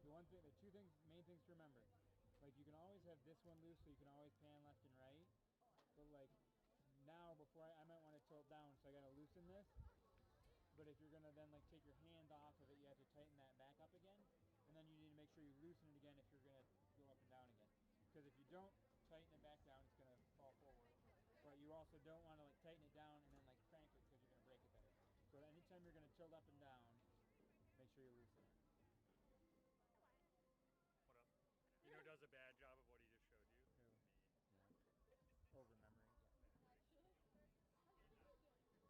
The two things, main things to remember, like you can always have this one loose, so you can always pan left and right. But like now, before I might want to tilt down, so I gotta loosen this. But if you're gonna then like take your hand off of it, you have to tighten that back up again, and then you need to make sure you loosen it again if you're gonna go up and down again. Because if you don't tighten it back down, it's gonna fall forward. But you also don't want to like tighten it down and then like crank it because you're gonna break it better. So anytime you're gonna tilt up and down, make sure you loosen it. What up? You know who does a bad job of what he just showed you? Who? Me. Yeah. Over memory.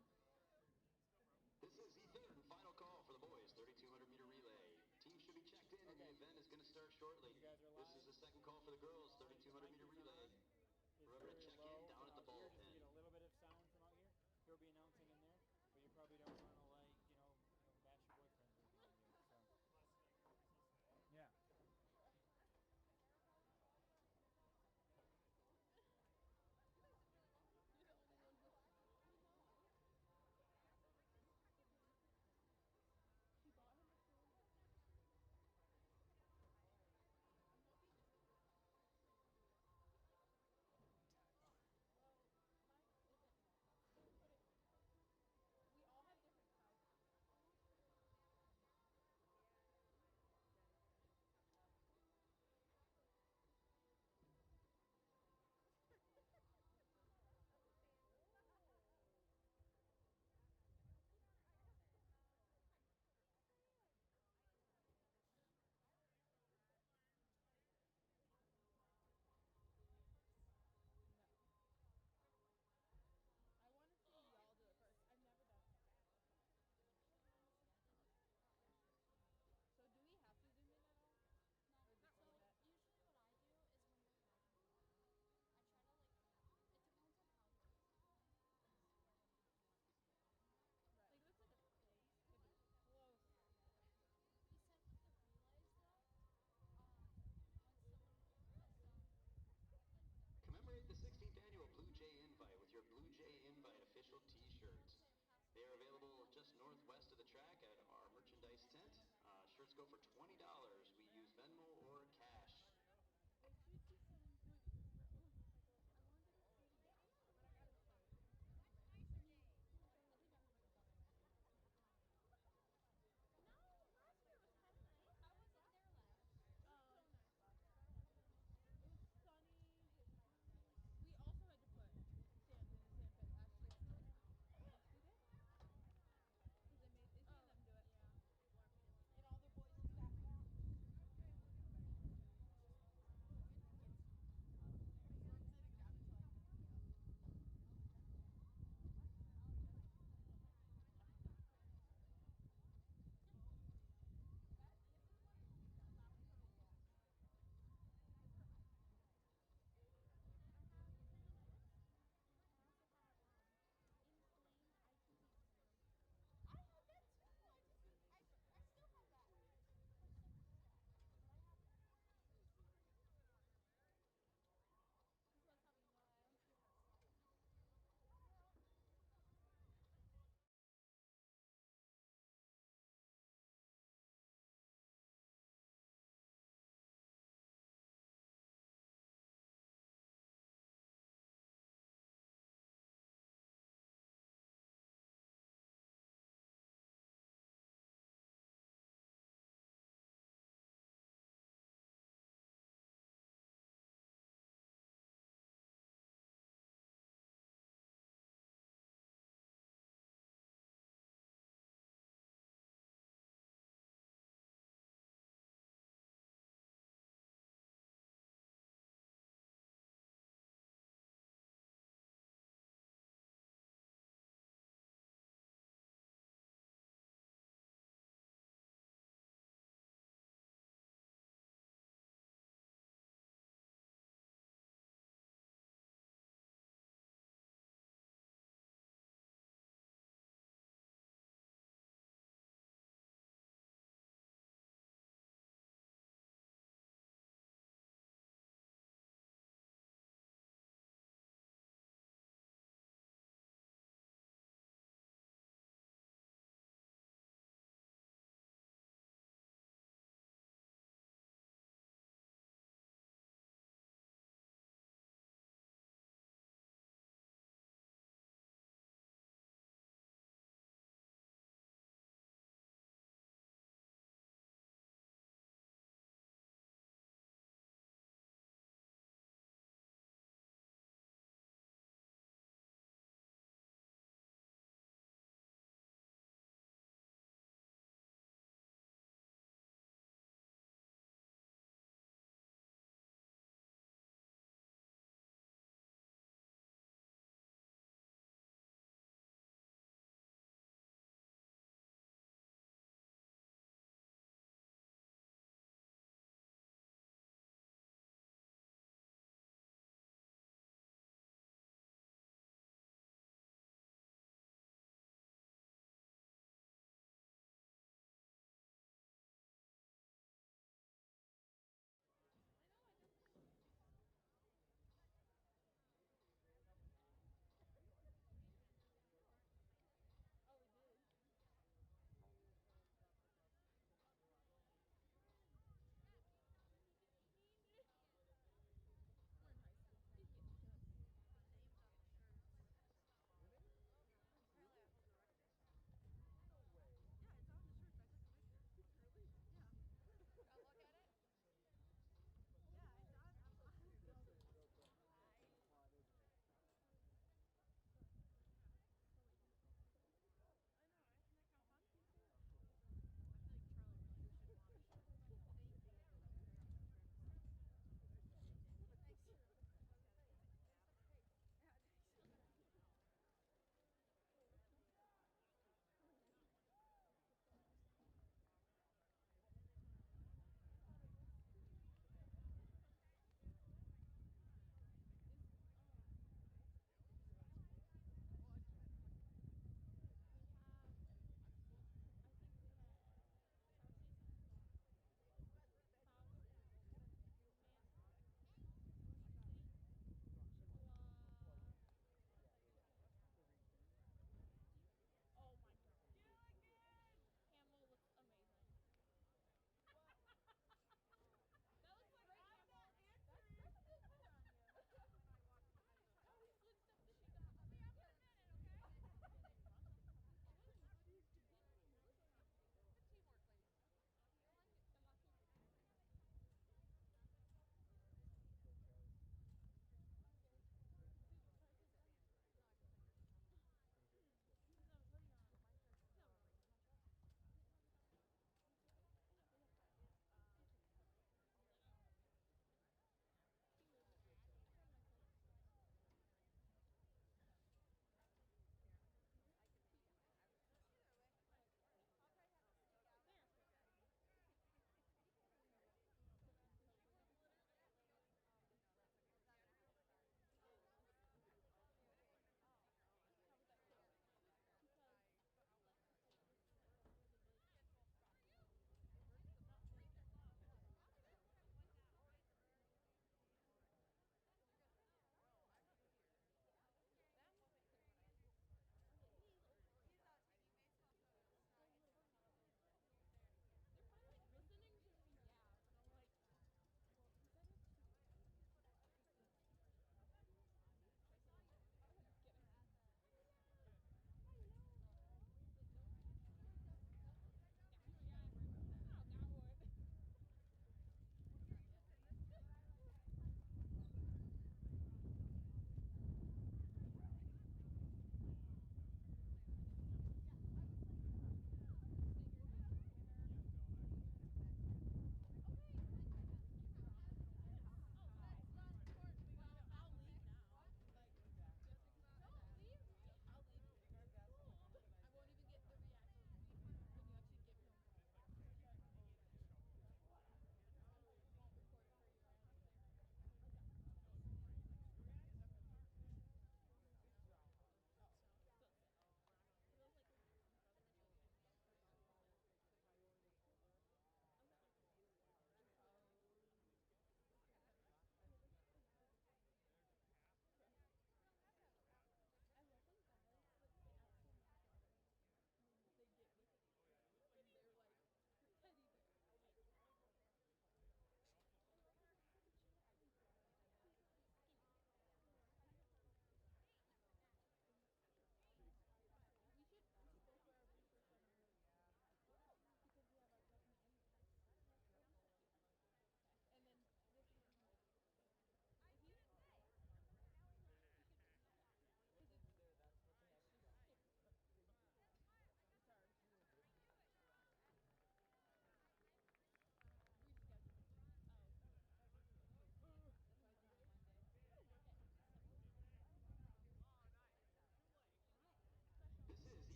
This is the third and final call for the boys 3,200-meter relay. Team should be checked in, and the event is going to start shortly. This is the second call for the girls 3,200-meter relay. Remember to check in down at the ball Just to get a pin. little bit of sound from out here. He'll be announcing in there, but you probably don't want to like bash your boyfriends or anything here. So yeah. She bought him a phone. Well, mine isn't yet. But we all have different sizes. No. I want to see y'all do it first. I've never done it. So do we have to zoom in at all? No, Or just so leave it? usually what I do is when they're running, I try to like, it depends on how they're running as to whether or not you want to zoom in. Right. Like if it's like a sprint, If it's close. he said with the relays though, once someone has done like Commemorate the 16th annual Bluejay Invite with your Bluejay Invite official let's t-shirts. say past They are 50 available minutes, just northwest of the track at our merchandise tent. Shirts go for $20. We use Venmo or cash. It should be 7.0, bro. I wanted to see it, but I gotta play it. I mean, I think I have my phone in my hand. No, last year was kind of nice. how was it there last? It was so nice last year. It was sunny. It was nice. We also had to put sand in the sand pit last year. Yes, we did. Because it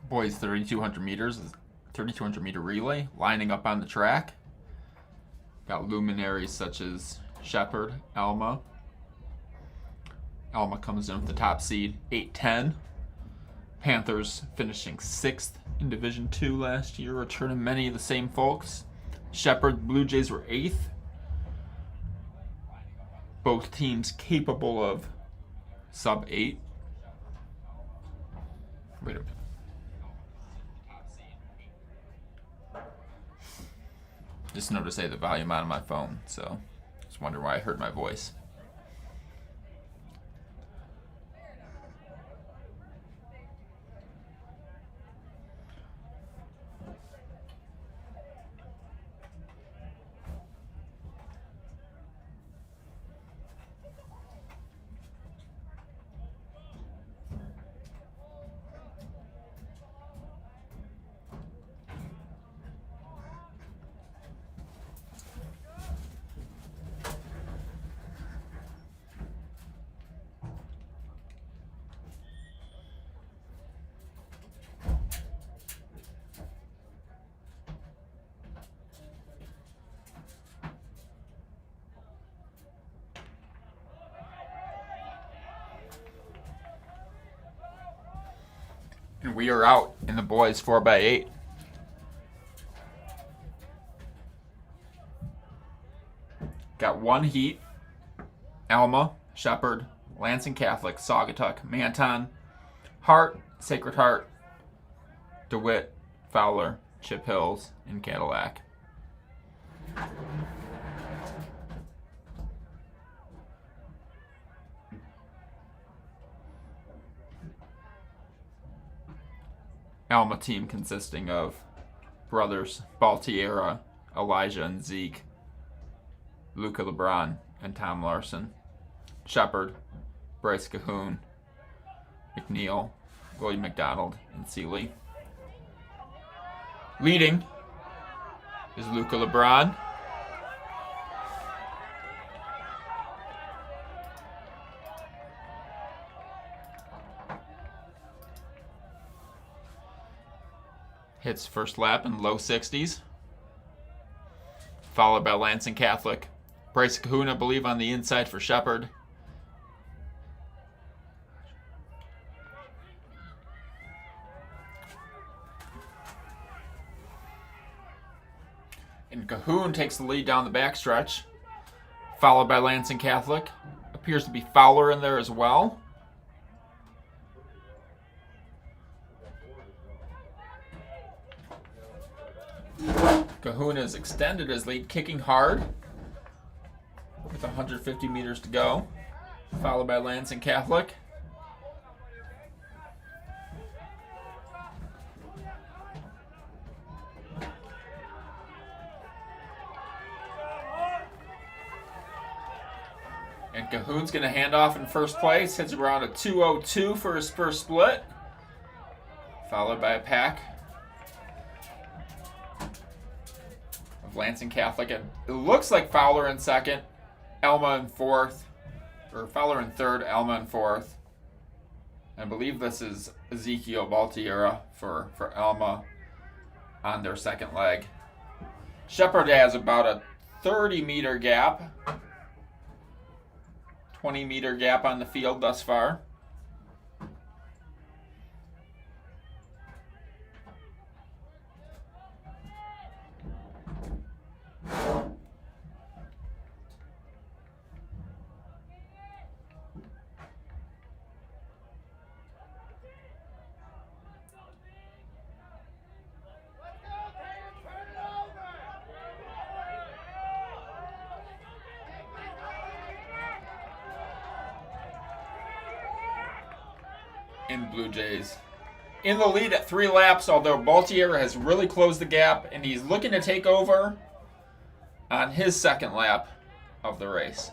boys 3,200 meters, 3,200 meter relay, lining up on the track. Got luminaries such as Shepard, Alma. Alma comes in with the top seed, 8-10. Panthers finishing 6th in Division II last year, returning many of the same folks. Shepard, Blue Jays were 8th. Both teams capable of sub 8. Wait a minute. Just noticed I had the volume on my phone, so just wondering why I heard my voice. And we are out in the boys 4x8. Got one heat. Alma, Shepard, Lansing Catholic, Saugatuck, Manton, Hart, Sacred Heart, DeWitt, Fowler, Chip Hills, and Cadillac. Alma team consisting of brothers Baltiera, Elijah and Zeke, Luca LeBron, and Tom Larson. Shepard, Bryce Cahoon, McNeil, William McDonald, and Seeley. Leading is Luca LeBron. Hits first lap in low 60s. Followed by Lansing Catholic. Bryce Cahoon, I believe, on the inside for Shepard. And Cahoon takes the lead down the backstretch. Followed by Lansing Catholic. Appears to be Fowler in there as well. Cahoon has extended his lead, kicking hard with 150 meters to go. Followed by Lansing Catholic. And Cahoon's going to hand off in first place. Hits around a 2:02 for his first split. Followed by a pack of Lansing Catholic. And it looks like Fowler in second, Alma in fourth. Or Fowler in third, Alma in fourth. I believe this is Ezekiel Baltiera for Alma on their second leg. Shepard has about a 30-meter gap. 20-meter gap on the field thus far. In Blue Jays in the lead at 3 laps, although Baltiera has really closed the gap and he's looking to take over on his second lap of the race.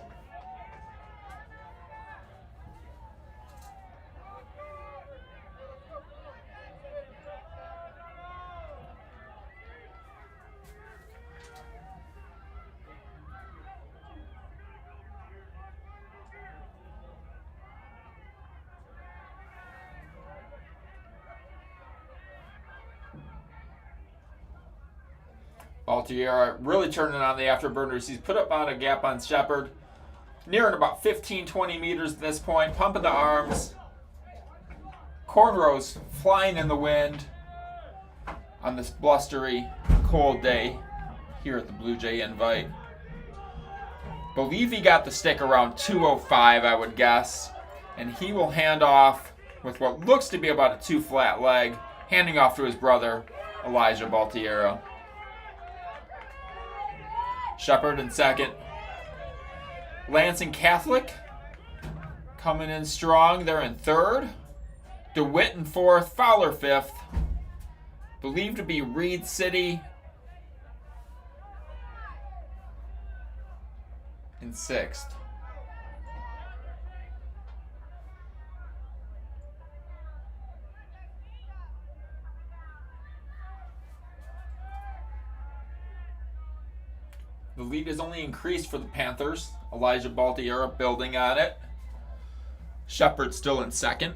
Altiera really turning on the afterburners. He's put up on a gap on Shepard. Nearing about 15, 20 meters at this point. Pumping the arms. Cornrows flying in the wind on this blustery, cold day here at the Bluejay Invite. Believe he got the stick around 205, I would guess. And he will hand off with what looks to be about a 2 flat leg, handing off to his brother, Elijah Baltiera. Shepard in second. Lansing Catholic coming in strong. They're in third. DeWitt in fourth. Fowler fifth. Believed to be Reed City in sixth. The lead has only increased for the Panthers. Elijah Baltiera building on it. Shepard still in second.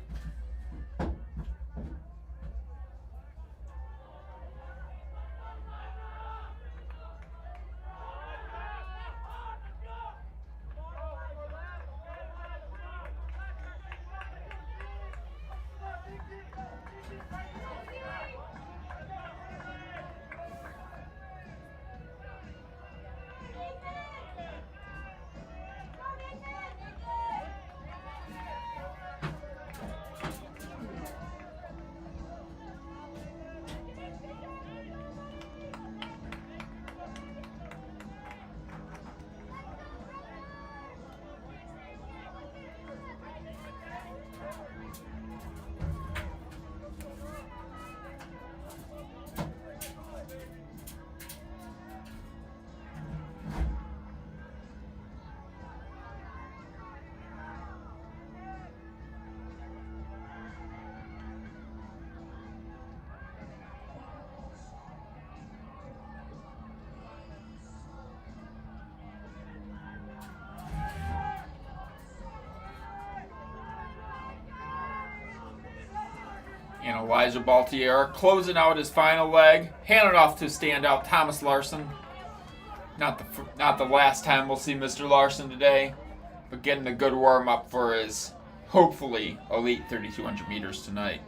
And Elijah Baltiera closing out his final leg, handing off to standout Thomas Larson. Not the last time we'll see Mr. Larson today, but getting a good warm up for his hopefully elite 3,200 meters tonight.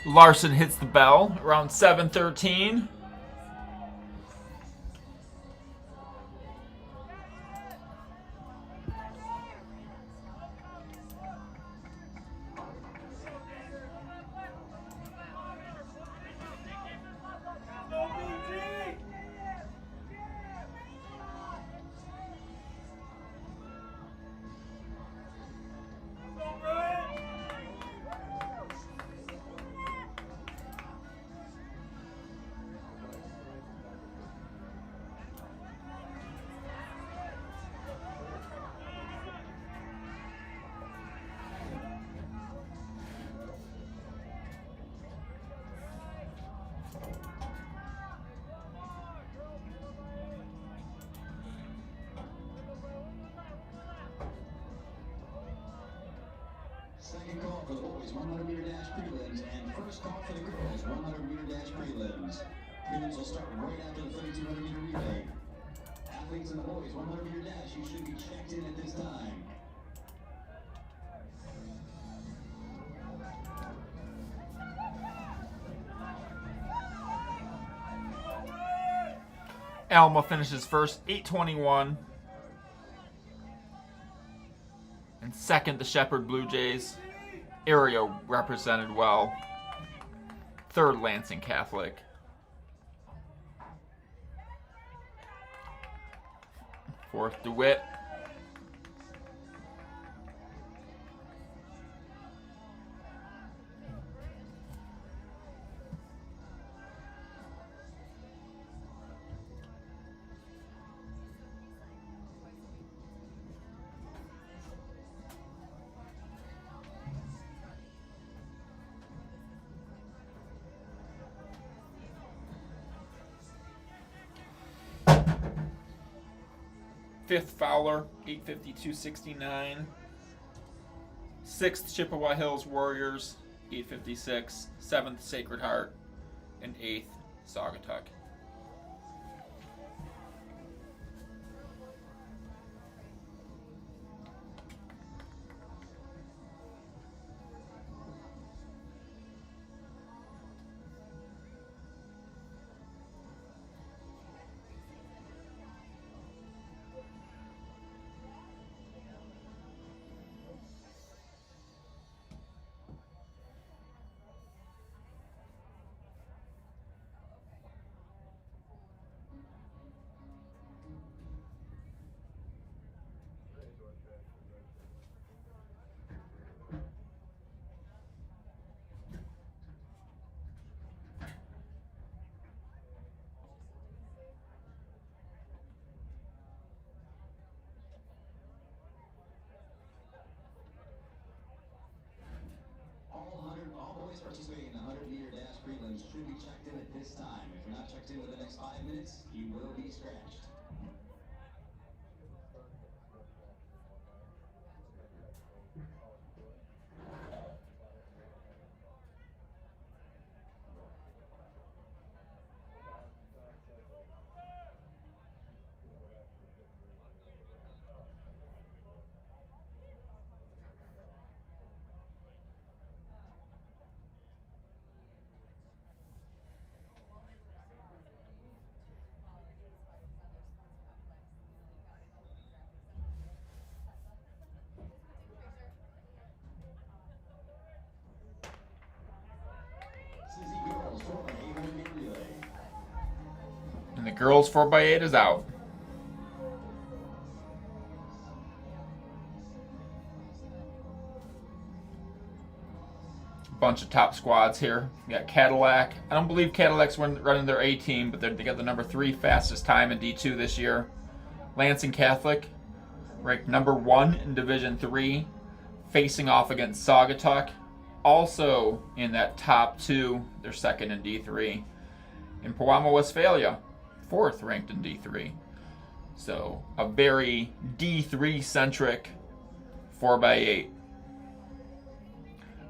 Larson hits the bell around 7:13. Second call for the boys, 100-meter dash prelims, and first call for the girls, 100-meter dash prelims. Prelims will start right after the 3,200-meter relay. Athletes in the boys, 100-meter dash, you should be checked in at this time. Alma finishes first, 8:21. And second, the Shepard Blue Jays. area represented well. Third, Lansing Catholic. Fourth, DeWitt. Fifth, Fowler, 852.69. Sixth, Chippewa Hills Warriors, 856. Seventh, Sacred Heart. And eighth, Saugatuck. All boys participating in the 100-meter dash prelims should be checked in at this time. If you're not checked in within the next 5 minutes, you will be scratched. And the girls 4x8 is out. Bunch of top squads here. We got Cadillac. I don't believe Cadillac's running their A team, but they got the number 3 fastest time in D2 this year. Lansing Catholic, ranked number 1 in Division 3, facing off against Saugatuck, also in that top 2. They're second in D3. In Pewamo, Westphalia, 4th ranked in D3. So a very D3-centric 4x8.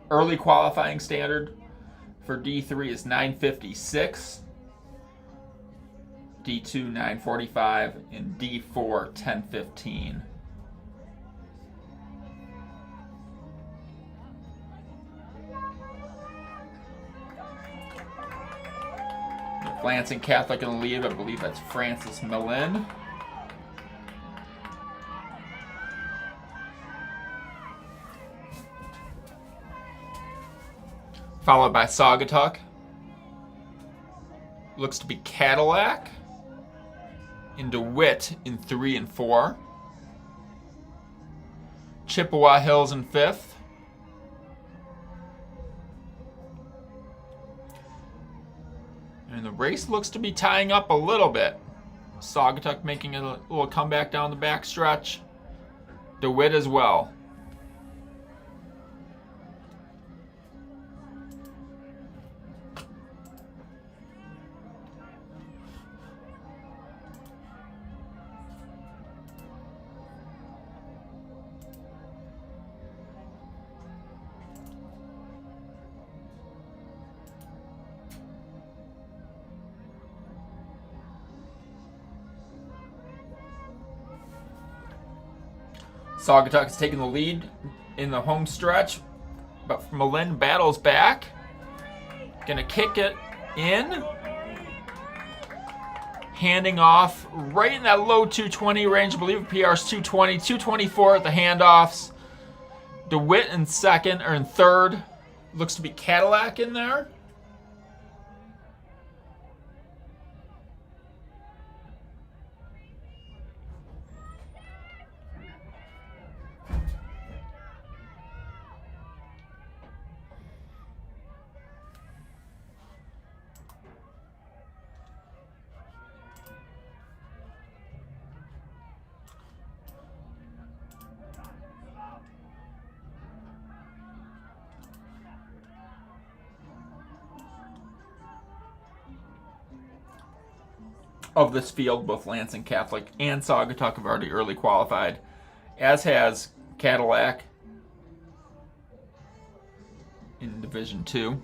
Early qualifying standard for D3 is 9:56, D2 9:45, and D4 10:15. Lansing Catholic in the lead, I believe that's Francis Millen. Followed by Saugatuck. Looks to be Cadillac. And DeWitt in 3 and 4. Chippewa Hills in 5th. And the race looks to be tying up a little bit. Saugatuck making a little comeback down the back stretch. DeWitt as well. Saugatuck is taking the lead in the home stretch, but Millen battles back. Gonna kick it in. Handing off right in that low 220 range. I believe PR's 220, 224 at the handoffs. DeWitt in second, or in third. Looks to be Cadillac in there. Of this field, both Lansing Catholic and Saugatuck have already early qualified, as has Cadillac in Division 2.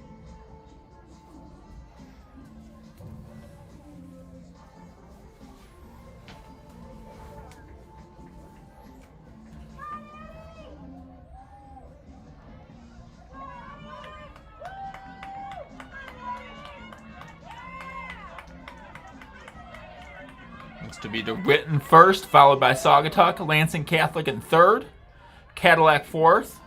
Looks to be DeWitt in first, followed by Saugatuck, Lansing Catholic in third, Cadillac fourth.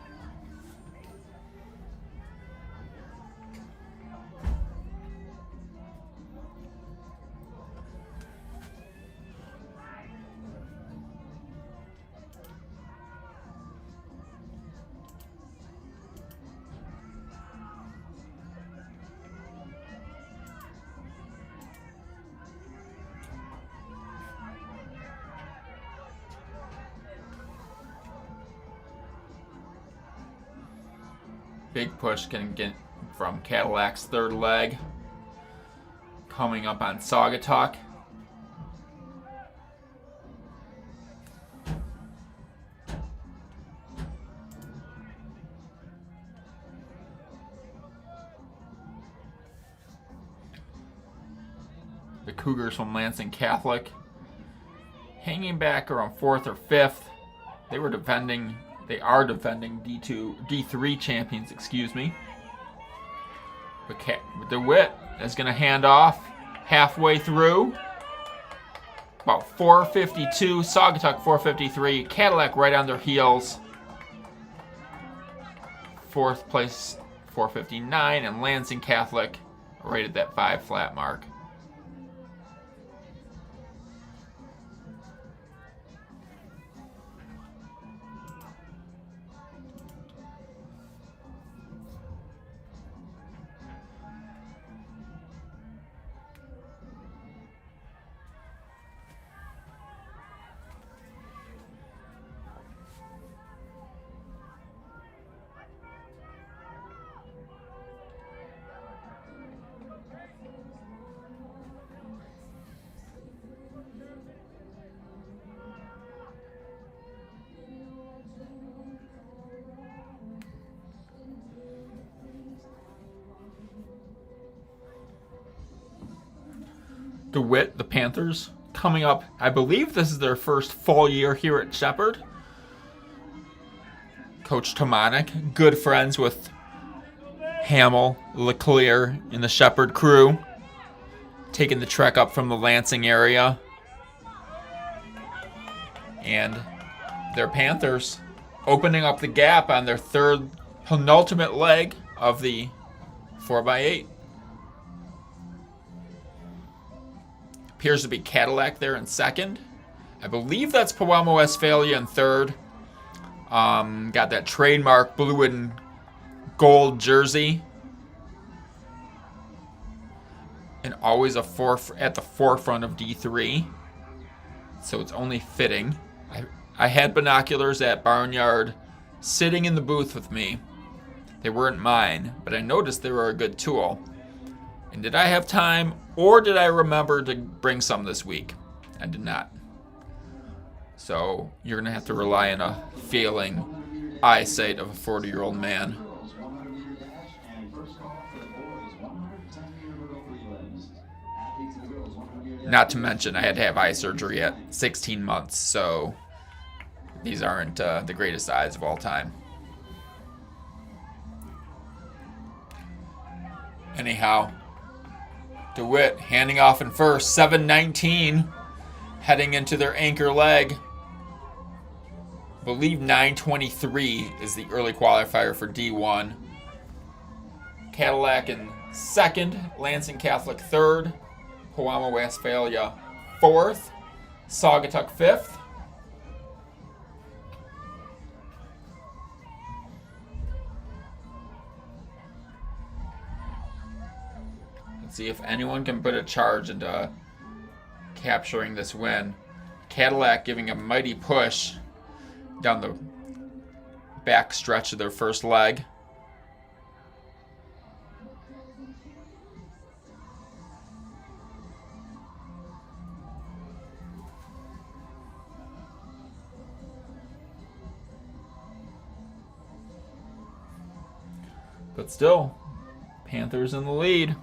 Big push can get from Cadillac's third leg. Coming up on Saugatuck. The Cougars from Lansing Catholic hanging back around 4th or 5th. They are defending D3 champions, excuse me. But DeWitt is going to hand off halfway through. About 452, Saugatuck 453, Cadillac right on their heels. 4th place 459, and Lansing Catholic right at that 5 flat mark. DeWitt, the Panthers, coming up. I believe this is their first full year here at Shepherd. Coach Tomanek, good friends with Hamill, LeClaire, and the Shepherd crew, taking the trek up from the Lansing area. And their Panthers opening up the gap on their third penultimate leg of the 4x8. Appears to be Cadillac there in second. I believe that's Pewamo Westphalia in third. Got that trademark blue and gold jersey. And always at the forefront of D3. So it's only fitting. I had binoculars at Barnyard sitting in the booth with me. They weren't mine, but I noticed they were a good tool. And did I have time, or did I remember to bring some this week? I did not. So you're going to have to rely on a failing eyesight of a 40-year-old man. Not to mention, I had to have eye surgery at 16 months, so these aren't the greatest eyes of all time. Anyhow, DeWitt handing off in first, 7:19, heading into their anchor leg. believe 9:23 is the early qualifier for D1. Cadillac in second, Lansing Catholic third, Pewamo Westphalia fourth, Saugatuck fifth. Let's see if anyone can put a charge into capturing this win. Cadillac giving a mighty push down the back stretch of their first leg. But still, Panthers in the lead.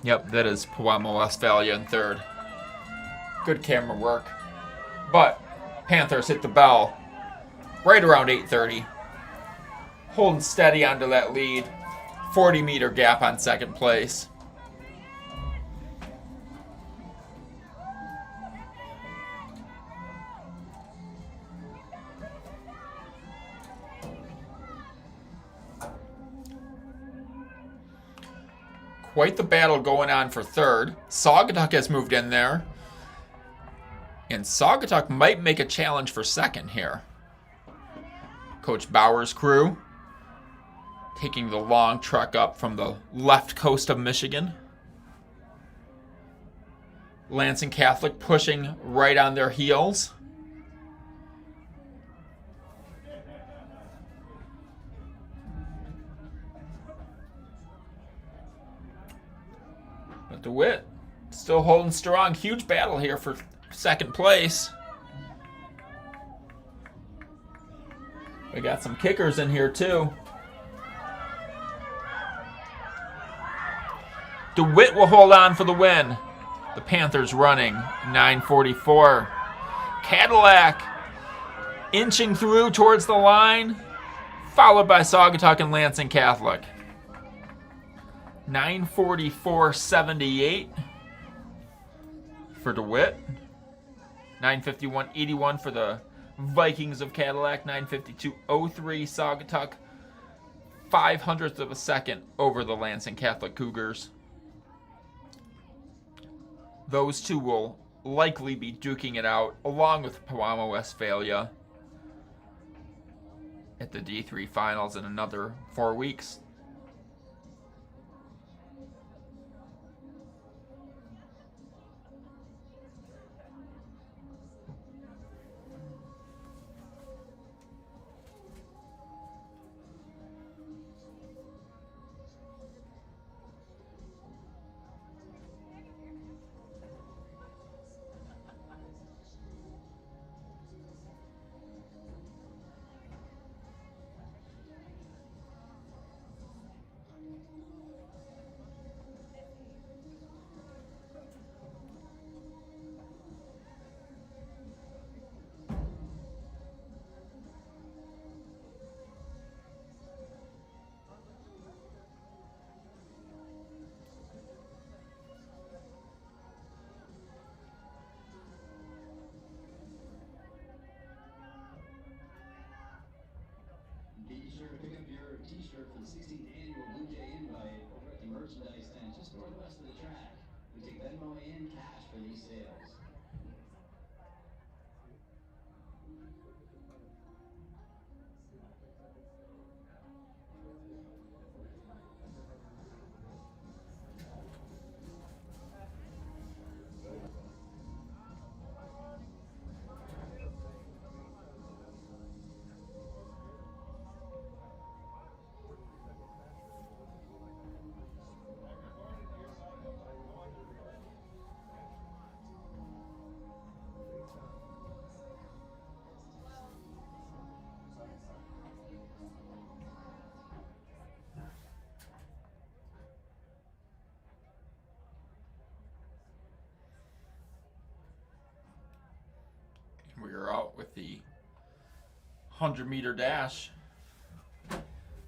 Yep, that is Pewamo Westphalia in third. Good camera work. But Panthers hit the bell right around 8:30. Holding steady onto that lead. 40-meter gap on second place. Quite the battle going on for third. Saugatuck has moved in there. And Saugatuck might make a challenge for second here. Coach Bauer's crew taking the long trek up from the left coast of Michigan. Lansing Catholic pushing right on their heels. But DeWitt still holding strong. Huge battle here for second place. We got some kickers in here too. DeWitt will hold on for the win. The Panthers running 9:44. Cadillac inching through towards the line, followed by Saugatuck and Lansing Catholic. 9:44.78 for DeWitt. 9:51.81 for the Vikings of Cadillac. 9:52.03 Saugatuck. 0.05 of a second over the Lansing Catholic Cougars. Those two will likely be duking it out along with Pewamo Westphalia at the D3 finals in another 4 weeks. Be sure to pick up your t-shirt for the 16th annual Bluejay invite over at the merchandise stand just northwest of the track. We take Venmo and cash for these sales. We are out with the 100-meter dash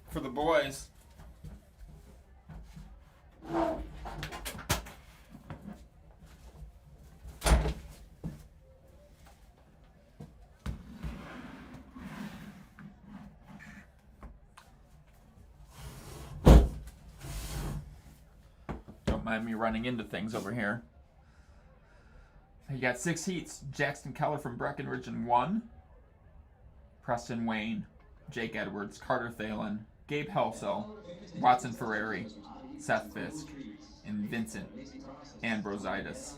for the boys. mind me running into things over here. You got 6 heats. Jackson Keller from Breckenridge in 1. Preston Wayne, Jake Edwards, Carter Thalen, Gabe Helsel, Watson Ferrari, Seth Fisk, and Vincent Ambrositis.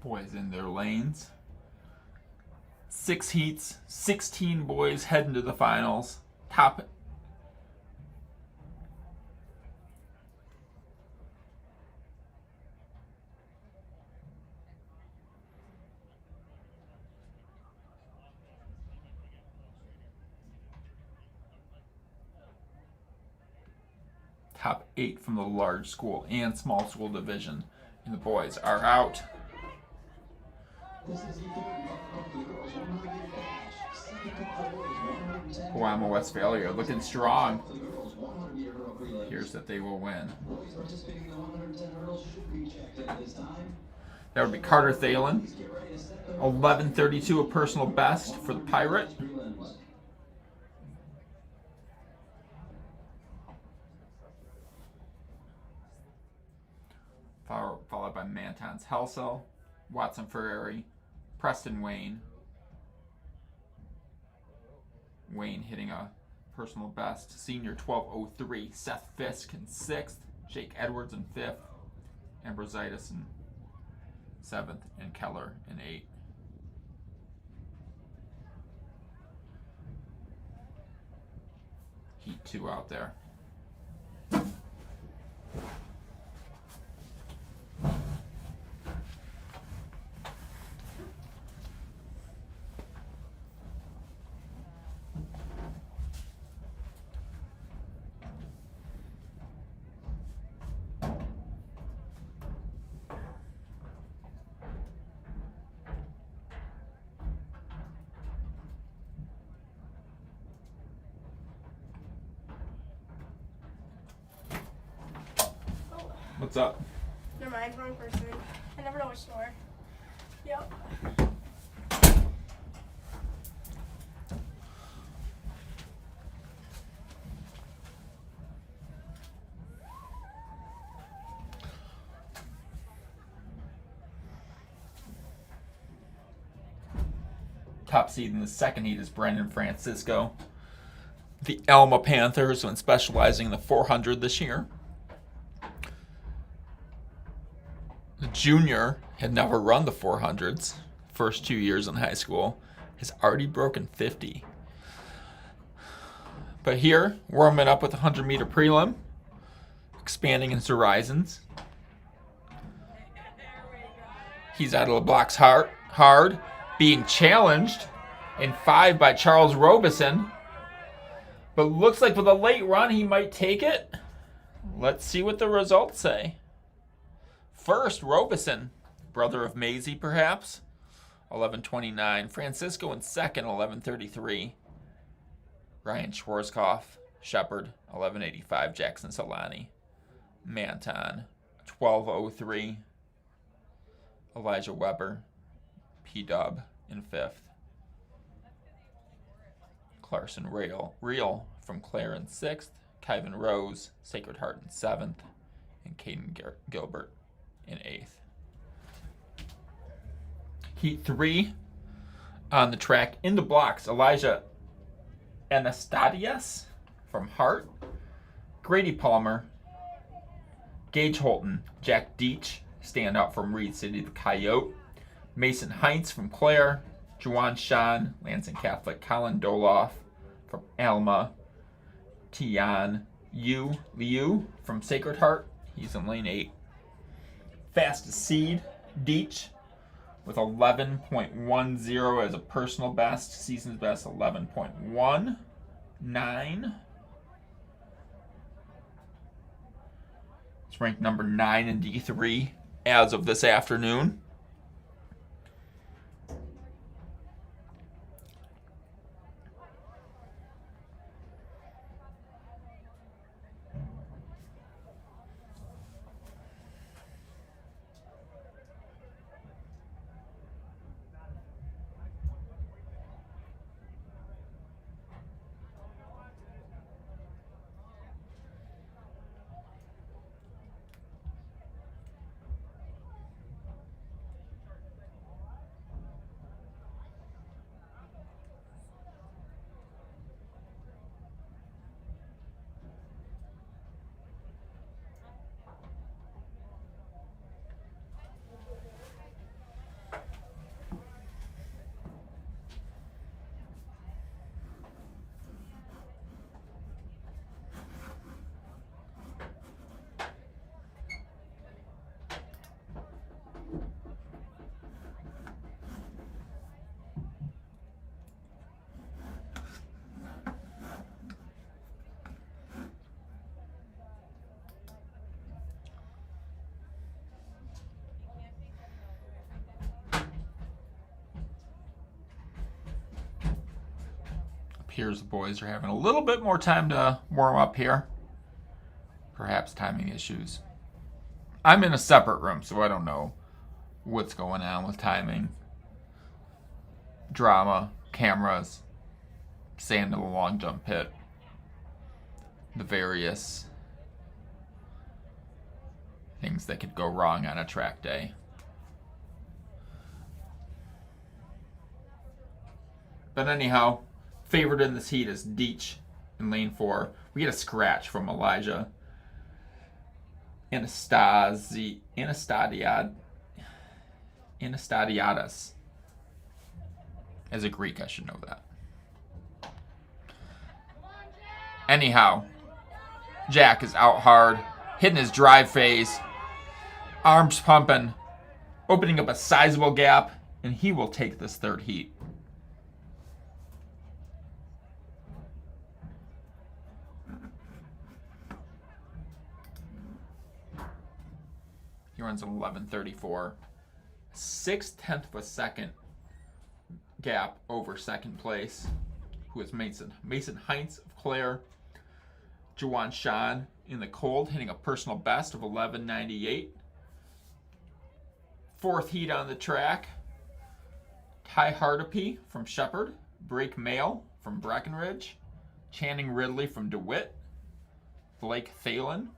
Boys in their lanes. 6 heats, 16 boys heading to the finals. Top top 8 from the large school and small school division. And the boys are out. Guamo Westphalia looking strong. Here's that they will win. That would be Carter Thalen. 11:32 a personal best for the Pirate. Followed by Mantons Helsel, Watson Ferrari, Preston Wayne. Wayne hitting a personal best. Senior 12:03. Seth Fisk in 6th. Jake Edwards in 5th. Ambrositis in 7th. And Keller in 8th. Heat 2 out there. What's up? Never mind, wrong person. I never know which store. Yep. Top seed in the second heat is Brendan Francisco. The Alma Panthers, when specializing in the 400 this year. The junior had never run the 400s. First 2 years in high school. Has already broken 50. But here, warming up with a 100-meter prelim. Expanding his horizons. He's out of the blocks hard. Being challenged in 5 by Charles Robeson. But looks like with a late run, he might take it. Let's see what the results say. First, Robeson, brother of Maisie, perhaps, 11:29. Francisco in second, 11:33. Ryan Schwarzkopf, Shepard, 11:85. Jackson Solani, Manton, 12:03. Elijah Weber, P-Dub in fifth. Clarkson Real from Clare in sixth. Kyvan Rose, Sacred Heart in seventh. And Caden Gilbert in 8th. Heat 3 on the track in the blocks. Elijah Anastasius from Hart. Grady Palmer. Gage Holton. Jack Deach, standout from Reed City, the Coyote. Mason Heinz from Clare. Juwan Shan, Lansing Catholic. Colin Doloff from Alma. Tian Liu from Sacred Heart. He's in lane 8. Fastest seed, Deach, with 11.10 as a personal best. Season's best, 11.19. It's ranked number 9 in D3 as of this afternoon. appears the boys are having a little bit more time to warm up here. Perhaps timing issues. I'm in a separate room, so I don't know what's going on with timing. Drama, cameras, sand in the long jump pit, the various things that could go wrong on a track day. But anyhow, favorite in this heat is Deech in lane 4. We get a scratch from Elijah Anastadiadis. As a Greek, I should know that. Anyhow, Jack is out hard, hitting his drive phase, arms pumping, opening up a sizable gap, and he will take this third heat. He runs an 11:34, 6/10 of a second gap over second place, who is Mason Heinz of Clare. Juwan Shan in the cold, hitting a personal best of 11:98. Fourth heat on the track. Ty Hardapy from Shepherd, Brake Mail from Breckenridge, Channing Ridley from DeWitt, Blake Thalen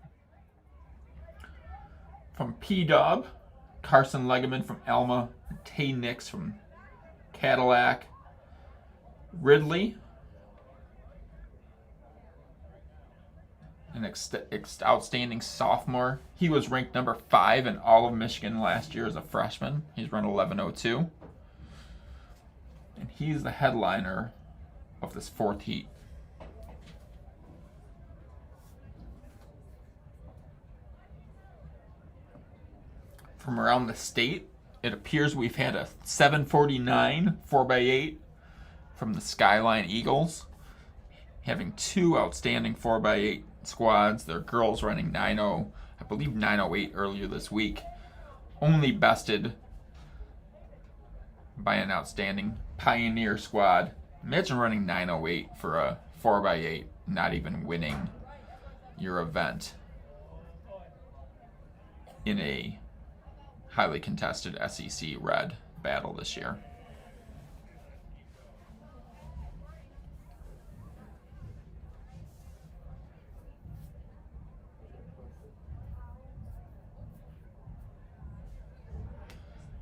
from P-Dub, Carson Legeman from Elma, Tay Nix from Cadillac, Ridley, an outstanding sophomore. He was ranked number 5 in all of Michigan last year as a freshman. He's run 11:02. And he's the headliner of this fourth heat. From around the state, it appears we've had a 749 4x8 from the Skyline Eagles, having 2 outstanding 4x8 squads. Their girls running 9.0, I believe 9.08 earlier this week. Only bested by an outstanding Pioneer squad. Imagine running 9.08 for a 4x8, not even winning your event in a highly contested SEC Red battle this year.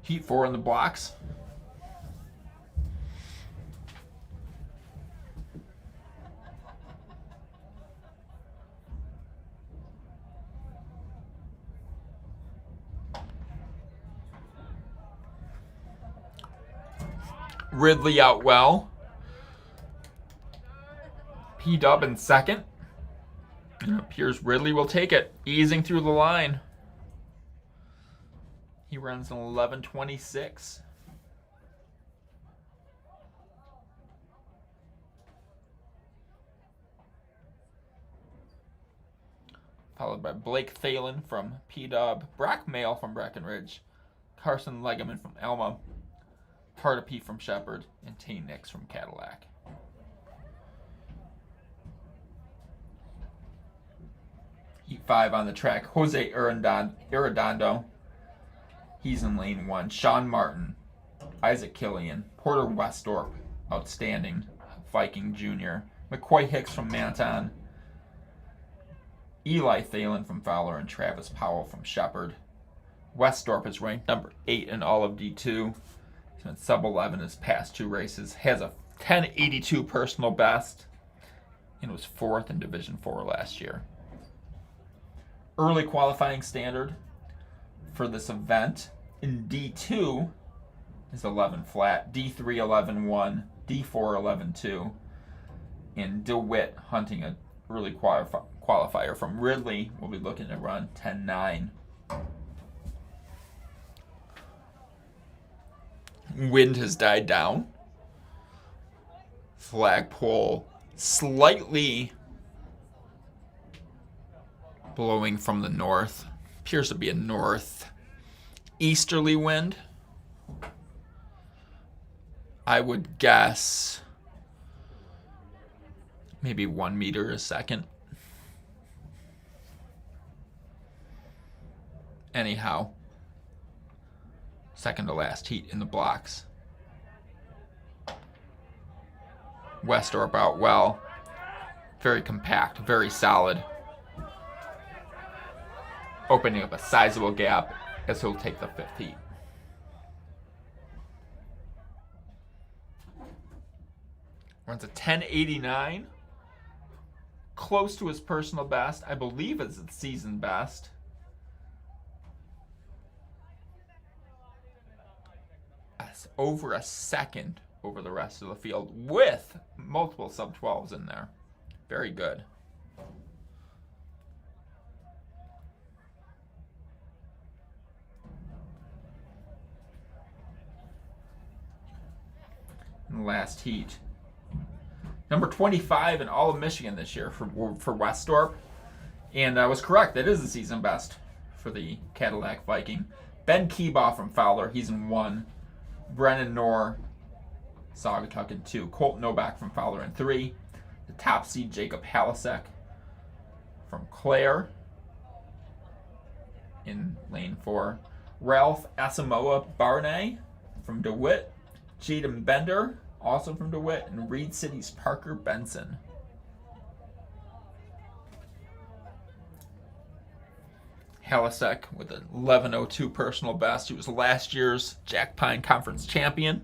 Heat 4 in the blocks. Ridley out well. P-Dub in second. And it appears Ridley will take it, easing through the line. He runs an 11:26. Followed by Blake Thalen from P-Dub, Brock Mail from Breckenridge, Carson Legeman from Elma, Carter P. from Shepherd, and Tay Nix from Cadillac. Heat 5 on the track. Jose Arredondo. He's in lane 1. Sean Martin, Isaac Killian, Porter Westorp, outstanding Viking Jr., McCoy Hicks from Manton, Eli Thalen from Fowler, and Travis Powell from Shepherd. Westorp is ranked number 8 in all of D2. He's been sub-11 his past 2 races. Has a 10:82 personal best and was 4th in Division 4 last year. Early qualifying standard for this event in D2 is 11 flat, D3 11.1, D4 11.2, and DeWitt hunting an early qualifier from Ridley will be looking to run 10.9. Wind has died down. Flagpole slightly blowing from the north. Appears to be a northeasterly wind. I would guess maybe 1 meter a second. Anyhow, second to last heat in the blocks. Westorp out well. Very compact, very solid. Opening up a sizable gap as he'll take the 5th heat. Runs a 10.89. Close to his personal best. I believe it's its season best. That's over a second over the rest of the field with multiple sub-12s in there. Very good. In the last heat, number 25 in all of Michigan this year for Westorp. And I was correct. That is the season best for the Cadillac Viking. Ben Keebaugh from Fowler. He's in 1. Brennan Knorr, Saugatuck in 2. Colt Novak from Fowler in 3. The top seed Jacob Halasek from Clare in lane 4. Ralph Asamoah Barney from DeWitt. Jaden Bender, also from DeWitt. And Reed City's Parker Benson. Halasek with an 11.02 personal best. He was last year's Jack Pine Conference champion.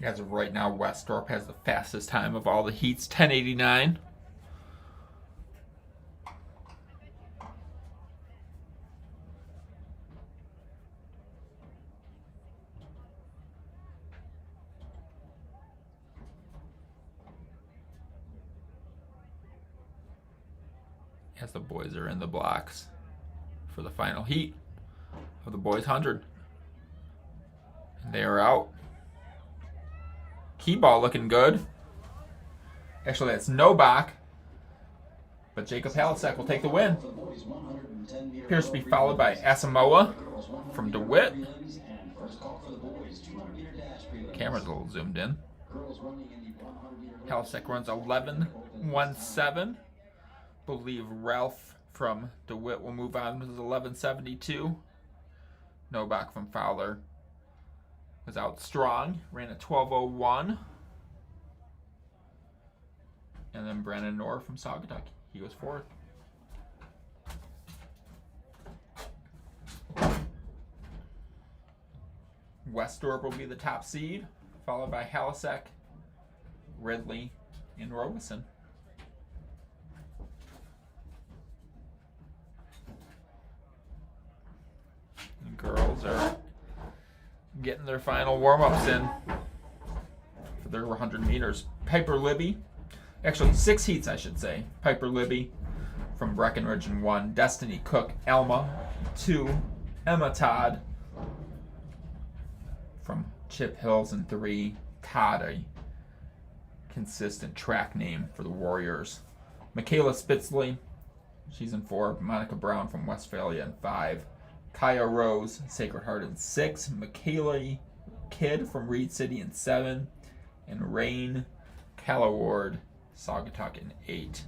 As of right now, Westorp has the fastest time of all the heats, 10.89. As the boys are in the blocks for the final heat of the boys 100. And they are out. Keebaugh looking good. Actually, that's Novak. But Jacob Halasek will take the win. Appears to be followed by Asamoah from DeWitt. Camera's a little zoomed in. Halasek runs 11.17. Believe Ralph from DeWitt will move on with 11.72. Novak from Fowler was out strong, ran a 12.01. And then Brennan Knorr from Saugatuck, he was 4th. Westorp will be the top seed, followed by Halasek, Ridley, and Robeson. The girls are getting their final warm-ups in for their 100 meters. Piper Libby, actually 6 heats I should say. Piper Libby from Breckenridge in 1. Destiny Cook, Alma 2. Emma Todd from Chip Hills in 3. Todd, a consistent track name for the Warriors. Michaela Spitzley, she's in 4. Monica Brown from Westphalia in 5. Kaya Rose, Sacred Heart in 6. Michaela Kidd from Reed City in 7. And Rain Callaward, Saugatuck in 8.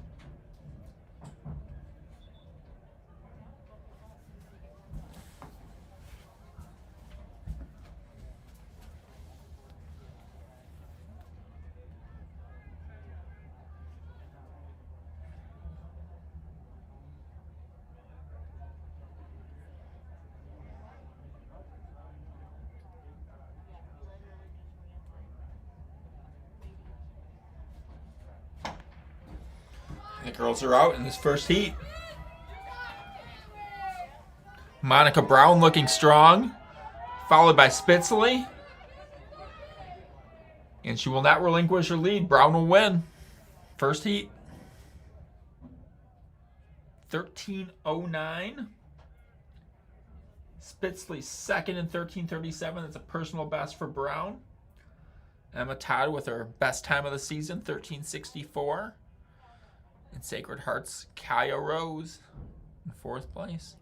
The girls are out in this first heat. Monica Brown looking strong, followed by Spitzley, And she will not relinquish her lead. Brown will win. First heat. 13:09. Spitzley second in 13:37. That's a personal best for Brown. Emma Todd with her best time of the season, 13:64. And Sacred Heart's Kaya Rose in fourth place.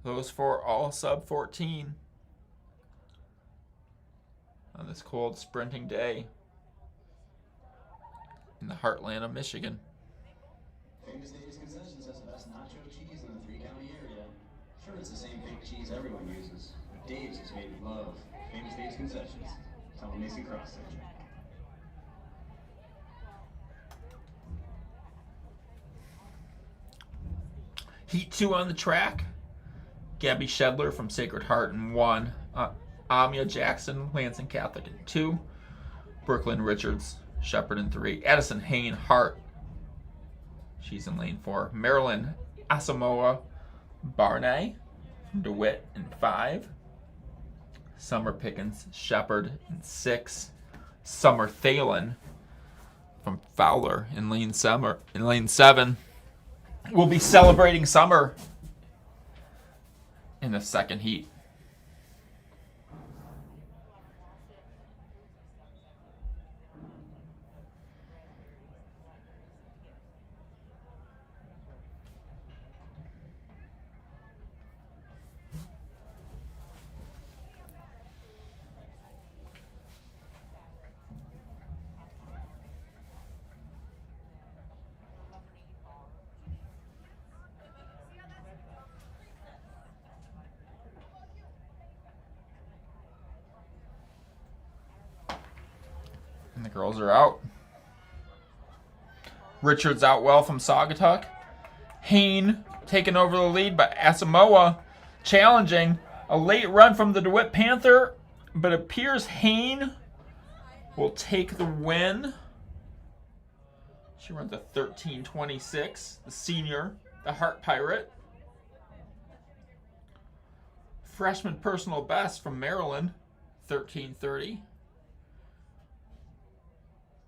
Those four all sub 14 on this cold sprinting day in the heartland of Michigan. Famous Dave's Concessions has the best nacho cheese in the 3-county area. Sure, it's the same fake cheese everyone uses, but Dave's is made with love. Famous Dave's Concessions. Tell them Mason Cross sent you. Heat 2 on the track. Gabby Shedler from Sacred Heart in 1. Amia Jackson, Lansing Catholic in 2. Brooklyn Richards, Shepherd in 3. Addison Hain Hart, she's in lane 4. Marilyn Asamoah Barney from DeWitt in 5. Summer Pickens Shepherd in 6. Summer Thalen from Fowler in lane 7. We'll be celebrating Summer in the second heat. And the girls are out. Richards out well from Saugatuck. Hain taking over the lead, but Asamoah challenging. A late run from the DeWitt Panther, but it appears Hain will take the win. She runs a 13:26. The senior, the Heart Pirate. Freshman personal best from Maryland, 13:30.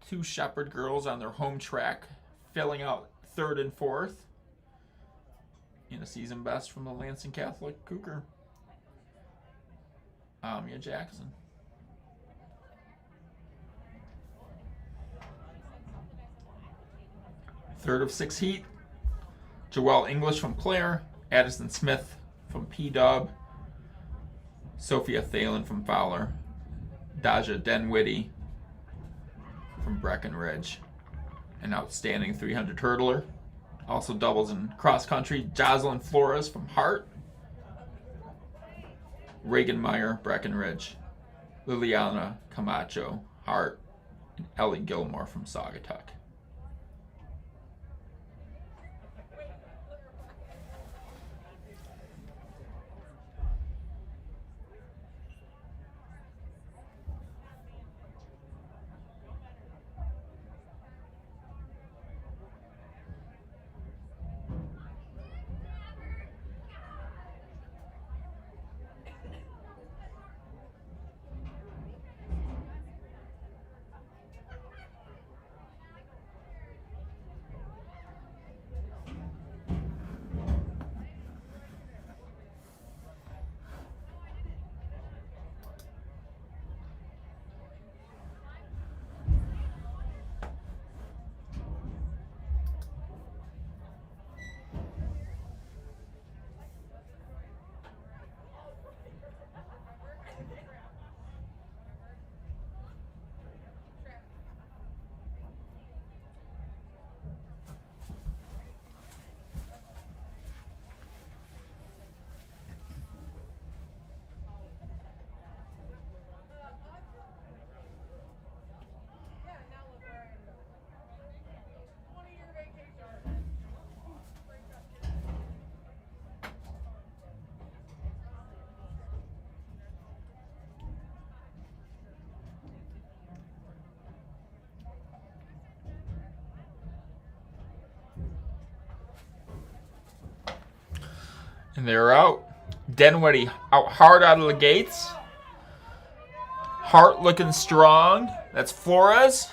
Two Shepherd girls on their home track, filling out 3rd and 4th. And a season best from the Lansing Catholic Cougar, Amia Jackson. Third of 6 heat. Joelle English from Clare, Addison Smith from P-Dub, Sophia Thalen from Fowler, Daja Denwitty from Breckenridge, an outstanding 300 hurdler. Also doubles in cross country, Jocelyn Flores from Hart, Reagan Meyer, Breckenridge, Liliana Camacho, Hart, and Ellie Gilmore from Saugatuck. And they're out. Denwitty hard out of the gates. Hart looking strong. That's Flores.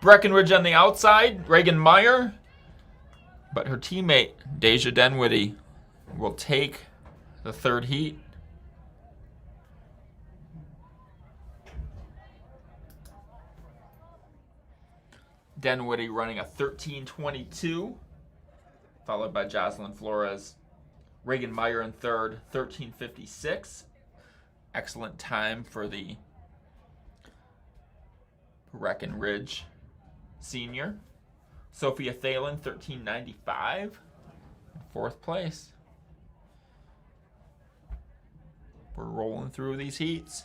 Breckenridge on the outside. Reagan Meyer. But her teammate, Deja Denwitty, will take the third heat. Denwitty running a 13:22, followed by Jocelyn Flores. Reagan Meyer in third, 13:56. Excellent time for the Breckenridge senior. Sophia Thalen, 13:95, fourth place. We're rolling through these heats.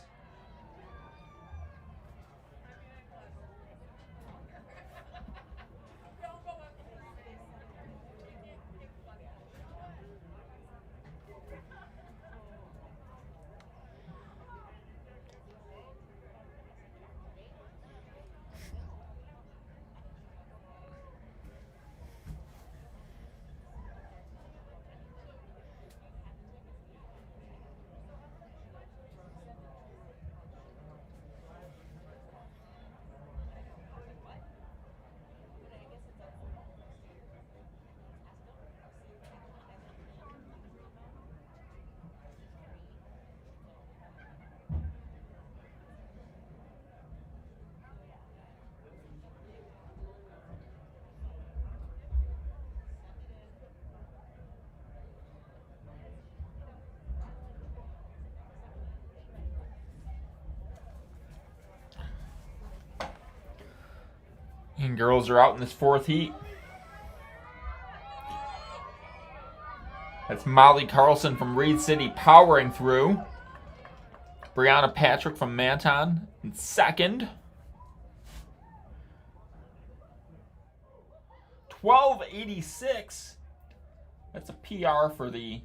And girls are out in this fourth heat. That's Molly Carlson from Reed City powering through. Brianna Patrick from Manton in second. 12:86. That's a PR for the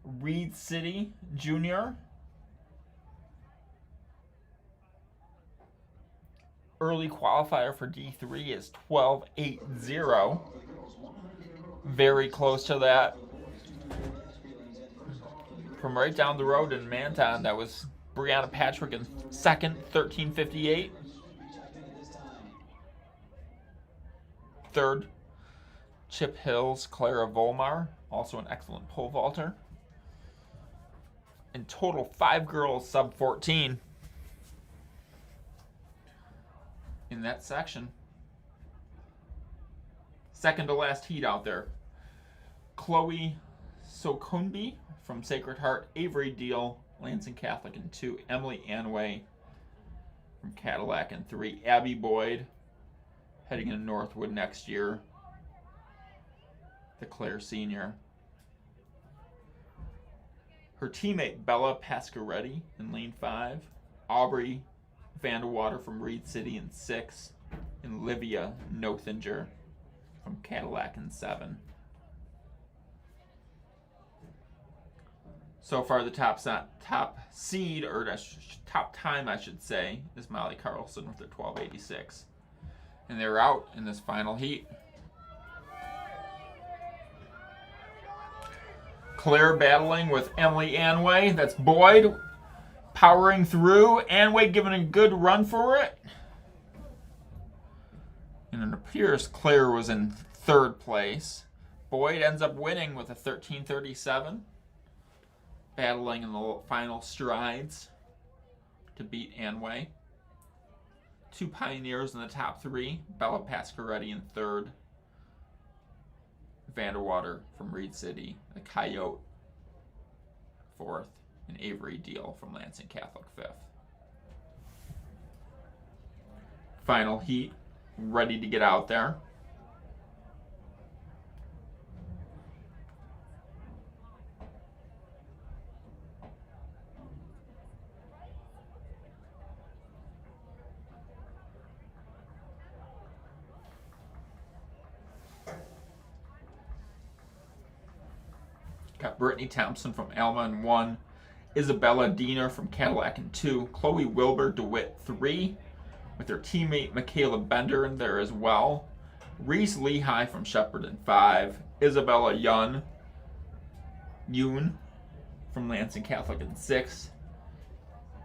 Reed City junior. Early qualifier for D3 is 12:80. Very close to that. From right down the road in Manton, that was Brianna Patrick in second, 13:58. Third, Chip Hills, Clara Volmar, also an excellent pole vaulter. In total, 5 girls sub 14 in that section. Second to last heat out there. Chloe Sokunbi from Sacred Heart, Avery Deal, Lansing Catholic in 2, Emily Anway from Cadillac in 3, Abby Boyd heading into Northwood next year, the Clare senior. Her teammate Bella Pascaretti in lane 5, Aubrey Vanderwater from Reed City in 6, and Livia Nothinger from Cadillac in 7. So far, the top seed, or top time, I should say, is Molly Carlson with their 12:86. And they're out in this final heat. Claire battling with Emily Anway. That's Boyd powering through. Anway giving a good run for it. And it appears Claire was in third place. Boyd ends up winning with a 13:37. Battling in the final strides to beat Anway. 2 pioneers in the top 3. Bella Pascaretti in third. Vanderwater from Reed City. The Coyote fourth. And Avery Deal from Lansing Catholic fifth. Final heat. Ready to get out there. Got Brittany Thompson from Alma in 1, Isabella Diener from Cadillac in 2, Chloe Wilbur DeWitt 3, with her teammate Michaela Bender in there as well, Reese Lehigh from Shepherd in 5, Isabella Yoon from Lansing Catholic in 6th.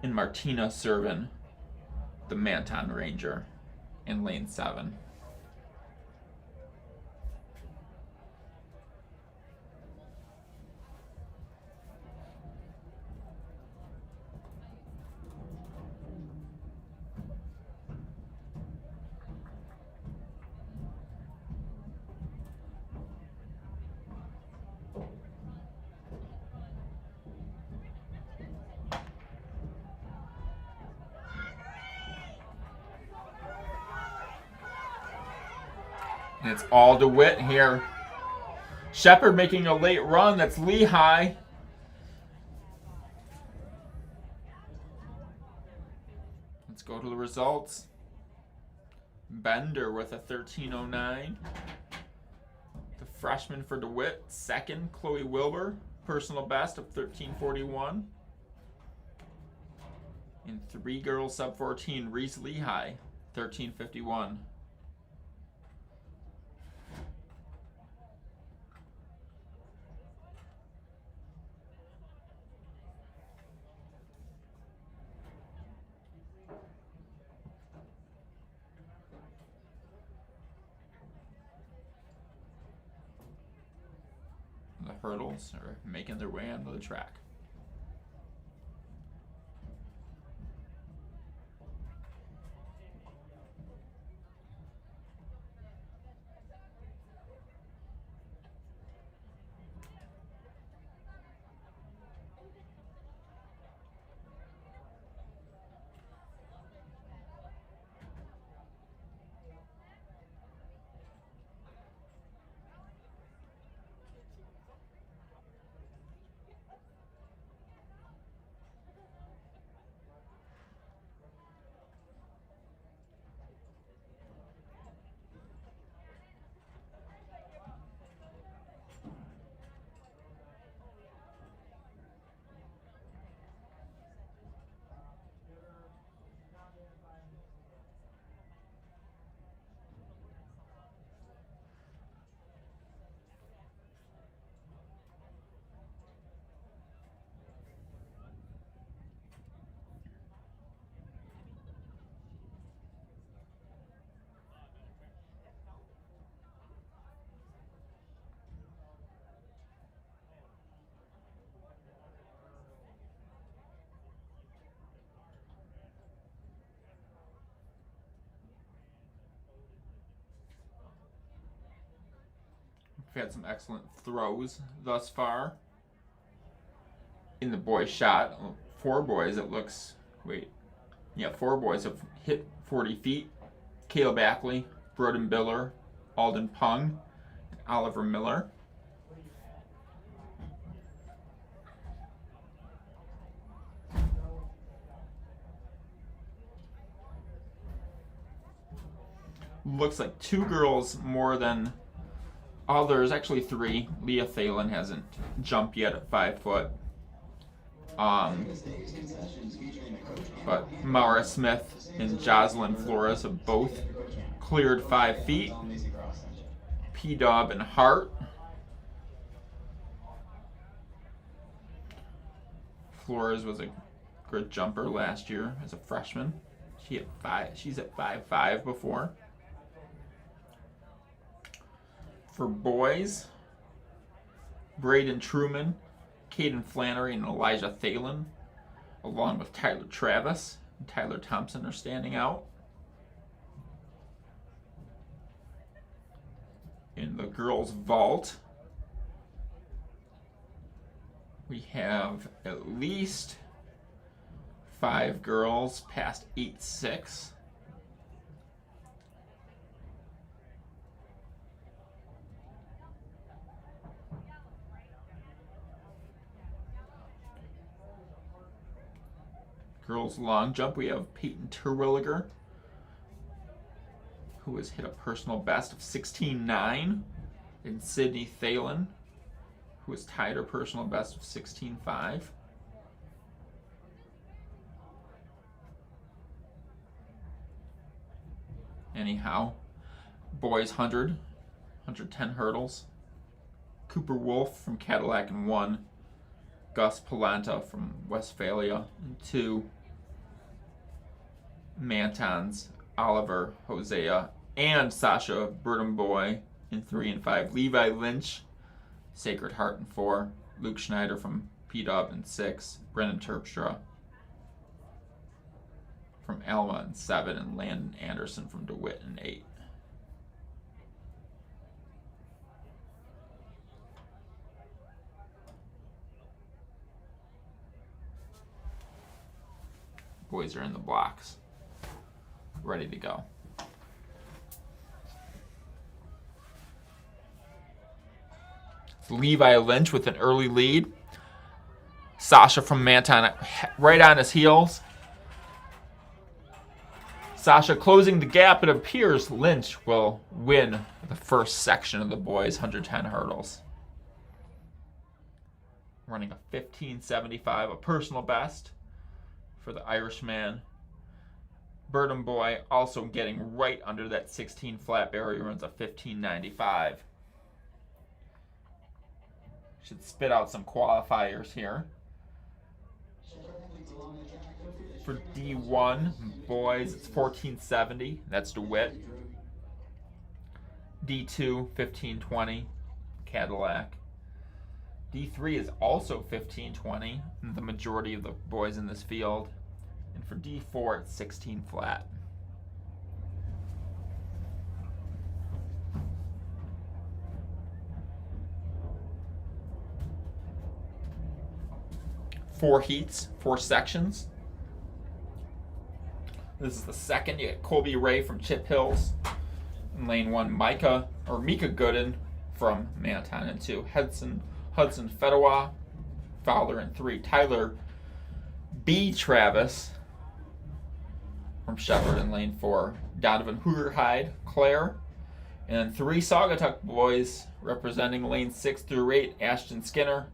And Martina serving the Manton Ranger in lane 7. And it's all DeWitt here. Shepard making a late run. That's Lehigh. Let's go to the results. Bender with a 13:09. The freshman for DeWitt, second. Chloe Wilbur, personal best of 13:41. And 3 girls sub 14, Reese Lehigh, 13:51. The hurdles are making their way onto the track. We've had some excellent throws thus far. In the boys' shot, 4 boys, it looks, 4 boys have hit 40 feet. Caleb Ackley, Broden Biller, Alden Pung, and Oliver Miller. Looks like 2 girls more than others, actually 3. Leah Thalen hasn't jumped yet at 5 foot. But Mara Smith and Jocelyn Flores have both cleared 5 feet. P-Dub and Hart. Flores was a good jumper last year as a freshman. She's at 5'5" before. For boys, Braden Truman, Caden Flannery, and Elijah Thalen, along with Tyler Travis and Tyler Thompson, are standing out. In the girls' vault, we have at least 5 girls past 8'6". Girls long jump, we have Peyton Terwilliger, who has hit a personal best of 16.9, and Sydney Thalen, who has tied her personal best of 16.5. Anyhow, boys 110 hurdles. Cooper Wolf from Cadillac in 1, Gus Polenta from Westphalia. And 2, Mantons, Oliver Hosea, and Sasha Burdenboy in 3 and 5. Levi Lynch, Sacred Heart in 4. Luke Schneider from P-Dub in 6. Brennan Terpstra from Alma in 7. And Landon Anderson from DeWitt in 8. Boys are in the blocks, ready to go. It's Levi Lynch with an early lead. Sasha from Manton right on his heels. Sasha closing the gap. It appears Lynch will win the first section of the boys' 110 hurdles. Running a 15.75, a personal best for the Irishman. Burden Boy also getting right under that 16 flat barrier, runs a 15.95. Should spit out some qualifiers here. For D1 boys, it's 14.70. That's DeWitt. D2, 15.20. Cadillac. D3 is also 15.20. The majority of the boys in this field. And for D4, it's 16 flat. Four heats, 4 sections. This is the second. You get Colby Ray from Chip Hills. In lane 1, Mika Gooden from Manton in 2. Hudson Fedewa, Fowler in 3. Tyler B. Travis from Shepherd in lane 4. Donovan Hoogerhide, Claire. And then 3 Saugatuck boys representing lane 6 through 8. Ashton Skinner,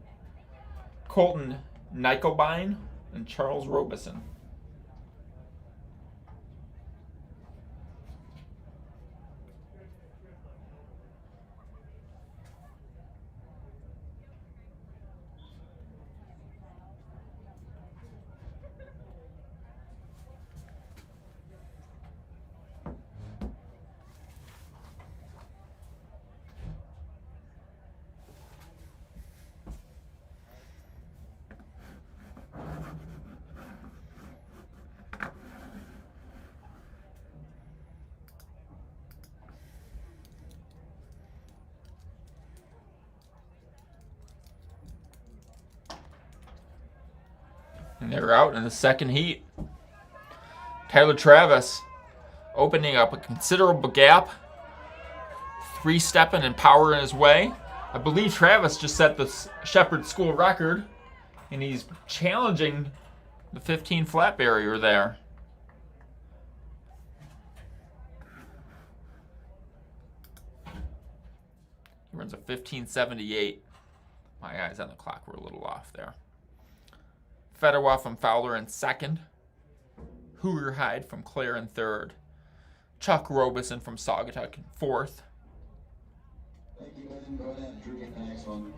Colton Nickelbein, and Charles Robeson. And they're out in the second heat. Tyler Travis opening up a considerable gap. 3-stepping and power in his way. I believe Travis just set the Shepherd School record, and he's challenging the 15 flat barrier there. He runs a 15.78. My eyes on the clock were a little off there. Fedewa from Fowler in 2nd. Hoogerhide from Clare in 3rd. Chuck Robeson from Saugatuck in 4th. Thank you, Go ahead, Drew, get the next one.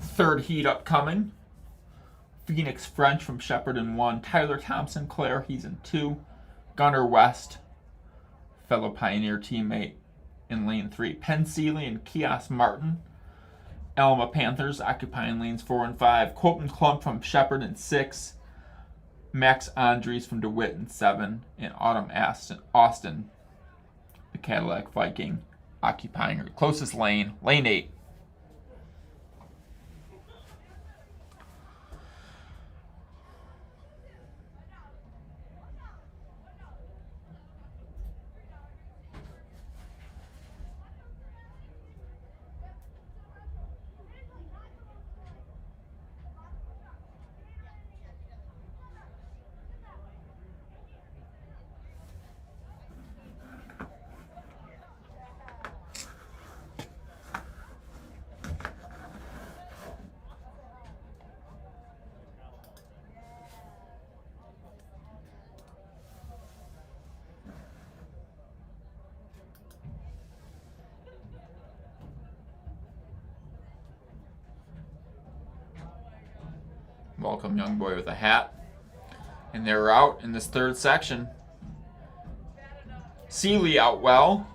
Third heat upcoming. Phoenix French from Shepherd in 1. Tyler Thompson, Claire, he's in 2. Gunnar West, fellow Pioneer teammate, in lane 3. Penn Seeley and Kios Martin. Alma Panthers occupying lanes 4 and 5. Colton Klump from Shepherd in 6. Max Andres from DeWitt in 7. And Autumn Austin, the Cadillac Viking, occupying her closest lane, lane 8. Welcome, young boy with a hat. And they're out in this third section. Seeley out well.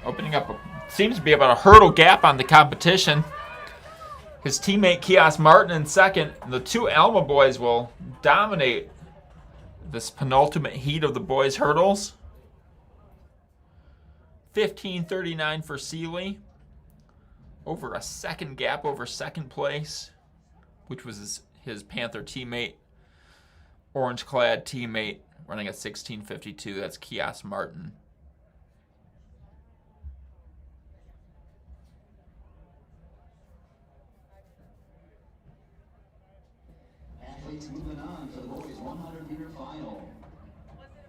Opening up, seems to be about a hurdle gap on the competition. His teammate Kios Martin in second. The two Alma boys will dominate this penultimate heat of the boys' hurdles. 15:39 for Seeley. Over a second gap over second place, which was his Panther teammate. Orange-clad teammate running at 16:52. That's Kios Martin. Athletes moving on for the boys 100-meter final.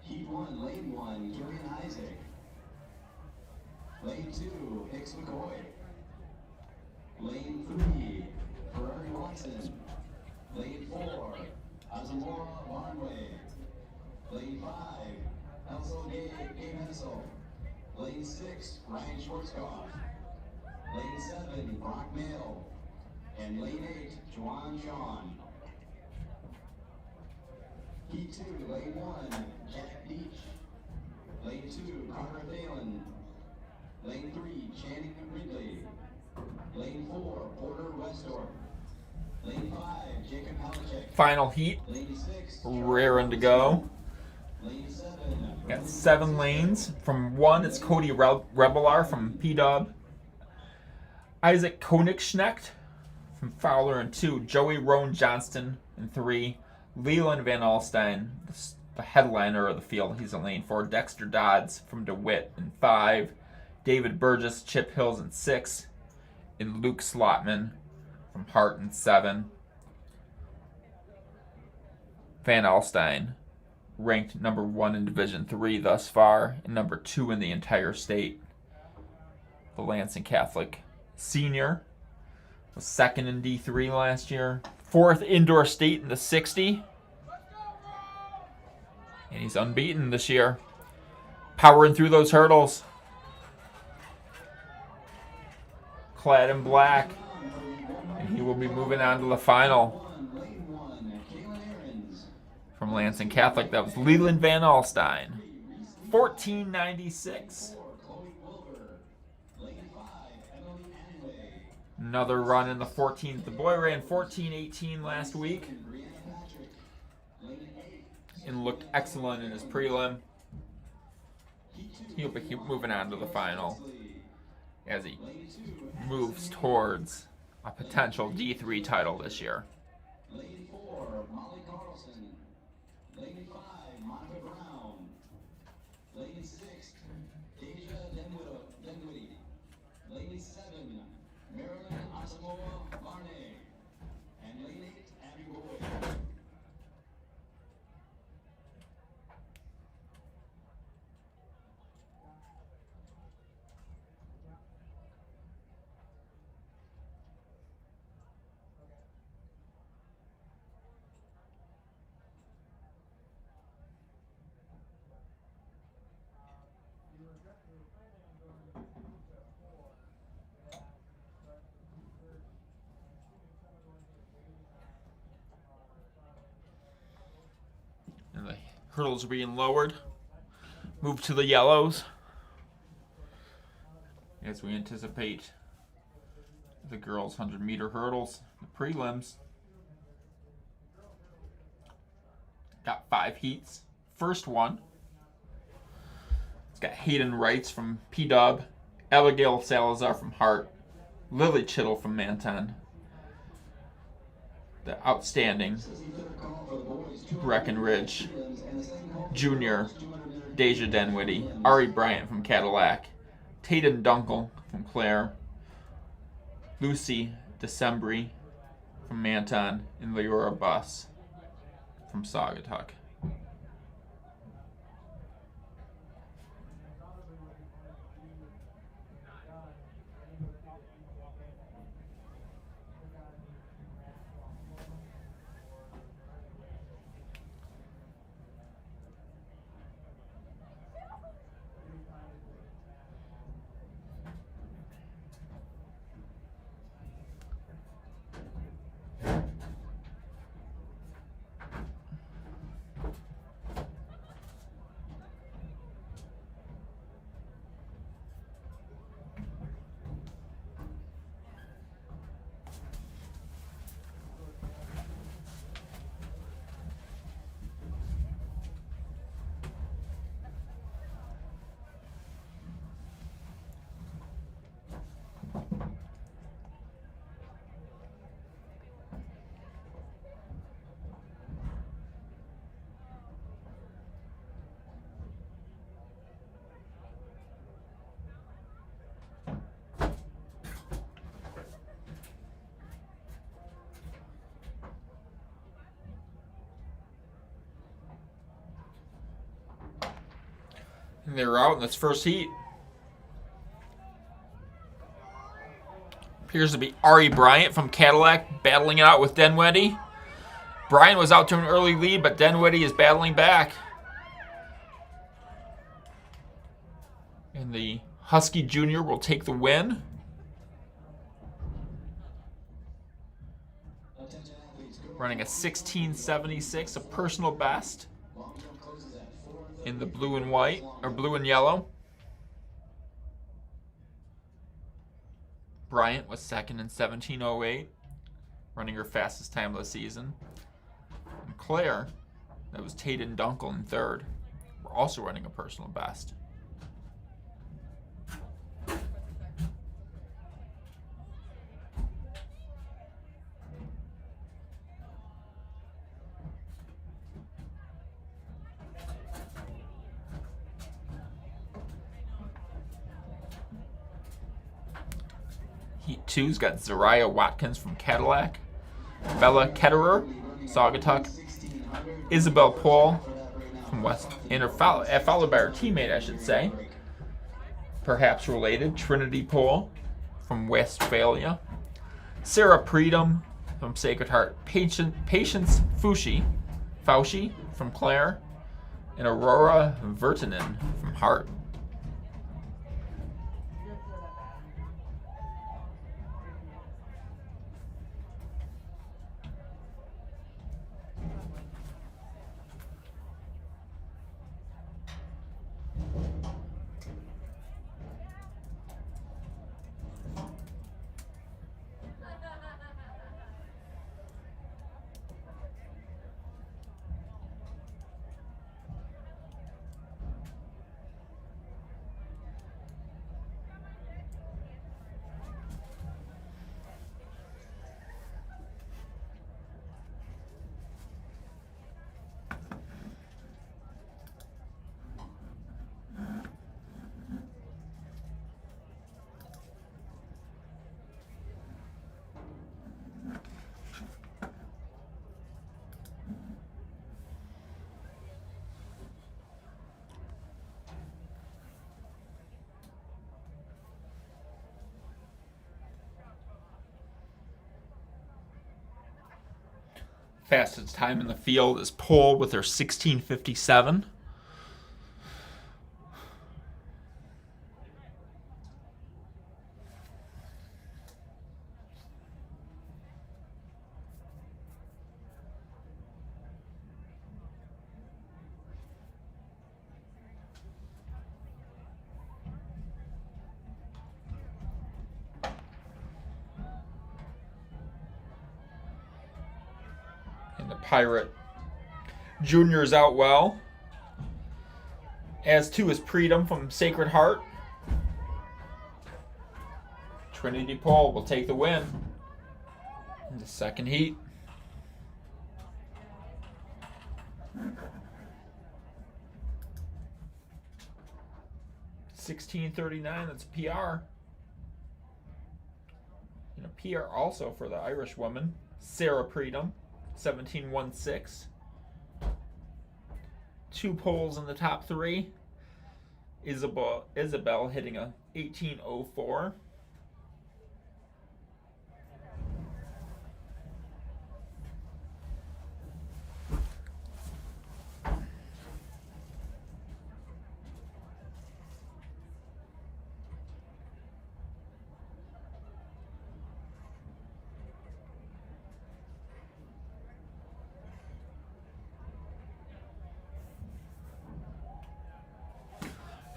Heat 1, lane 1, Killian Isaac. Lane 2, Hicks McCoy. Lane 3, Ferrari Watson. Lane 4, Azamora Barnway. Lane 5, Elso Gabe Hensel. Lane 6, Ryan Schwarzkopf. Lane 7, Brock Mail. And lane 8, Juan Sean. Heat 2, lane 1, Jack Beach. Lane 2, Carter Thalen. Lane 3, Channing Ridley. Lane 4, Porter Westorp. Lane 5, Jacob Halachek. Final heat. Lane 6, Raring to go. Lane 7. Got 7 lanes. From 1, it's Cody Rebelar from P-Dub. Isaac Konigsknecht from Fowler in 2. Joey Roan Johnston in 3. Leland Van Alstyne, the headliner of the field, he's in lane 4. Dexter Dodds from DeWitt in 5. David Burgess, Chip Hills in 6. And Luke Slotman from Hart in 7. Van Alstyne ranked number 1 in Division 3 thus far and number 2 in the entire state. The Lansing Catholic senior was 2nd in D3 last year. 4th indoor state in the 60. And he's unbeaten this year. Powering through those hurdles. Clad in black. And he will be moving on to the final. From Lansing Catholic, that was Leland Van Alstyne. 14:96. Another run in the 14th. The boy ran 14:18 last week and looked excellent in his prelim. He'll be moving on to the final as he moves towards a potential D3 title this year. Lane 4, Molly Carlson. Lane 5, Monica Brown. Lane 6, Deja Denwitty. Lane 7, Marilyn Asamoah Barney. And lane 8, Abby Boyd. And the hurdles are being lowered. Move to the yellows as we anticipate the girls' 100-meter hurdles, the prelims. Got 5 heats. First one, it's got Hayden Wrights from P-Dub, Abigail Salazar from Hart, Lily Chittle from Manton, the outstanding Breckenridge Jr., Deja Denwitty, Ari Bryant from Cadillac, Tatum Dunkel from Clare, Lucy Decembri from Manton, and Leora Buss from Saugatuck. They're out in this first heat. Appears to be Ari Bryant from Cadillac battling it out with Dinwiddie. Bryant was out to an early lead, but Dinwiddie is battling back. And the Husky Jr. will take the win. Running a 16.76, a personal best in the blue and white, or blue and yellow. Bryant was second in 17.08, running her fastest time of the season. And Claire, that was Tayden Dunkel in third, were also running a personal best. Heat 2's got Zariah Watkins from Cadillac, Bella Ketterer, Saugatuck, Isabel Paul from West, and followed by her teammate, I should say, perhaps related, Trinity Paul from Westphalia, Sarah Predum from Sacred Heart, Patience Fauci from Clare, and Aurora Vertinen from Hart. Fastest time in the field is Pohl with her 16.57. And the Pirate Junior is out well. As too is Predum from Sacred Heart. Trinity Paul will take the win in the second heat. $16.39, that's a PR. And a PR also for the Irish woman, Sarah Predum, 17.16. 2 poles in the top 3. Isabel hitting a 18.04.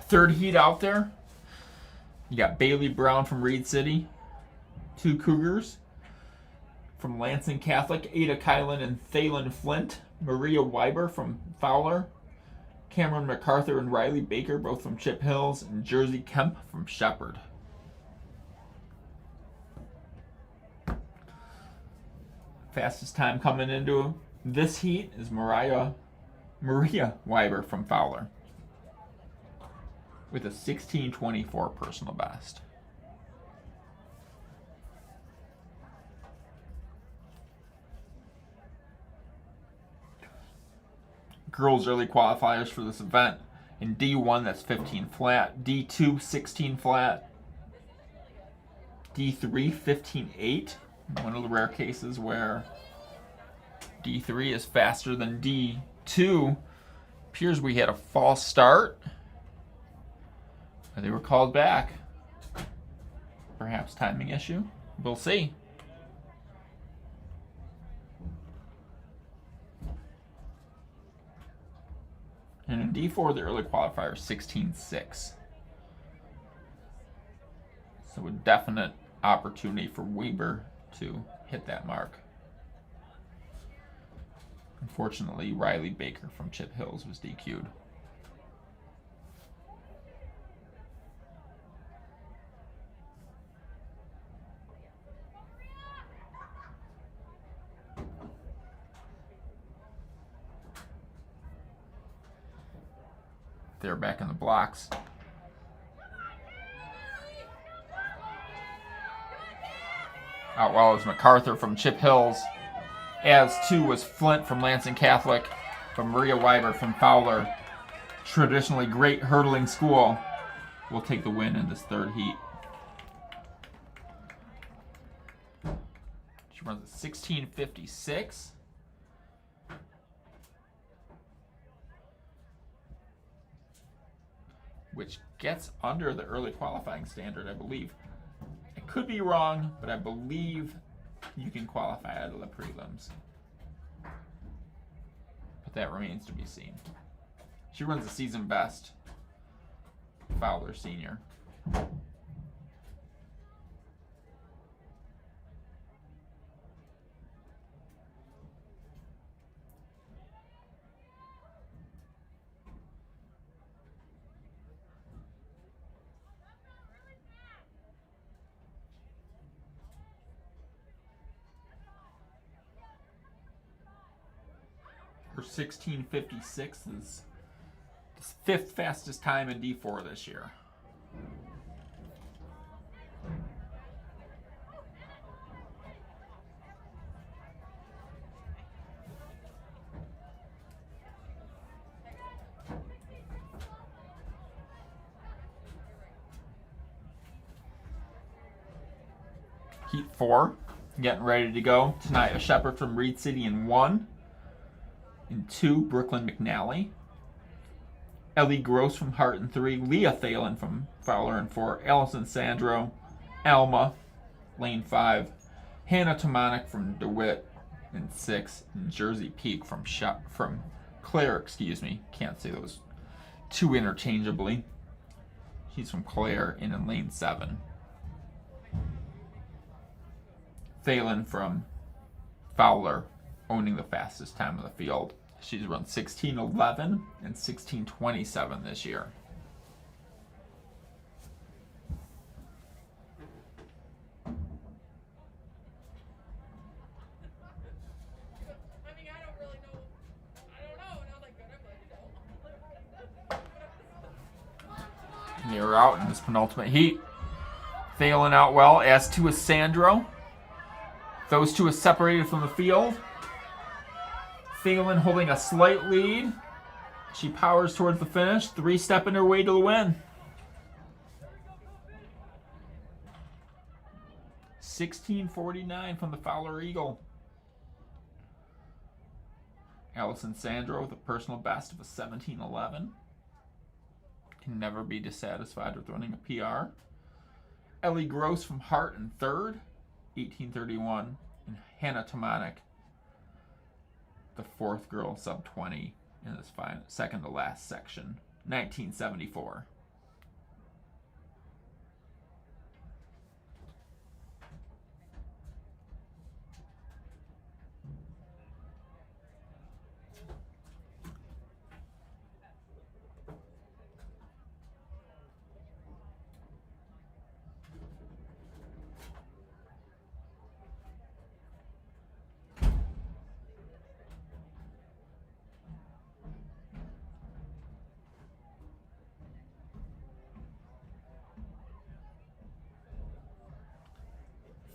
Third heat out there. You got Bailey Brown from Reed City. 2 Cougars. From Lansing Catholic, Ada Kylan and Thalen Flint. Maria Weiber from Fowler. Cameron MacArthur and Riley Baker, both from Chip Hills. And Jersey Kemp from Shepherd. Fastest time coming into this heat is Maria Weiber from Fowler, with a 16.24 personal best. Girls early qualifiers for this event In D1, that's 15 flat. D2, 16 flat. D3, 15.8. One of the rare cases where D3 is faster than D2. Appears we had a false start. They were called back. Perhaps timing issue. We'll see. And in D4, the early qualifier is 16.6. So a definite opportunity for Weber to hit that mark. Unfortunately, Riley Baker from Chip Hills was DQ'd. They're back in the blocks. Out well is MacArthur from Chip Hills. As too was Flint from Lansing Catholic, from Maria Weiber from Fowler. Traditionally great hurdling school will take the win in this third heat. She runs at 16.56. Which gets under the early qualifying standard, I believe. I could be wrong, but I believe you can qualify out of the prelims. But that remains to be seen. She runs the season best. Fowler Senior. Her 16.56 is the fifth fastest time in D4 this year. Heat 4, getting ready to go. Tonight, Shepard from Reed City in 1. In 2, Brooklyn McNally. Ellie Gross from Hart in 3. Leah Thalen from Fowler in 4. Allison Sandro. Alma, lane 5. Hannah Tomanek from DeWitt in 6. And Jersey Peak from Claire, Can't say those two interchangeably. She's from Claire in lane 7. Thalen from Fowler, owning the fastest time of the field. She's run 16.11 and 16.27 this year. They're out in this penultimate heat. Thalen out well, as to is Sandro. Those two are separated from the field. Thalen holding a slight lead. She powers towards the finish, 3-stepping her way to the win. 16.49 from the Fowler Eagle. Allison Sandro with a personal best of a 17.11. Can never be dissatisfied with running a PR. Ellie Gross from Hart in 3rd, 18.31. And Hannah Tomanek, the 4th girl, sub 20 in this second to last section, 19.74.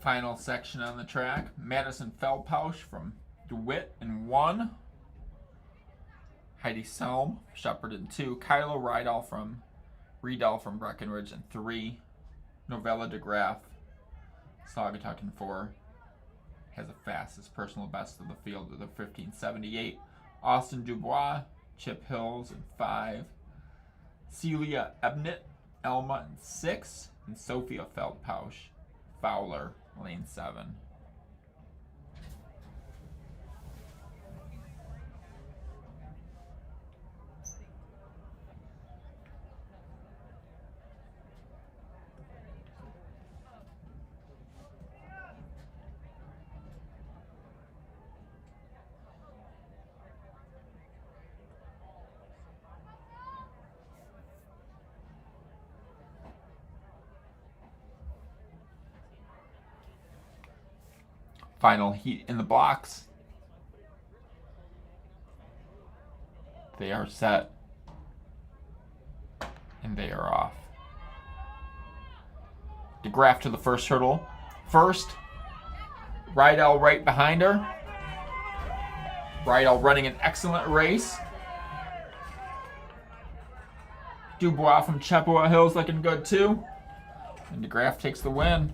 Final section on the track. Madison Feldpausch from DeWitt in 1. Heidi Selm, Shepherd in 2. Kylo Riedel from Breckenridge in 3. Novella DeGraff, Saugatuck in 4. Has the fastest personal best of the field with a 15:78. Austin Dubois, Chip Hills in 5. Celia Ebnit, Elma in 6. And Sophia Feldpausch, Fowler, lane 7. Final heat in the box. They are set. And they are off. DeGraff to the first hurdle. First, Riedel right behind her. Riedel running an excellent race. Dubois from Chippewa Hills looking good too. And DeGraff takes the win.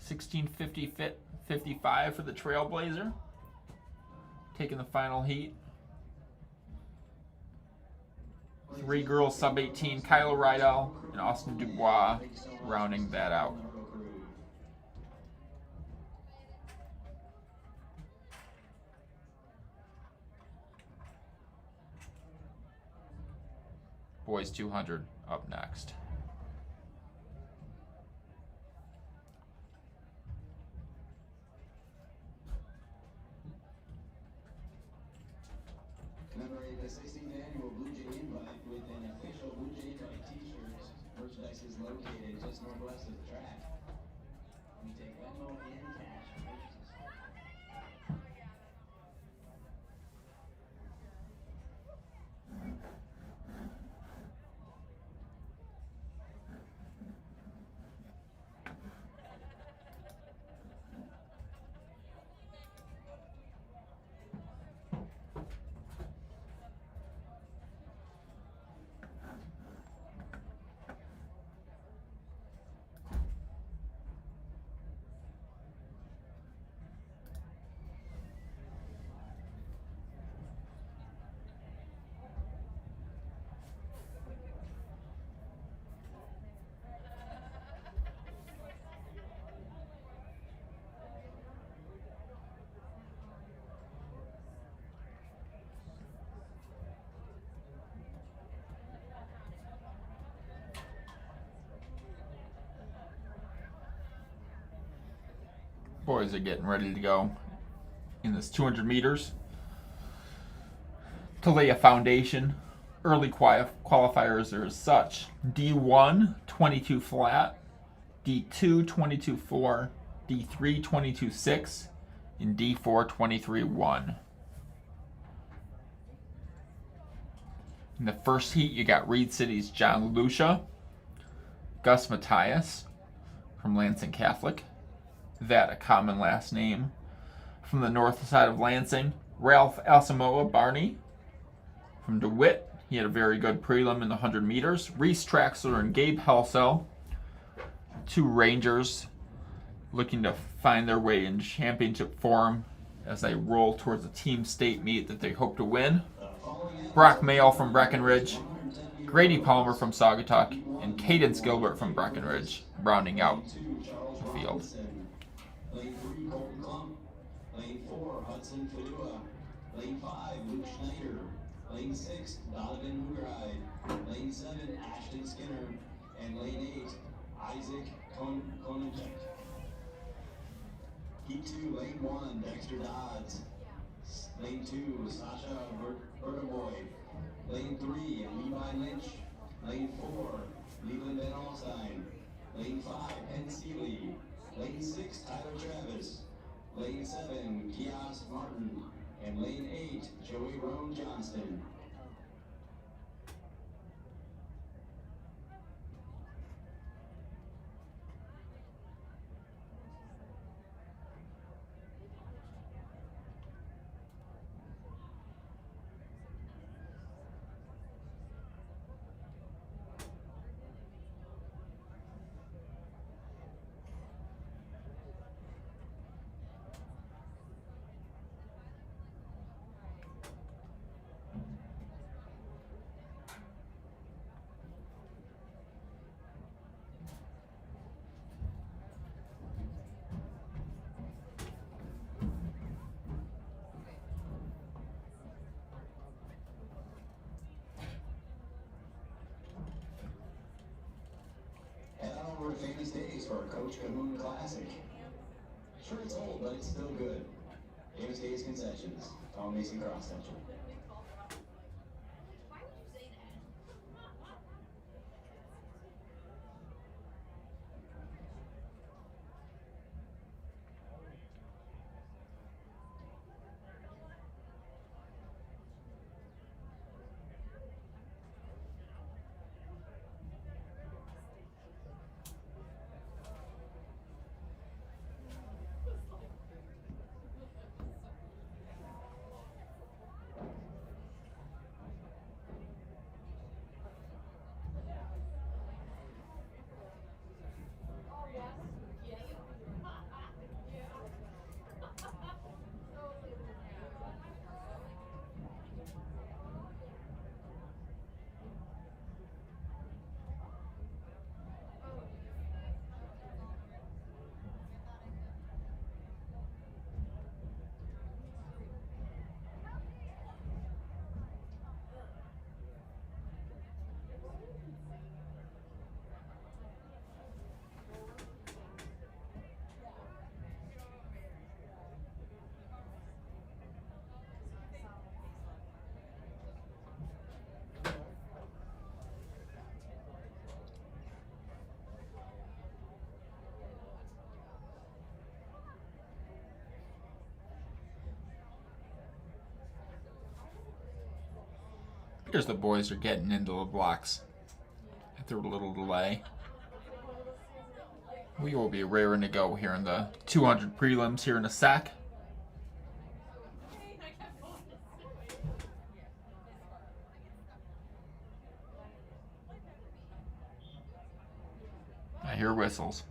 $16.55 for the Trailblazer. Taking the final heat. 3 girls sub-18, Kylo Riedel and Austin Dubois rounding that out. Boys 200 up next. Commemorate the 16th annual Bluejay Invite with an official Bluejay Invite t-shirt. Merchandise is located just northwest of the track. We take Venmo and cash for purchases. Boys are getting ready to go in this 200 meters to lay a foundation. Early qualifiers are as such: D1 22 flat, D2 22.4, D3 22.6, and D4 23.1. In the first heat, you got Reed City's John Lucia, Gus Matthias from Lansing Catholic, that a common last name. From the north side of Lansing, Ralph Asamoah Barney. From DeWitt, he had a very good prelim in the 100 meters. Reese Traxler and Gabe Helsel, 2 Rangers looking to find their way in championship form as they roll towards a team state meet that they hope to win. Brock Mayo from Breckenridge, Grady Palmer from Saugatuck, and Cadence Gilbert from Breckenridge rounding out the field. Lane 3, Colton Klump. Lane 4, Hudson Fadua. Lane 5, Luke Schneider. Lane 6, Donovan Mugride. Lane 7, Ashton Skinner. And Lane 8, Isaac Konachek. Heat 2, Lane 1, Dexter Dodds. Lane 2, Sasha Bertaboy. Lane 3, Levi Lynch. Lane 4, Leland Van Alstein. Lane 5, Penn Seeley. Lane 6, Tyler Travis. Lane 7, Kios Martin. And Lane 8, Joey Roan Johnston. famous days for Coach Cahoon Classic. Sure, it's old, but it's still good. Famous Days Concessions, Tom Mason Cross Country. Here's the boys are getting into the blocks after a little delay. We will be raring to go here in the 200 prelims here in a sec. I hear whistles.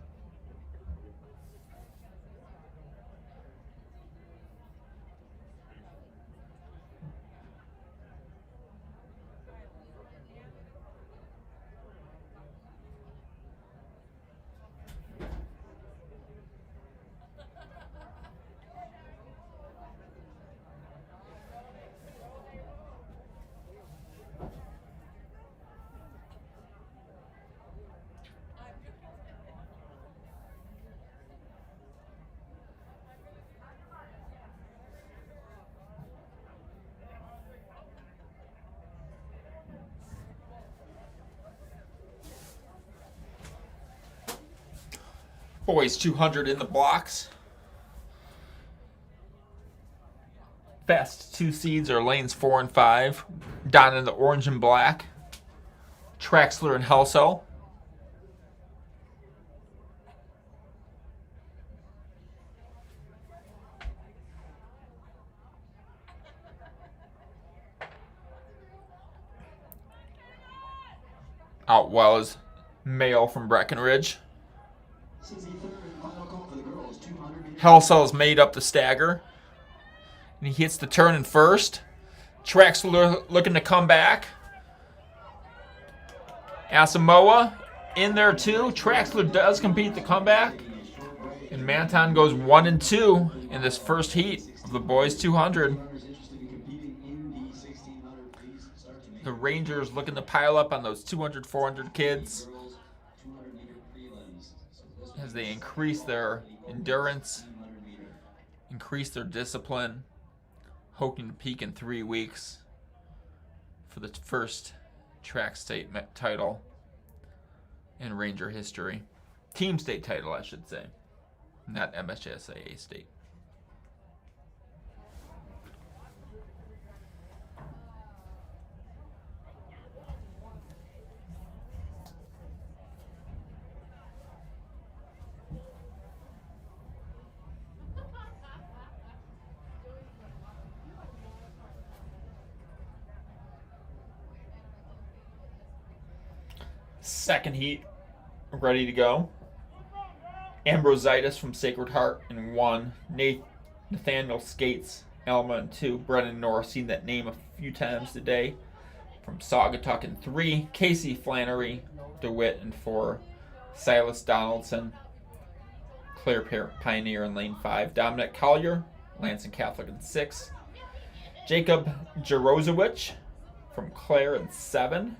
Boys 200 in the blocks. Best two seeds are lanes 4 and 5. Down in the orange and black. Traxler and Helsel. Out well is Mayo from Breckenridge. Hellsel's made up the stagger. And he hits the turn in first. Traxler looking to come back. Asamoah in there too. Traxler does compete the comeback. And Manton goes 1 and 2 in this first heat of the boys 200. The Rangers looking to pile up on those 200, 400 kids as they increase their endurance, increase their discipline, hoping to peak in 3 weeks for the first track state title in Ranger history. Team state title, I should say, not MHSAA state. Second heat, ready to go. Ambrositis from Sacred Heart in 1. Nathaniel Skates, Alma in 2. Brennan Norris, seen that name a few times today, from Saugatuck in 3. Casey Flannery, DeWitt in 4. Silas Donaldson, Claire Pioneer in lane 5. Dominic Collier, Lansing Catholic in 6. Jacob Jarozowicz from Clare in 7.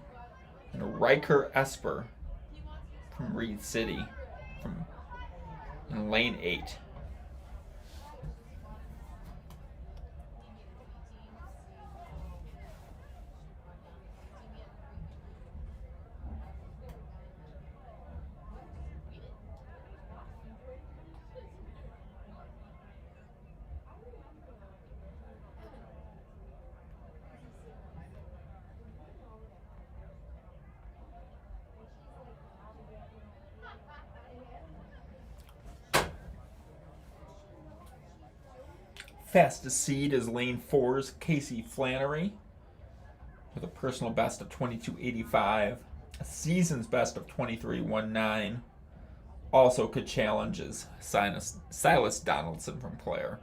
And Riker Esper from Reed City in lane 8. Fastest seed is lane 4's Casey Flannery with a personal best of 22.85, a season's best of 23.19. Also could challenge is Silas Donaldson from Clare.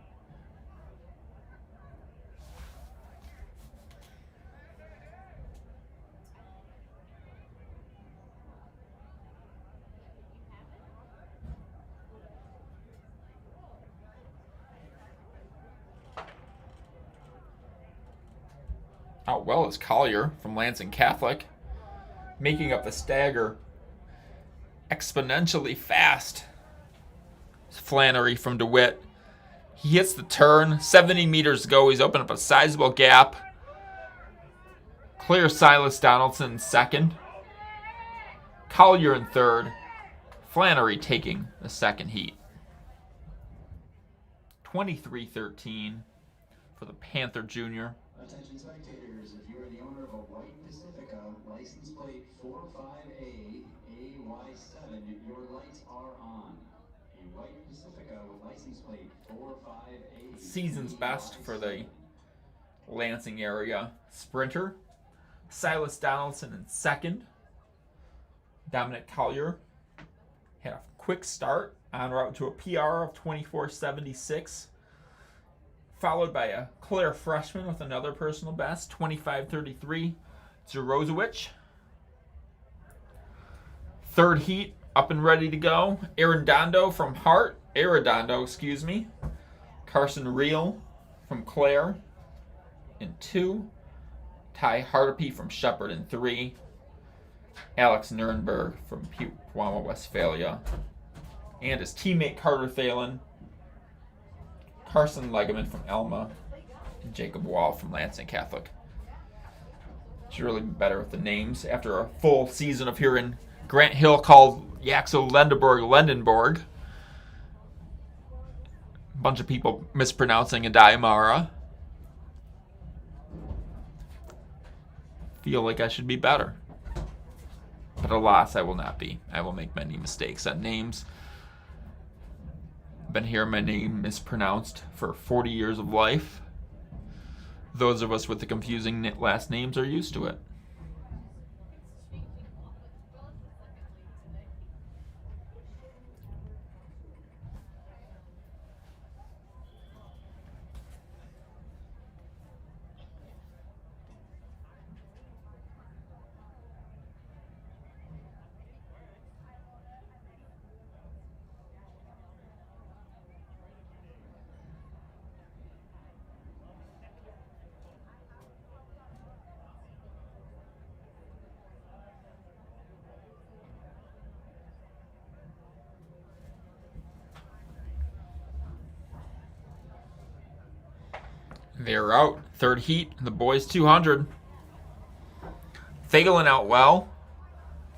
Out well is Collier from Lansing Catholic, making up the stagger exponentially fast. Flannery from DeWitt. He hits the turn, 70 meters to go. He's opened up a sizable gap. Clear Silas Donaldson in second. Collier in third. Flannery taking the second heat. 23-13 for the Panther Junior. Attention spectators, if you are the owner of a white Pacifica, license plate 45A AY7, your lights are on. A white Pacifica with license plate 45A. Season's best for the Lansing area sprinter. Silas Donaldson in second. Dominic Collier had a quick start en route to a PR of 24.76. Followed by a Clare freshman with another personal best, 25.33, Zerozowicz. Third heat, up and ready to go. Arredondo, Carson Reel from Clare in 2. Ty Hartopy from Shepherd in 3. Alex Nurnberg from Pequama, Westphalia. And his teammate Carter Thalen. Carson Legeman from Elma, and Jacob Wall from Lansing Catholic. Should really be better with the names after a full season of hearing Grant Hill called Yaxo Lendenborg. A bunch of people mispronouncing Adayamara. Feel like I should be better. But alas, I will not be. I will make many mistakes on names. Been hearing my name mispronounced for 40 years of life. Those of us with the confusing last names are used to it. They're out. Third heat, the boys 200. Thalen out well,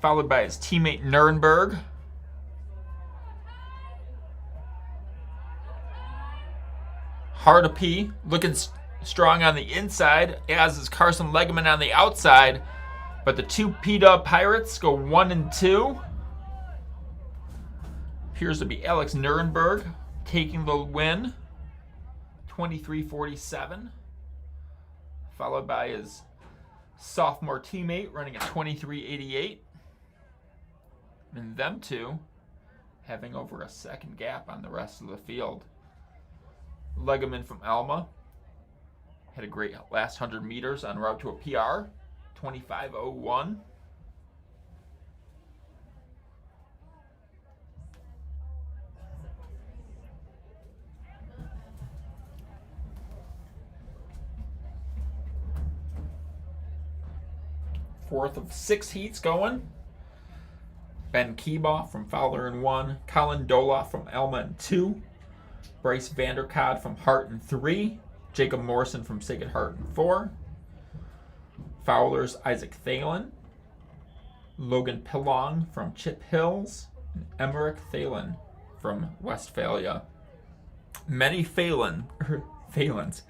followed by his teammate Nurnberg. Hartopy looking strong on the inside, as is Carson Legeman on the outside. But the two P-Dub Pirates go 1 and 2. Appears to be Alex Nurnberg taking the win. 23.47, followed by his sophomore teammate running at 23.88, and them two having over a second gap on the rest of the field. Legeman from Alma had a great last 100 meters en route to a PR, 25.01. Fourth of 6 heats going. Ben Keebaugh from Fowler in 1. Colin Doloff from Elma in 2. Bryce Vanderkade from Hart in 3. Jacob Morrison from Sacred Heart in 4. Fowler's Isaac Thalen. Logan Pilong from Chip Hills. And Emmerich Thalen from Westphalia. Many Thalens.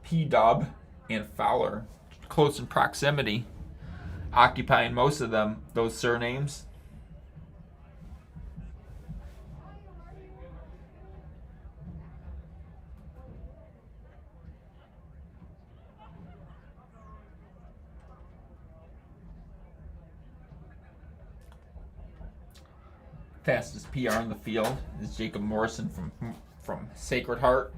P-Dub and Fowler, close in proximity, occupying most of those surnames. Fastest PR in the field is Jacob Morrison from Sacred Heart.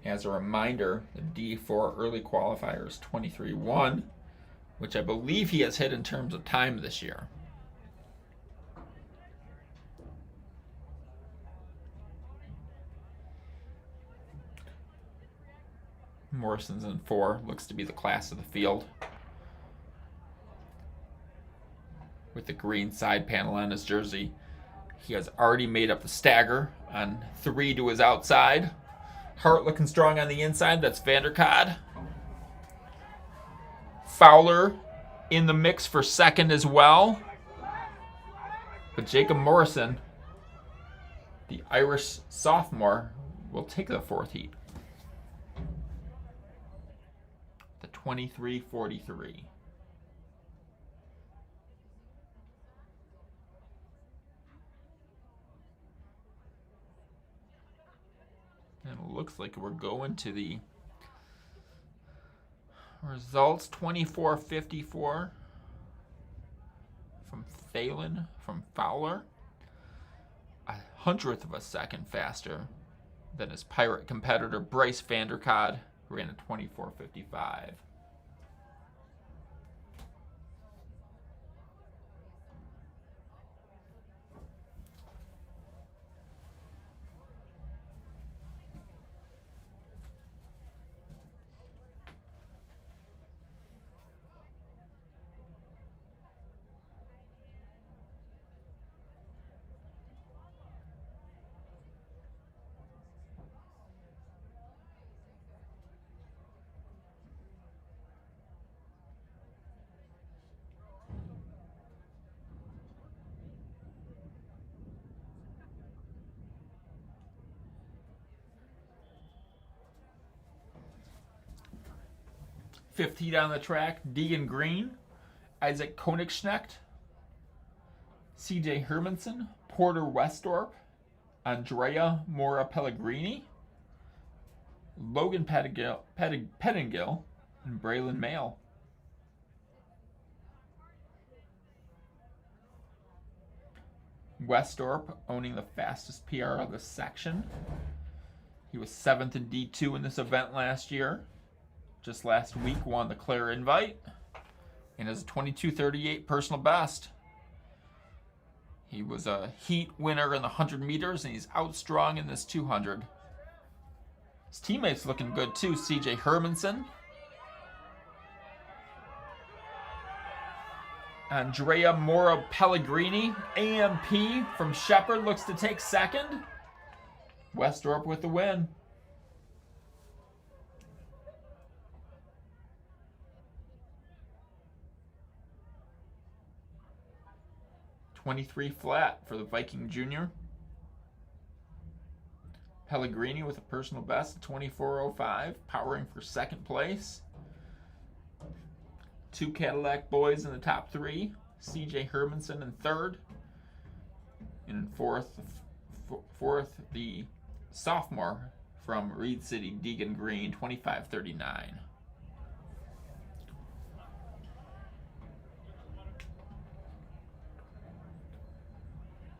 As a reminder, the D4 early qualifier is 23-1, which I believe he has hit in terms of time this year. Morrison's in 4, looks to be the class of the field. With the green side panel on his jersey, he has already made up the stagger on 3 to his outside. Hart looking strong on the inside. That's Vanderkade. Fowler in the mix for second as well. But Jacob Morrison, the Irish sophomore, will take the 4th heat. The 23:43. And it looks like we're going to the results. 24:54 from Thalen from Fowler. 1/100th of a second faster than his Pirate competitor Bryce Vanderkade, who ran a 24:55. Fifth heat on the track, Deegan Green, Isaac Königsknecht, CJ Hermanson, Porter Westorp, Andrea Mora Pellegrini, Logan Pettingill, and Braylon Mail. Westorp owning the fastest PR of the section. He was 7th in D2 in this event last year. Just last week won the Clare Invite and has a 22:38 personal best. He was a heat winner in the 100 meters and he's out strong in this 200. His teammates looking good too. CJ Hermanson, Andrea Mora Pellegrini, AMP from Shepherd looks to take second. Westorp with the win. .23 flat for the Viking Junior. Pellegrini with a personal best of 24:05, powering for second place. 2 Cadillac boys in the top 3. CJ Hermanson in 3rd. And in fourth, the sophomore from Reed City, Deegan Green, 25:39.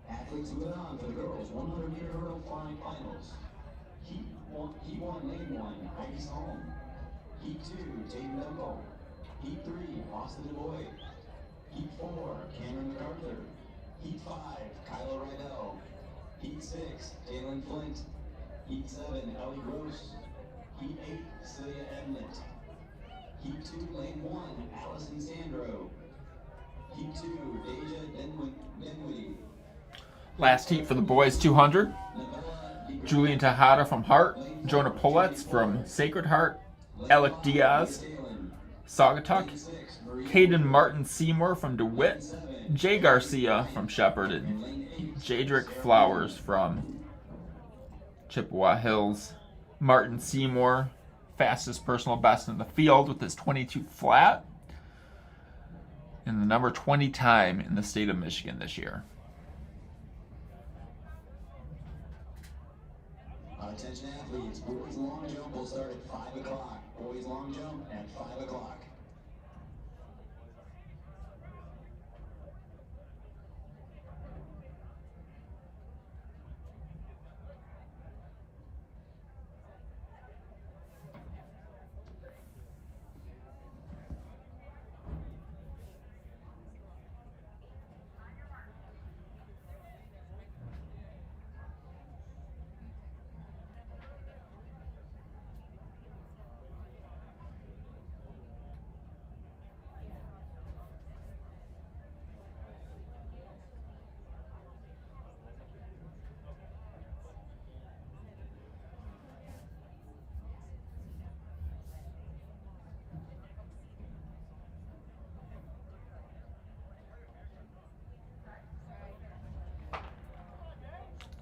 Athletes moving on for the girls' 100-meter hurdle flying finals. Heat 1, lane 1, Heidi Solom. Heat 2, Tatum Dumbo. Heat 3, Austin DeBoy. Heat 4, Cameron MacArthur. Heat 5, Kyla Rydell. Heat 6, Jalen Flint. Heat 7, Ellie Gross. Heat 8, Celia Edmond. Heat 2, lane 1, Allison Sandro. Heat 2, Deja Denwitty. Last heat for the boys 200. Julian Tejada from Hart, Jonah Puletz from Sacred Heart, Alec Diaz, Saugatuck, Caden Martin Seymour from DeWitt, Jay Garcia from Shepherd, and Jadrick Flowers from Chippewa Hills. Martin Seymour, fastest personal best in the field with his 22 flat, and the number 20 time in the state of Michigan this year. Attention athletes, boys long jump will start at 5 o'clock. Boys long jump at 5 o'clock.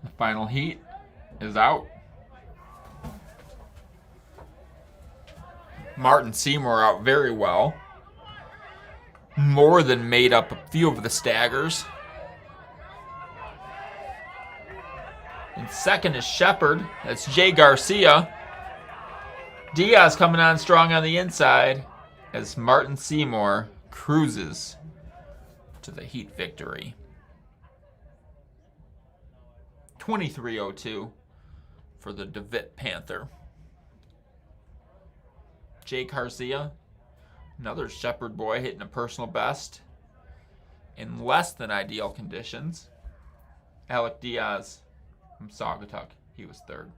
The final heat is out. Martin Seymour out very well. More than made up a few of the staggers. In second is Shepherd. That's Jay Garcia. Diaz coming on strong on the inside as Martin Seymour cruises to the heat victory. 23:02 for the DeWitt Panther. Jake Garcia, another Shepherd boy hitting a personal best in less than ideal conditions. Alec Diaz from Saugatuck, he was third.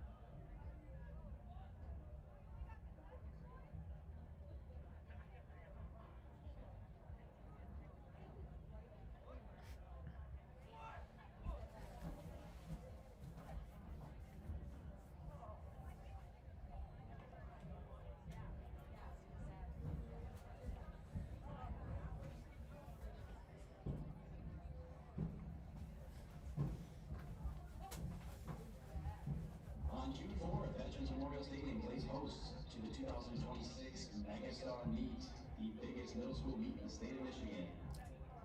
On June 4th, Veterans Memorial Stadium plays host to the 2026 Megastar Meet, the biggest middle school meet in the state of Michigan.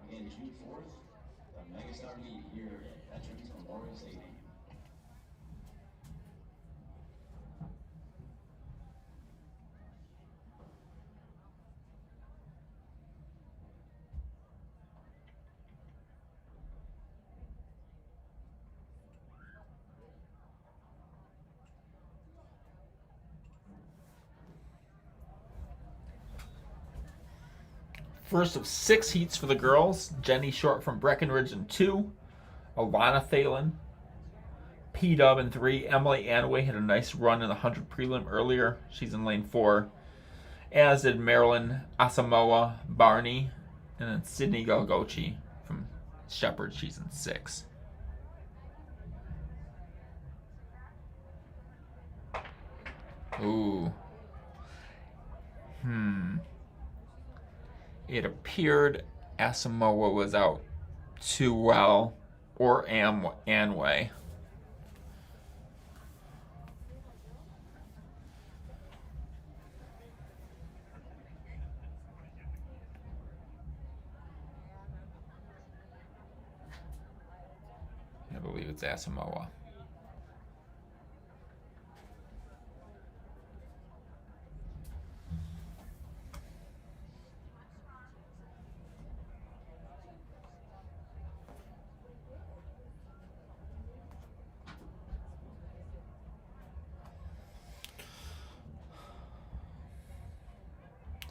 Again, June 4th, the Megastar Meet here at Veterans Memorial Stadium. First of 6 heats for the girls. Jenny Short from Breckenridge in 2. Alana Thalen. P-Dub in 3. Emily Anway had a nice run in the 100 prelim earlier. She's in lane 4. As did Marilyn Asamoah Barney. And then Sydney Galgochi from Shepherd. She's in 6. Ooh. It appeared Asamoah was out too well, or Anway. I believe it's Asamoah.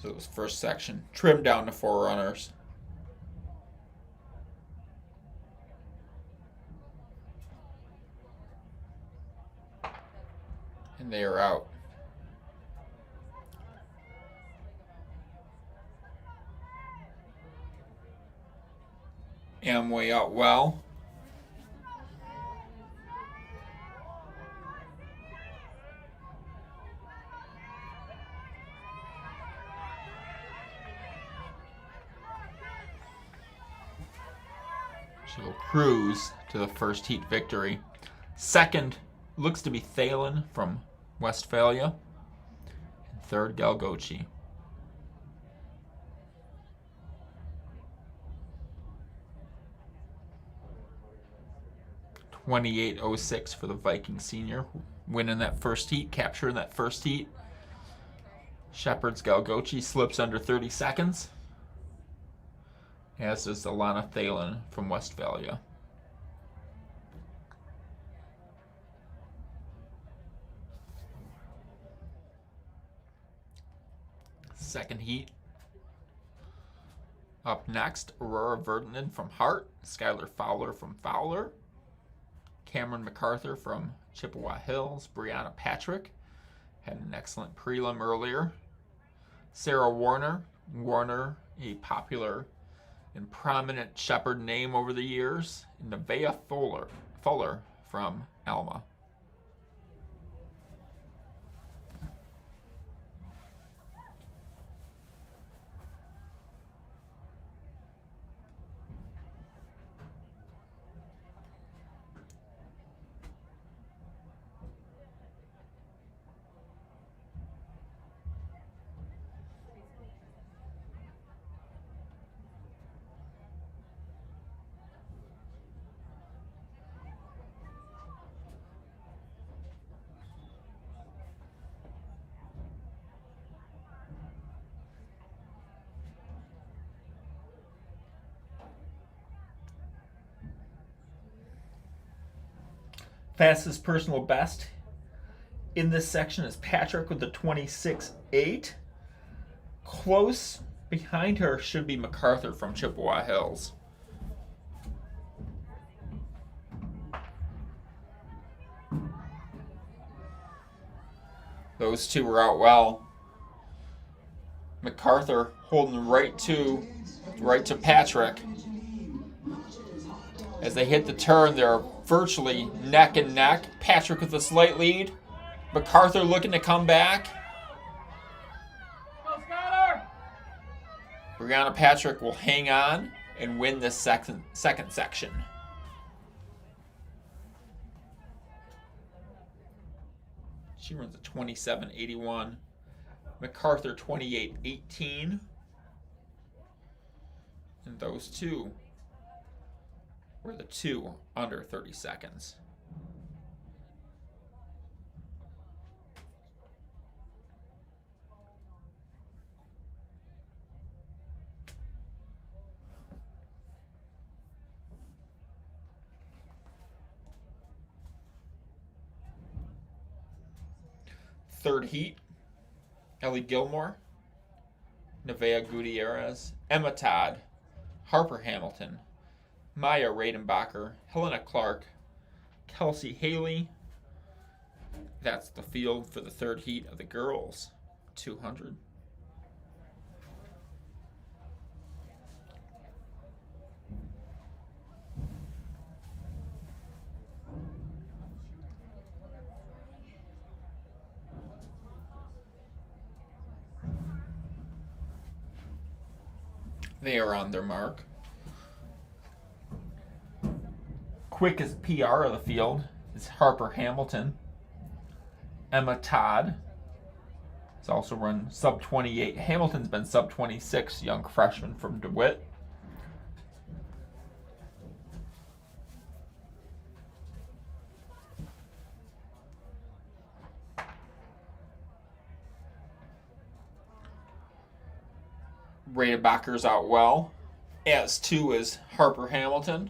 So it was first section, trimmed down to 4 runners. And they are out. Amway out well. She'll cruise to the first heat victory. Second looks to be Thalen from Westphalia. And third, Galgochi. .28.06 for the Viking senior, winning that first heat, capturing that first heat. Shepard's Galgochi slips under 30 seconds, as does Alana Thalen from Westphalia. Second heat. Up next, Aurora Verdinen from Hart, Skylar Fowler from Fowler, Cameron MacArthur from Chippewa Hills, Brianna Patrick had an excellent prelim earlier, Sarah Warner, a popular and prominent Shepherd name over the years, and Nevaeh Fuller from Alma. Fastest personal best in this section is Patrick with the 26.8. Close behind her should be MacArthur from Chippewa Hills. Those two were out well. MacArthur holding right to Patrick. As they hit the turn, they're virtually neck and neck. Patrick with a slight lead. MacArthur looking to come back. Brianna Patrick will hang on and win this second section. She runs a 27.81. MacArthur 28.18. And those two were the two under 30 seconds. Third heat, Ellie Gilmore, Nevaeh Gutierrez, Emma Todd, Harper Hamilton, Maya Radenbacher, Helena Clark, Kelsey Haley. That's the field for the third heat of the girls 200. They are on their mark. Quickest PR of the field is Harper Hamilton. Emma Todd has also run sub 28. Hamilton's been sub 26, young freshman from DeWitt. Radenbacher's out well, as too is Harper Hamilton.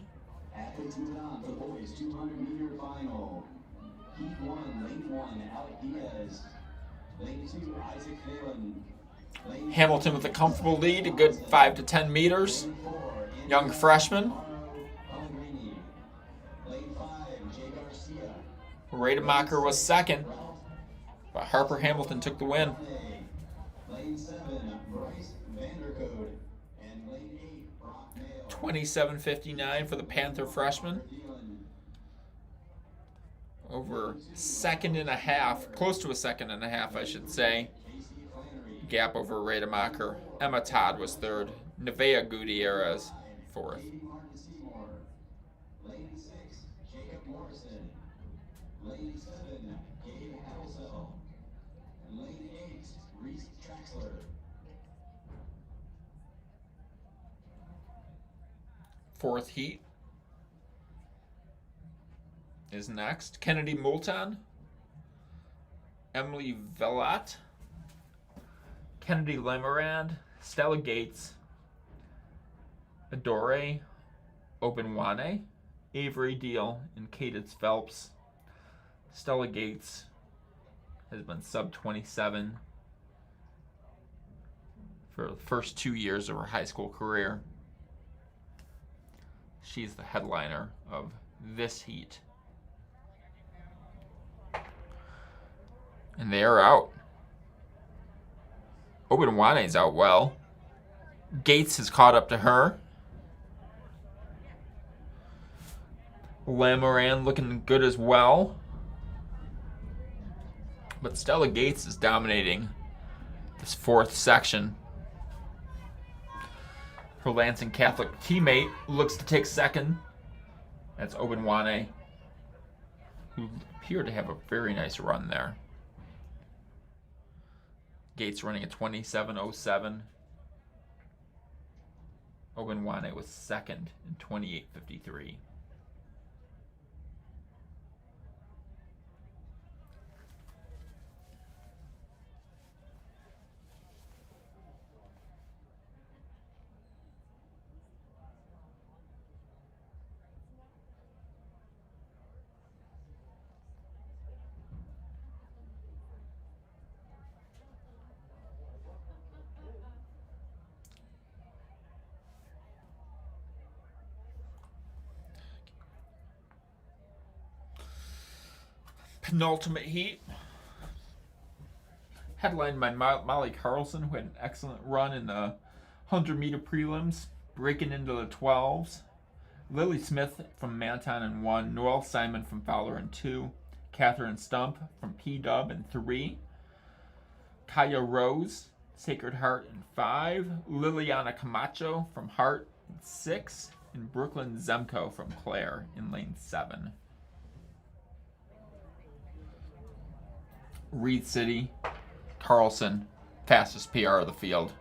Athletes moving on for the boys 200-meter final. Heat 1, lane 1, Alec Diaz. Lane 2, Isaac Phelan. Hamilton with a comfortable lead, a good 5 to 10 meters. Young freshman. Lane 5, Jay Garcia. Radenbacher was second, but Harper Hamilton took the win. Lane 7, Bryce Vandercote. And lane 8, Brock Mail. 27.59 for the Panther freshman. Over second and a half, close to a second and a half, I should say. Gap over Rademacher. Emma Todd was third. Nevaeh Gutierrez fourth. Lane 6, Jacob Morrison. Lane 7, Gabe Halsell. And lane 8, Reese Traxler. Fourth heat is next. Kennedy Moulton, Emily Velat, Kennedy Lemarand, Stella Gates, Adore Obenwane, Avery Deal, and Cadence Phelps. Stella Gates has been sub 27 for the first 2 years of her high school career. She's the headliner of this heat. And they are out. Obenwane's out well. Gates has caught up to her. Lamoran looking good as well. But Stella Gates is dominating this fourth section. Her Lansing Catholic teammate looks to take second. That's Obenwane, who appeared to have a very nice run there. Gates running a 27.07. Obenwane was second in 28.53. Penultimate heat, headlined by Molly Carlson, who had an excellent run in the 100-meter prelims, breaking into the 12s. Lily Smith from Manton in 1, Noelle Simon from Fowler in 2, Catherine Stump from P-Dub in 3, Kaya Rose, Sacred Heart in 5, Liliana Camacho from Hart in 6, and Brooklyn Zemko from Clare in lane 7. Reed City, Carlson, fastest PR of the field.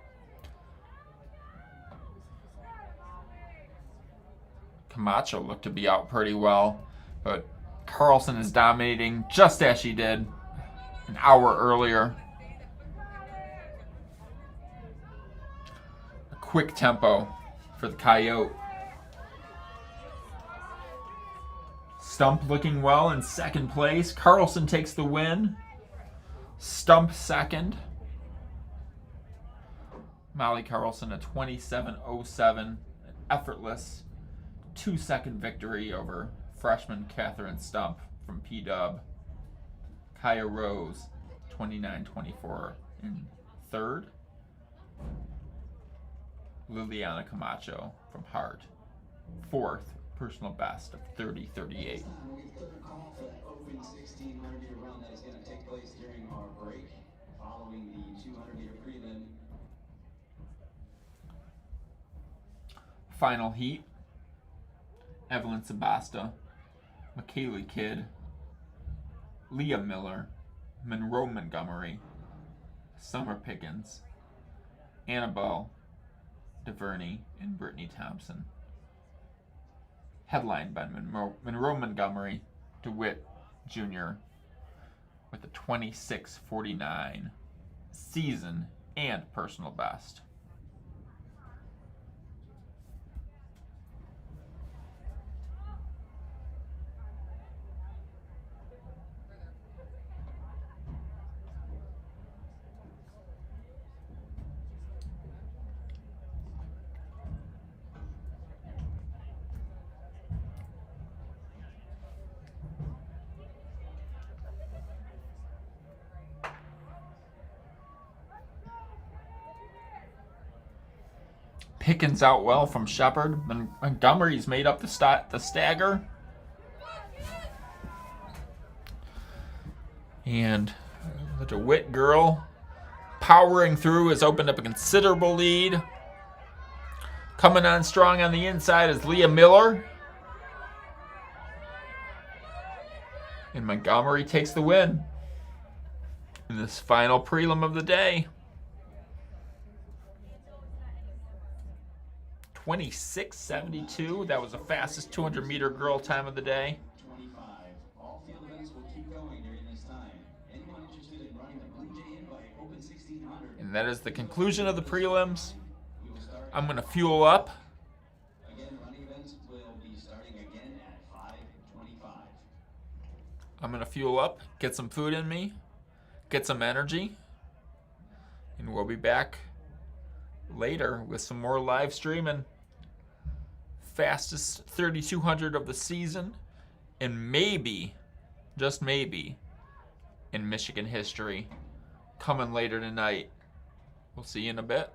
Camacho looked to be out pretty well, but Carlson is dominating just as she did an hour earlier. A quick tempo for the Coyote. Stump looking well in second place. Carlson takes the win. Stump second. Molly Carlson a 27.07, an effortless 2-second victory over freshman Catherine Stump from P-Dub. Kaya Rose 29.24 in third. Liliana Camacho from Hart, fourth, personal best of 30.38. Open 1600-meter run that is going to take place during our break following the 200-meter prelim. Final heat, Evelyn Sebasta, McKaylee Kidd, Leah Miller, Monroe Montgomery, Summer Pickens, Annabelle DeVerney, and Brittany Thompson. Headlined by Monroe Montgomery, DeWitt Jr. with a 26.49 season and personal best. Pickens out well from Shepard. Montgomery's made up the stagger. And the DeWitt girl powering through has opened up a considerable lead. Coming on strong on the inside is Leah Miller. And Montgomery takes the win in this final prelim of the day. 26:72. That was the fastest 200-meter girl time of the day. 25. All field events will keep going during this time. Anyone interested in running the Bluejay invite Open 1600? And that is the conclusion of the prelims. I'm going to fuel up. Again, running events will be starting again at 5:25. I'm going to fuel up, get some food in me, get some energy, and we'll be back later with some more live streaming. Fastest 3200 of the season, and maybe, just maybe, in Michigan history, coming later tonight. We'll see you in a bit.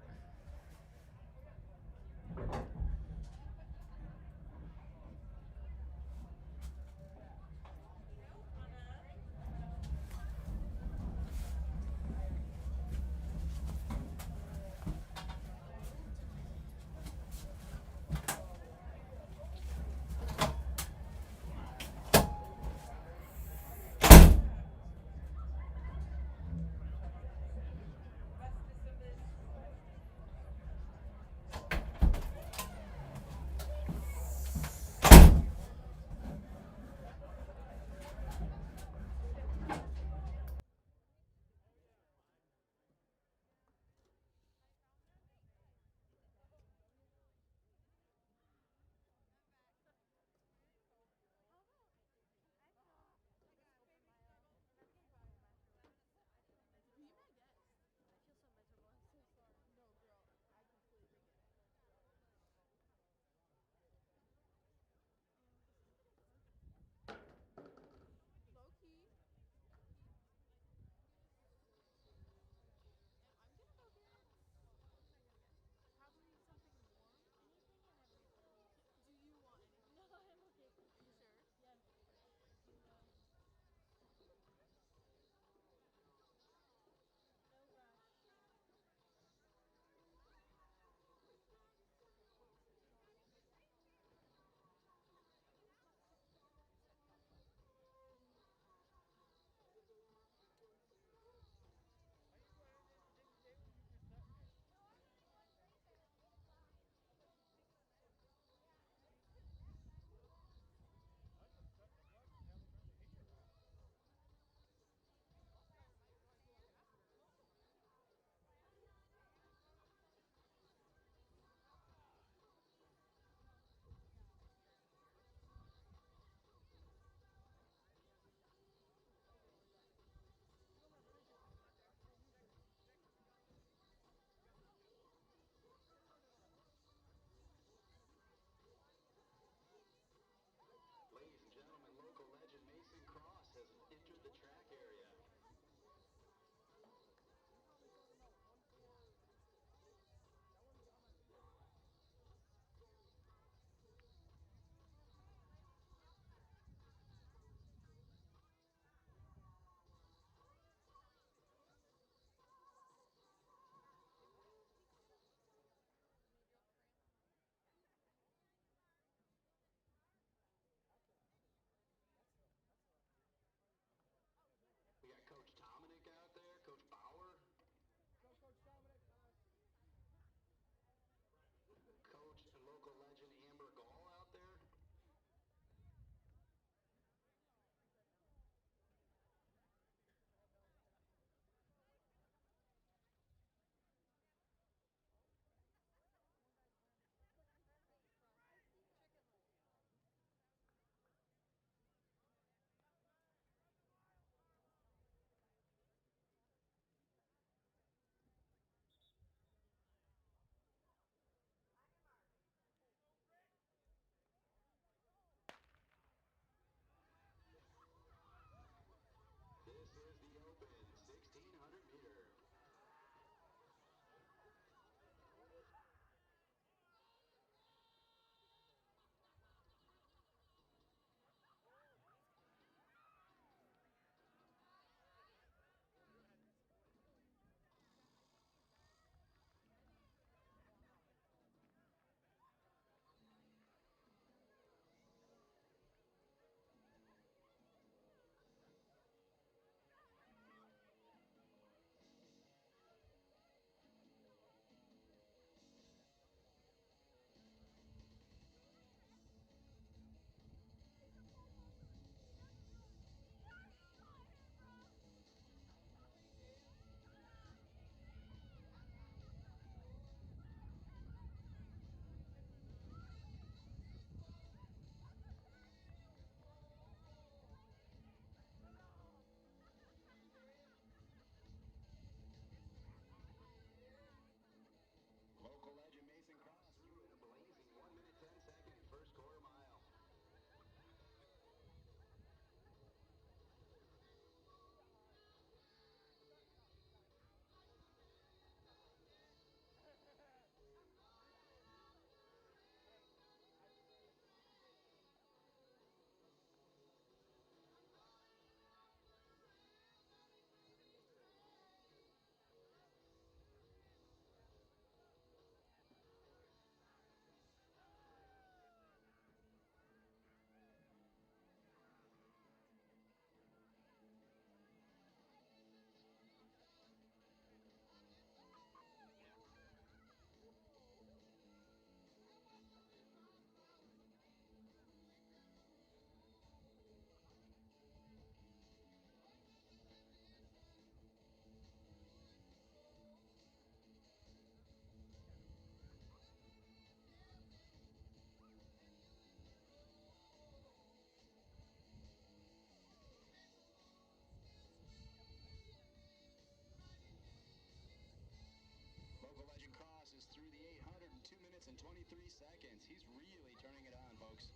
seconds. He's really turning it on, folks.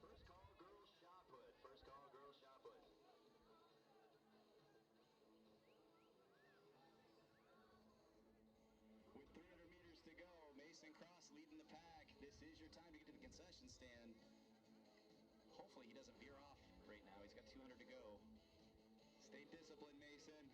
First call, girls shot put. With 300 meters to go, Mason Cross leading the pack. This is your time to get to the concession stand. Hopefully he doesn't veer off right now. He's got 200 to go. Stay disciplined, Mason.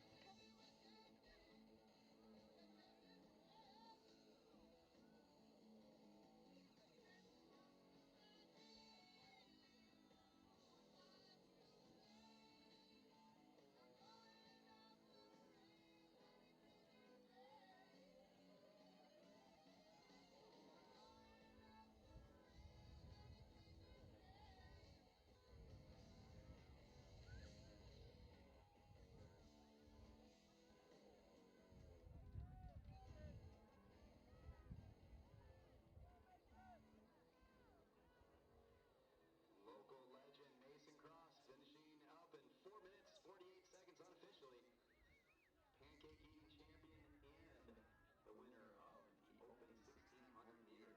Local legend Mason Cross finishing up in 4 minutes, 48 seconds unofficially. Pancake eating champion and the winner of the open 1600 meter.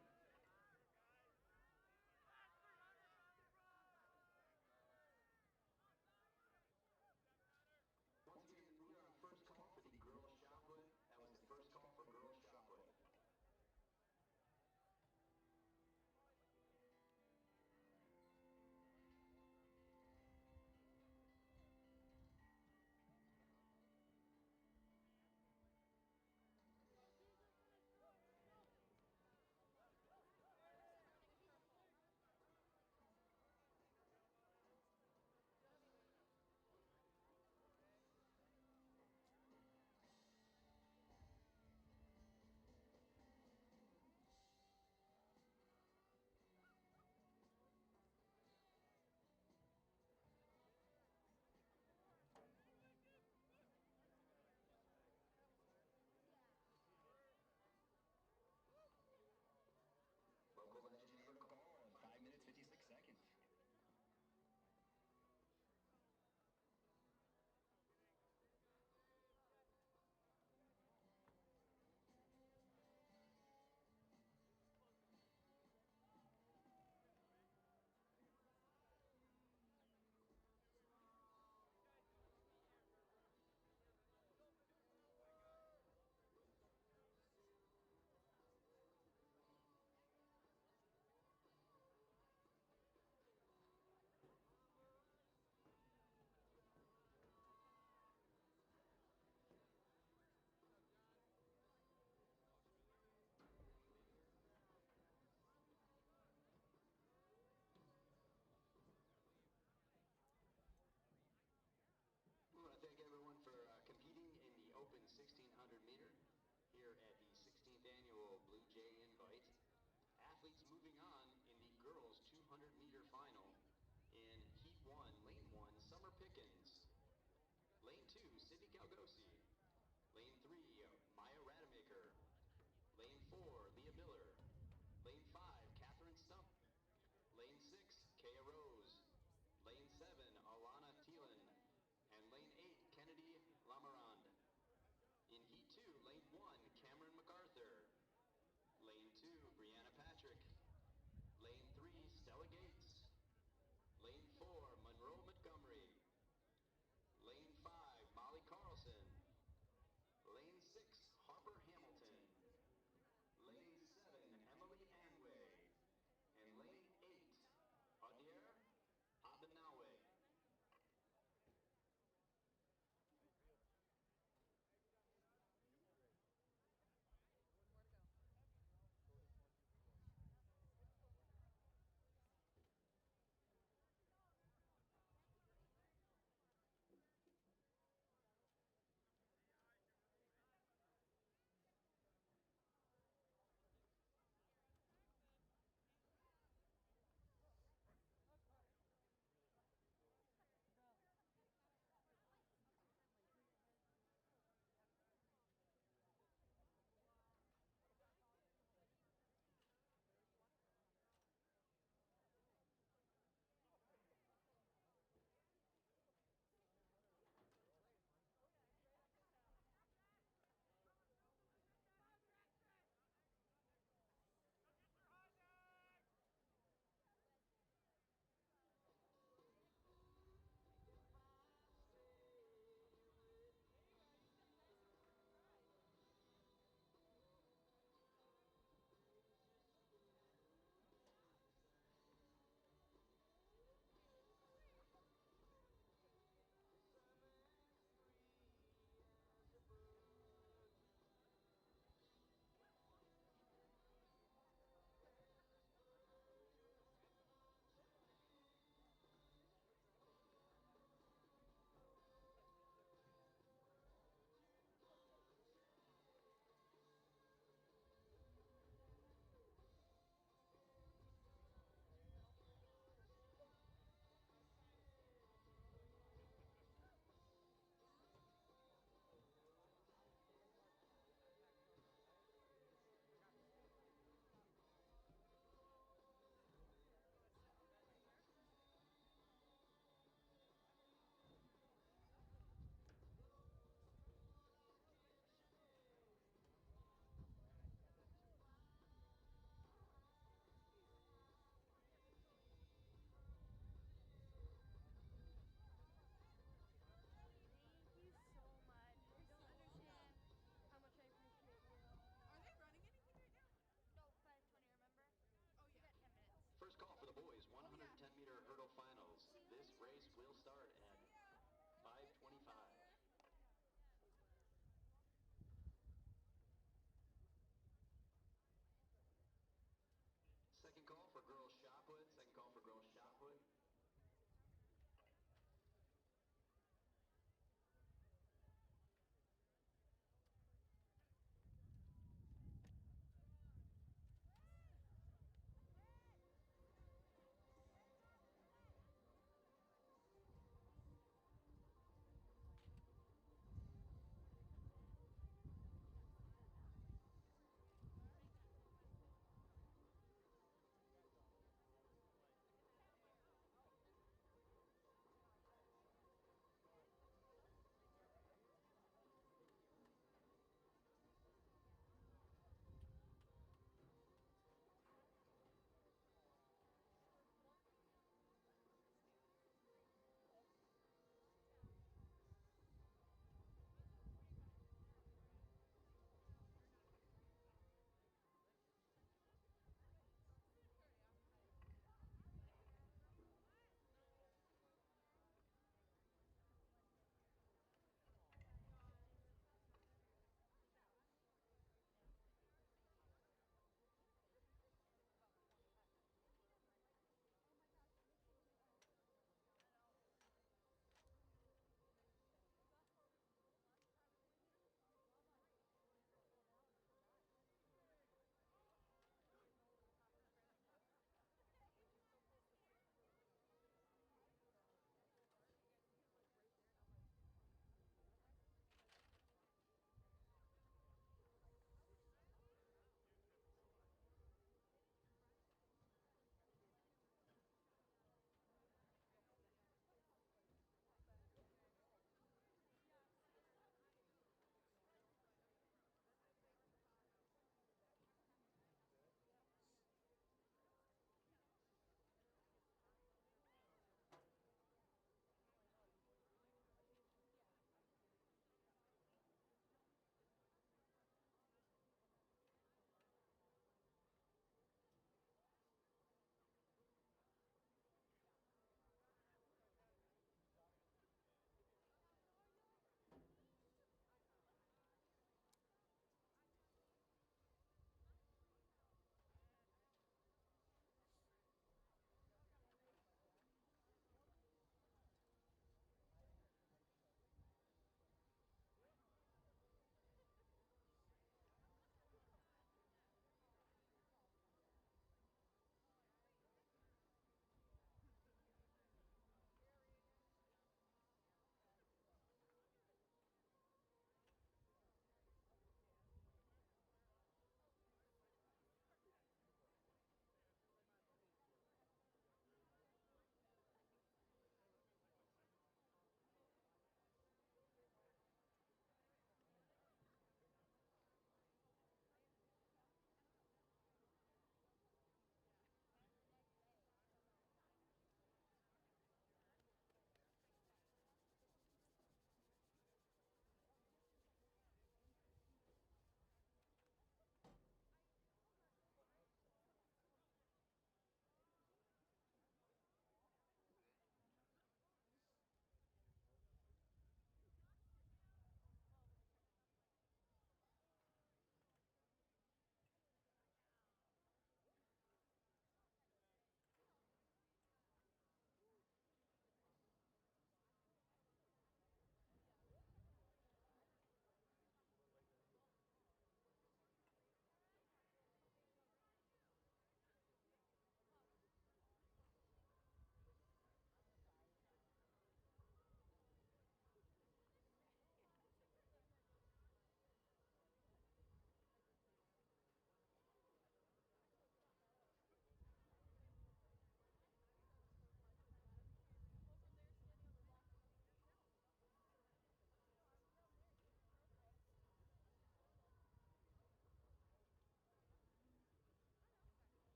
Once again, we are on first call for the girls shot put. That was the first call for girls shot put. Local legend for the call in 5 minutes, 56 seconds. We want to thank everyone for competing in the Open 1600 meter here at the 16th annual Bluejay Invite. Athletes moving on in the girls 200 meter final. In Heat 1, Lane 1, Summer Pickens. Lane 2, Sydney Calgosi. Lane 3, Maya Rademacher. Lane 4, Leah Miller. Lane 5, Catherine Stump. Lane 6, Kaya Rose. Lane 7, Alana Thielen. And Lane 8, Kennedy Lamarand. In Heat 2, Lane 1, Cameron MacArthur. Lane 2, Brianna Patrick.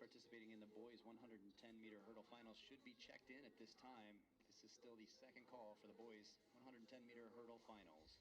participating in the boys 110-meter hurdle finals should be checked in at this time. This is still the second call for the boys 110-meter hurdle finals.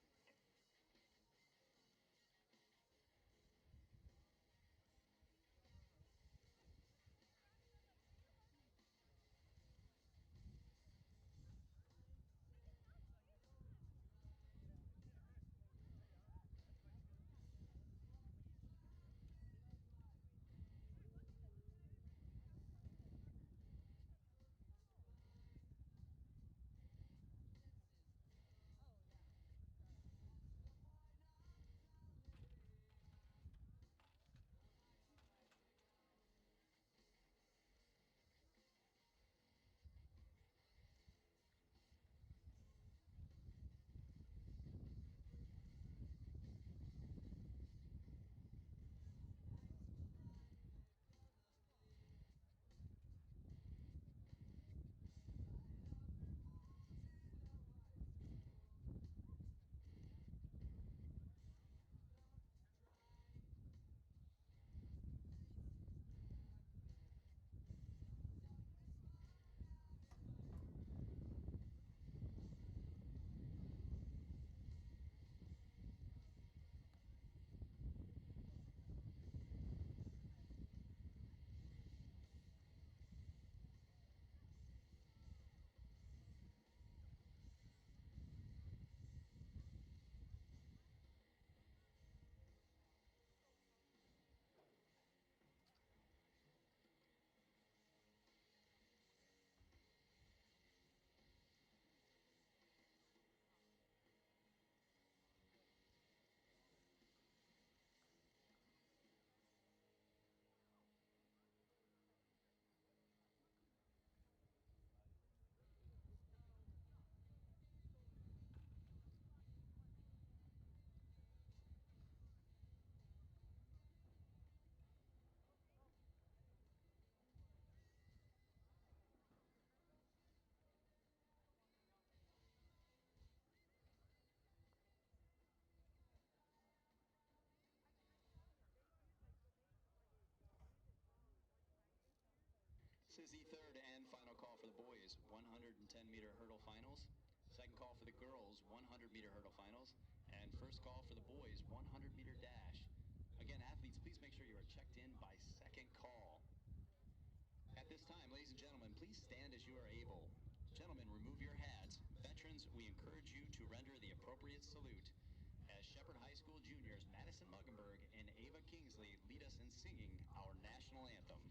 This is the third and final call for the boys 110-meter hurdle finals. Second call for the girls 100-meter hurdle finals. And first call for the boys 100-meter dash. Again, athletes, please make sure you are checked in by second call. At this time, ladies and gentlemen, please stand as you are able. Gentlemen, remove your hats. Veterans, we encourage you to render the appropriate salute as Shepherd High School juniors Madison Muggenberg and Ava Kingsley lead us in singing our national anthem.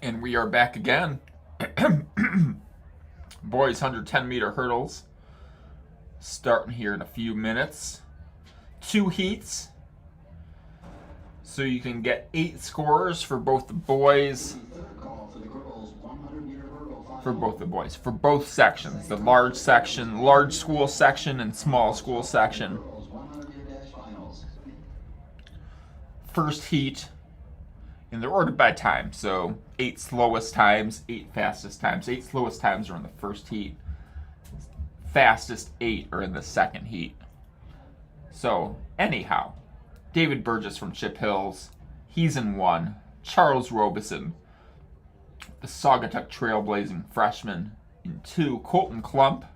And we are back again. Boys 110-meter hurdles. Starting here in a few minutes. 2 heats. So you can get 8 scorers for both the boys. For both sections. The large section, large school section, and small school section. First heat. And they're ordered by time, so 8 slowest times, 8 fastest times. 8 slowest times are in the first heat. Fastest 8 are in the second heat. So, anyhow, David Burgess from Chip Hills, he's in 1. Charles Robeson, the Saugatuck Trailblazing freshman, in 2. Colton Klump,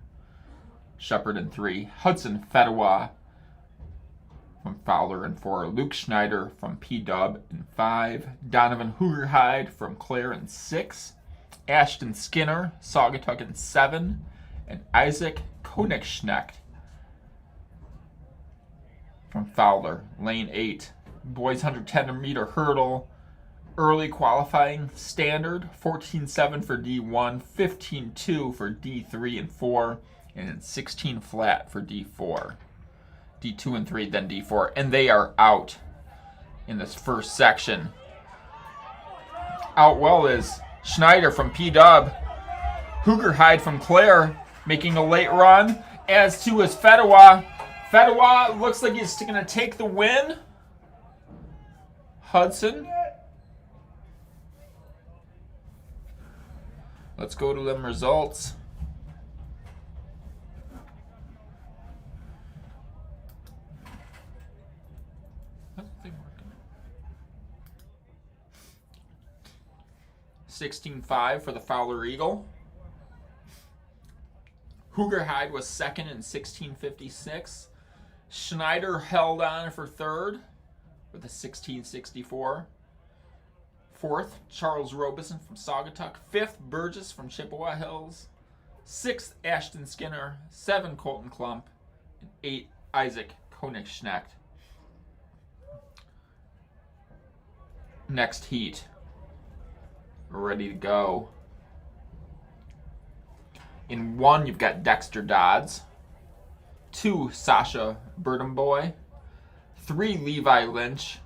Shepherd in 3. Hudson Fedewa from Fowler in 4. Luke Schneider from P-Dub in 5. Donovan Hoogerhide from Clare in 6. Ashton Skinner, Saugatuck in 7. And Isaac Konigschnecht from Fowler, lane 8. Boys 110-meter hurdle, early qualifying standard, 14.7 for D1, 15.2 for D3 and 4, and then 16 flat for D4. D2 and 3, then D4, and they are out in this first section. Out well is Schneider from P-Dub, Hoogerhide from Clare making a late run, as to is Fedewa. Fedewa looks like he's going to take the win. Hudson. Let's go to them results. How's the thing working? 16.5 for the Fowler Eagle. Hoogerhide was second in 16.56. Schneider held on for third with a 16.64. Fourth, Charles Robeson from Saugatuck. Fifth, Burgess from Chippewa Hills. Sixth, Ashton Skinner. 7, Colton Klump. And 8, Isaac Konigschnecht. Next heat. We're ready to go. In 1, you've got Dexter Dodds. 2, Sasha Burdenboy. 3, Levi Lynch.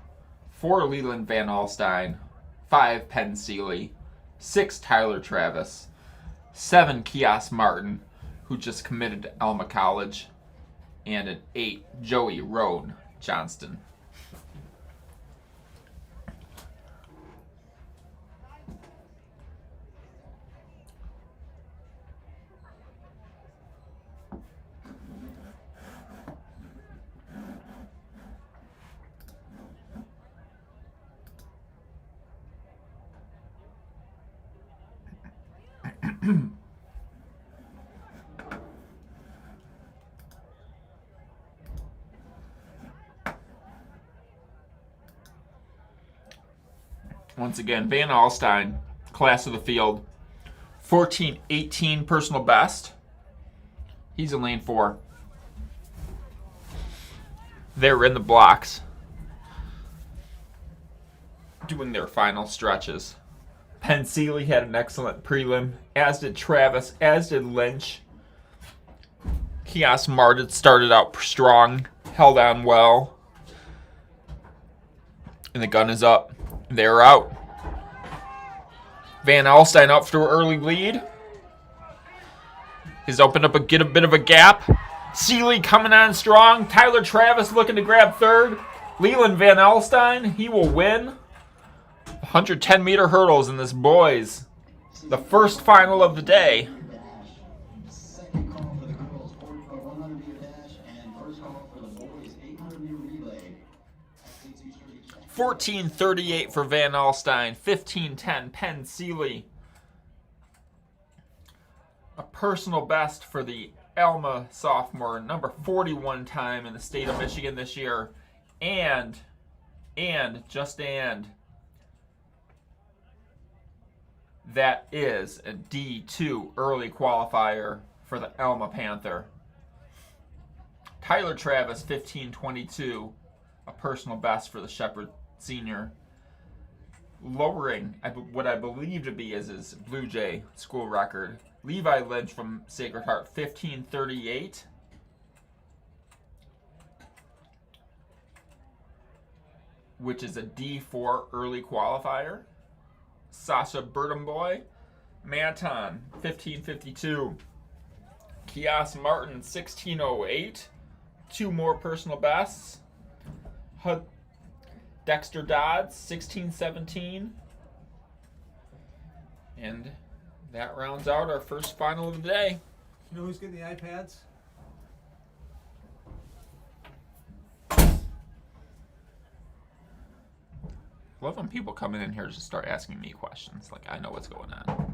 4, Leland Van Alstyne. 5, Penn Seeley. 6, Tyler Travis. 7, Kios Martin, who just committed to Alma College. And an 8, Joey Roan Johnston. Once again, Van Alstyne, class of the field, 14.18 personal best. He's in lane 4. They're in the blocks, doing their final stretches. Penn Seeley had an excellent prelim, as did Travis, as did Lynch. Kios Martin started out strong, held on well. And the gun is up. They're out. Van Alstyne up for an early lead. He's opened up get a bit of a gap. Seeley coming on strong. Tyler Travis looking to grab third. Leland Van Alstyne, he will win 110-meter hurdles in this boys. The first final of the day. 14.38 for Van Alstyne, 15.10 Penn Seeley. A personal best for the Alma sophomore, number 41 time in the state of Michigan this year. And that is a D2 early qualifier for the Alma Panther. Tyler Travis, 15.22, a personal best for the Shepherd senior. lowering what I believe to be his Bluejay school record. Levi Lynch from Sacred Heart, 15:38. Which is a D4 early qualifier. Sasha Burdenboy, Manton, 15:52. Kias Martin, 16:08. 2 more personal bests. Dexter Dodds, 16:17. And that rounds out our first final of the day. You know who's getting the iPads? I love when people come in here just start asking me questions. Like, I know what's going on.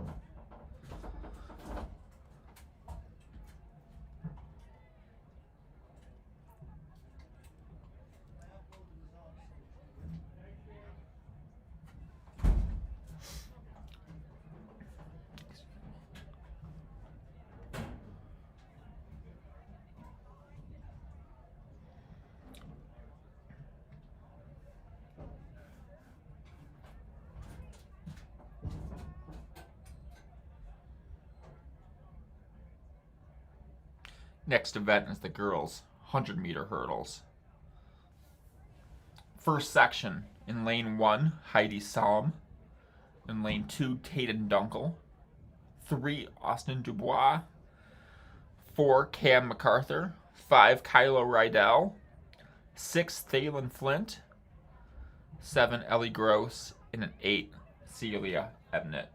Next event is the girls' 100-meter hurdles. First section, in lane 1, Heidi Salm. In lane 2, Tayden Dunkel. 3, Austin Dubois. 4, Cam MacArthur. 5, Kylo Rydell. 6, Thalen Flint. 7, Ellie Gross. And an 8, Celia Ebnett.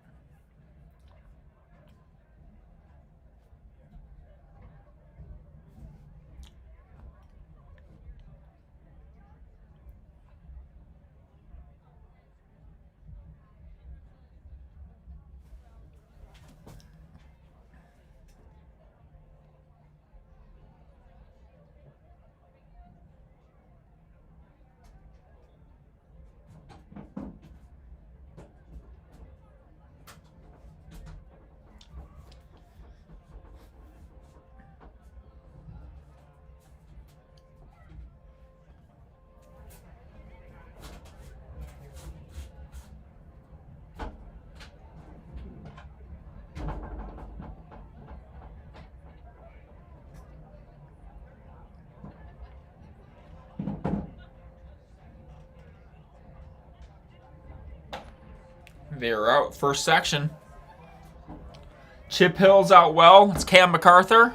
They're out. First section. Chip Hill's out well. It's Cam MacArthur.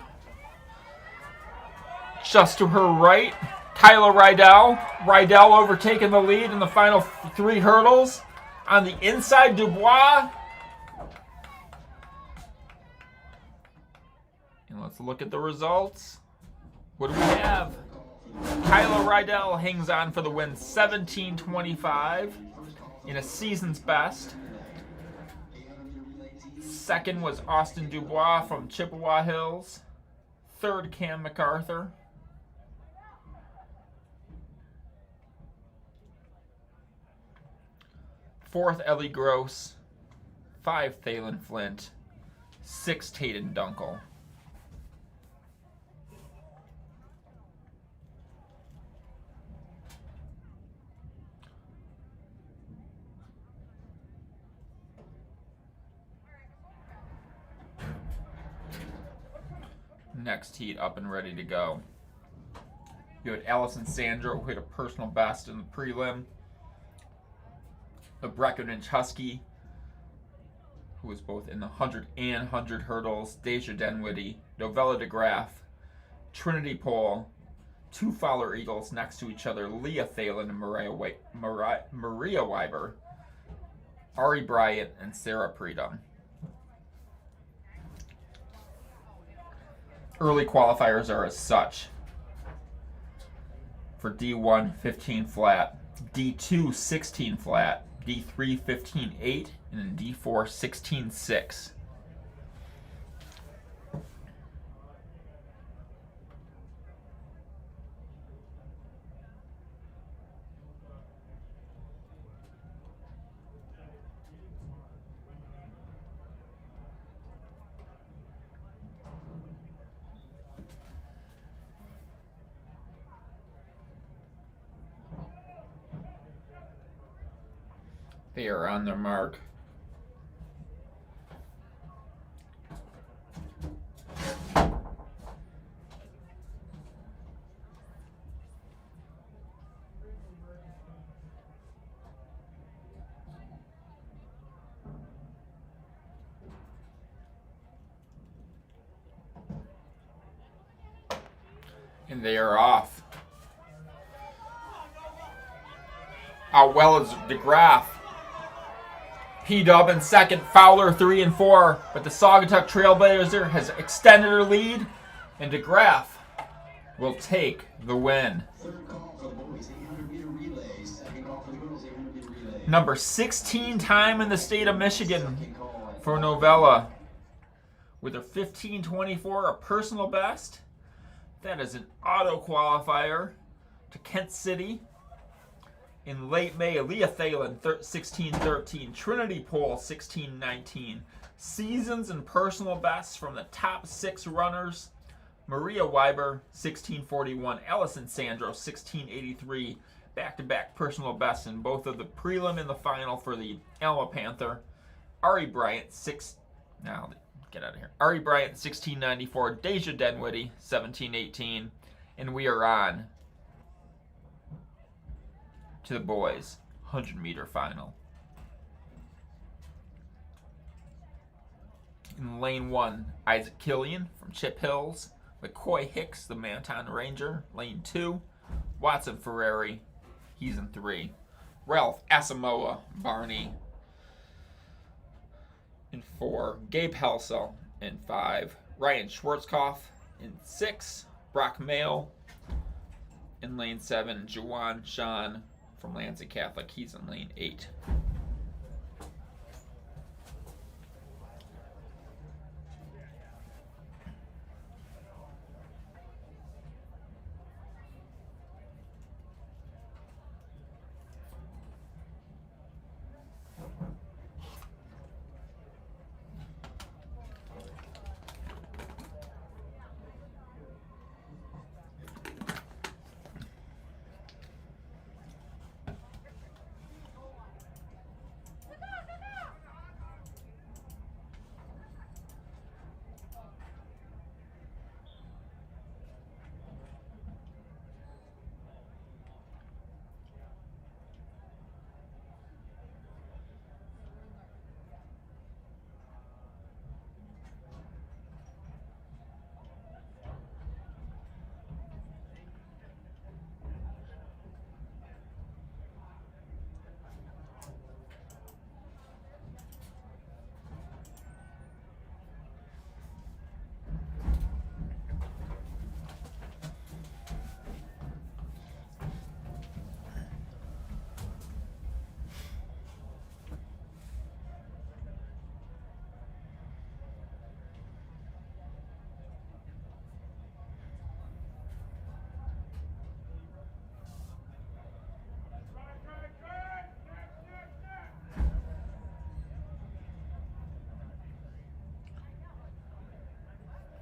Just to her right, Kyla Rydell. Rydell overtaking the lead in the final 3 hurdles. On the inside, Dubois. And let's look at the results. What do we have? Kyla Rydell hangs on for the win, 17:25 in a season's best. Second was Austin Dubois from Chippewa Hills. Third, Cam MacArthur. Fourth, Ellie Gross. 5, Thalen Flint. 6, Tayden Dunkel. Next heat up and ready to go. You had Allison Sandro, who hit a personal best in the prelim. The Breckenridge Husky, who was both in the 100 and 100 hurdles. Deja Denwitty, Novella DeGraff, Trinity Pole, 2 Fowler Eagles next to each other. Leah Thalen and Maria Weiber, Ari Bryant, and Sarah Predum. Early qualifiers are as such. For D1, 15 flat. D2, 16 flat. D3, 15.8. And in D4, 16.6. They are on their mark. And they are off. Out well is DeGraff. P-Dub in second, Fowler 3 and 4. But the Saugatuck Trailblazer has extended her lead, and DeGraff will take the win. Third call for the boys, 800-meter relay. Second call for the girls, 800-meter relay. Number 16 time in the state of Michigan for Novella. With her 15:24, a personal best. That is an auto qualifier to Kent City. In late May, Leah Thalen, 16:13. Trinity Pole, 16:19. Seasons and personal bests from the top 6 runners. Maria Weiber, 16:41. Allison Sandro, 16:83. Back-to-back personal bests in both of the prelim and the final for the Alma Panther. Ari Bryant, get out of here. Ari Bryant, 16:94. Deja Denwitty, 17:18. And we are on to the boys' 100-meter final. In lane 1, Isaac Killian from Chip Hills. McCoy Hicks, the Manton Ranger. Lane 2, Watson Ferrari. He's in 3. Ralph Asamoah Barney in 4. Gabe Helsel in 5. Ryan Schwarzkopf in 6. Brock Mail in lane 7. Juwan Sean from Lansing Catholic. He's in lane 8.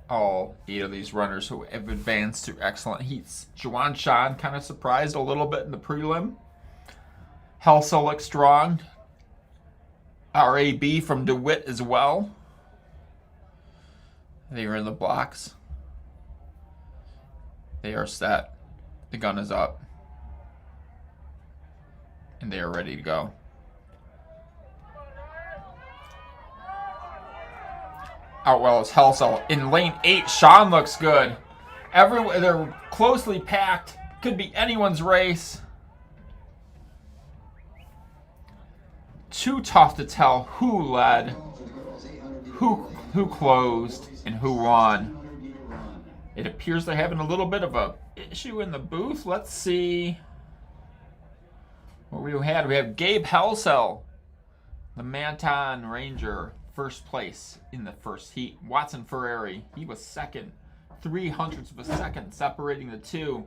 All 8 of these runners who have advanced to excellent heats. Juwan Sean kind of surprised a little bit in the prelim. Helsel looks strong. RAB from DeWitt as well. They are in the blocks. They are set. The gun is up. And they are ready to go. Out well is Helsel. In lane 8, Sean looks good. They're closely packed. Could be anyone's race. Too tough to tell who led, who closed, and who won. It appears they're having a little bit of a issue in the booth. Let's see what we had. We have Gabe Helsel, the Manton Ranger, first place in the first heat. Watson Ferrari, he was second. 0.03 of a second separating the two.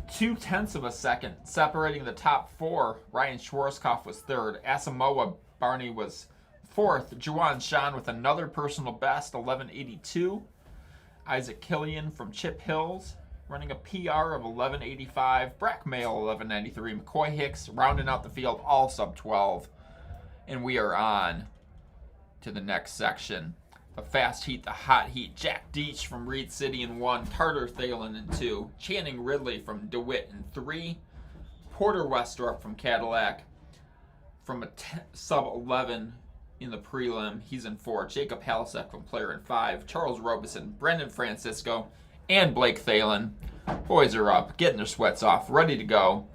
0.2 of a second separating the top 4. Ryan Schwarzkopf was third. Asamoah Barney was fourth. Juwan Sean with another personal best, 11:82. Isaac Killian from Chip Hills running a PR of 11:85. Brock Mail, 11:93. McCoy Hicks rounding out the field, all sub 12. And we are on to the next section. The fast heat, the hot heat. Jack Deach from Reed City in 1. Carter Thalen in 2. Channing Ridley from DeWitt in 3. Porter Westorp from Cadillac from a sub-11 in the prelim. He's in 4. Jacob Halasek from Player in 5. Charles Robeson, Brendan Francisco, and Blake Thalen. Boys are up, getting their sweats off, ready to go.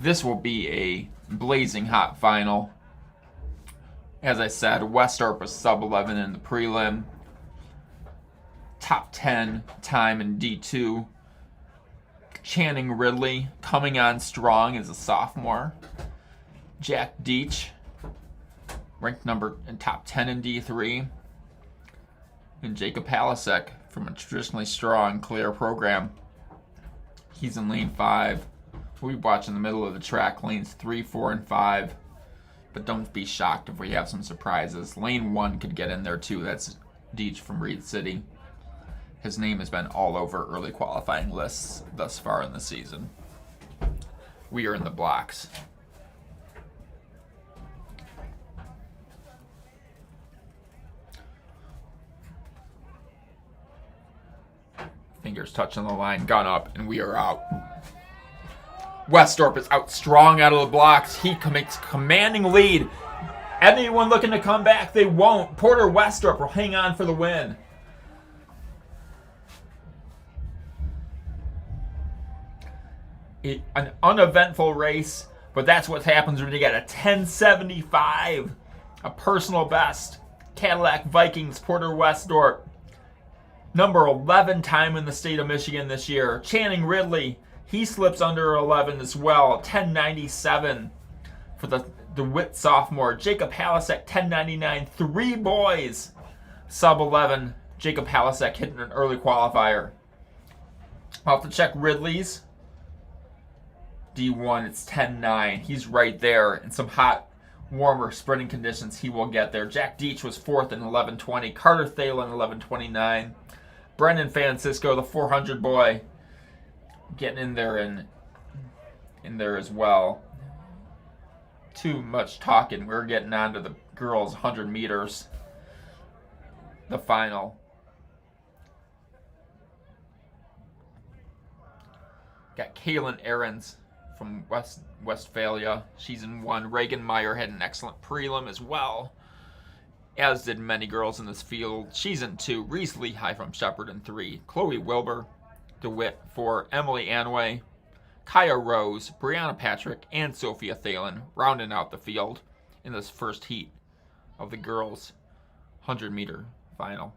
This will be a blazing hot final. As I said, Westorp was sub-11 in the prelim. Top 10 time in D2. Channing Ridley coming on strong as a sophomore. Jack Deach, ranked in top 10 in D3. And Jacob Halasek from a traditionally strong Clare program. He's in lane 5. We watch in the middle of the track, lanes 3, 4, and 5. But don't be shocked if we have some surprises. Lane 1 could get in there too. That's Deach from Reed City. His name has been all over early qualifying lists thus far in the season. We are in the blocks. Fingers touching the line, gun up, and we are out. Westorp is out strong out of the blocks. He makes a commanding lead. Anyone looking to come back, they won't. Porter Westorp will hang on for the win. An uneventful race, but that's what happens when you get a 10:75, a personal best. Cadillac Vikings, Porter Westorp, number 11 time in the state of Michigan this year. Channing Ridley, he slips under 11 as well, 10:97 for the DeWitt sophomore. Jacob Halasek, 10:99. 3 boys, sub-11. Jacob Halasek hitting an early qualifier. I'll have to check Ridley's. D1, it's 10:09. He's right there. In some hot, warmer sprinting conditions, he will get there. Jack Deach was 4th in 11:20. Carter Thalen, 11:29. Brendan Francisco, the 400 boy, getting in there as well. Too much talking. We're getting on to the girls' 100 meters. The final. Got Kaylin Ahrens from Westphalia. She's in 1. Reagan Meyer had an excellent prelim as well, as did many girls in this field. She's in 2. Reese Lehigh from Shepherd in 3. Chloe Wilbur, DeWitt 4. Emily Anway, Kaya Rose, Brianna Patrick, and Sophia Thalen rounding out the field in this first heat of the girls' 100-meter final.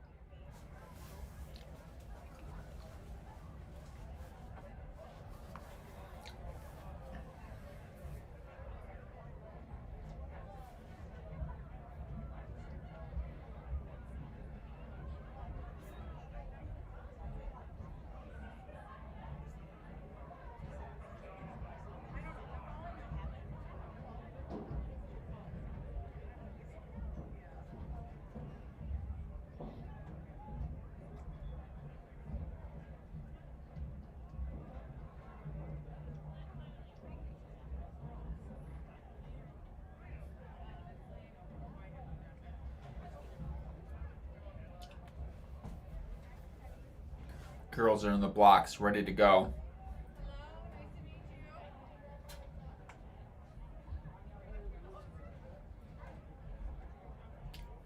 Girls are in the blocks, ready to go.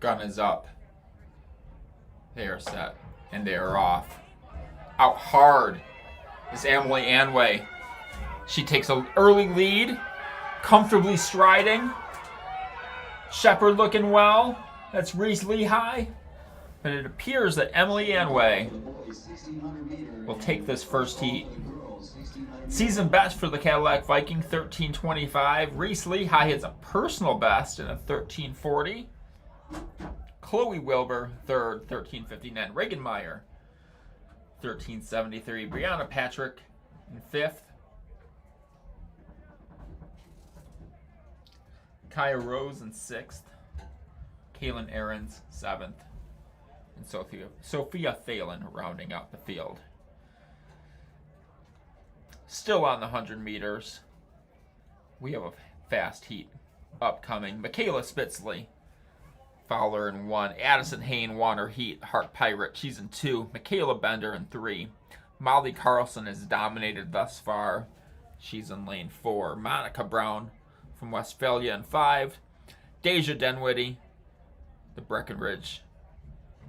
Gun is up. They are set, and they are off. Out hard is Emily Anway. She takes an early lead, comfortably striding. Shepherd looking well. That's Reese Lehigh. But it appears that Emily Anway will take this first heat. Season best for the Cadillac Viking, 13:25. Reese Lehigh hits a personal best in a 13:40. Chloe Wilbur, 3rd, 13:59. Reagan Meyer, 13:73. Brianna Patrick in 5th. Kaya Rose in 6th. Kaylin Ahrens, 7th. And Sophia Thalen rounding out the field. Still on the 100 meters. We have a fast heat upcoming. Michaela Spitzley, Fowler in 1. Addison Hayne, Warner Heat, Hart Pirate. She's in 2. Michaela Bender in 3. Molly Carlson has dominated thus far. She's in lane 4. Monica Brown from Westphalia in 5. Deja Denwitty, the Breckenridge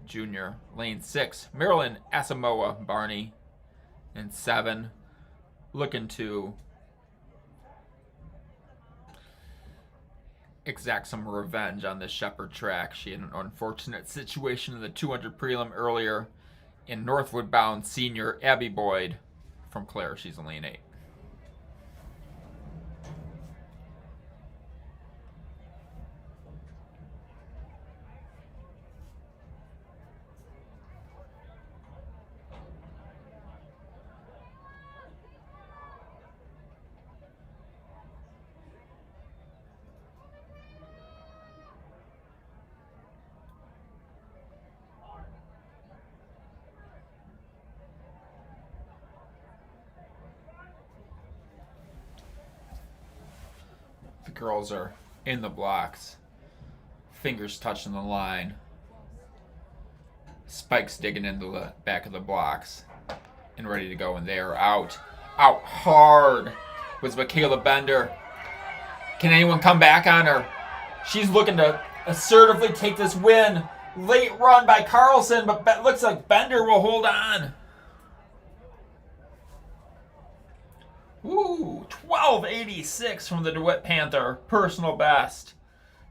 Junior, lane 6. Marilyn Asamoah Barney in 7. Looking to exact some revenge on this Shepherd track. She had an unfortunate situation in the 200 prelim earlier in Northwood bound senior Abby Boyd from Clare. She's in lane 8. The girls are in the blocks, fingers touching the line. Spikes digging into the back of the blocks and ready to go, and they are out. Out hard was Michaela Bender. Can anyone come back on her? She's looking to assertively take this win. Late run by Carlson, but looks like Bender will hold on. Woo, 1286 from the DeWitt Panther, personal best.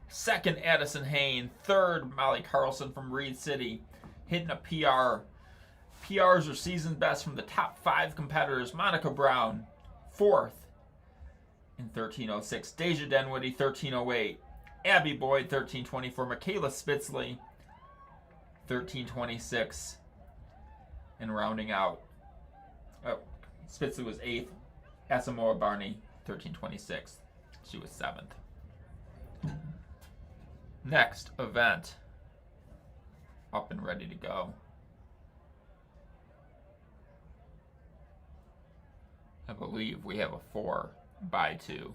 Second, Addison Hayne. Third, Molly Carlson from Reed City, hitting a PR. PRs are season best from the top 5 competitors. Monica Brown, 4th in 1306. Deja Denwitty, 1308. Abby Boyd, 1324. Michaela Spitzley, 1326. And rounding out, Spitzley was 8th. Asamoah Barney, 1326. She was 7th. Next event, up and ready to go. I believe we have a 4x2.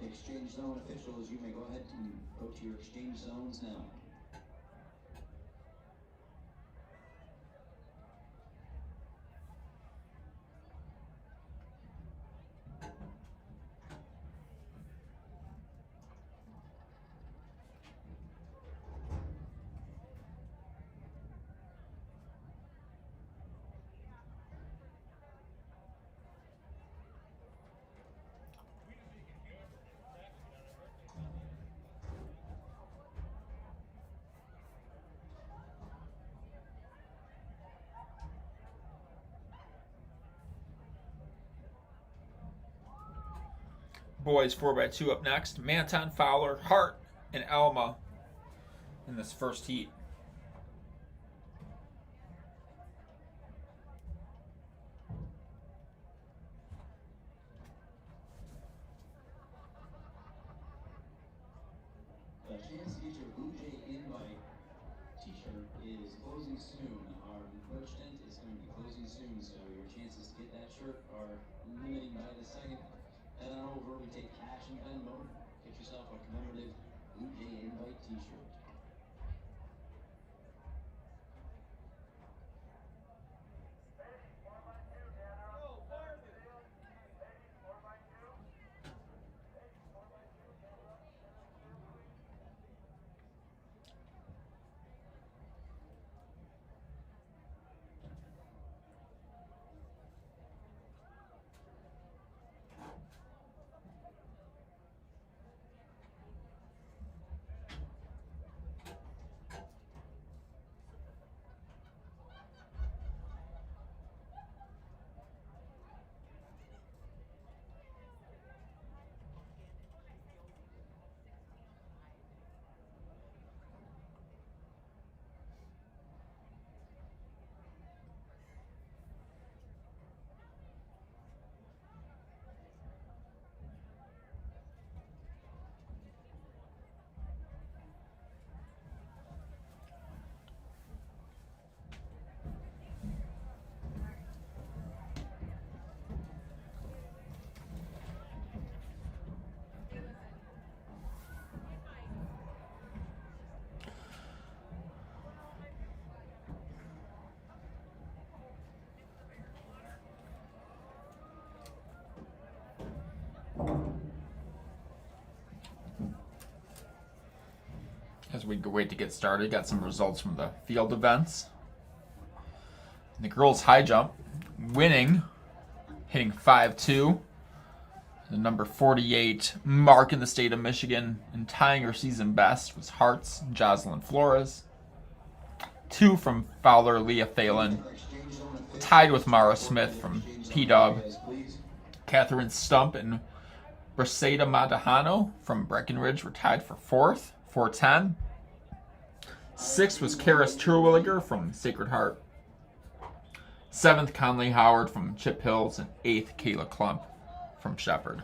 Exchange zone officials, you may go ahead and go to your exchange zones now. Boys 4x2 up next. Manton, Fowler, Hart, and Alma in this first heat. The chance to get your Bluejay invite t-shirt is closing soon. Our merch tent is going to be closing soon, so your chances to get that shirt are limiting by the second. Head on over, we take cash and Venmo. Get yourself a commemorative Bluejay invite t-shirt. As we wait to get started, got some results from the field events. The girls high jump, winning, hitting 5.2. The number 48 mark in the state of Michigan, and tying her season best was Hart's Jocelyn Flores. 2 from Fowler Leah Phelan, tied with Mara Smith from P-Dub. Catherine Stump and Briseda Madahano from Breckenridge were tied for 4th, 4:10. 6th was Karis Terwilliger from Sacred Heart. 7th, Conley Howard from Chip Hills, and 8th, Kayla Klump from Shepherd.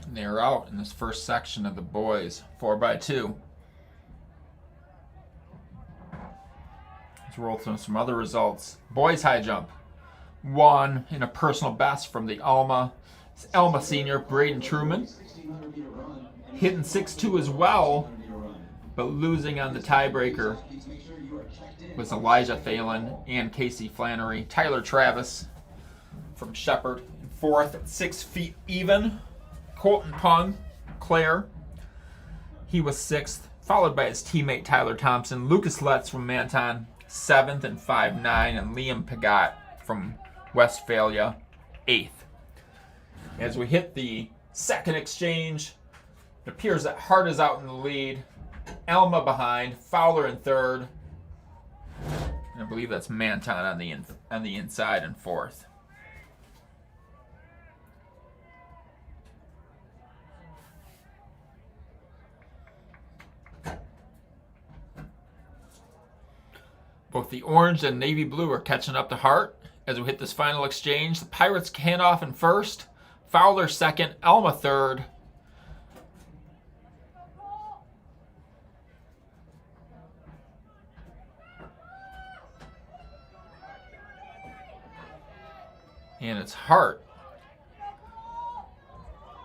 And they're out in this first section of the boys 4x2. Let's roll through some other results. Boys high jump. 1 in a personal best from the Alma senior Braden Truman. Hitting 6.2 as well, but losing on the tiebreaker was Elijah Phelan and Casey Flannery. Tyler Travis from Shepherd in 4th at 6 feet even. Colton Pung, Claire, he was 6th, followed by his teammate Tyler Thompson. Lucas Letts from Manton, 7th and 5'9", and Liam Pagat from Westphalia, 8th. As we hit the second exchange, it appears that Hart is out in the lead, Elma behind, Fowler in 3rd, and I believe that's Manton on the inside in 4th. Both the orange and navy blue are catching up to Hart. As we hit this final exchange, the Pirates hand off in 1st, Fowler 2nd, Elma 3rd. And it's Hart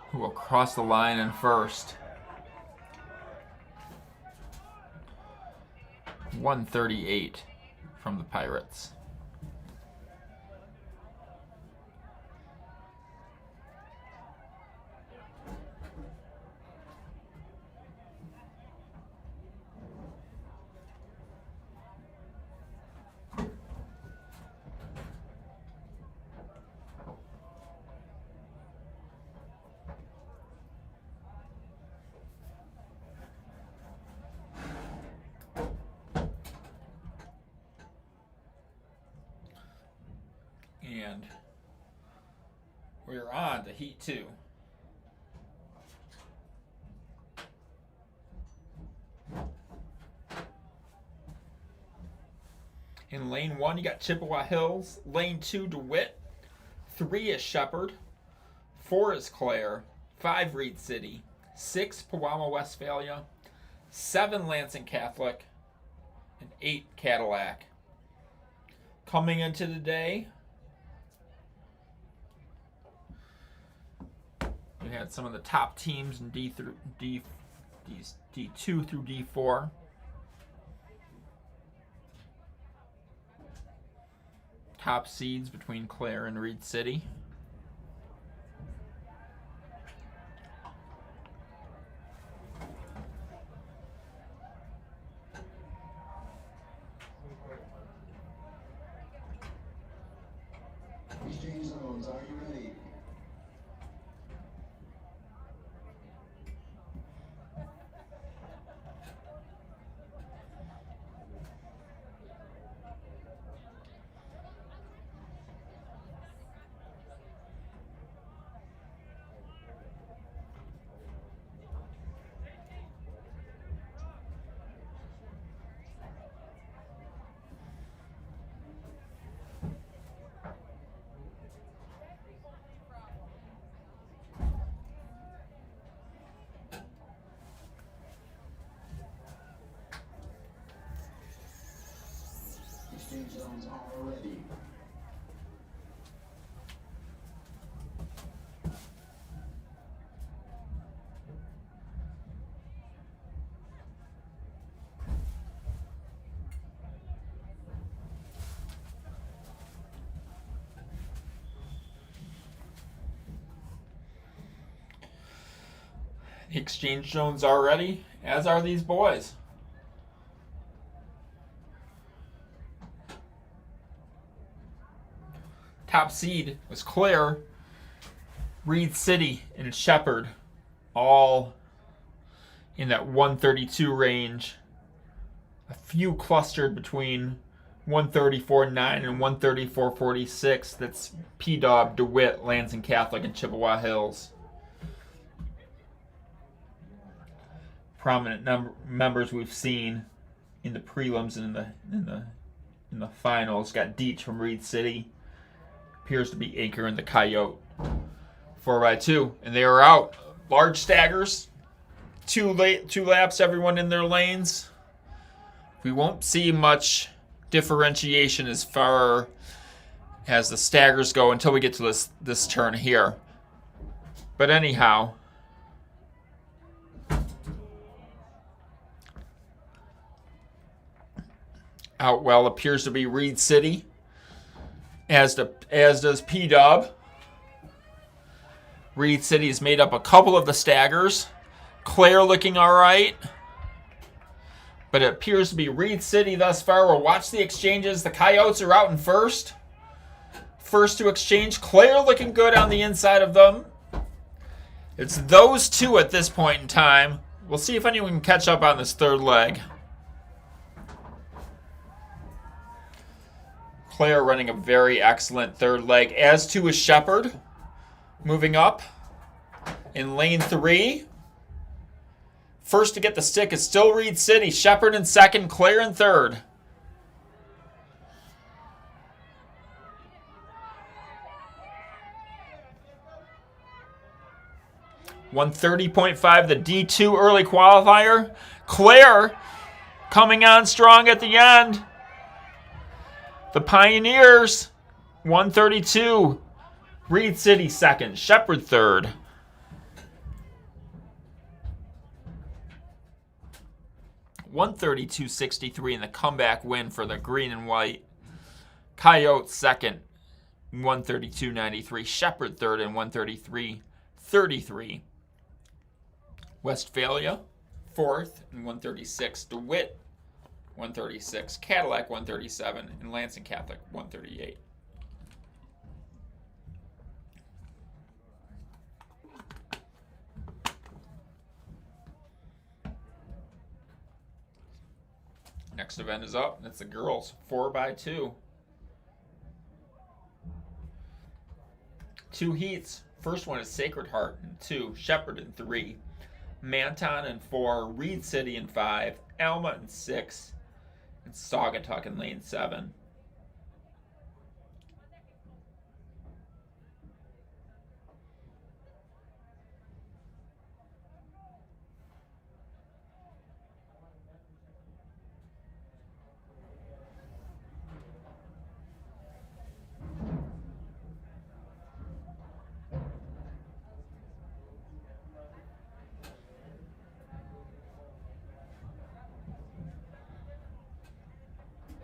who will cross the line in 1st. 138 from the Pirates. And we're on to Heat 2. In lane 1, you got Chippewa Hills. Lane 2, DeWitt. 3 is Shepherd. 4 is Clare. 5, Reed City. 6, Pewamo Westphalia. 7, Lansing Catholic. And 8, Cadillac. Coming into the day, we had some of the top teams in D2 through D4. Top seeds between Clare and Reed City. Exchange zones, are you ready? zones are ready. The exchange zones are ready, as are these boys. Top seed was Claire, Reed City, and Shepherd, all in that 132 range. A few clustered between 134.9 and 134.46. That's P-Dub, DeWitt, Lansing Catholic, and Chippewa Hills. Prominent members we've seen in the prelims and in the finals. Got Deech from Reed City. Appears to be Anchor in the Coyote. 4x2, and they are out. Large staggers. Two laps, everyone in their lanes. We won't see much differentiation as far as the staggers go until we get to this turn here. But anyhow, out well appears to be Reed City, as does P-Dub. Reed City has made up a couple of the staggers. Claire looking all right. But it appears to be Reed City thus far. We'll watch the exchanges. The Coyotes are out in first. First to exchange. Claire looking good on the inside of them. It's those two at this point in time. We'll see if anyone can catch up on this third leg. Claire running a very excellent third leg, as too is Shepherd. Moving up in lane 3. First to get the stick is still Reed City. Shepherd in second, Claire in third. .130.5, the D2 early qualifier. Claire coming on strong at the end. The Pioneers, 132. Reed City second, Shepherd third. .132.63 in the comeback win for the green and white. Coyote second, 132.93. Shepherd third and 133.33. Westphalia fourth and 136. DeWitt 136. Cadillac 137 and Lansing Catholic 138. Next event is up. That's the girls 4x2. 2 heats. First one is Sacred Heart in 2, Shepherd in 3, Manton in 4, Reed City in 5, Alma in 6, and Saugatuck in lane 7.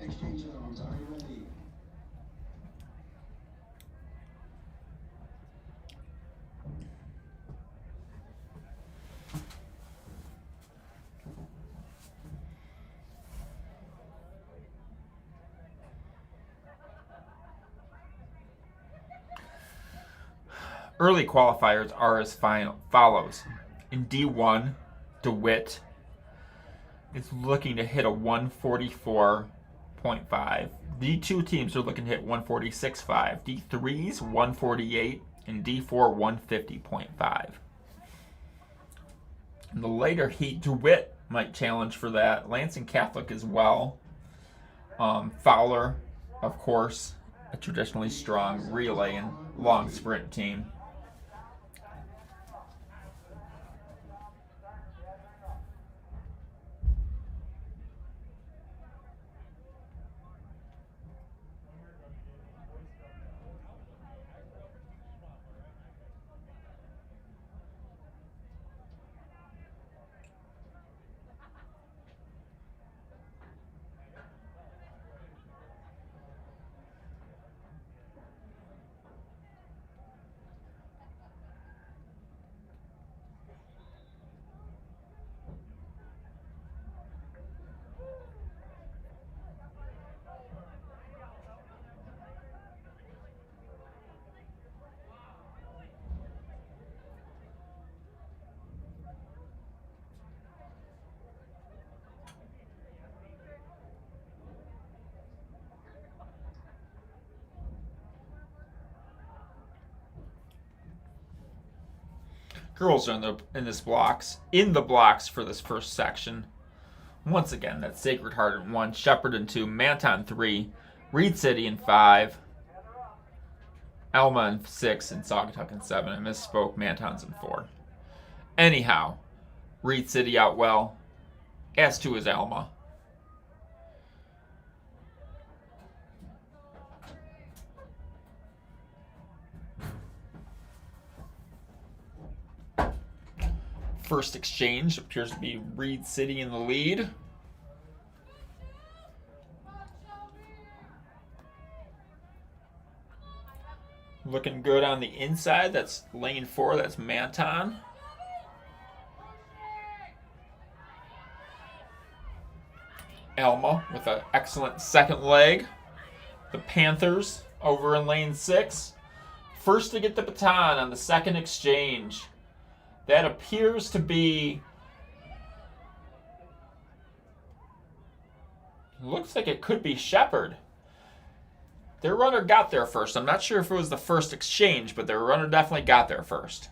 Exchange zones, are you ready? Early qualifiers are as follows. In D1, DeWitt is looking to hit a 144.5. D2 teams are looking to hit 146.5. D3's 148 and D4 150.5. In the later heat, DeWitt might challenge for that. Lansing Catholic as well. Fowler, of course, a traditionally strong relay and long sprint team. Girls are in the blocks for this first section. Once again, that's Sacred Heart in 1, Shepherd in 2, Manton 3, Reed City in 5, Alma in 6, and Saugatuck in 7. I misspoke, Manton's in 4. Anyhow, Reed City out well, as to is Alma. First exchange appears to be Reed City in the lead. Looking good on the inside. That's lane 4. That's Manton. Alma with an excellent second leg. The Panthers over in lane 6. First to get the baton on the second exchange. That appears to be... looks like it could be Shepherd. Their runner got there first. I'm not sure if it was the first exchange, but their runner definitely got there first.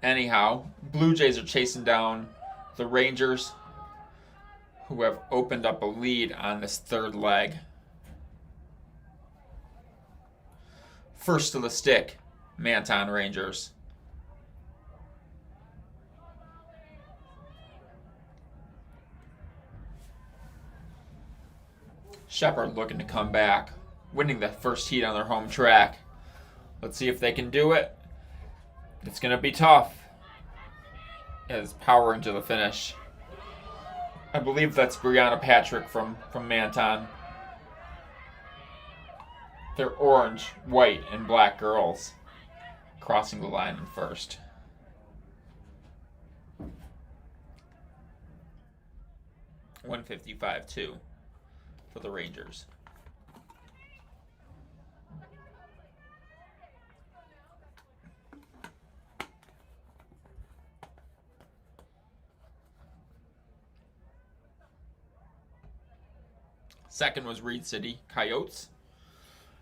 Anyhow, Blue Jays are chasing down the Rangers, who have opened up a lead on this third leg. First to the stick, Manton Rangers. Shepherd looking to come back, winning the first heat on their home track. Let's see if they can do it. It's going to be tough. As power into the finish. I believe that's Brianna Patrick from Manton. They're orange, white, and black girls crossing the line in first. $155.2 for the Rangers. Second was Reed City Coyotes.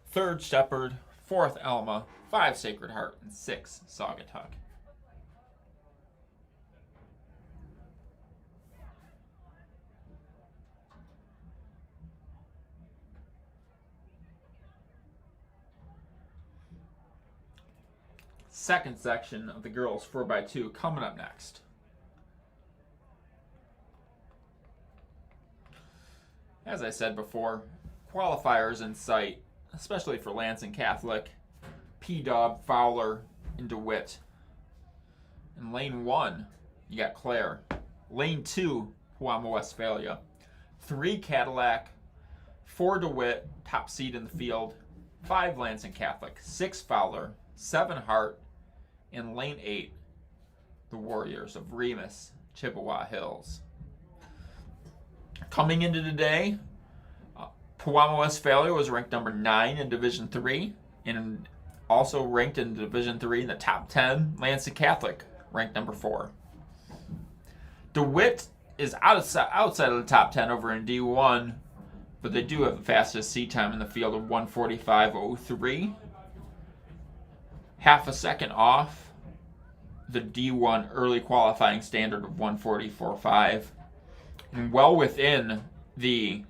Third, Shepherd. Fourth, Alma. 5, Sacred Heart. And 6, Saugatuck. Second section of the girls 4x2 coming up next. As I said before, qualifiers in sight, especially for Lansing Catholic, P-Dub, Fowler, and DeWitt. In lane 1, you got Claire. Lane 2, Huama Westphalia. 3, Cadillac. 4, DeWitt, top seed in the field. 5, Lansing Catholic. 6, Fowler. 7, Hart. In lane 8, the Warriors of Remus, Chippewa Hills. Coming into today, Huama Westphalia was ranked number 9 in Division 3, and also ranked in Division 3 in the top 10. Lansing Catholic ranked number 4. DeWitt is outside of the top 10 over in D1, but they do have the fastest seat time in the field of 1:45.03. Half a second off the D1 early qualifying standard of 1:44.5, and well within the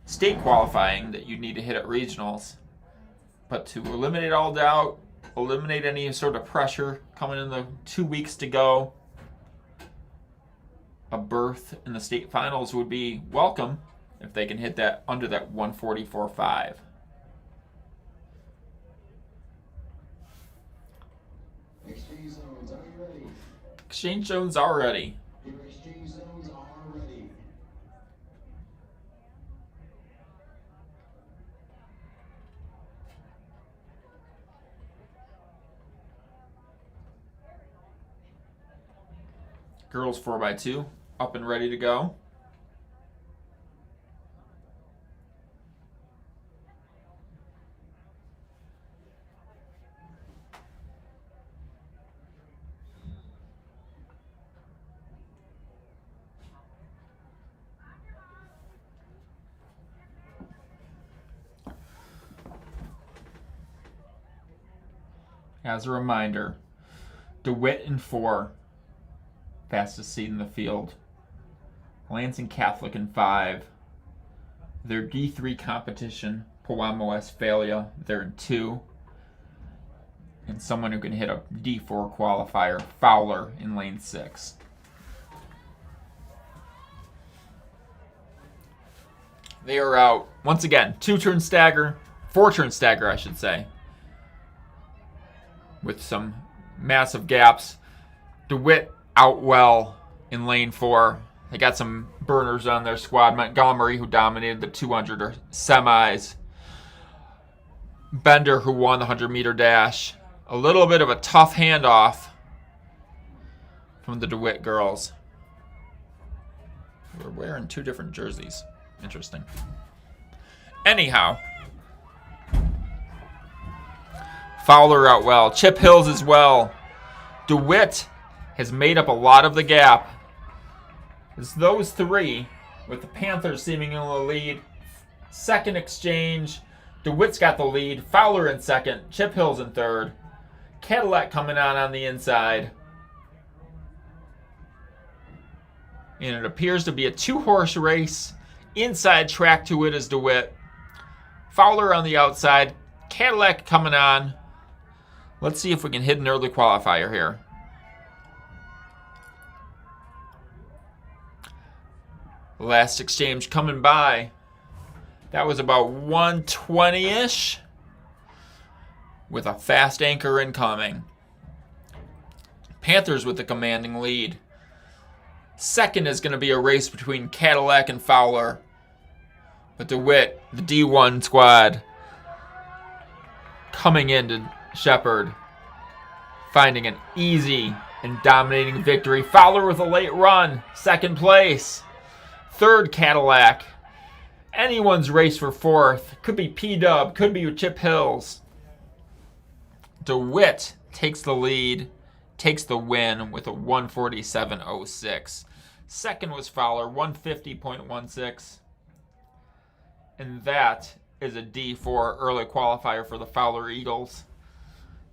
state qualifying that you need to hit at regionals. But to eliminate all doubt, eliminate any sort of pressure coming in the 2 weeks to go, a berth in the state finals would be welcome if they can hit that under that 1:44.5. Exchange zones, are you ready? Exchange zones are ready. Your exchange zones are ready. Girls 4x2 up and ready to go. as a reminder, DeWitt in 4, fastest seed in the field. Lansing Catholic in 5. Their D3 competition, Pewamo Westphalia, they're in 2. And someone who can hit a D4 qualifier, Fowler, in lane 6. They are out. Once again, 2-turn stagger, 4-turn stagger, I should say, with some massive gaps. DeWitt out well in lane 4. They got some burners on their squad. Montgomery, who dominated the 200 semis. Bender, who won the 100-meter dash. A little bit of a tough handoff from the DeWitt girls. We're wearing 2 different jerseys. Interesting. Anyhow, Fowler out well. Chip Hills as well. DeWitt has made up a lot of the gap. It's those 3, with the Panthers seemingly in the lead. Second exchange, DeWitt's got the lead. Fowler in second. Chip Hills in third. Cadillac coming on the inside. And it appears to be a 2-horse race. Inside track to it is DeWitt. Fowler on the outside. Cadillac coming on. Let's see if we can hit an early qualifier here. Last exchange coming by. That was about 120-ish. With a fast anchor incoming. Panthers with the commanding lead. Second is going to be a race between Cadillac and Fowler. But DeWitt, the D1 squad, coming into Shepherd, finding an easy and dominating victory. Fowler with a late run, second place. Third, Cadillac. Anyone's race for fourth. Could be P-Dub, could be Chip Hills. DeWitt takes the lead, takes the win with a 147.06. Second was Fowler, 150.16. And that is a D4 early qualifier for the Fowler Eagles.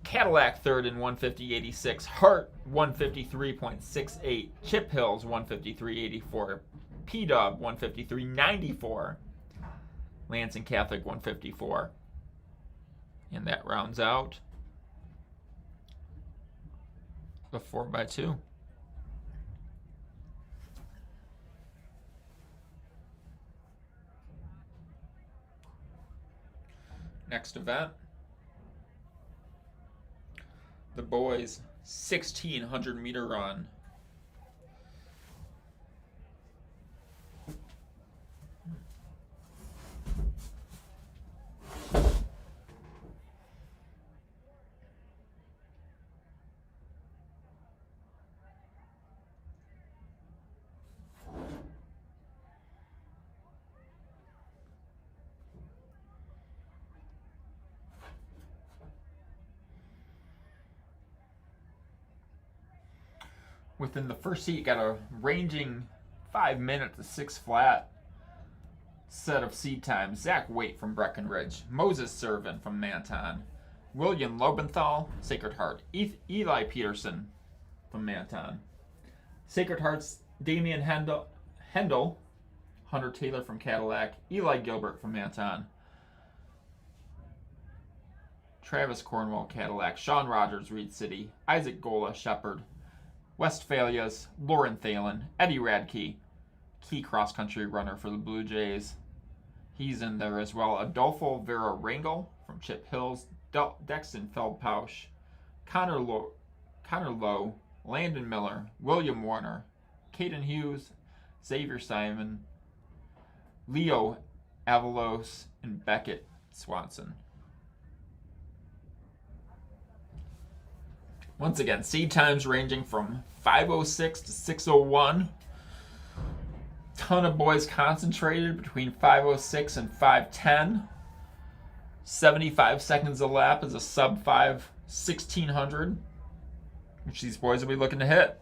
Cadillac third in 150.86. Hart 153.68. Chip Hills 153.84. P-Dub 153.94. Lansing Catholic 154. And that rounds out the 4x2. Next event, the boys 1,600 meter run. Within the first heat, got a ranging 5 minute to 6 flat set of seed times. Zach Waite from Breckenridge, Moses Servin from Manton, William Lobenthal, Sacred Heart, Eli Peterson from Manton, Sacred Heart's Damian Hendel, Hunter Taylor from Cadillac, Eli Gilbert from Manton, Travis Cornwall, Cadillac, Sean Rogers, Reed City, Isaac Gola, Shepherd, Westphalia's Lauren Thalen, Eddie Radke, key cross-country runner for the Blue Jays. He's in there as well. Adolfo Vera Rangel from Chip Hills, Dexton Feldpausch, Connor Lowe, Landon Miller, William Warner, Caden Hughes, Xavier Simon, Leo Avalos, and Beckett Swanson. Once again, seed times ranging from 5:06 to 6:01. Ton of boys concentrated between 5:06 and 5:10. 75 seconds a lap is a sub 5 1600, which these boys will be looking to hit.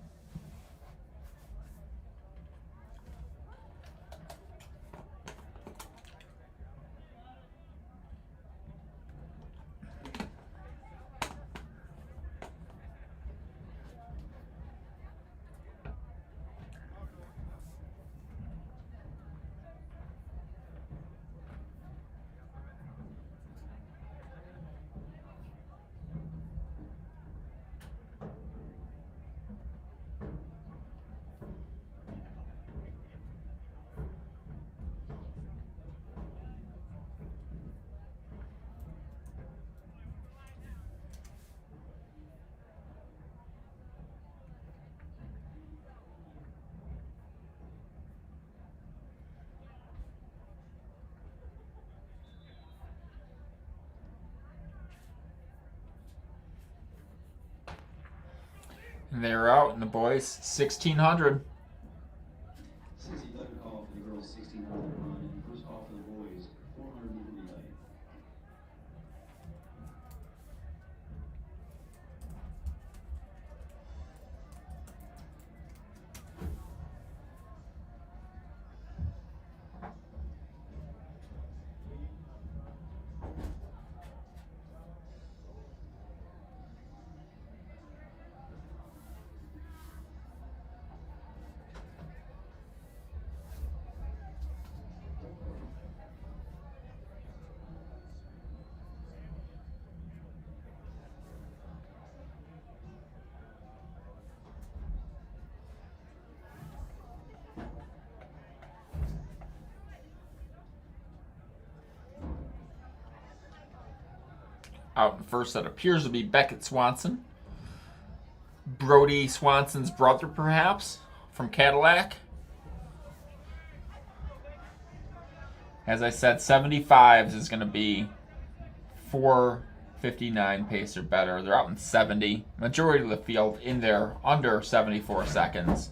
And they're out, and the boys 1600. 63rd call for the girls 1600 run, and first call for the boys 400 meter relay. Out in first, that appears to be Beckett Swanson. Brody Swanson's brother, perhaps, from Cadillac. As I said, 75s is going to be 4:59 pace or better. They're out in 70. Majority of the field in there under 74 seconds.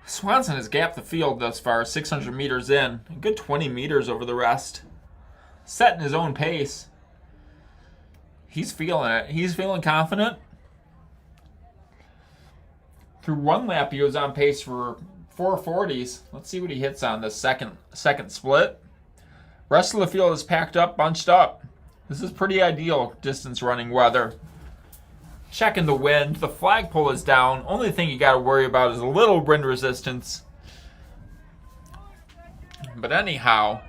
Swanson has gapped the field thus far, 600 meters in, a good 20 meters over the rest. Setting his own pace. He's feeling it. He's feeling confident. Through one lap, he was on pace for 440s. Let's see what he hits on this second split. Rest of the field is packed up, bunched up. This is pretty ideal distance running weather. Checking the wind. The flagpole is down. Only thing you got to worry about is a little wind resistance. But anyhow,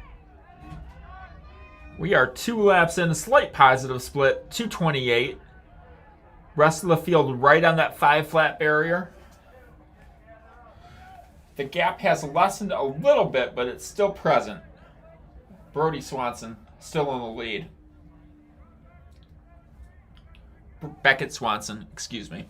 we are 2 laps in, a slight positive split, 228. Rest of the field right on that 5 flat barrier. The gap has lessened a little bit, but it's still present. Brody Swanson still in the lead. Beckett Swanson, excuse me.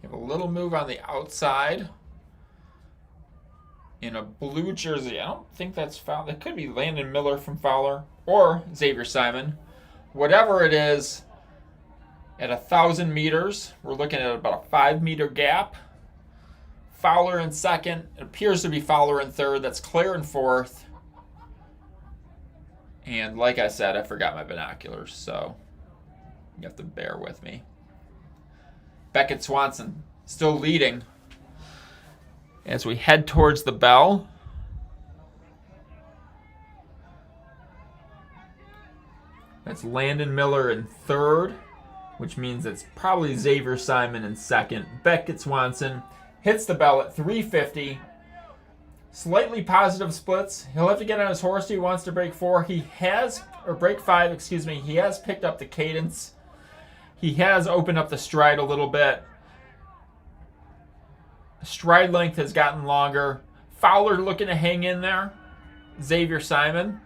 You have a little move on the outside in a blue jersey. I don't think that's Fowler. It could be Landon Miller from Fowler or Xavier Simon. Whatever it is, at 1,000 meters, we're looking at about a 5-meter gap. Fowler in second. It appears to be Fowler in third. That's Claire in fourth. And like I said, I forgot my binoculars, so you have to bear with me. Beckett Swanson still leading as we head towards the bell. That's Landon Miller in third, which means it's probably Xavier Simon in second. Beckett Swanson hits the bell at 3:50. Slightly positive splits. He'll have to get on his horse if he wants to break 4. Break 5, excuse me. He has picked up the cadence. He has opened up the stride a little bit. Stride length has gotten longer. Fowler looking to hang in there. Xavier Simon.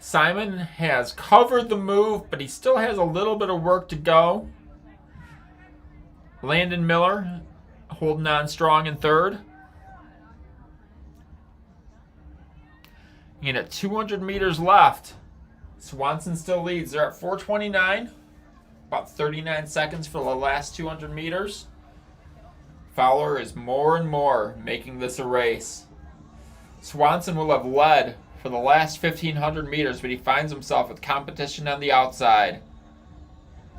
Simon has covered the move, but he still has a little bit of work to go. Landon Miller holding on strong in third. And at 200 meters left, Swanson still leads. They're at 4:29, about 39 seconds for the last 200 meters. Fowler is more and more making this a race. Swanson will have led for the last 1,500 meters, but he finds himself with competition on the outside.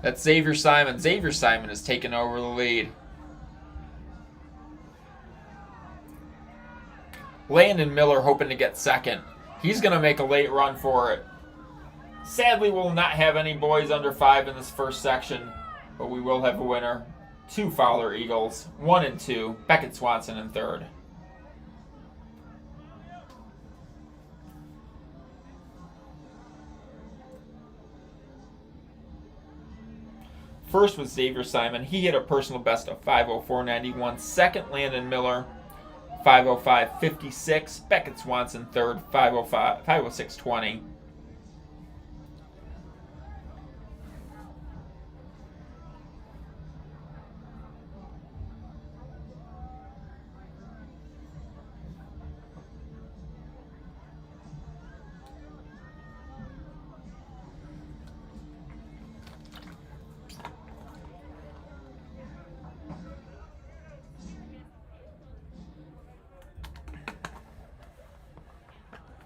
That's Xavier Simon. Xavier Simon has taken over the lead. Landon Miller hoping to get second. He's going to make a late run for it. Sadly, we'll not have any boys under 5 in this first section, but we will have a winner. 2 Fowler Eagles, 1 and 2, Beckett Swanson in third. First was Xavier Simon. He hit a personal best of 5:04.91. Second, Landon Miller, 5:05.56. Beckett Swanson third, 5:06.20.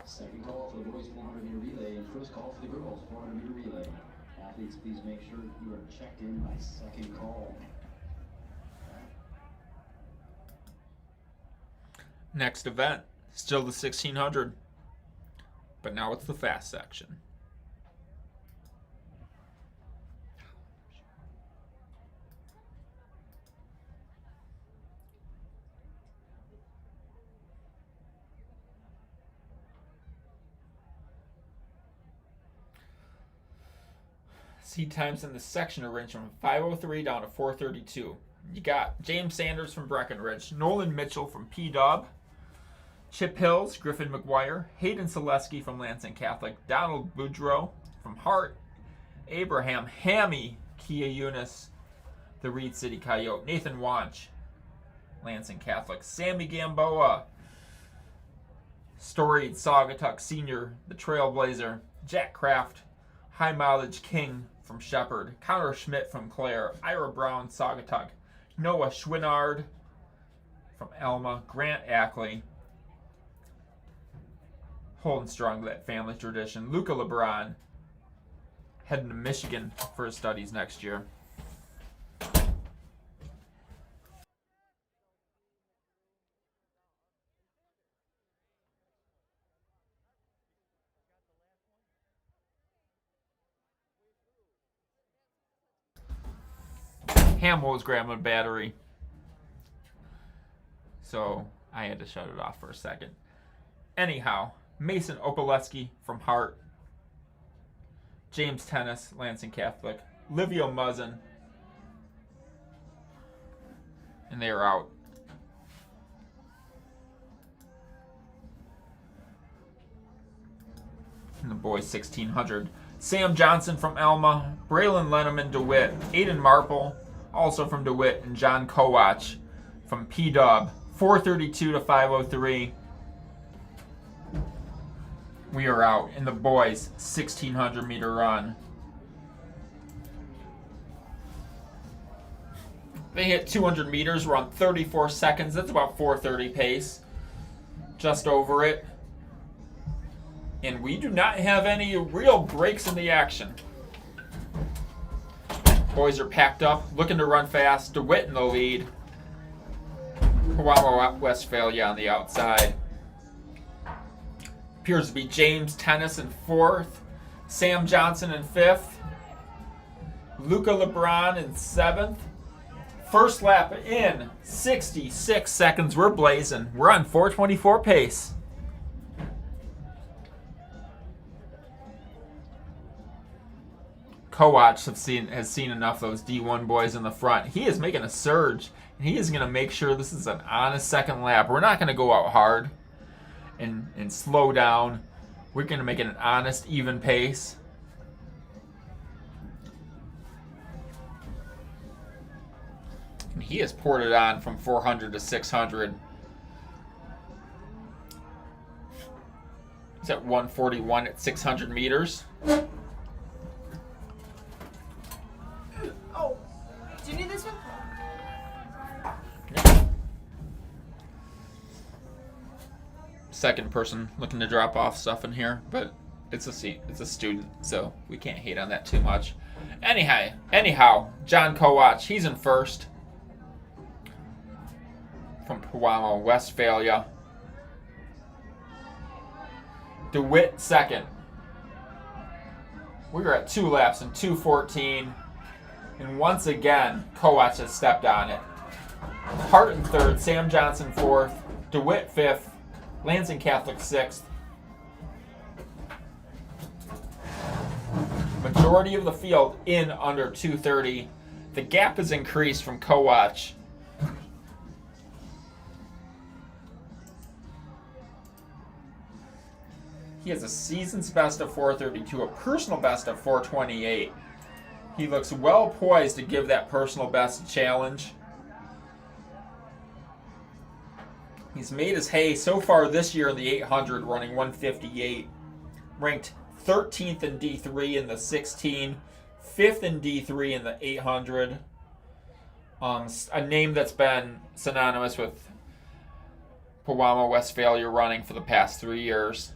Second call for the boys 400-meter relay, and first call for the girls 400-meter relay. Athletes, please make sure you are checked in by second call. Next event, still the 1600, but now it's the fast section. Seed times in this section are ranged from 5:03 down to 4:32. You got James Sanders from Breckenridge, Nolan Mitchell from P-Dub, Chip Hills, Griffin McGuire, Hayden Selesky from Lansing Catholic, Donald Boudreau from Hart, Abraham Hammy, Kia Eunice, the Reed City Coyote, Nathan Wanch, Lansing Catholic, Sammy Gamboa, Storied Saugatuck Sr., the Trailblazer, Jack Kraft, High Mileage King from Shepherd, Connor Schmidt from Clare, Ira Brown, Saugatuck, Noah Schwinnard from Elma, Grant Ackley, holding strong to that family tradition, Luca LeBron, heading to Michigan for his studies next year. Hamill was grabbing a battery, so I had to shut it off for a second. Anyhow, Mason Opaleski from Hart, James Tennis, Lansing Catholic, Livio Muzzin, and they are out. And the boys 1600. Sam Johnson from Elma, Braylon Lenneman DeWitt, Aiden Marple, also from DeWitt, and John Kowach from P-Dub, 432 to 503. We are out in the boys 1600 meter run. They hit 200 meters. We're on 34 seconds. That's about 4:30 pace. Just over it. And we do not have any real breaks in the action. Boys are packed up, looking to run fast. DeWitt in the lead. Kawamo Westphalia on the outside. Appears to be James Tennis in fourth. Sam Johnson in fifth. Luca LeBron in seventh. First lap in 66 seconds. We're blazing. We're on 4:24 pace. Kowach has seen enough of those D1 boys in the front. He is making a surge, and he is going to make sure this is an honest second lap. We're not going to go out hard and slow down. We're going to make it an honest, even pace. And he has poured it on from 400 to 600. He's at 141 at 600 meters. Oh, do you need this one? Second person looking to drop off stuff in here, but it's a student, so we can't hate on that too much. Anyhow, John Kowach, he's in first from Pewamo, Westphalia. DeWitt second. We are at 2 laps and 2:14. And once again, Kowach has stepped on it. Hart in third, Sam Johnson fourth, DeWitt fifth, Lansing Catholic sixth. Majority of the field in under 2:30. The gap has increased from Kowach. He has a season's best of 4:32, a personal best of 4:28. He looks well poised to give that personal best challenge. He's made his hay so far this year in the 800, running 158. Ranked 13th in D3 in the 16, 5th in D3 in the 800. A name that's been synonymous with Pewamo Westphalia running for the past 3 years.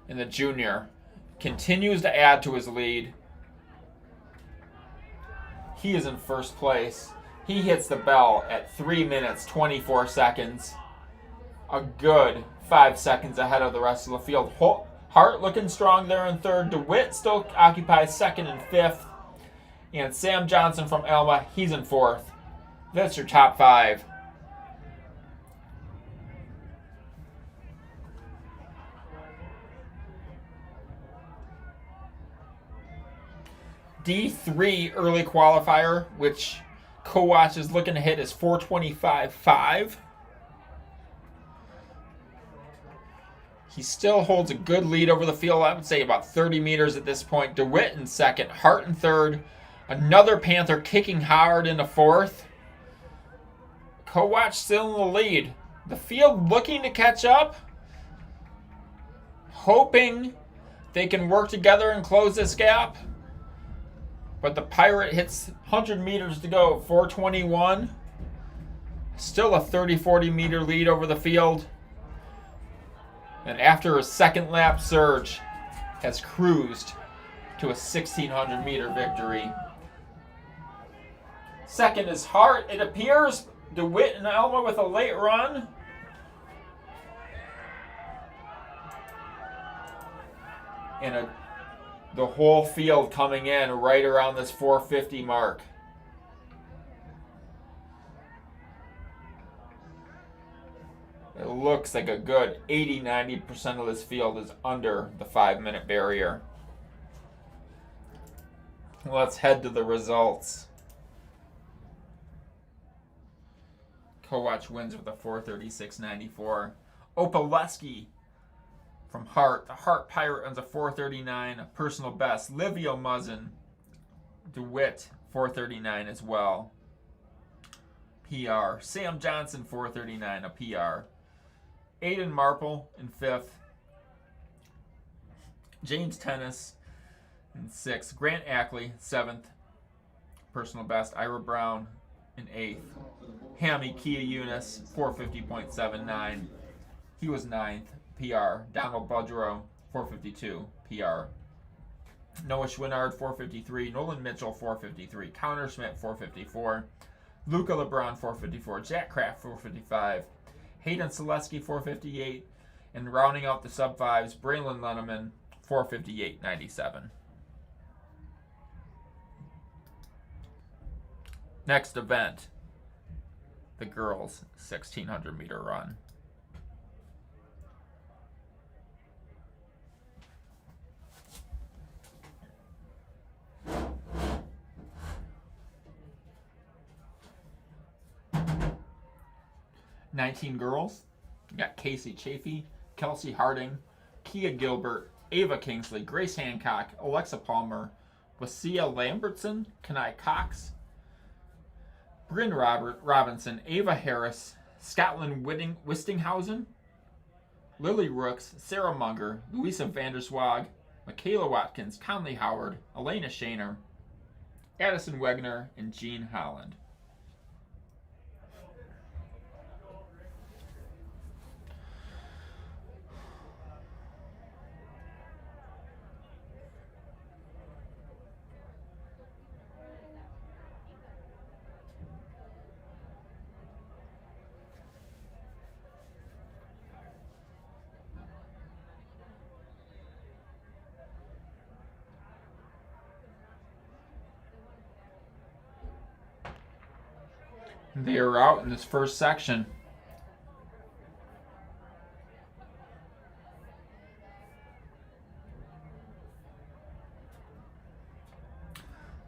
And the junior continues to add to his lead. He is in first place. He hits the bell at 3 minutes, 24 seconds. A good 5 seconds ahead of the rest of the field. Hart looking strong there in third. DeWitt still occupies second and fifth. And Sam Johnson from Alma, he's in fourth. That's your top 5. D3 early qualifier, which Kowach is looking to hit, is 4:25.5. He still holds a good lead over the field, I would say about 30 meters at this point. DeWitt in second, Hart in third. Another Panther kicking hard into fourth. Kowach still in the lead. The field looking to catch up. Hoping they can work together and close this gap. But the Pirate hits 100 meters to go, 4:21. Still a 30-40 meter lead over the field. And after a second lap surge, has cruised to a 1,600 meter victory. Second is Hart. It appears DeWitt and Alma with a late run. And the whole field coming in right around this 450 mark. It looks like a good 80-90% of this field is under the 5-minute barrier. Let's head to the results. Kowach wins with a 4:36.94. Opaleski from Hart. The Hart Pirate runs a 4:39, a personal best. Livio Muzzin, DeWitt, 4:39 as well. PR. Sam Johnson, 4:39, a PR. Aiden Marple in 5th. James Tennis in 6th. Grant Ackley, 7th. Personal best. Ira Brown in 8th. Hammy Kia Eunice, 450.79. He was 9th. PR. Donald Budrow, 452. PR. Noah Schwinnard, 453. Nolan Mitchell, 453. Connor Schmidt, 454. Luca LeBron, 454. Jack Kraft, 455. Hayden Selesky, 458. And rounding out the sub-5s, Braylon Lenneman, 458.97. Next event, the girls' 1,600 meter run. Nineteen girls. You got Casey Chafee, Kelsey Harding, Kia Gilbert, Ava Kingsley, Grace Hancock, Alexa Palmer, Wasia Lambertson, Kanai Cox, Bryn Robinson, Ava Harris, Scotland Wistinghausen, Lily Rooks, Sarah Munger, Louisa Vanderswag, Michaela Watkins, Conley Howard, Elena Shaner, Addison Wegner, and Jean Holland. They are out in this first section.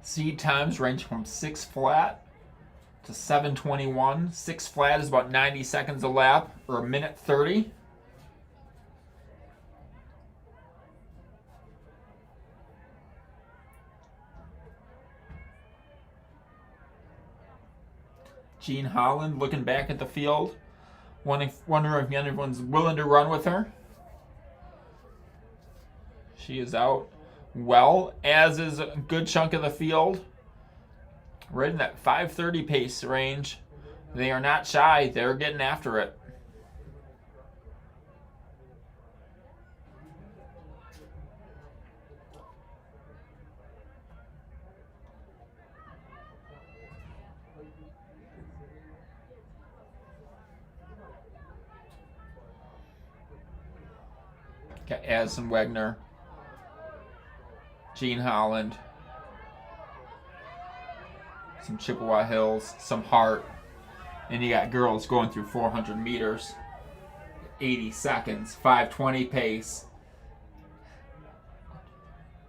Seed times range from 6 flat to 7:21. 6 flat is about 90 seconds a lap, or a minute 30. Jean Holland looking back at the field, wondering if anyone's willing to run with her. She is out well, as is a good chunk of the field. Right in that 5:30 pace range. They are not shy. They're getting after it. Got Addison Wegner, Jean Holland, some Chippewa Hills, some Hart, and you got girls going through 400 meters, 80 seconds, 5:20 pace.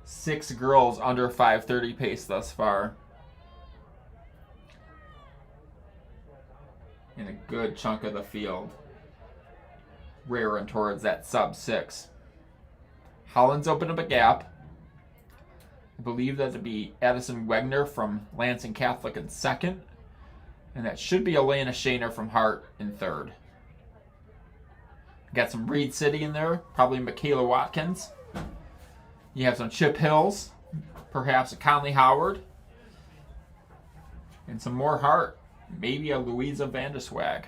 6 girls under 5:30 pace thus far. In a good chunk of the field, rearing towards that sub-6. Holland's opened up a gap. I believe that to be Addison Wegner from Lansing Catholic in second. And that should be Elena Shaner from Hart in third. Got some Reed City in there, probably Michaela Watkins. You have some Chip Hills, perhaps a Conley Howard. And some more Hart, maybe a Louisa Vanderswag.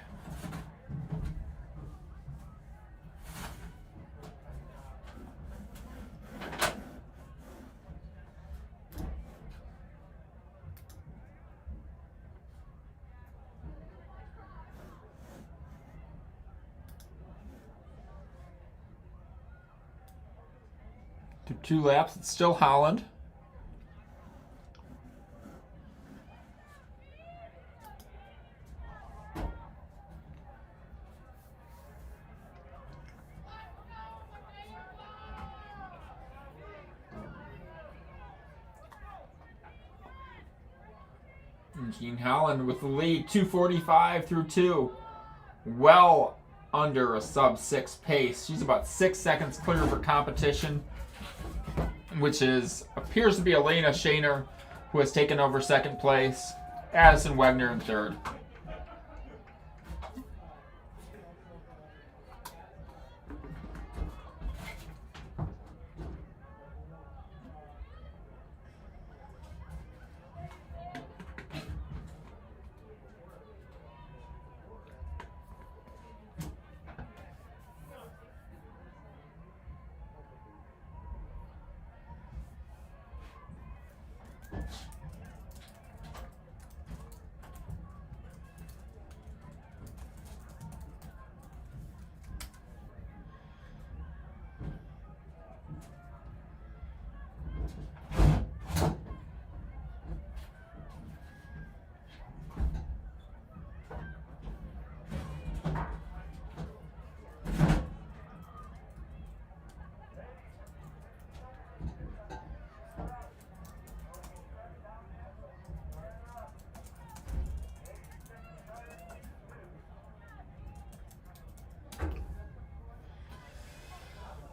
Through 2 laps, it's still Holland. And Jean Holland with the lead, 2:45 through 2. Well under a sub-6 pace. She's about 6 seconds clear for competition, which appears to be Elena Shaner, who has taken over second place. Addison Wegner in third.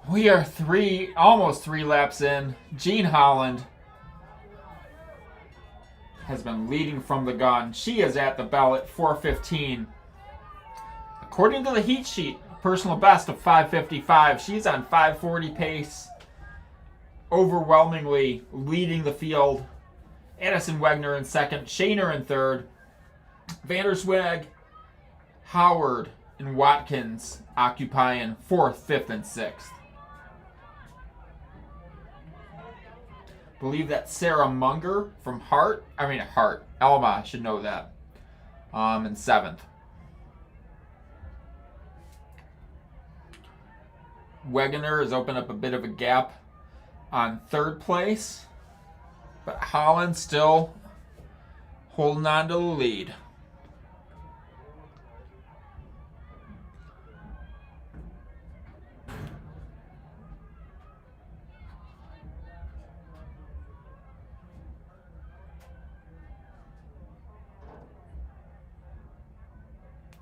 We are almost three laps in. Jean Holland has been leading from the gun. She is at the bell at 4:15. According to the heat sheet, personal best of 5:55. She's on 5:40 pace, overwhelmingly leading the field. Addison Wegner in second, Shaner in third, Vanderswag, Howard, and Watkins occupying 4th, 5th, and 6th. Believe that Sarah Munger from Elma, I should know that, in 7th. Wegener has opened up a bit of a gap on 3rd place, but Holland still holding on to the lead.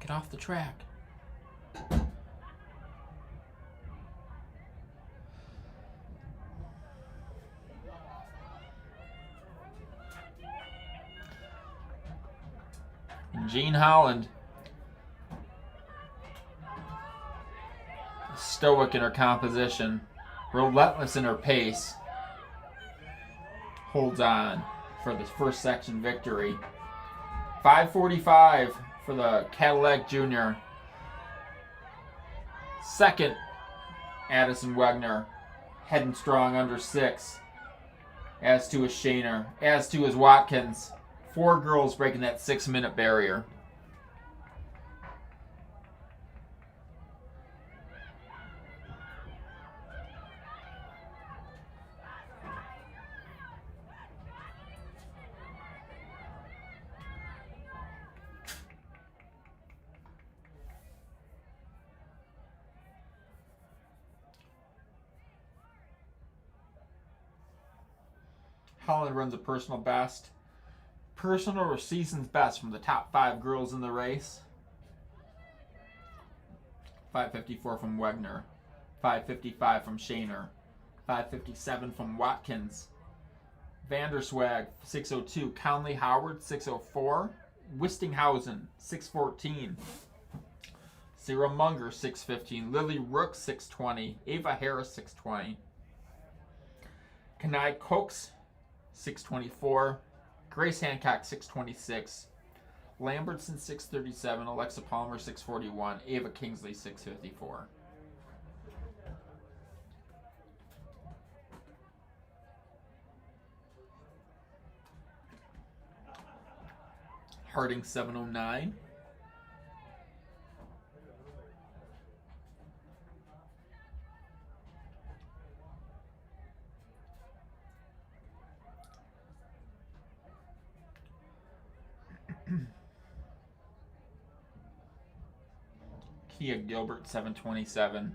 Get off the track. Jean Holland, stoic in her composition, relentless in her pace, holds on for the first section victory. 5:45 for the Cadillac Junior. Second, Addison Wegner, heading strong under 6. As to his Shaner, as to his Watkins. 4 girls breaking that 6-minute barrier. Holland runs a personal best. Personal or season's best from the top 5 girls in the race. 5:54 from Wegner. 5:55 from Shaner. 5:57 from Watkins. Vanderswag, 6:02. Conley Howard, 6:04. Wistinghausen, 6:14. Sarah Munger, 6:15. Lily Rook, 6:20. Ava Harris, 6:20. Kanai Cokes, 6:24. Grace Hancock, 6:26. Lambertson, 6:37. Alexa Palmer, 6:41. Ava Kingsley, 6:54. Harding, 7:09. Kia Gilbert, 7:27.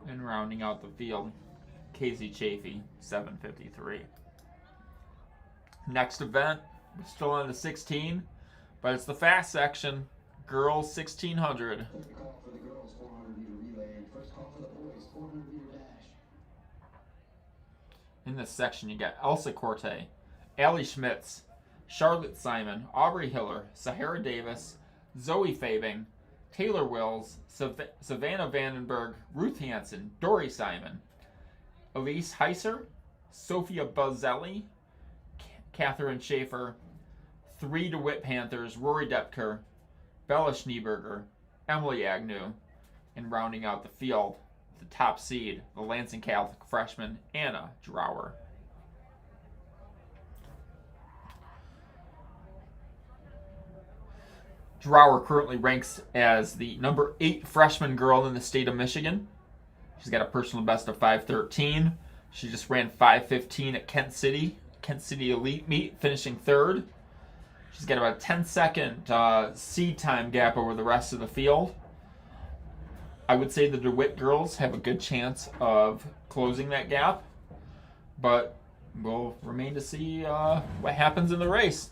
And rounding out the field, Casey Chafee, 7:53. Next event, we're still on the 16, but it's the fast section, girls 1600. First call for the girls 400-meter relay and first call for the boys 400-meter dash. In this section, you got Elsa Corte, Allie Schmitz, Charlotte Simon, Aubrey Hiller, Sahara Davis, Zoe Fabing, Taylor Wills, Savannah Vandenberg, Ruth Hansen, Dory Simon, Elise Heiser, Sophia Buzzelli, Catherine Schaefer, 3 DeWitt Panthers, Rory Depker, Bella Schneeberger, Emily Agnew, and rounding out the field, the top seed, the Lansing Catholic freshman, Anna Drower. Drower currently ranks as the number 8 freshman girl in the state of Michigan. She's got a personal best of 5:13. She just ran 5:15 at Kent City Elite Meet, finishing 3rd. She's got about a 10-second seed time gap over the rest of the field. I would say the DeWitt girls have a good chance of closing that gap, but we'll remain to see what happens in the race.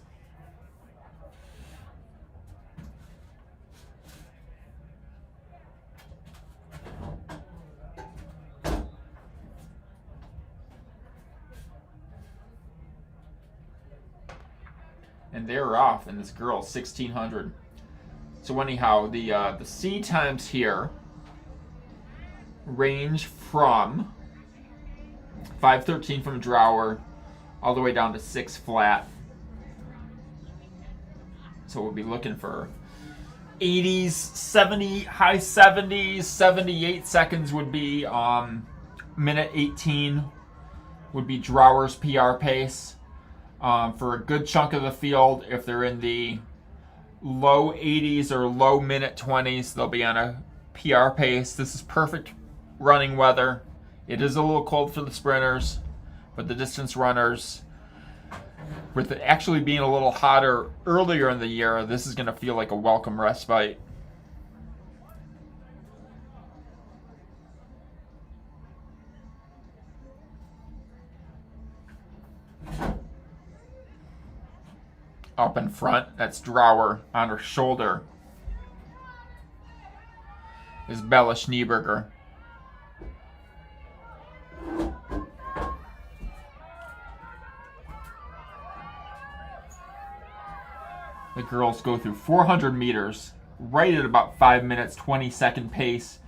And they're off in this girls 1600. So anyhow, the seed times here range from 5:13 from Drower all the way down to 6 flat. So we'll be looking for 80s, 70, high 70s, 78 seconds would be minute 18 would be Drower's PR pace. For a good chunk of the field, if they're in the low 80s or low minute 20s, they'll be on a PR pace. This is perfect running weather. It is a little cold for the sprinters, but the distance runners With it actually being a little hotter earlier in the year, this is going to feel like a welcome respite. Up in front, that's Drower. On her shoulder is Bella Schneeberger. The girls go through 400 meters, right at about 5 minutes, 20-second pace.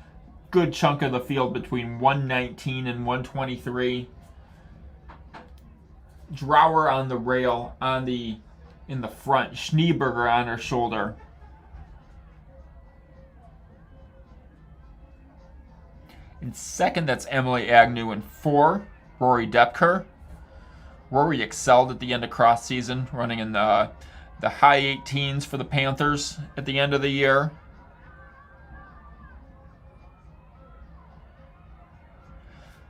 Good chunk of the field between 119 and 123. Drower on the rail, in the front. Schneeberger on her shoulder. In second, that's Emily Agnew. In 4, Rory Depker. Rory excelled at the end of cross season, running in the high 18s for the Panthers at the end of the year.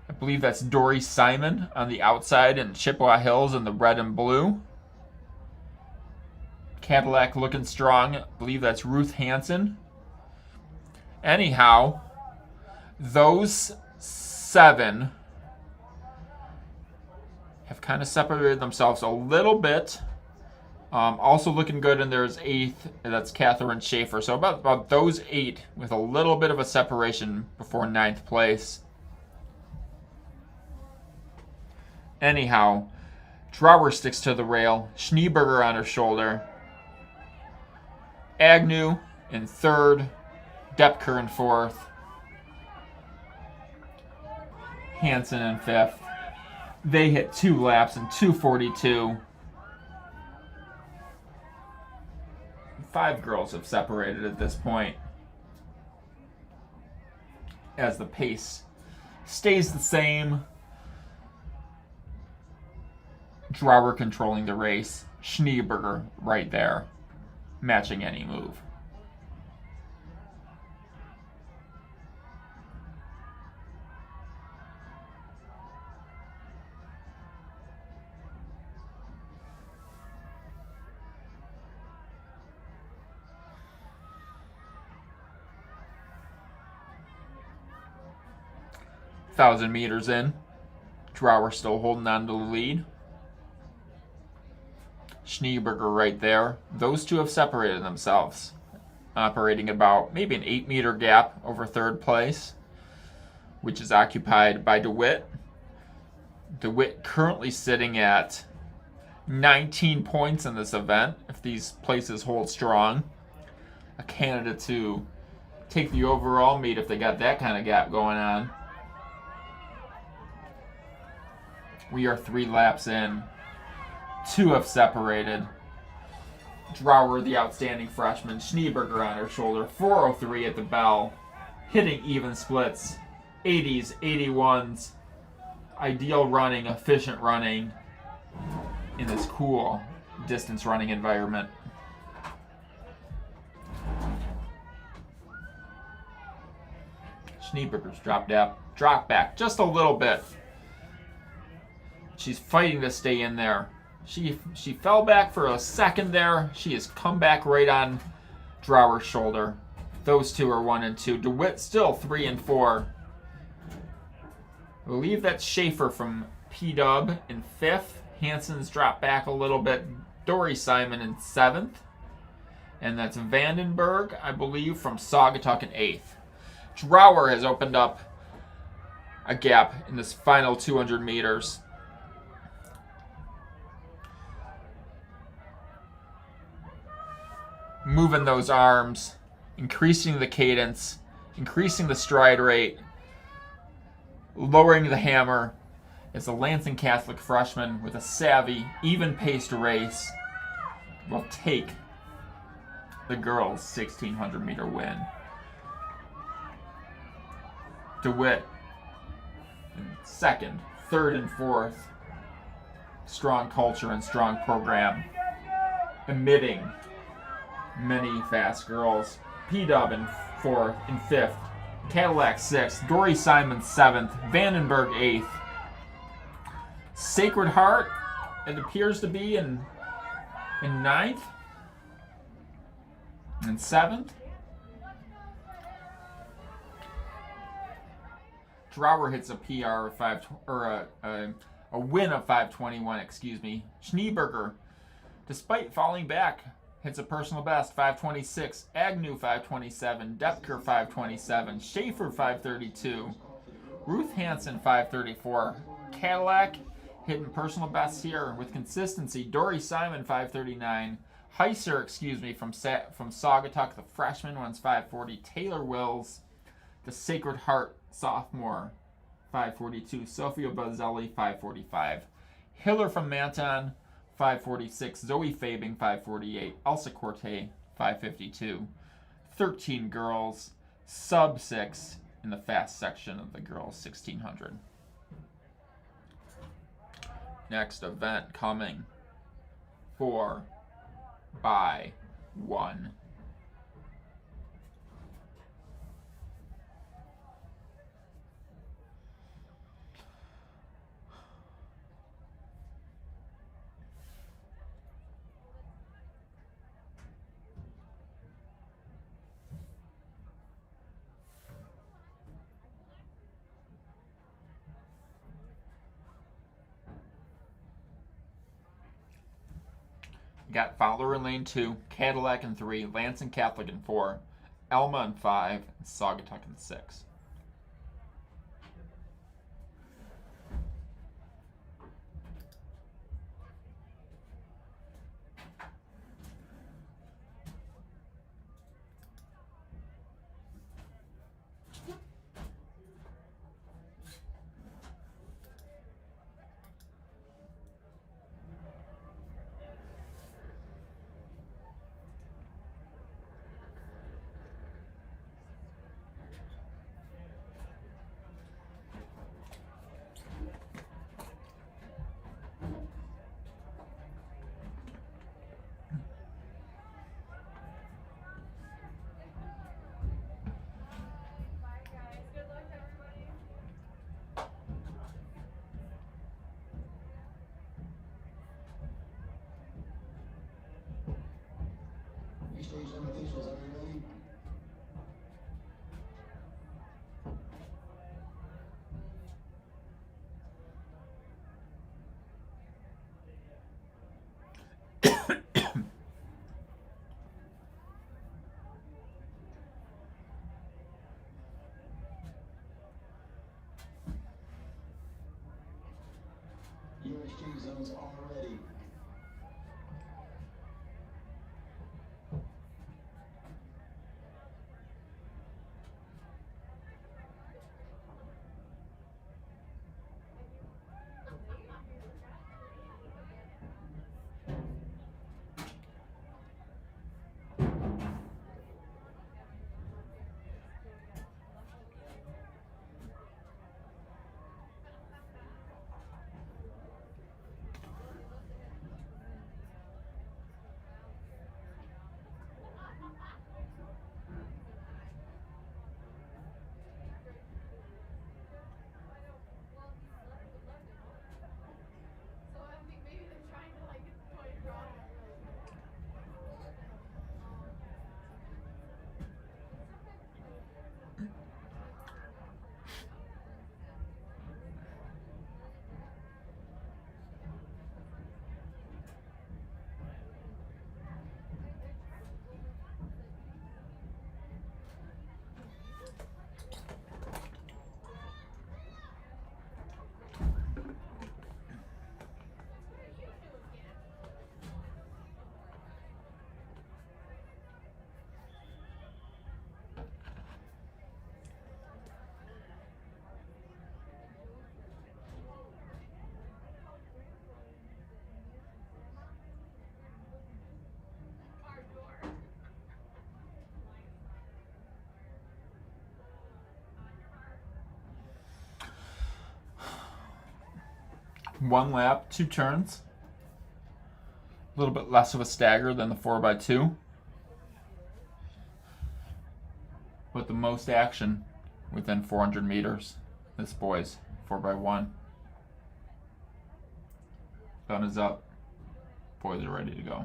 I believe that's Dory Simon on the outside in Chippewa Hills in the red and blue. Cadillac looking strong. I believe that's Ruth Hansen. Anyhow, those 7 have kind of separated themselves a little bit. Also looking good, and there's 8th. That's Catherine Schaefer. So about those 8 with a little bit of a separation before 9th place. Anyhow, Drower sticks to the rail. Schneeberger on her shoulder. Agnew in 3rd. Depker in 4th. Hansen in 5th. They hit 2 laps in 2:42. 5 girls have separated at this point, as the pace stays the same. Drower controlling the race. Schneeberger right there, matching any move. Thousand meters in. Drower still holding on to the lead. Schneeberger right there. Those two have separated themselves, operating about maybe an 8-meter gap over 3rd place, which is occupied by DeWitt. DeWitt currently sitting at 19 points in this event, if these places hold strong. A candidate to take the overall meet if they got that kind of gap going on. We are 3 laps in. 2 have separated. Drower, the outstanding freshman. Schneeberger on her shoulder. 4:03 at the bell. Hitting even splits. 80s, 81s. Ideal running, efficient running in this cool distance running environment. Schneeberger's dropped back just a little bit. She's fighting to stay in there. She fell back for a second there. She has come back right on Drower's shoulder. Those two are 1 and 2. DeWitt still 3 and 4. I believe that's Schaefer from P-Dub in 5th. Hansen's dropped back a little bit. Dory Simon in 7th. And that's Vandenberg, I believe, from Saugatuck in 8th. Drower has opened up a gap in this final 200 meters. Moving those arms, increasing the cadence, increasing the stride rate, lowering the hammer. As a Lansing Catholic freshman with a savvy, even-paced race will take the girls' 1,600-meter win. DeWitt in 2nd, 3rd, and 4th. Strong culture and strong program, emitting many fast girls. P-Dub in 4th, in 5th. Cadillac 6th. Dory Simon 7th. Vandenberg 8th. Sacred Heart it appears to be in ninth and 7th. Drower hits a PR of a win of 5:21. Excuse me. Schneeberger, despite falling back, hits a personal best 5:26. Agnew 5:27. Depker 5:27. Schaefer 5:32. Ruth Hansen 5:34. Cadillac hitting personal bests here with consistency. Dory Simon 5:39. Heiser, from Saugatuck, the freshman, runs 5:40. Taylor Wills, the Sacred Heart sophomore, 5:42. Sophia Bazzelli 5:45. Hiller from Manton 5:46. Zoe Fabing 5:48. Elsa Corte 5:52. 13 girls, sub 6 in the fast section of the girls 1600. Next event coming 4 by 1. Got Fowler in lane 2, Cadillac in 3, Lansing Catholic in 4, Elma in 5, and Saugatuck in 6. USG zones are ready. One lap, 2 turns. A little bit less of a stagger than the 4x2. But the most action within 400 meters. This boys 4x1. Gun is up. Boys are ready to go.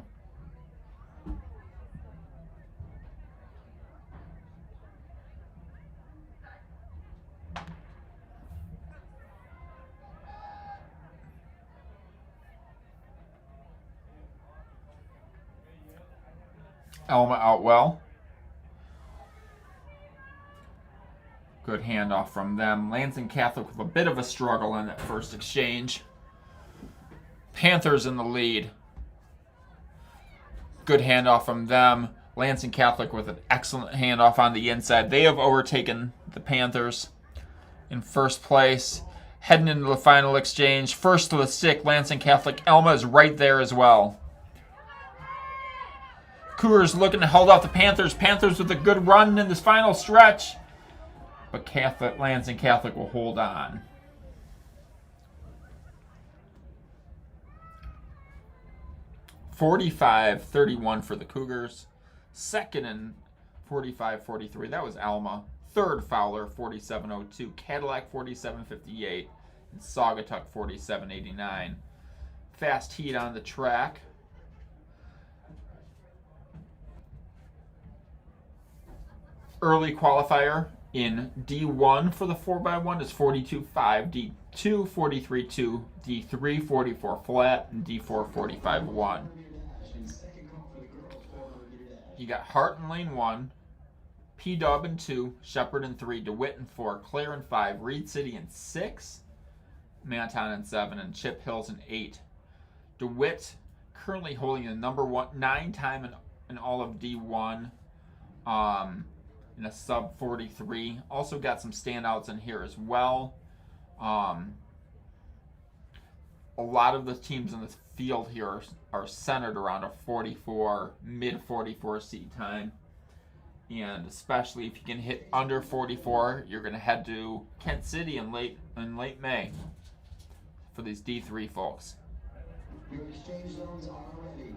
Elma out well. Good handoff from them. Lansing Catholic with a bit of a struggle in that first exchange. Panthers in the lead. Good handoff from them. Lansing Catholic with an excellent handoff on the inside. They have overtaken the Panthers in first place. Heading into the final exchange. First to the stick, Lansing Catholic. Elma is right there as well. Cougars looking to hold off the Panthers. Panthers with a good run in this final stretch. But Lansing Catholic will hold on. (45-31) for the Cougars. Second and 45-43. That was Alma. Third Fowler 47-02. Cadillac 47-58. And Saugatuck 47-89. Fast heat on the track. Early qualifier in D1 for the 4x1 is 42.5, D2 43.2, D3 44 flat, and D4 45.1. You got Hart in lane 1, P-Dub in 2, Shepherd in 3, DeWitt in 4, Clare in 5, Reed City in 6, Manton in 7, and Chip Hills in 8. DeWitt currently holding the number 9 time in all of D1. In a sub 43. Also got some standouts in here as well. A lot of the teams in this field here are centered around a 44, mid 44 seat time. And especially if you can hit under 44, you're going to head to Kent City in late May for these D3 folks. Your exchange zones are ready.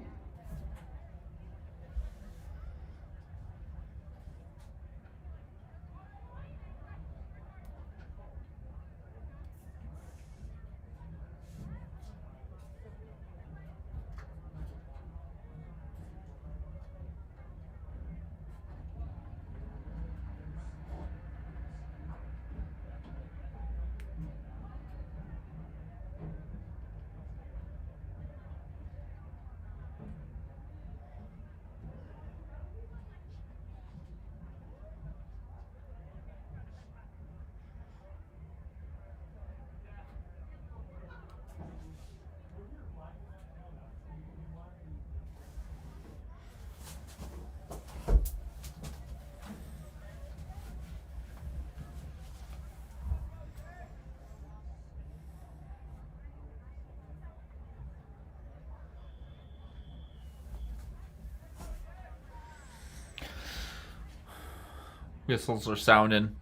Whistles are sounding.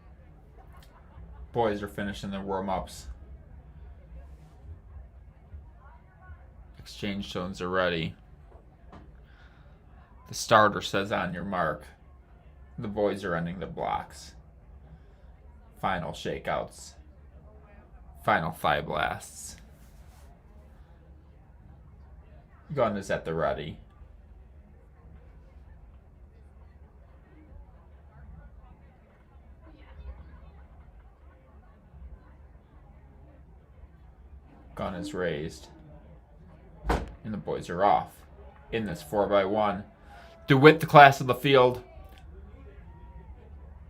Boys are finishing their warm-ups. Exchange zones are ready. The starter says on your mark. The boys are ending the blocks. Final shakeouts. Final thigh blasts. Gun is at the ready. Gun is raised. And the boys are off. In this 4x1. DeWitt, the class of the field.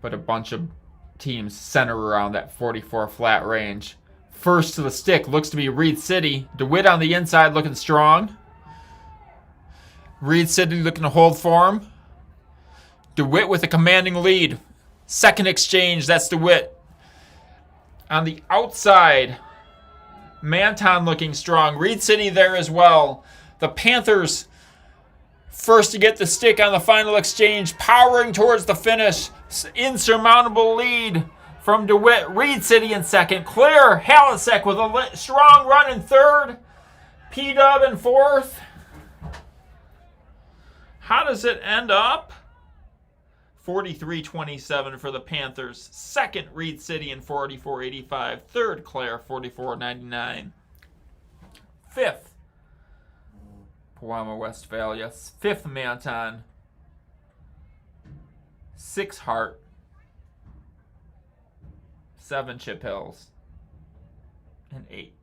But a bunch of teams center around that 44 flat range. First to the stick looks to be Reed City. DeWitt on the inside looking strong. Reed City looking to hold form. DeWitt with a commanding lead. Second exchange, that's DeWitt. On the outside, Manton looking strong. Reed City there as well. The Panthers first to get the stick on the final exchange, powering towards the finish. Insurmountable lead from DeWitt. Reed City in second. Claire Halasek with a strong run in third. P-Dub in fourth. How does it end up? 43-27 for the Panthers. Second, Reed City in 44-85. Third, Clare 44-99. Fifth, Pewamo Westphalia. 5th Manton. 6 Hart. 7 Chip Hills. And 8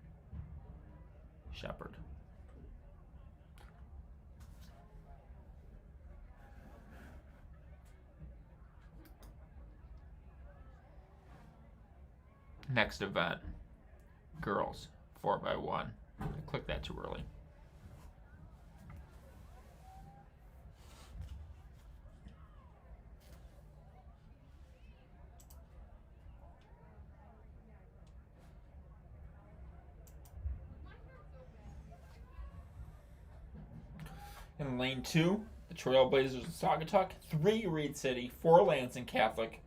Shepherd. Next event, girls, 4x1. I clicked that too early. In lane 2, the Trailblazers of Saugatuck, 3 Reed City, 4 Lansing Catholic,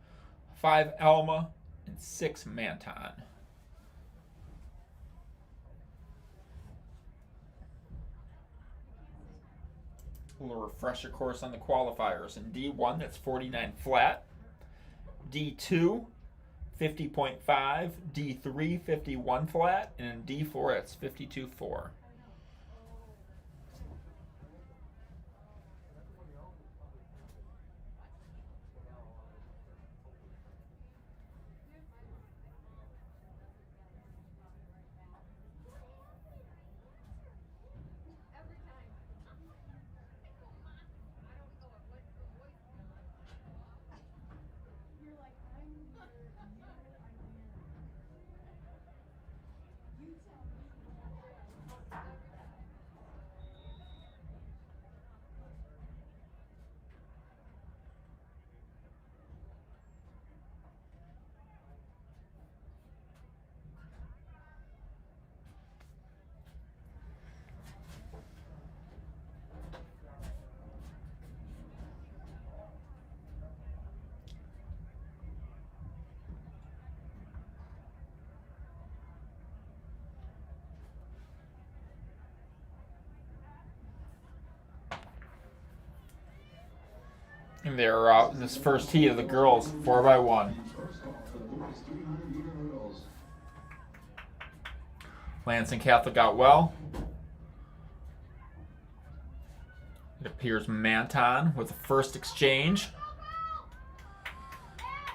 5 Alma, and 6 Manton. A little refresher course on the qualifiers. In D1, that's 49 flat. D2, 50.5. D3, 51 flat. And in D4, it's 52.4. And they're out in this first heat of the girls, 4x1. Lansing Catholic out well. It appears Manton with the first exchange.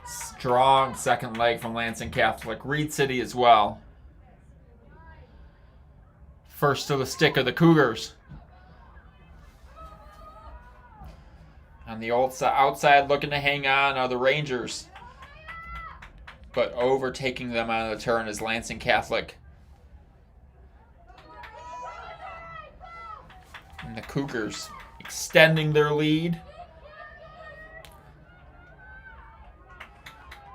Strong second leg from Lansing Catholic. Reed City as well. First to the stick of the Cougars. On the outside looking to hang on are the Rangers. But overtaking them on the turn is Lansing Catholic. And the Cougars extending their lead.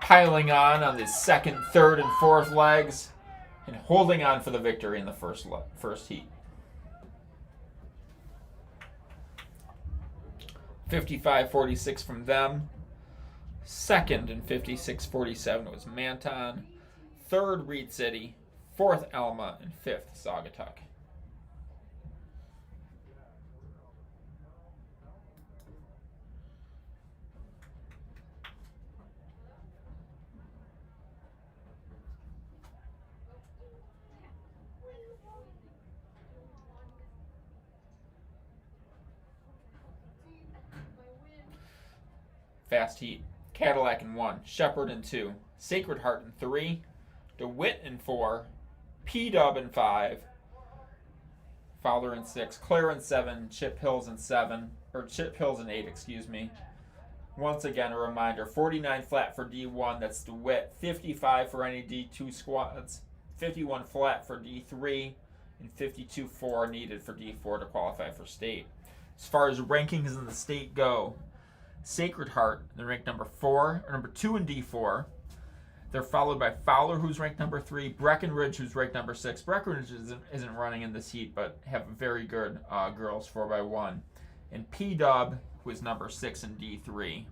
Piling on the second, third, and fourth legs. And holding on for the victory in the first heat. 55-46 from them. Second and 56-47 was Manton. Third, Reed City. Fourth, Alma. And fifth, Saugatuck. Fast heat. Cadillac in 1, Shepherd in 2, Sacred Heart in 3, DeWitt in 4, P-Dub in 5, Fowler in 6, Claire in 7, Chip Hills in 8, excuse me. Once again, a reminder, 49 flat for D1, that's DeWitt, 55 for any D2 squads, 51 flat for D3, and 52.4 needed for D4 to qualify for state. As far as rankings in the state go, Sacred Heart, they're ranked number 2 in D4. They're followed by Fowler, who's ranked number 3, Breckenridge, who's ranked number 6. Breckenridge isn't running in this heat, but have a very good girls 4x1. And P-Dub, who is number 6 in D3.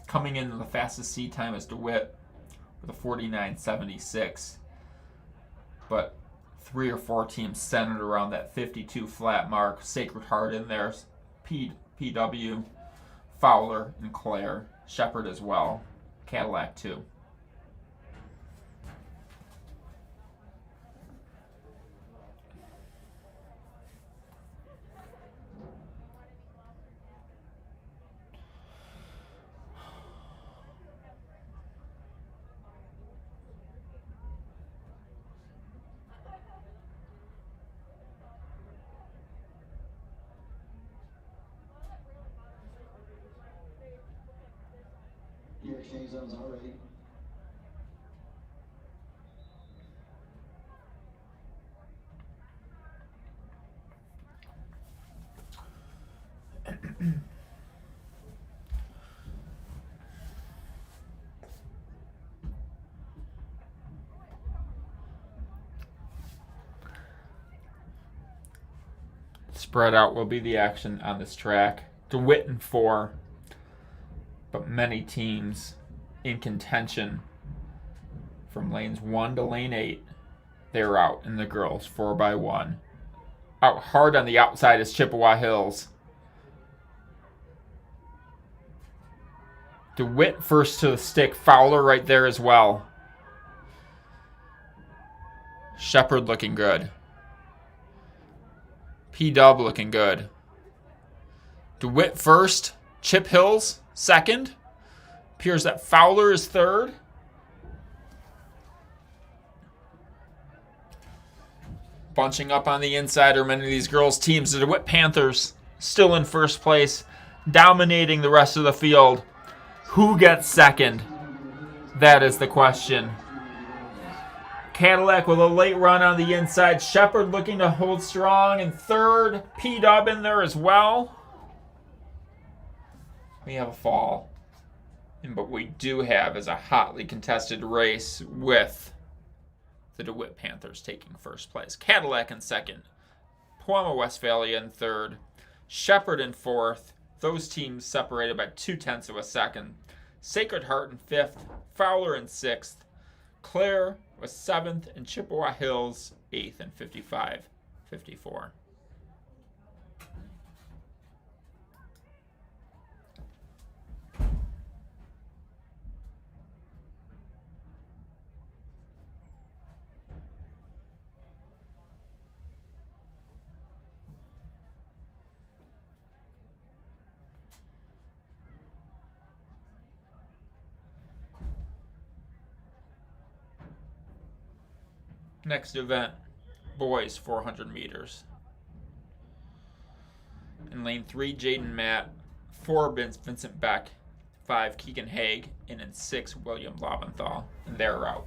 Coming in the fastest seed time is DeWitt with a 49.76. But 3 or 4 teams centered around that 52 flat mark. Sacred Heart in there, PW, Fowler, and Claire. Shepherd as well. Cadillac too. Bluejay zones already. Spread out will be the action on this track. DeWitt in 4, but many teams in contention from lanes 1 to lane 8. They're out in the girls 4x1. Out hard on the outside is Chippewa Hills. DeWitt first to the stick. Fowler right there as well. Shepard looking good. P-Dub looking good. DeWitt first. Chip Hills second. Appears that Fowler is third. Bunching up on the inside are many of these girls' teams. The DeWitt Panthers still in first place, dominating the rest of the field. Who gets second? That is the question. Cadillac with a late run on the inside. Shepard looking to hold strong in third. P-Dub in there as well. We have a fall. And what we do have is a hotly contested race with the DeWitt Panthers taking first place. Cadillac in second. Poama Westphalia in third. Shepard in fourth. Those teams separated by 0.2 of a second. Sacred Heart in fifth. Fowler in sixth. Claire was 7th, and Chippewa Hills 8th and 55-54. Next event, boys 400 meters. In lane 3, Jaden Matt. 4, Vincent Beck. 5, Keegan Haig. And in 6, William Lobenthal. And they're out.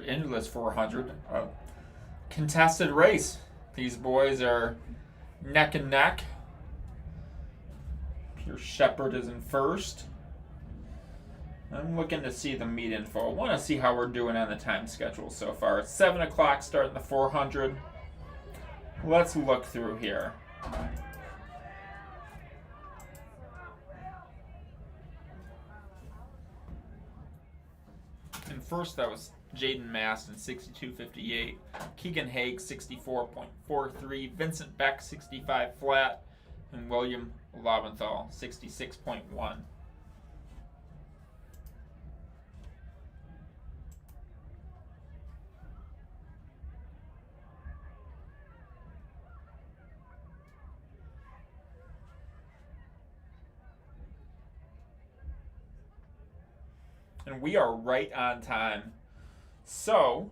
Into this 400, a contested race. These boys are neck and neck. Pure Shepard is in first. I'm looking to see the meet info. I want to see how we're doing on the time schedule so far. It's 7 o'clock starting the 400. Let's look through here. And first that was Jaden Mast in 62.58, Keegan Haig 64.43, Vincent Beck 65 flat, and William Lobenthal 66.1. And we are right on time. So,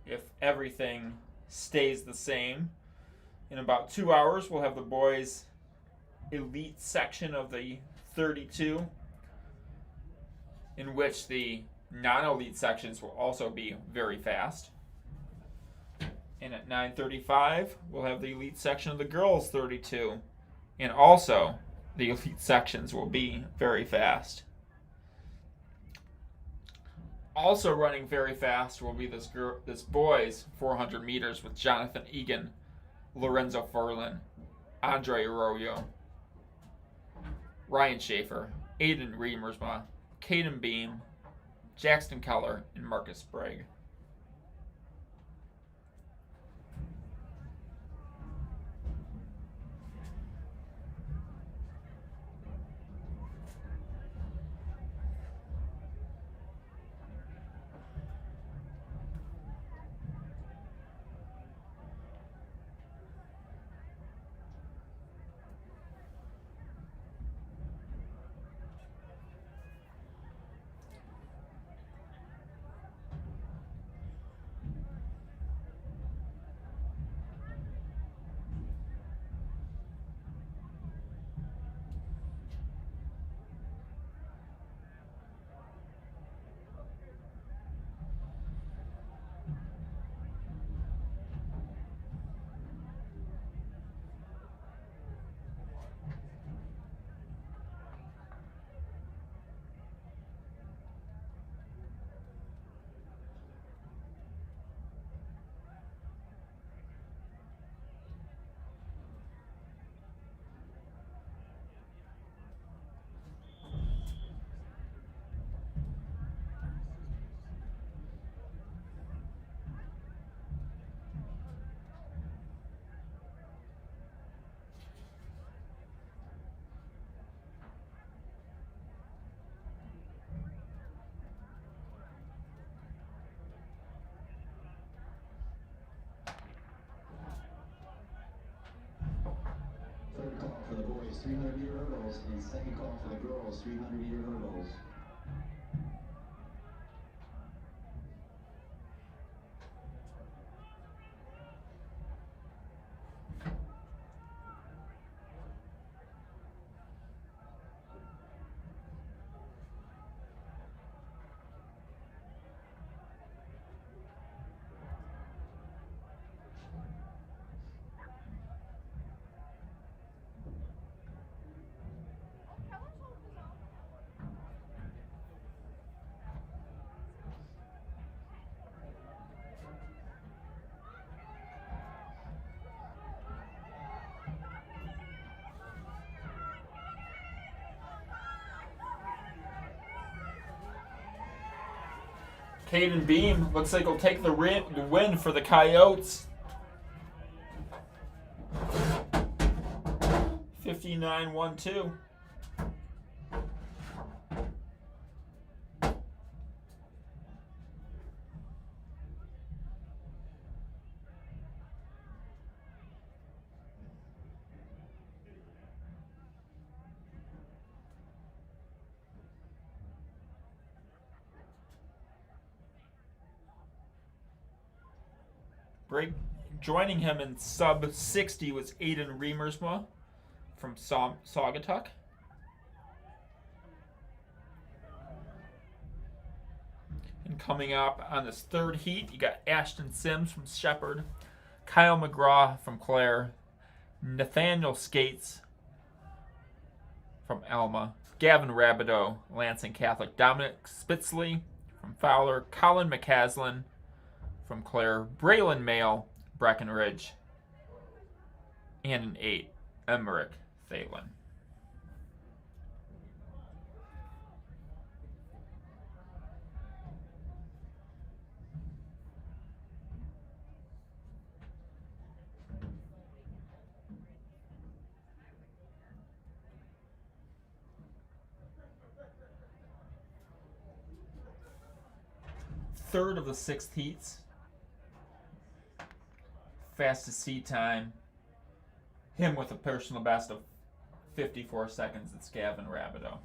if everything stays the same, in about 2 hours we'll have the boys' elite section of the 32, in which the non-elite sections will also be very fast. And at 9:35 we'll have the elite section of the girls' 32, and also the elite sections will be very fast. Also running very fast will be this boys 400 meters with Jonathan Egan, Lorenzo Furlan, Andre Arroyo, Ryan Schaefer, Aiden Remersma, Caden Beam, Jackson Keller, and Marcus Sprague. boys, 300-meter hurdles, and second call for the girls, 300-meter hurdles. Caden Beam looks like he'll take the win for the Coyotes. 59-1-2. Joining him in sub 60 was Aiden Remersma from Saugatuck. And coming up on this third heat, you got Ashton Sims from Shepherd, Kyle McGraw from Clare, Nathaniel Skates from Alma, Gavin Rabideau, Lansing Catholic, Dominic Spitzley from Fowler, Colin McCaslin from Clare, Braylon Mail, Breckenridge, and an 8, Emmerich Thalen. Third of the 6th heats. Fastest seat time. Him with a personal best of 54 seconds. It's Gavin Rabideau.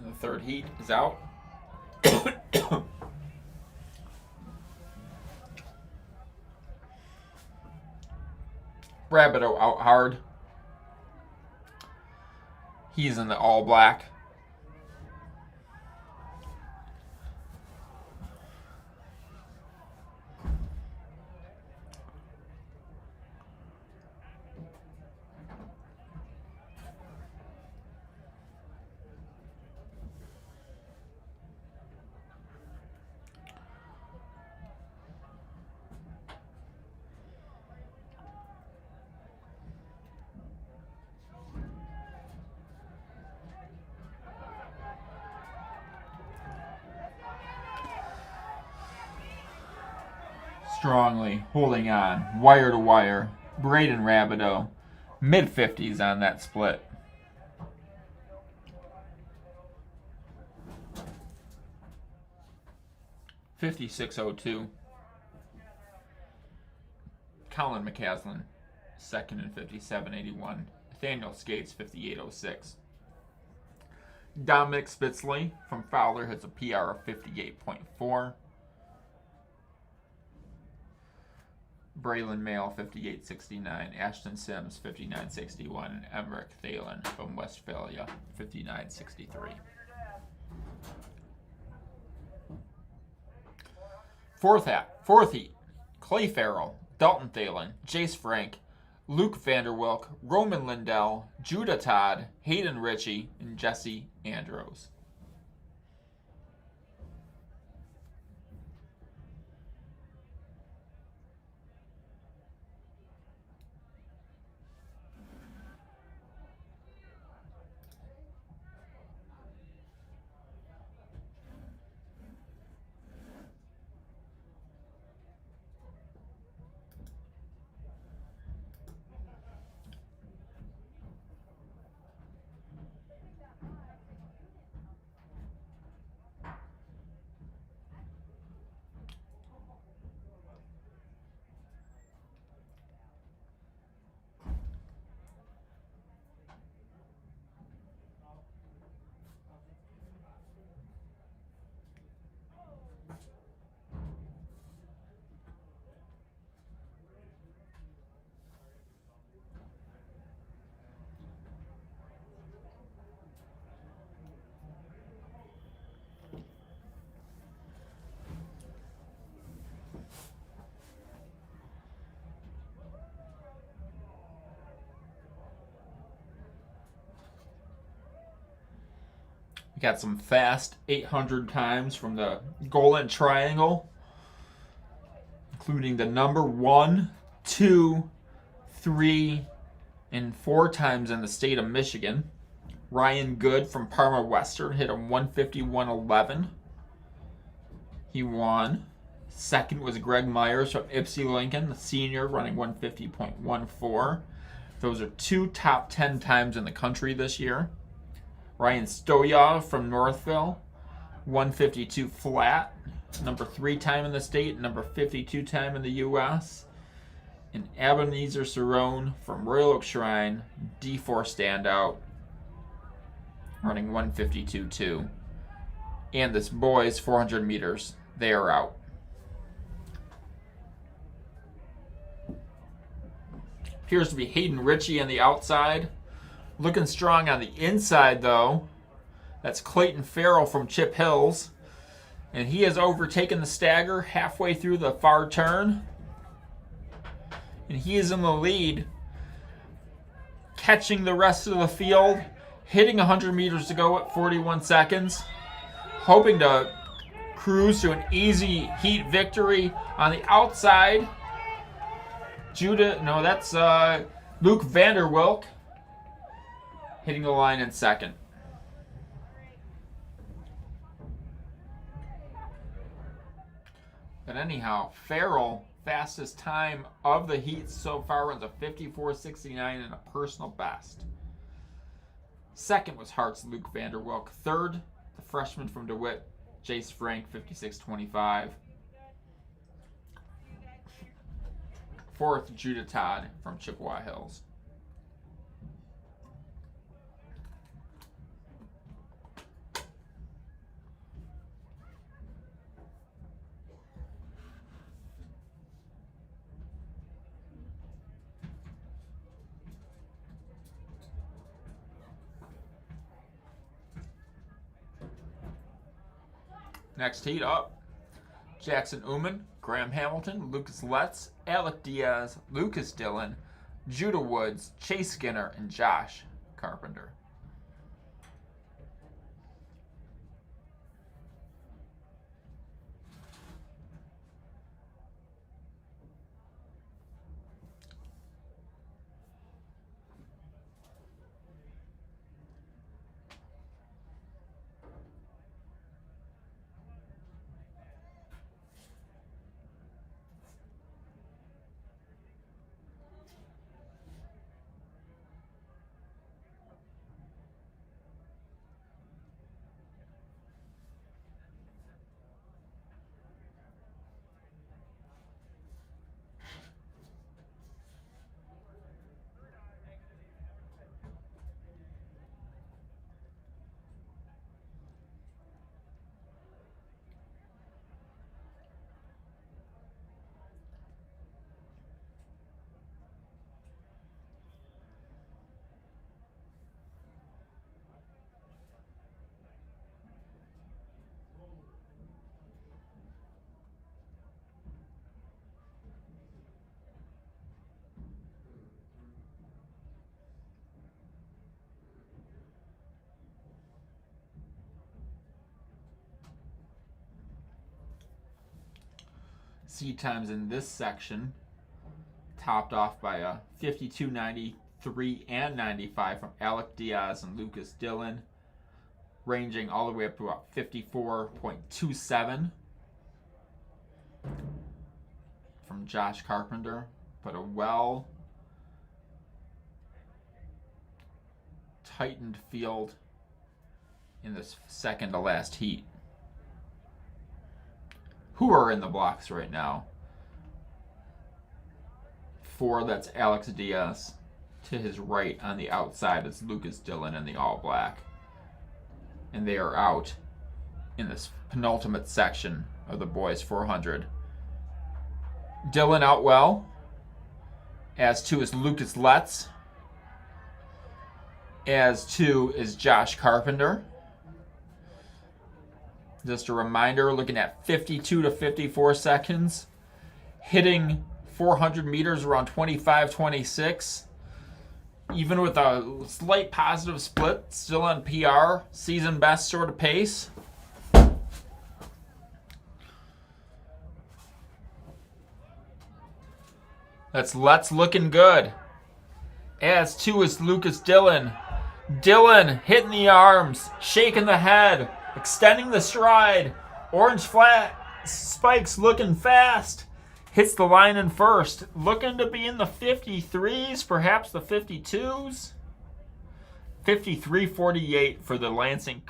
The third heat is out. Rabideau out hard. He's in the all black. strongly, holding on, wire to wire. Braden Rabideau, mid-50s on that split. $56.02. Colin McCaslin, second in 57.81. Nathaniel Skates, 58.06. Dominic Spitzley from Fowler has a PR of 58.4. Braylon Mail, 58.69. Ashton Sims, 59.61. And Emmerich Thalen from Westphalia, 59.63. Fourth heat. Clay Farrell, Dalton Thalen, Jace Frank, Luke Vanderwilk, Roman Lindell, Judah Todd, Hayden Ritchie, and Jesse Andrews. We got some fast 800 times from the Golden Triangle, including the number 1, 2, 3, and 4 times in the state of Michigan. Ryan Good from Parma Western hit a 151.11. He won. Second was Greg Myers from Ypsi Lincoln, the senior, running 150.14. Those are 2 top 10 times in the country this year. Ryan Stoyov from Northville, 152 flat, number 3 time in the state, number 52 time in the U.S. And Ebenezer Cerrone from Royal Oak Shrine, D4 standout, running 152.2. And this boys 400 meters, they are out. Appears to be Hayden Ritchie on the outside. Looking strong on the inside, though. That's Clayton Farrell from Chip Hills. And he has overtaken the stagger halfway through the far turn. And he is in the lead, catching the rest of the field, hitting 100 meters to go at 41 seconds, hoping to cruise to an easy heat victory on the outside. That's Luke Vanderwilk hitting the line in second. But anyhow, Farrell, fastest time of the heat so far, runs a 54.69 and a personal best. Second was Hart's Luke Vanderwilk. Third, the freshman from DeWitt, Jace Frank, 56.25. Fourth, Judah Todd from Chippewa Hills. Next heat up, Jackson Uman, Graham Hamilton, Lucas Letts, Alec Diaz, Lucas Dillon, Judah Woods, Chase Skinner, and Josh Carpenter. seat times in this section, topped off by a 52.93 and 95 from Alec Diaz and Lucas Dillon, ranging all the way up to about 54.27 from Josh Carpenter, but a well tightened field in this second to last heat. Who are in the blocks right now? 4, that's Alex Diaz. To his right on the outside is Lucas Dillon in the all black. And they are out in this penultimate section of the boys 400. Dillon out well, as too is Lucas Letts, as too is Josh Carpenter. Just a reminder, looking at 52 to 54 seconds, hitting 400 meters around 25-26. Even with a slight positive split, still on PR, season best sort of pace. That's Let's looking good. As too is Lucas Dillon. Dillon hitting the arms, shaking the head, extending the stride. Orange flat spikes looking fast. Hits the line in first. Looking to be in the 53s, perhaps the 52s. 53.48 for the Lansing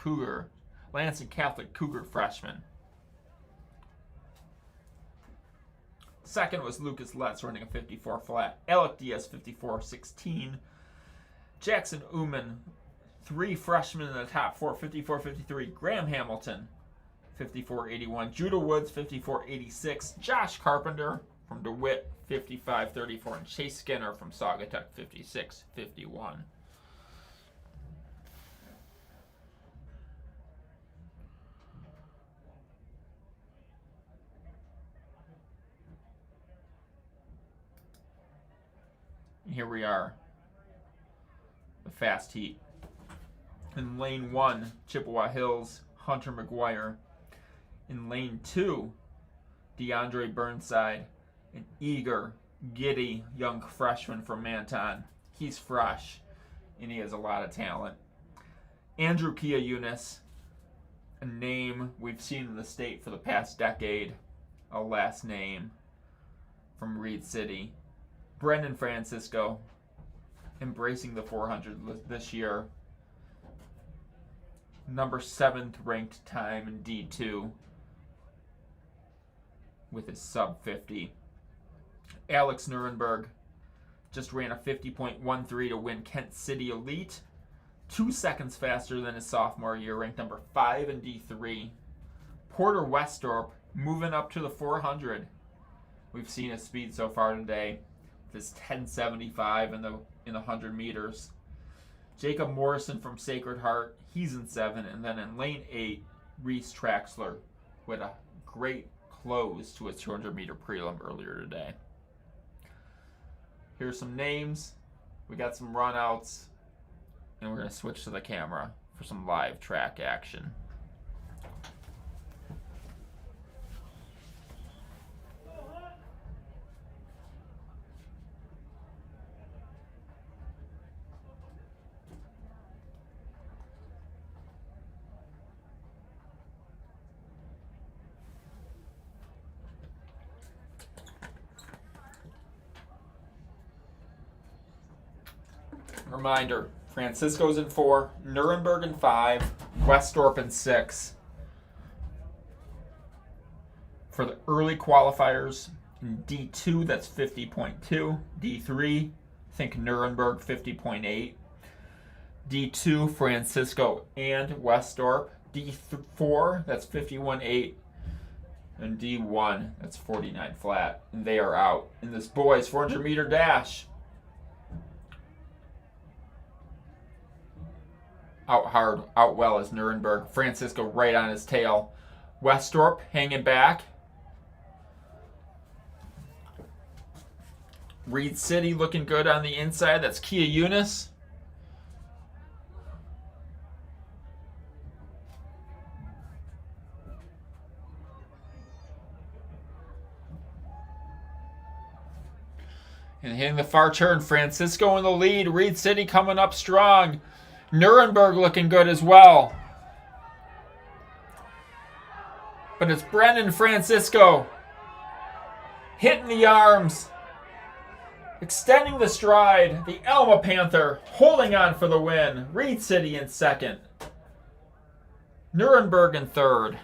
Catholic Cougar freshman. Second was Lucas Letts running a 54 flat. Alec Diaz 54.16. Jackson Uman, 3 freshmen in the top 4, 54.53. Graham Hamilton, 54.81. Judah Woods, 54.86. Josh Carpenter from DeWitt, 55.34. And Chase Skinner from Saugatuck, 56.51. Here we are, the fast heat. In lane 1, Chippewa Hills, Hunter McGuire. In lane 2, DeAndre Burnside, an eager, giddy young freshman from Manton. He's fresh, and he has a lot of talent. Andrew Kia Eunice, a name we've seen in the state for the past decade, a last name from Reed City. Brendan Francisco, embracing the 400 this year. Number 7th ranked time in D2 with his sub 50. Alex Nuremberg just ran a 50.13 to win Kent City Elite. 2 seconds faster than his sophomore year, ranked number 5 in D3. Porter Westorp moving up to the 400. We've seen his speed so far today. This 10.75 in the 100 meters. Jacob Morrison from Sacred Heart, he's in 7. And then in lane 8, Reese Traxler with a great close to a 200-meter prelim earlier today. Here's some names. We got some runouts. And we're going to switch to the camera for some live track action. Reminder, Francisco's in 4, Nuremberg in 5, Westorp in 6. For the early qualifiers, in D2, that's 50.2. D3, think Nuremberg, 50.8. D2, Francisco and Westorp. D4, that's 51.8. And D1, that's 49 flat. And they are out in this boys 400-meter dash. Out hard, out well is Nuremberg. Francisco right on his tail. Westorp hanging back. Reed City looking good on the inside. That's Kia Eunice. And hitting the far turn, Francisco in the lead. Reed City coming up strong. Nuremberg looking good as well. But it's Brendan Francisco hitting the arms, extending the stride. The Alma Panther holding on for the win. Reed City in second. Nuremberg in third.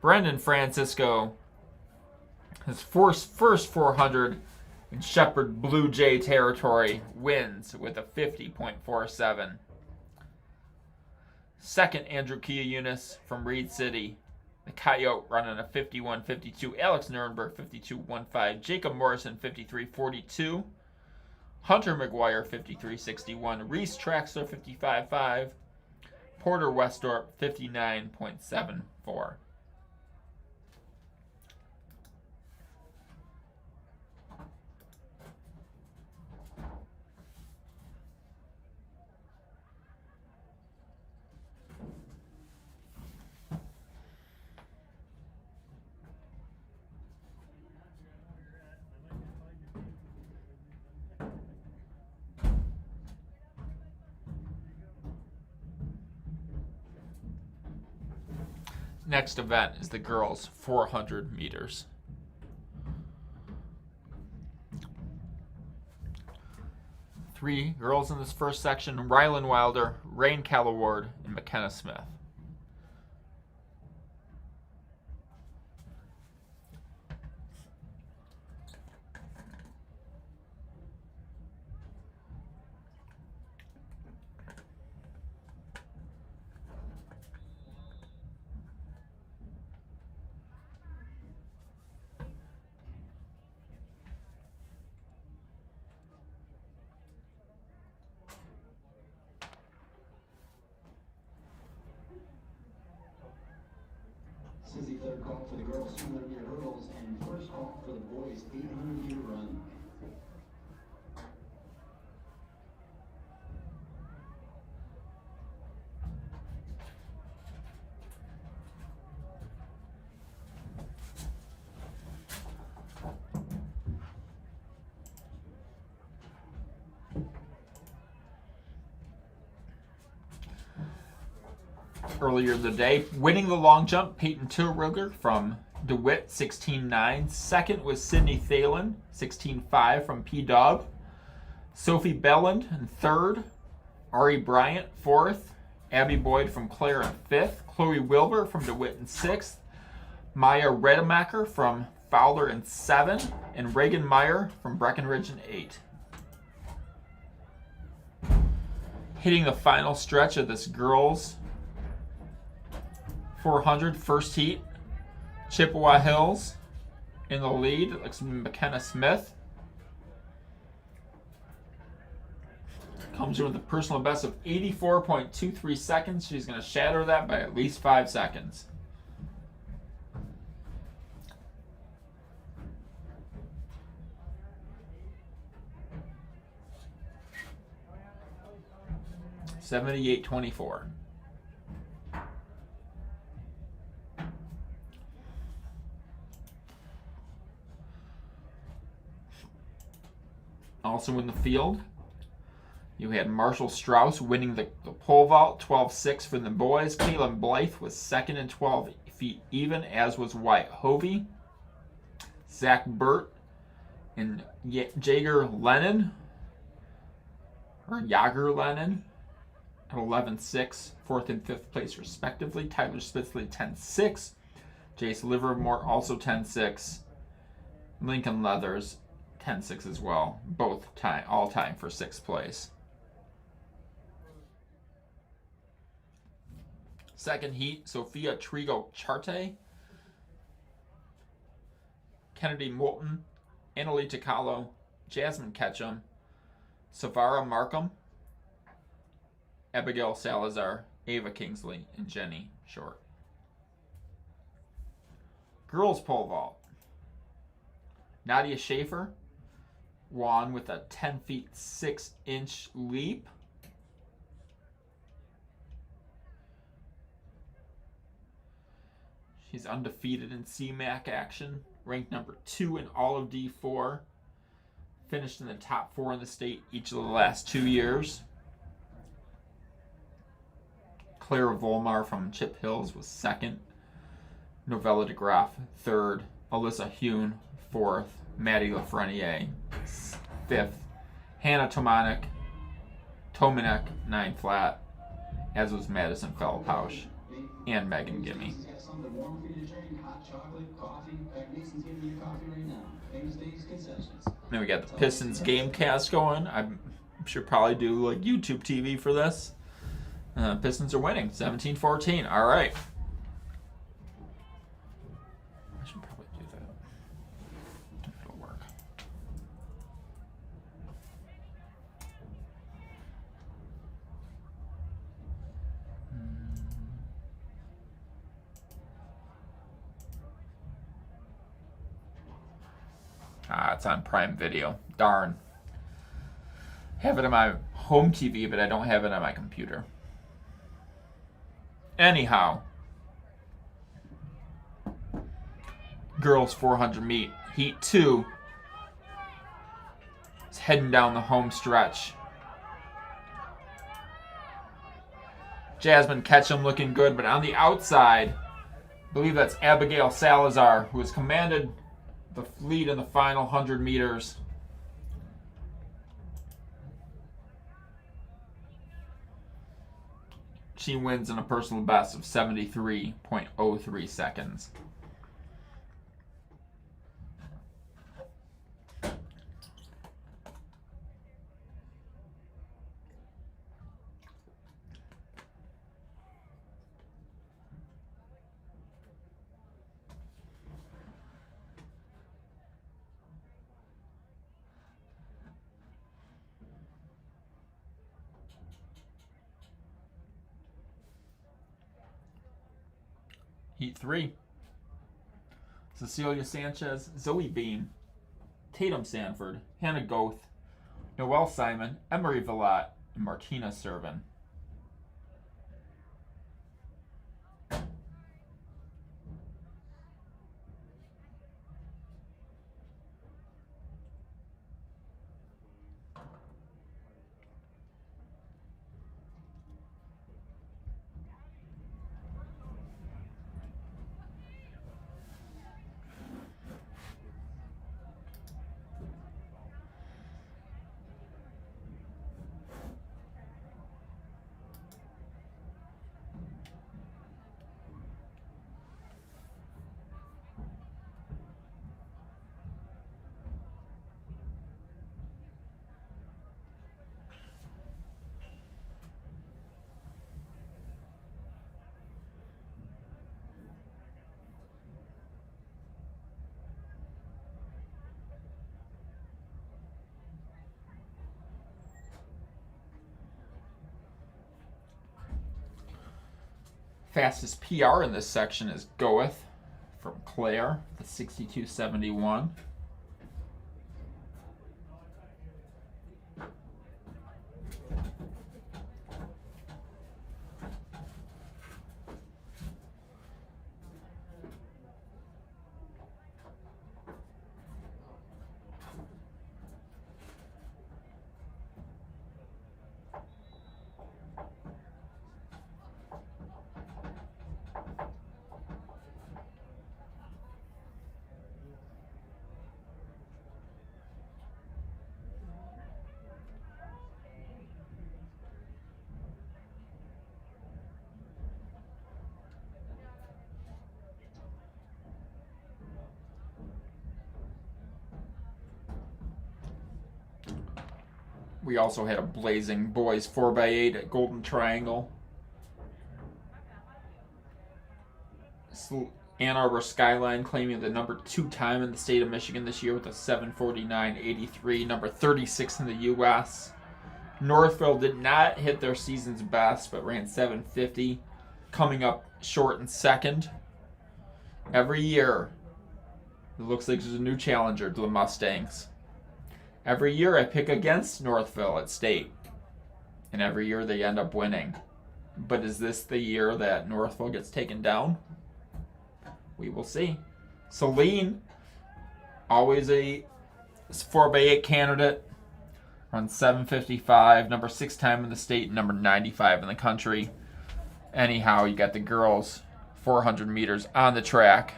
Brendan Francisco, his first 400 in Shepherd Bluejay territory, wins with a 50.47. Second, Andrew Kia-Eunice from Reed City. The Coyote running a 51.52. Alex Nuremberg 52.15. Jacob Morrison 53.42. Hunter McGuire 53.61. Reese Traxler 55.5. Porter Westorp 59.74. Next event is the girls' 400 meters. Three girls in this first section: Rylan Wilder, Rain Callaward, and McKenna Smith. This is the third call for the girls 200-meter hurdles and first call for the boys 800-meter run. Earlier in the day, winning the long jump, Peyton Tilruger from DeWitt, 16.9. Second was Sydney Thalen, 16.5 from P-Dub. Sophie Belland in third. Ari Bryant, fourth. Abby Boyd from Clare in fifth. Chloe Wilbur from DeWitt in sixth. Maya Redemacher from Fowler in seventh. And Reagan Meyer from Breckenridge in eighth. Hitting the final stretch of this girls' 400 first heat, Chippewa Hills in the lead. It looks like McKenna Smith comes in with a personal best of 84.23 seconds. She's going to shatter that by at least 5 seconds. $78.24. Also in the field, you had Marshall Strauss winning the pole vault, 12.6 for the boys. Caitlin Blythe was second in 12 feet even, as was Wyatt Hovey. Zach Burt and Jager Lennon, or Jager Lennon, at 11.6, fourth and fifth place respectively. Tyler Spitzley, 10.6. Jace Livermore, also 10.6. Lincoln Leathers, 10.6 as well, both all time for sixth place. Second heat, Sophia Trigo Charte, Kennedy Moulton, Annalie Takalo, Jasmine Ketchum, Savara Markham, Abigail Salazar, Ava Kingsley, and Jenny Short. Girls pole vault, Nadia Schaefer won with a 10 feet 6 inch leap. She's undefeated in CMAC action, ranked number 2 in all of D4. Finished in the top 4 in the state each of the last 2 years. Clara Volmar from Chip Hills was 2nd. Novella DeGraff 3rd. Alyssa Hune 4th. Maddie Lafreniere 5th. Hannah Tomanek 9 flat, as was Madison Fellpausch and Megan Gimme. Then we got the Pistons game cast going. I should probably do like YouTube TV for this. Pistons are winning 17-14. All right. I should probably do that. It'll work. It's on Prime Video. Darn. Have it on my home TV, but I don't have it on my computer. Anyhow. Girls 400 meet. Heat 2. It's heading down the home stretch. Jasmine Ketchum looking good, but on the outside, I believe that's Abigail Salazar, who has commanded the lead in the final 100 meters. She wins in a personal best of 73.03 seconds. Heat 3. Cecilia Sanchez, Zoe Beam, Tatum Sanford, Hannah Goth, Noelle Simon, Emery Villat, and Martina Servin. Fastest PR in this section is Goeth from Claire, the 62.71. We also had a blazing boys 4x8 at Golden Triangle. Ann Arbor Skyline claiming the number 2 time in the state of Michigan this year with a 7:49.83, number 36 in the U.S. Northville did not hit their season's best, but ran 7:50, coming up short in second. Every year, it looks like there's a new challenger to the Mustangs. Every year I pick against Northville at state, and every year they end up winning. But is this the year that Northville gets taken down? We will see. Celine, always a 4x8 candidate. Runs 7:55, number 6 time in the state, number 95 in the country. Anyhow, you got the girls 400 meters on the track.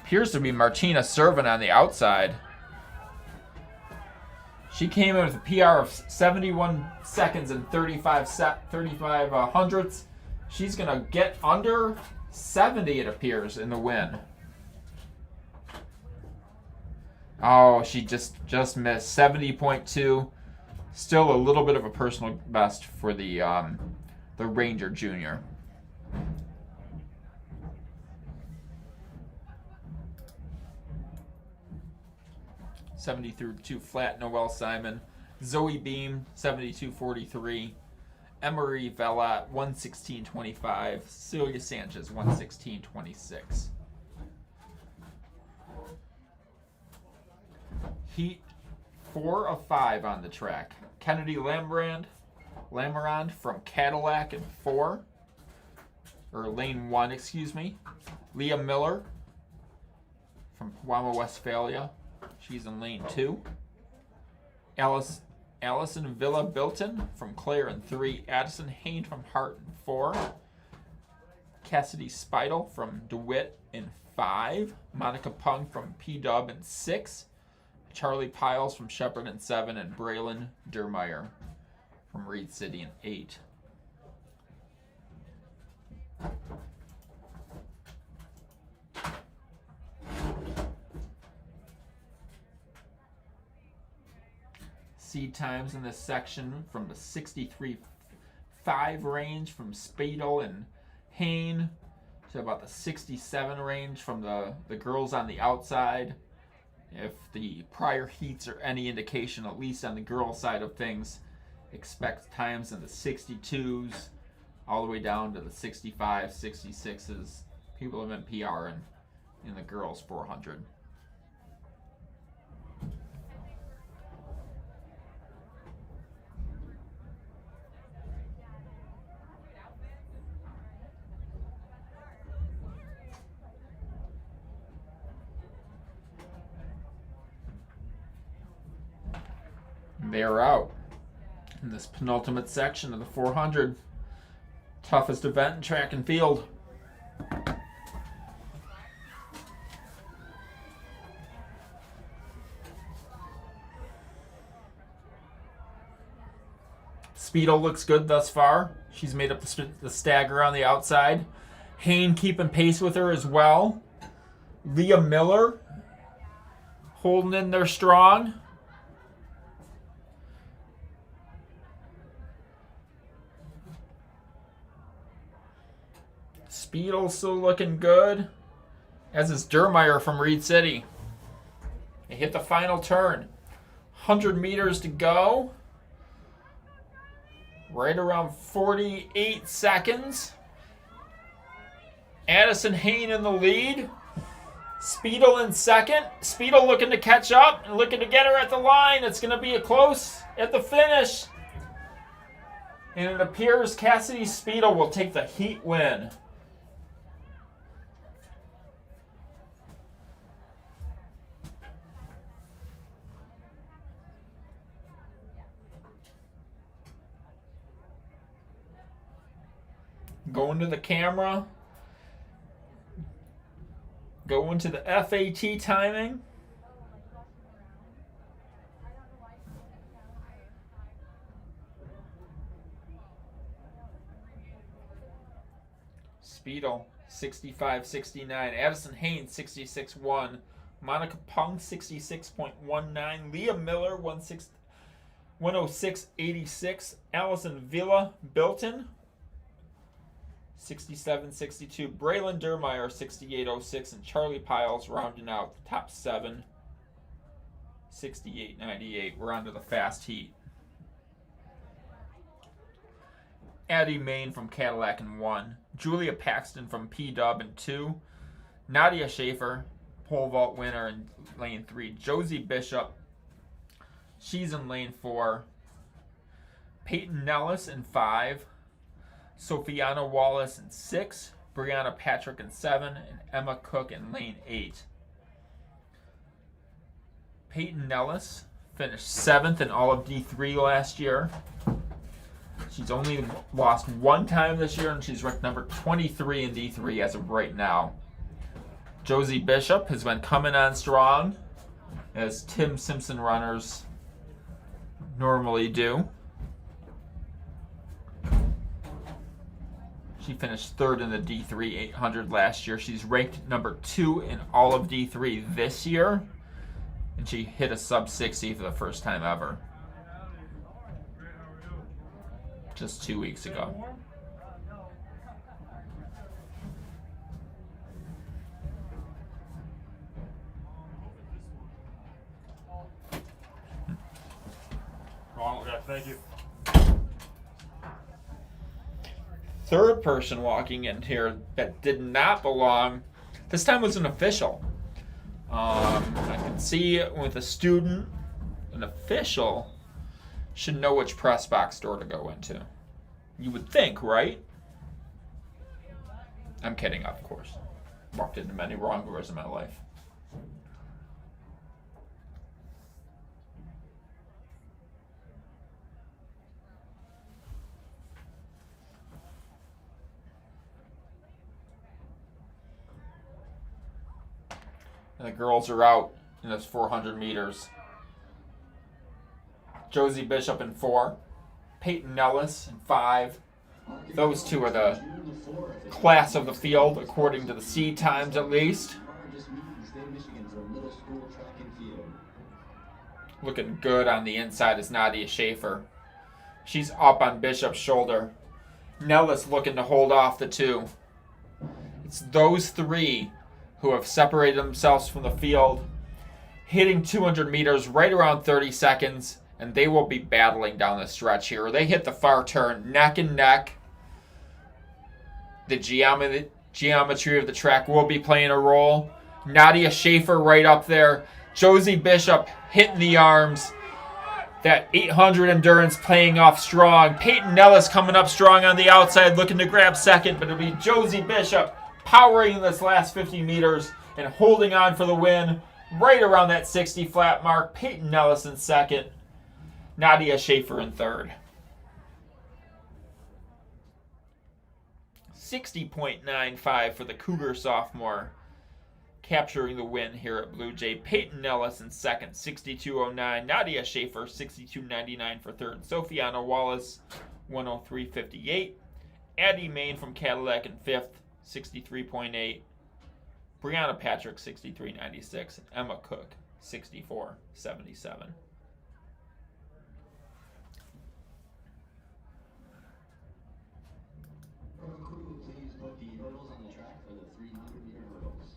Appears to be Martina Servin on the outside. She came in with a PR of 71 seconds and 35 hundredths. She's going to get under 70, it appears, in the win. Oh, she just missed 70.2. Still a little bit of a personal best for the Ranger Junior. (72) flat. Noelle Simon, Zoe Beam 72.43, Emery Vela 1:16.25, Celia Sanchez 1:16.26. Heat 4 of 5 on the track. Kennedy Lamarand from Cadillac in 4. Or lane 1, excuse me. Leah Miller from Pewamo, Westphalia. She's in lane 2. Allison Villa Bilton from Clare in 3. Addison Hain from Hart in 4. Cassidy Speidel from DeWitt in 5. Monica Pung from P-Dub in 6. Charlie Piles from Shepherd in 7, and Braylon Dermeyer from Reed City in 8. Seed times in this section from the 63.5 range from Spadel and Hain to about the 67 range from the girls on the outside. If the prior heats are any indication, at least on the girl side of things, expect times in the 62s all the way down to the 65, 66s. People have been PRing in the girls 400. They are out in this penultimate section of the 400. Toughest event in track and field. Speedo looks good thus far. She's made up the stagger on the outside. Hain keeping pace with her as well. Leah Miller holding in there strong. Speedle still looking good, as is Dermeyer from Reed City. They hit the final turn. 100 meters to go. Right around 48 seconds. Addison Hain in the lead. Speedle in second. Speedle looking to catch up and looking to get her at the line. It's going to be a close at the finish. And it appears Cassidy Speedle will take the heat win. Going to the camera. Going to the FAT timing. Speedle 65.69. Addison Hain 66.1. Monica Pung 66.19. Leah Miller 106.86. Allison Villa Bilton 67.62. Braylon Dermeyer 68.06. And Charlie Piles rounding out the top 7. 68.98. We're on to the fast heat. Addie Main from Cadillac in 1. Julia Paxton from P-Dub in 2. Nadia Schaefer, pole vault winner in lane 3. Josie Bishop, she's in lane 4. Peyton Nellis in 5. Sophiana Wallace in 6, Brianna Patrick in 7, and Emma Cook in lane 8. Peyton Nellis finished 7th in all of D3 last year. She's only lost one time this year, and she's ranked number 23 in D3 as of right now. Josie Bishop has been coming on strong, as Tim Simpson runners normally do. She finished 3rd in the D3 800 last year. She's ranked number 2 in all of D3 this year, and she hit a sub 60 for the first time ever. Just 2 weeks ago. Yeah, thank you. Third person walking in here that did not belong, this time was an official. I can see with a student, an official should know which press box door to go into. You would think, right? I'm kidding, of course. Walked into many wrong doors in my life. And the girls are out in this 400 meters. Josie Bishop in 4. Peyton Nellis in 5. Those two are the class of the field, according to the seed times at least. Looking good on the inside is Nadia Schaefer. She's up on Bishop's shoulder. Nellis looking to hold off the 2. It's those 3 who have separated themselves from the field, hitting 200 meters right around 30 seconds, and they will be battling down the stretch here. They hit the far turn neck and neck. The geometry of the track will be playing a role. Nadia Schaefer right up there. Josie Bishop hitting the arms. That 800 endurance playing off strong. Peyton Nellis coming up strong on the outside, looking to grab second, but it'll be Josie Bishop powering this last 50 meters and holding on for the win right around that 60 flat mark. Peyton Nellis in second. Nadia Schaefer in third. 60.95 for the Cougar sophomore, capturing the win here at Bluejay. Peyton Nellis in second, 62.09. Nadia Schaefer, 62.99 for third. Sophiana Wallace, 103.58. Addie Main from Cadillac in fifth, 63.8. Brianna Patrick, 63.96. And Emma Cook, 64.77. Please put the hurdles on the track for the 300-meter hurdles.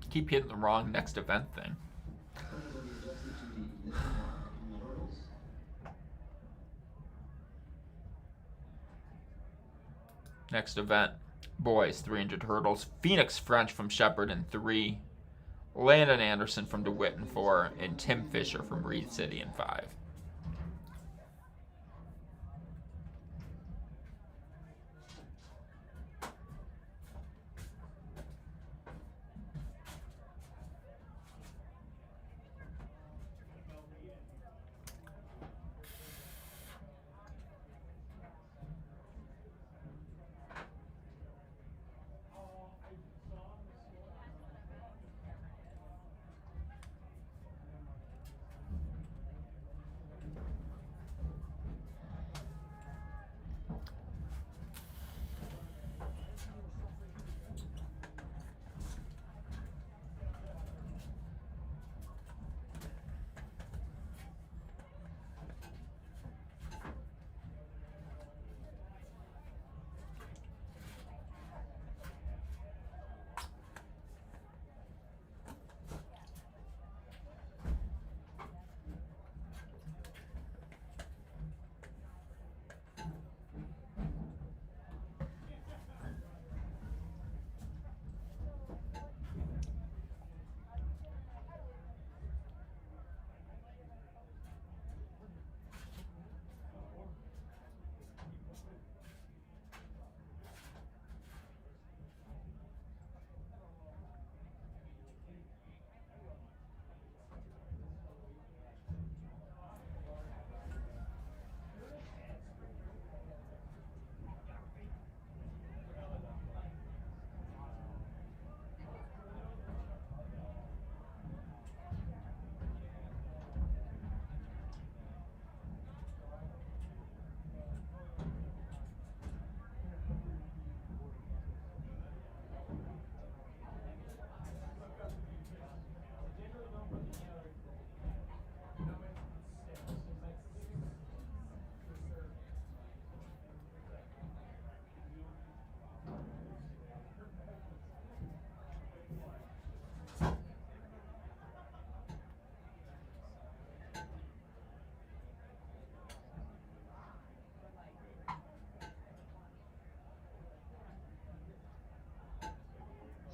Keep hitting the wrong next event thing. Hurdles will be adjusted to the missing mark on the hurdles. Next event, boys, 300 hurdles. Phoenix French from Shepherd in 3. Landon Anderson from DeWitt in 4. And Tim Fisher from Reed City in 5.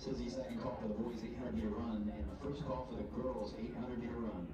This is the second call for the boys' 800-meter run and the first call for the girls' 800-meter run.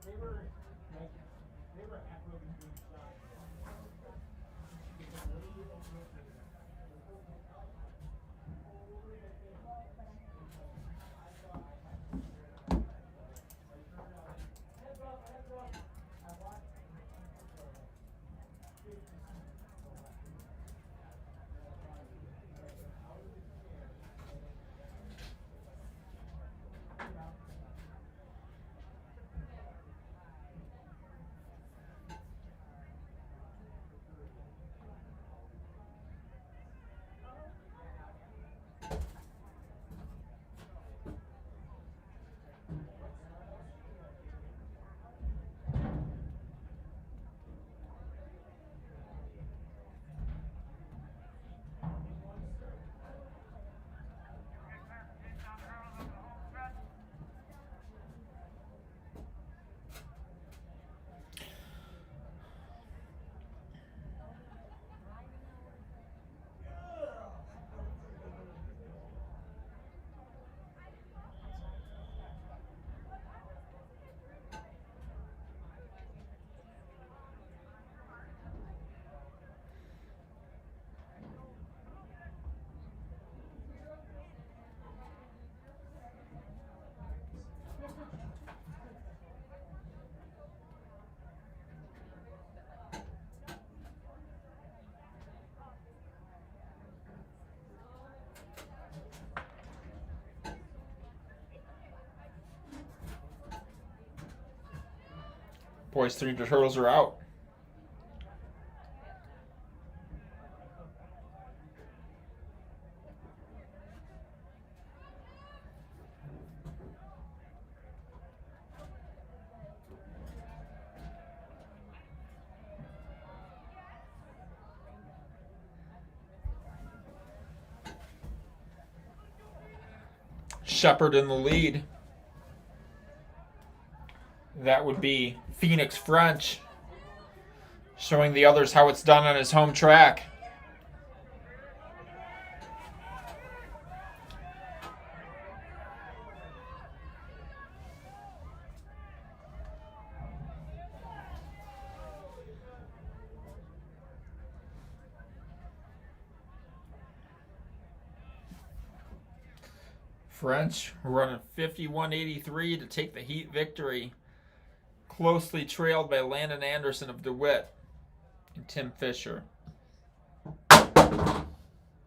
They were halfway between shots. Boys 300 hurdles are out. Shepard in the lead. That would be Phoenix French, showing the others how it's done on his home track. French running 51.83 to take the heat victory, closely trailed by Landon Anderson of DeWitt and Tim Fisher, a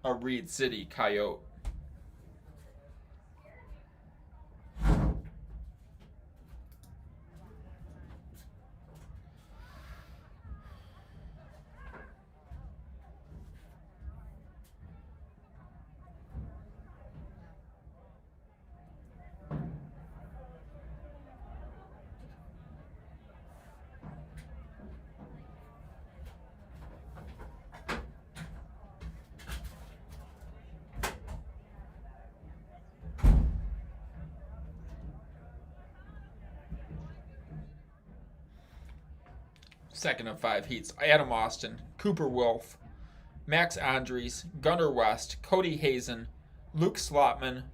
Reed City Coyote. Second of 5 heats: Adam Austin, Cooper Wolf, Max Andres, Gunnar West, Cody Hazen, Luke Slotman,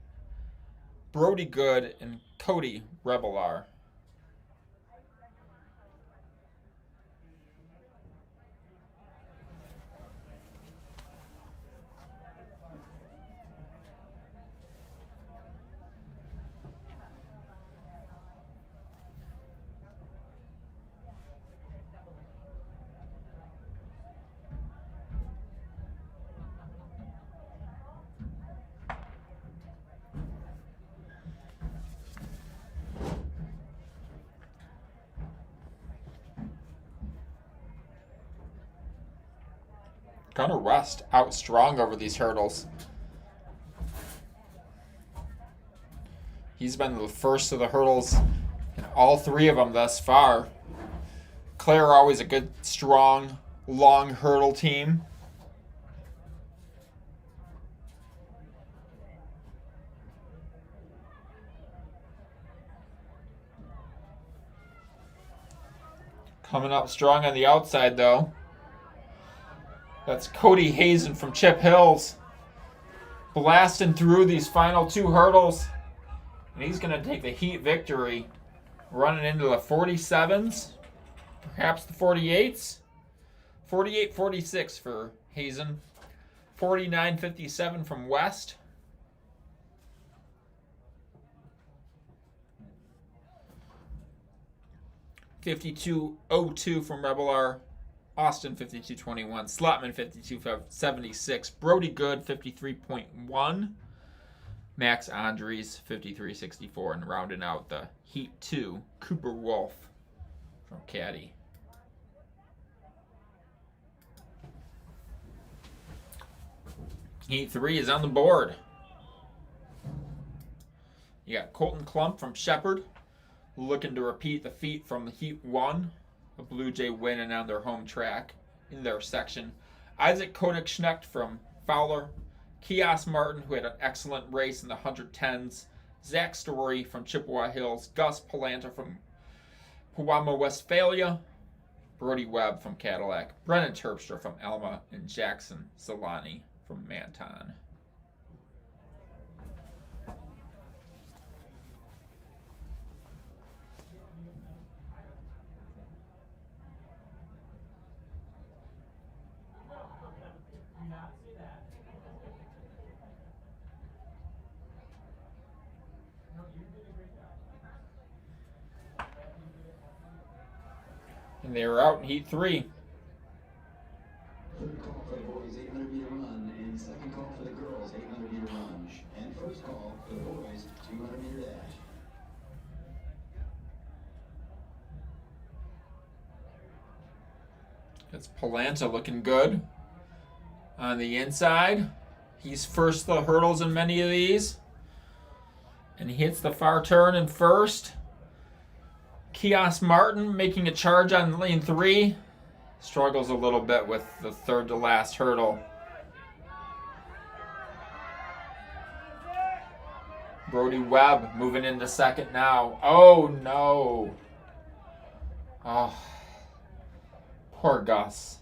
Brody Good, and Cody Revelar. Gunnar West out strong over these hurdles. He's been the first of the hurdles in all 3 of them thus far. Claire always a good, strong, long hurdle team. Coming up strong on the outside, though. That's Cody Hazen from Chip Hills. Blasting through these final 2 hurdles. And he's going to take the heat victory. Running into the 47s. Perhaps the 48s. 48-46 for Hazen. 49-57 from West. $52.02 from Rebel R. Austin 52.21. Slotman 52.76. Brody Good 53.1. Max Andres 53.64. And rounding out the Heat 2, Cooper Wolf from Caddy. Heat 3 is on the board. You got Colton Klump from Shepherd, looking to repeat the feat from the Heat 1. A Bluejay winning on their home track in their section. Isaac Koenig-Schnecht from Fowler. Kios Martin, who had an excellent race in the 110s. Zach Story from Chippewa Hills. Gus Palanta from Pewamo, Westphalia. Brody Webb from Cadillac. Brennan Terpstra from Alma. And Jackson Solani from Manton. And they were out in Heat 3. Third call for the boys, 800-meter run, and second call for the girls, 800-meter run. And first call for the boys, 200-meter dash. That's Palanta looking good on the inside. He's first the hurdles in many of these. And he hits the far turn in first. Kios Martin making a charge on lane 3. Struggles a little bit with the third to last hurdle. Brody Webb moving into second now. Oh no. Oh. Poor Gus.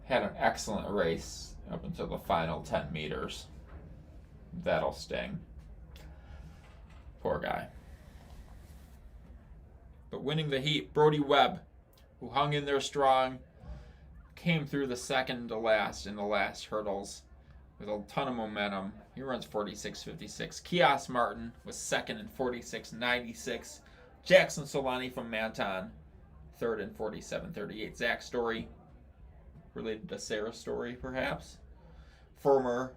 Had an excellent race up until the final 10 meters. That'll sting. Poor guy. But winning the heat, Brody Webb, who hung in there strong, came through the second to last in the last hurdles with a ton of momentum. He runs 46.56. Kios Martin was second in 46.96. Jackson Solani from Manton, third in 47.38. Zach Story, related to Sarah Story perhaps. Former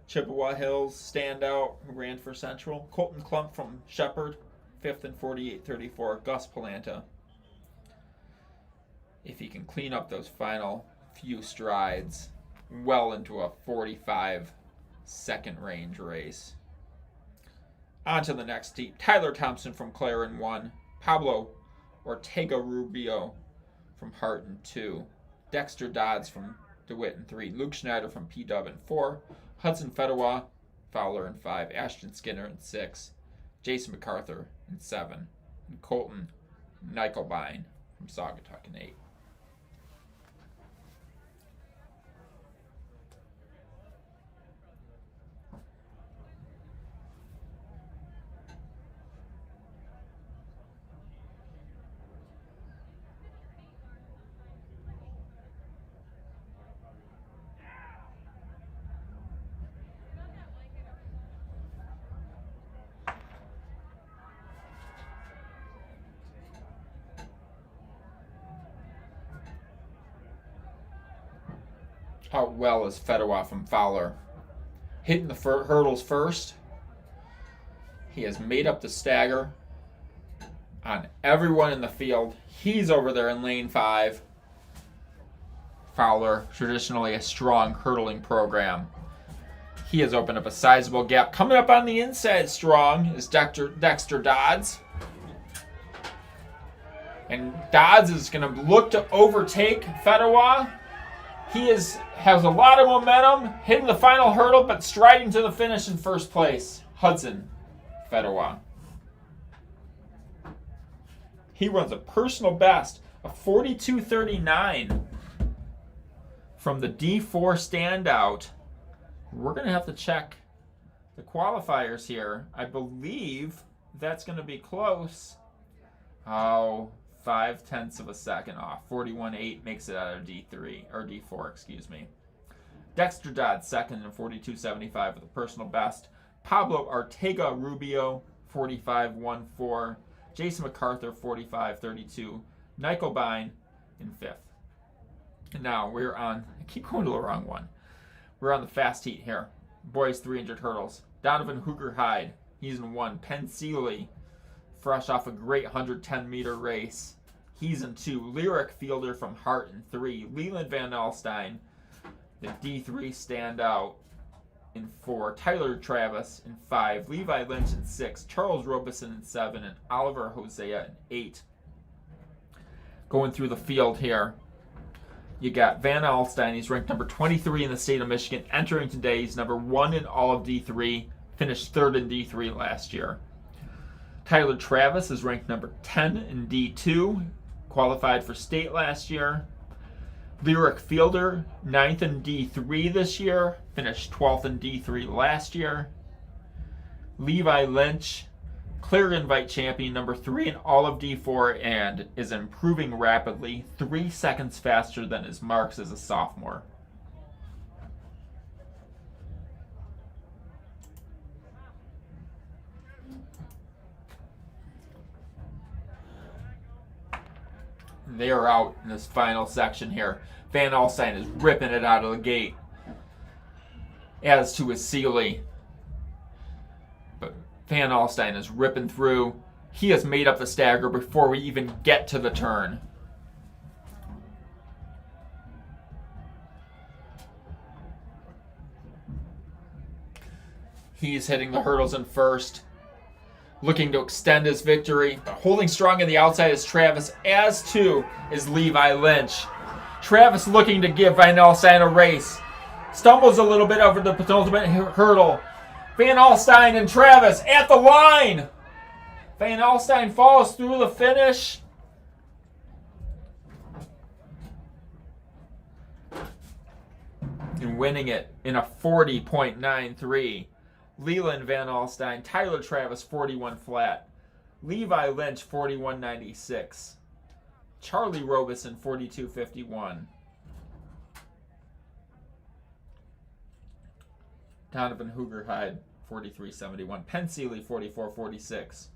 Chippewa Hills standout who ran for Central. Colton Klump from Shepherd, fifth in 48.34. Gus Palanta, if he can clean up those final few strides, well into a 45-second range race. On to the next heat. Tyler Thompson from Clare in 1. Pablo Ortega Rubio from Hart in 2. Dexter Dodds from DeWitt in 3. Luke Schneider from P-Dub in 4. Hudson Fedewa, Fowler in 5. Ashton Skinner in 6. Jason MacArthur in 7. And Colton Nickelbein from Saugatuck in 8. How well is Fedewa from Fowler? Hitting the hurdles first. He has made up the stagger on everyone in the field. He's over there in lane 5. Fowler, traditionally a strong hurdling program. He has opened up a sizable gap. Coming up on the inside strong is Dexter Dodds. And Dodds is going to look to overtake Fedorov. He has a lot of momentum, hitting the final hurdle, but striding to the finish in first place. Hudson Fedorov. He runs a personal best of 42.39 from the D4 standout. We're going to have to check the qualifiers here. I believe that's going to be close. Oh, 0.5 of a second off. 41.8 makes it out of D3, or D4, excuse me. Dexter Dodd, second in 42.75 with a personal best. Pablo Ortega Rubio, 45.14. Jason MacArthur, 45.32. Nykelbein in fifth. And now we're on, I keep going to the wrong one. We're on the fast heat here. Boys 300 hurdles. Donovan Hooger-Hyde, he's in one. Penn Seeley, fresh off a great 110-meter race. He's in two. Lyric Fielder from Hart in three. Leland Van Alstyne, the D3 standout, in four. Tyler Travis in five. Levi Lynch in six. Charles Robeson in seven. And Oliver Hosea in eight. Going through the field here, you got Van Alstyne. He's ranked number 23 in the state of Michigan. Entering today, he's number 1 in all of D3. Finished third in D3 last year. Tyler Travis is ranked number 10 in D2. Qualified for state last year. Lyric Fielder, 9th in D3 this year. Finished 12th in D3 last year. Levi Lynch, clear invite champion, number 3 in all of D4, and is improving rapidly, 3 seconds faster than his marks as a sophomore. They are out in this final section here. Van Alstyne is ripping it out of the gate, as to his Seeley. But Van Alstyne is ripping through. He has made up the stagger before we even get to the turn. He's hitting the hurdles in first, looking to extend his victory. But holding strong on the outside is Travis, as too is Levi Lynch. Travis looking to give Van Alstyne a race. Stumbles a little bit over the penultimate hurdle. Van Alstyne and Travis at the line. Van Alstyne falls through the finish. And winning it in a 40.93. Leland Van Alstyne, Tyler Travis 41 flat. Levi Lynch 41.96. Charlie Robeson 42.51. Donovan Hooger-Hyde 43.71. Penn Seeley 44.46.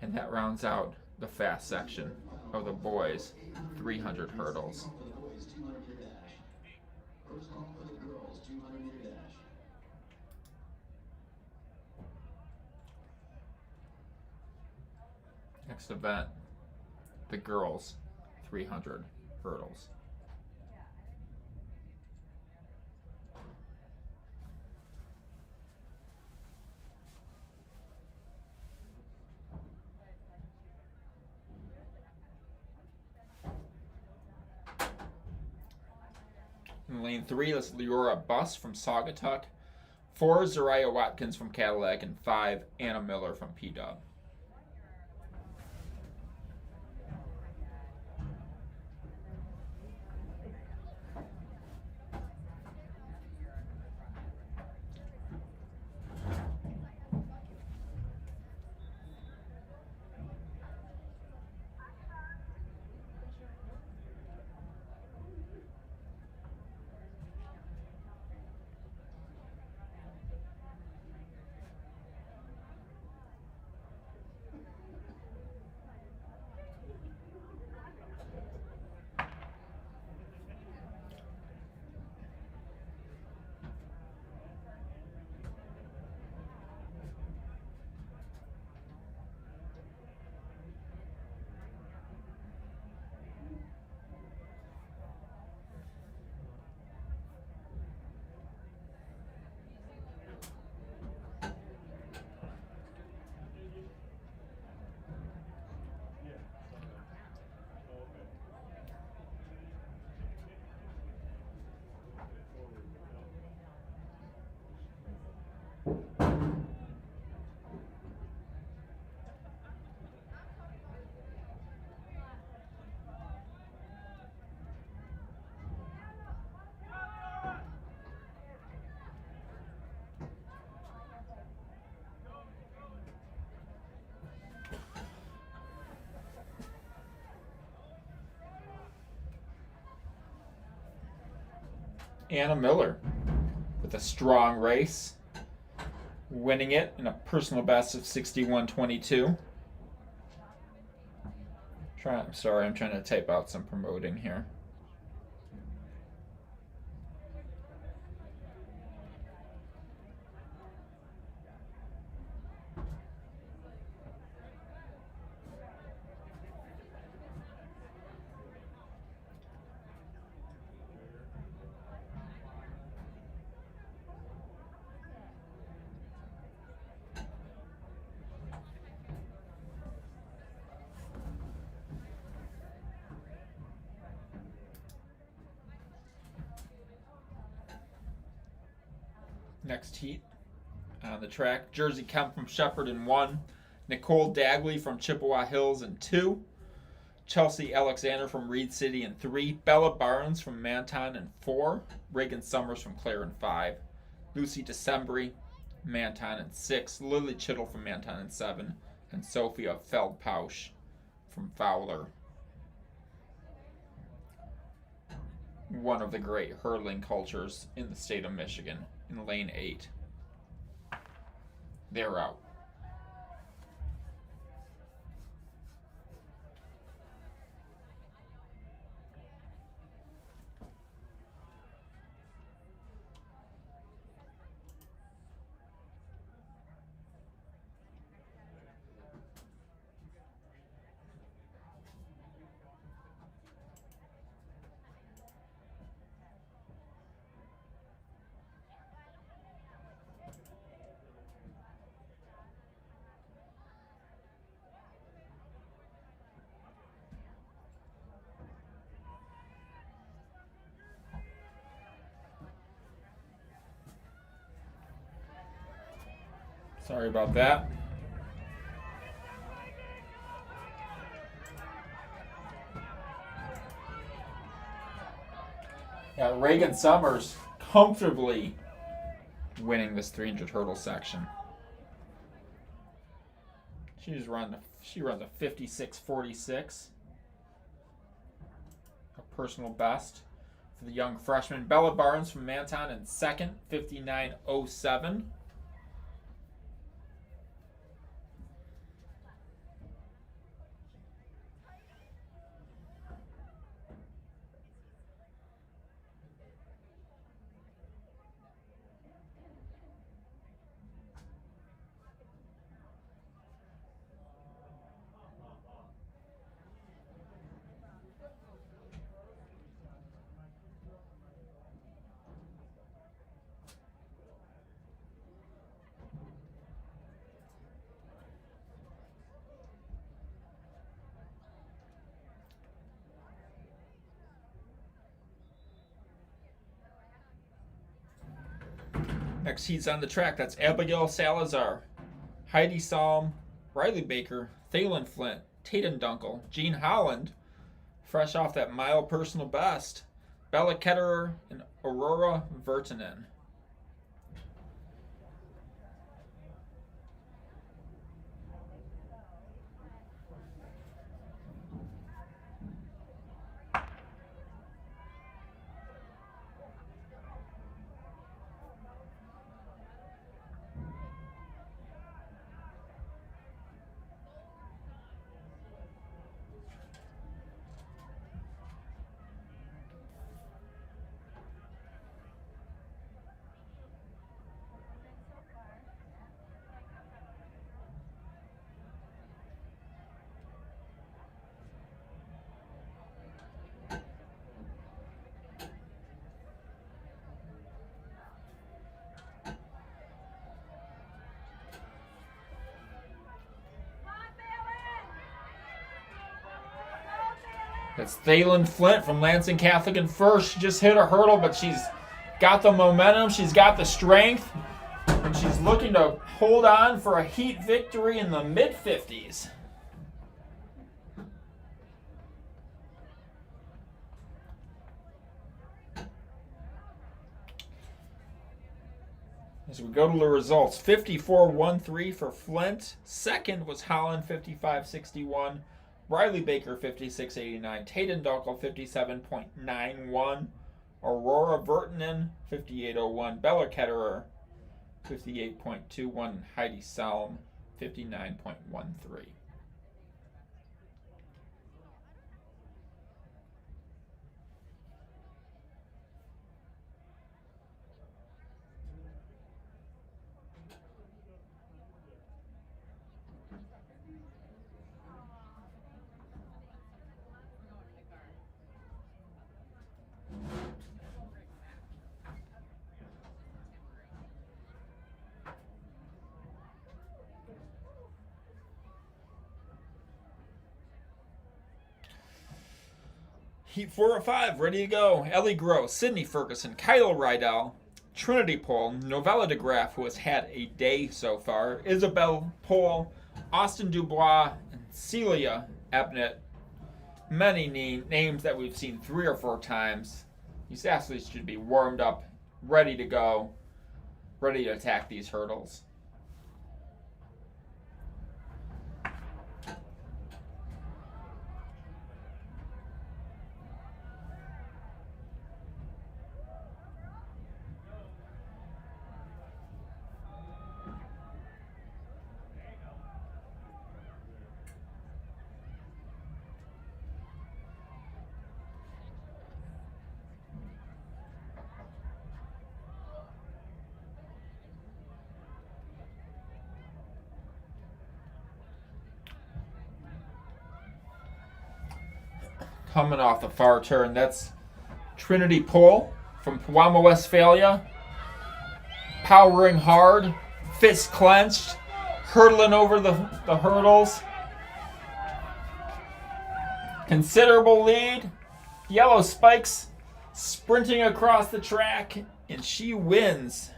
And that rounds out the fast section of the boys 300 hurdles. Next event, the girls 300 hurdles. In lane 3, that's Leora Buss from Saugatuck. 4, Zariah Watkins from Cadillac. And 5, Anna Miller from P-Dub. Anna Miller with a strong race, winning it in a personal best of 61:22. I'm sorry, I'm trying to type out some promoting here. Next heat on the track, Jersey Kemp from Shepherd in 1, Nicole Dagley from Chippewa Hills in 2, Chelsea Alexander from Reed City in 3, Bella Barnes from Manton in 4, Reagan Summers from Clare in 5, Lucy Decembri, Manton in 6, Lily Chittle from Manton in 7, and Sophia Feldpausch from Fowler. One of the great hurling cultures in the state of Michigan in lane 8. They're out. Sorry about that. Yeah, Reagan Summers comfortably winning this 300 hurdle section. She runs a 56:46. A personal best for the young freshman. Bella Barnes from Manton in second, 59:07. Next heat's on the track. That's Abigail Salazar, Heidi Salm, Riley Baker, Thalen Flint, Tatum Dunkel, Jean Holland, fresh off that mile personal best, Bella Ketterer, and Aurora Vertanen. That's Thalen Flint from Lansing Catholic in first. She just hit a hurdle, but she's got the momentum. She's got the strength. And she's looking to hold on for a heat victory in the mid-50s. As we go to the results, 54-13 for Flint. Second was Holland, 55-61. Riley Baker, 56-89. Tatum Dunkel, 57.91. Aurora Vertanen, 58.01. Bella Ketterer, 58.21. Heidi Salm, 59.13. Heat 4 or 5, ready to go. Ellie Gross, Sydney Ferguson, Kyle Rydell, Trinity Pohl, Novella DeGraff, who has had a day so far, Isabel Pohl, Austin Dubois, and Celia Ebnett. Many names that we've seen 3 or 4 times. These athletes should be warmed up, ready to go, ready to attack these hurdles. Coming off the far turn, that's Trinity Pohl from Pewamo, Westphalia. Powering hard, fist clenched, hurdling over the hurdles. Considerable lead. Yellow spikes sprinting across the track, and she wins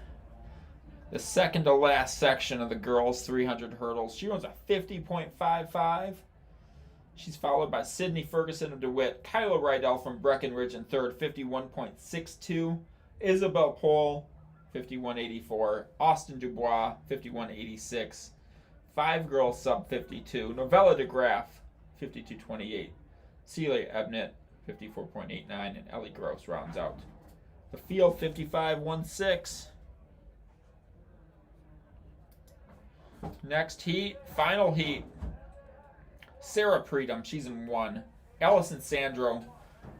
the second to last section of the girls' 300 hurdles. She runs a 50.55. She's followed by Sydney Ferguson of DeWitt, Kyla Rydell from Breckenridge in third, 51.62. Isabel Pohl, 51.84. Austin Dubois, 51.86. 5 girls sub 52. Novella DeGraff, 52.28. Celia Ebnett, 54.89. And Ellie Gross rounds out the field, 55.16. Next heat, final heat. Sarah Predum, she's in 1. Allison Sandro,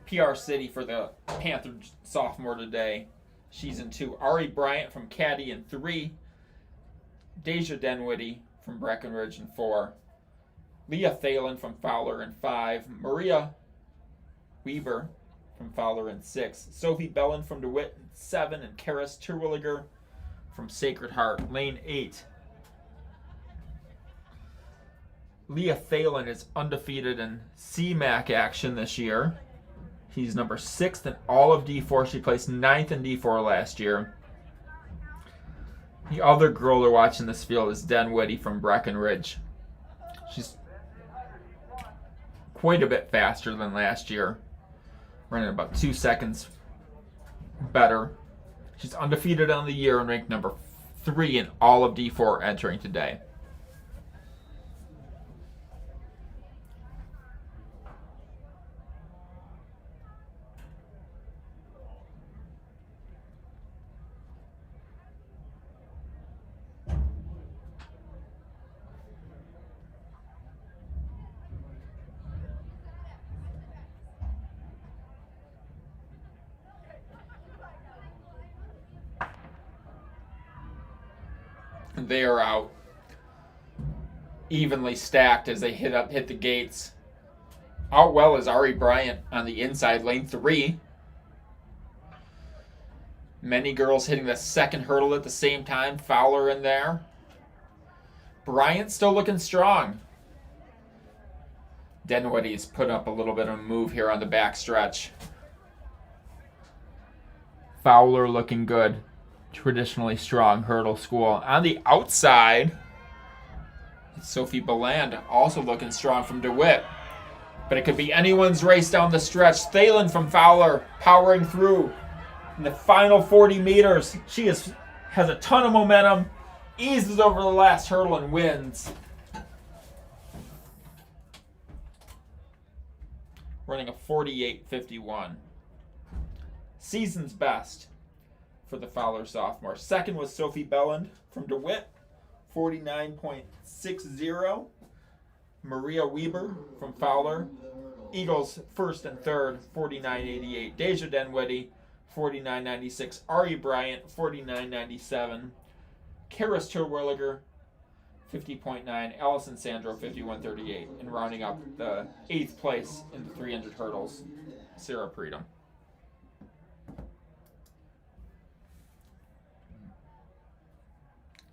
PR City for the Panther sophomore today. She's in 2. Ari Bryant from Caddy in 3. Deja Denwitty from Breckenridge in 4. Leah Thalen from Fowler in 5. Maria Weaver from Fowler in 6. Sophie Bellin from DeWitt in 7. And Karis Terwilliger from Sacred Heart, lane 8. Leah Thalen is undefeated in CMAC action this year. He's number 6th in all of D4. She placed 9th in D4 last year. The other girl to watch in this field is Denwitty from Breckenridge. She's quite a bit faster than last year. Running about 2 seconds better. She's undefeated on the year and ranked number 3 in all of D4 entering today. They are out evenly stacked as they hit the gates. Out well is Ari Bryant on the inside, lane 3. Many girls hitting the second hurdle at the same time. Fowler in there. Bryant still looking strong. Denwitty's put up a little bit of a move here on the back stretch. Fowler looking good. traditionally strong hurdle school. On the outside, Sophie Beland also looking strong from DeWitt. But it could be anyone's race down the stretch. Thalen from Fowler powering through in the final 40 meters. She has a ton of momentum, eases over the last hurdle and wins. Running a 48.51. Season's best for the Fowler sophomore. Second was Sophie Belland from DeWitt, 49.60. Maria Weber from Fowler. Eagles first and third, 49.88. Deja Denwitty, 49.96. Ari Bryant, 49.97. Karis Terwilliger, 50.9. Allison Sandro, 51.38. And rounding up the 8th place in the 300 hurdles, Sarah Preedom.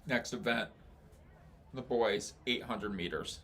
Next event, the boys, 800 meters.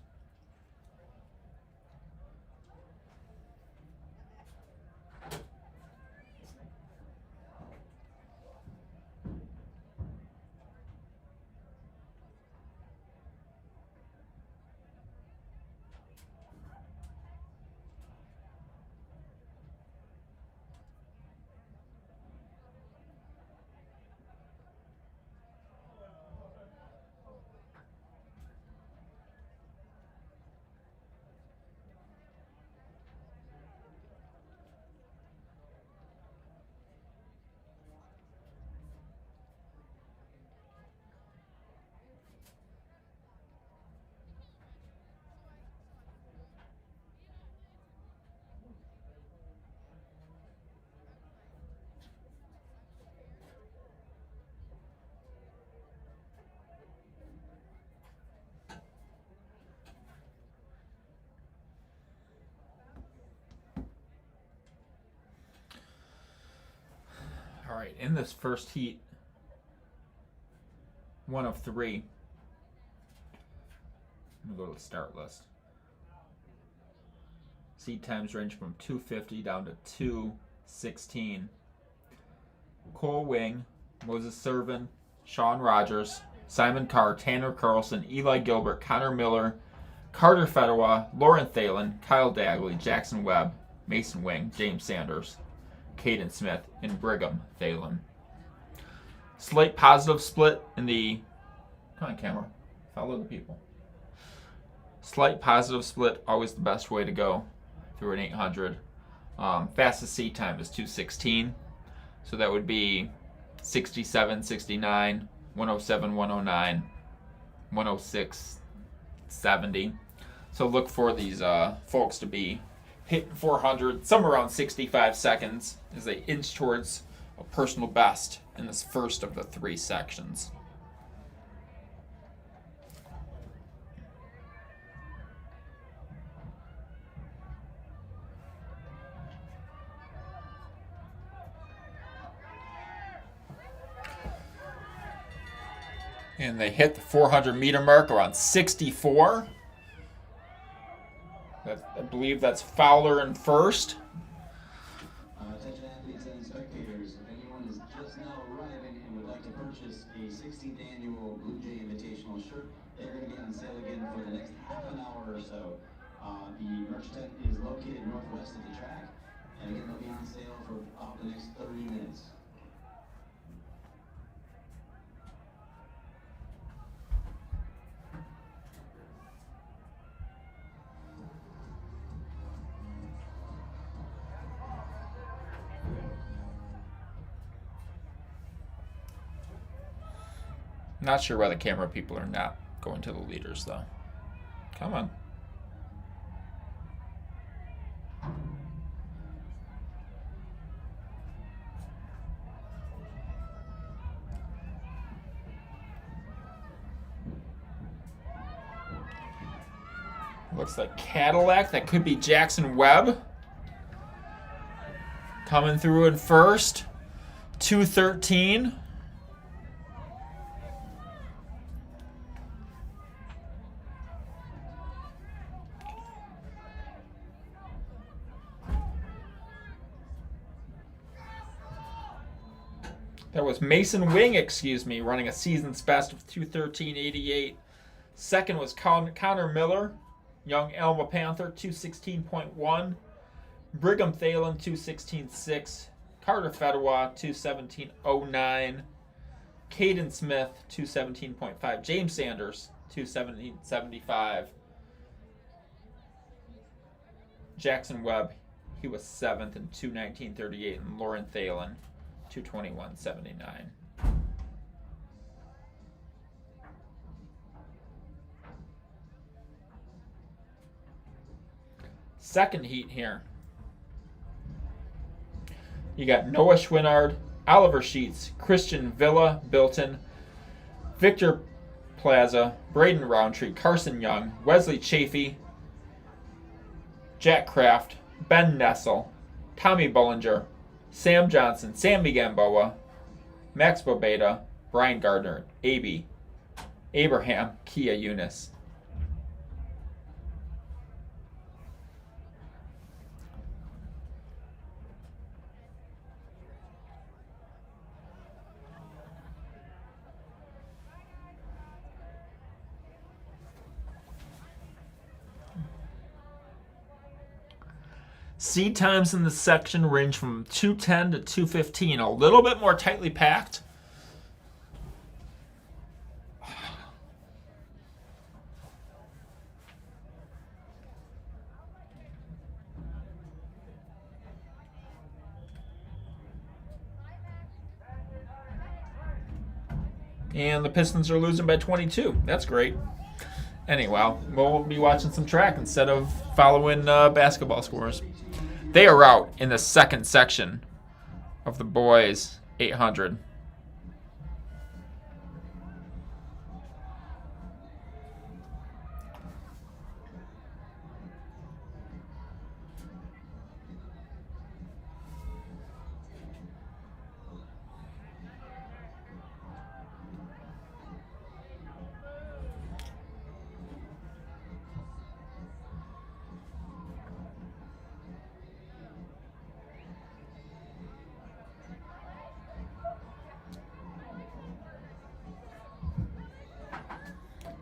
All right, in this first heat, one of three. I'm going to go to the start list. Seat times range from 2:50 down to 2:16. Cole Wing, Moses Servin, Sean Rogers, Simon Carr, Tanner Carlson, Eli Gilbert, Connor Miller, Carter Fedewa, Lauren Thalen, Kyle Dagley, Jackson Webb, Mason Wing, James Sanders, Caden Smith, and Brigham Thalen. Slight positive split in the... Come on, camera. Follow the people. Slight positive split, always the best way to go through an 800. Fastest seat time is 2:16. So that would be 67, 69, 107, 109, 106, 70. So look for these folks to be hitting 400, somewhere around 65 seconds as they inch towards a personal best in this first of the three sections. And they hit the 400 meter mark around 64. I believe that's Fowler in first. Attention athletes and spectators, if anyone is just now arriving and would like to purchase a 16th annual Bluejay Invitational shirt, they're going to be on sale again for the next half an hour or so. The merch tent is located northwest of the track, and again, they'll be on sale for about the next 30 minutes. Not sure why the camera people are not going to the leaders, though. Come on. Looks like Cadillac. That could be Jackson Webb. Coming through in first. 2:13. That was Mason Wing, running a season's best of 2:13.88. Second was Connor Miller, young Alma Panther, 2:16.1. Brigham Thalen, 2:16.6. Carter Fedewa, 2:17.09. Caden Smith, 2:17.5. James Sanders, 2:17.75. Jackson Webb, he was 7th in 2:19.38. And Lauren Thalen, 2:21.79. Second heat here. You got Noah Schwinnard, Oliver Sheets, Christian Villa Bilton, Victor Plaza, Braden Roundtree, Carson Young, Wesley Chafee, Jack Kraft, Ben Nessel, Tommy Bollinger, Sam Johnson, Sammy Gamboa, Max Bobeda, Brian Gardner, Abraham, Kia Eunice. Seed times in this section range from 2:10 to 2:15, a little bit more tightly packed. And the Pistons are losing by 22. That's great. Anyway, we'll be watching some track instead of following basketball scores. They are out in the second section of the boys 800.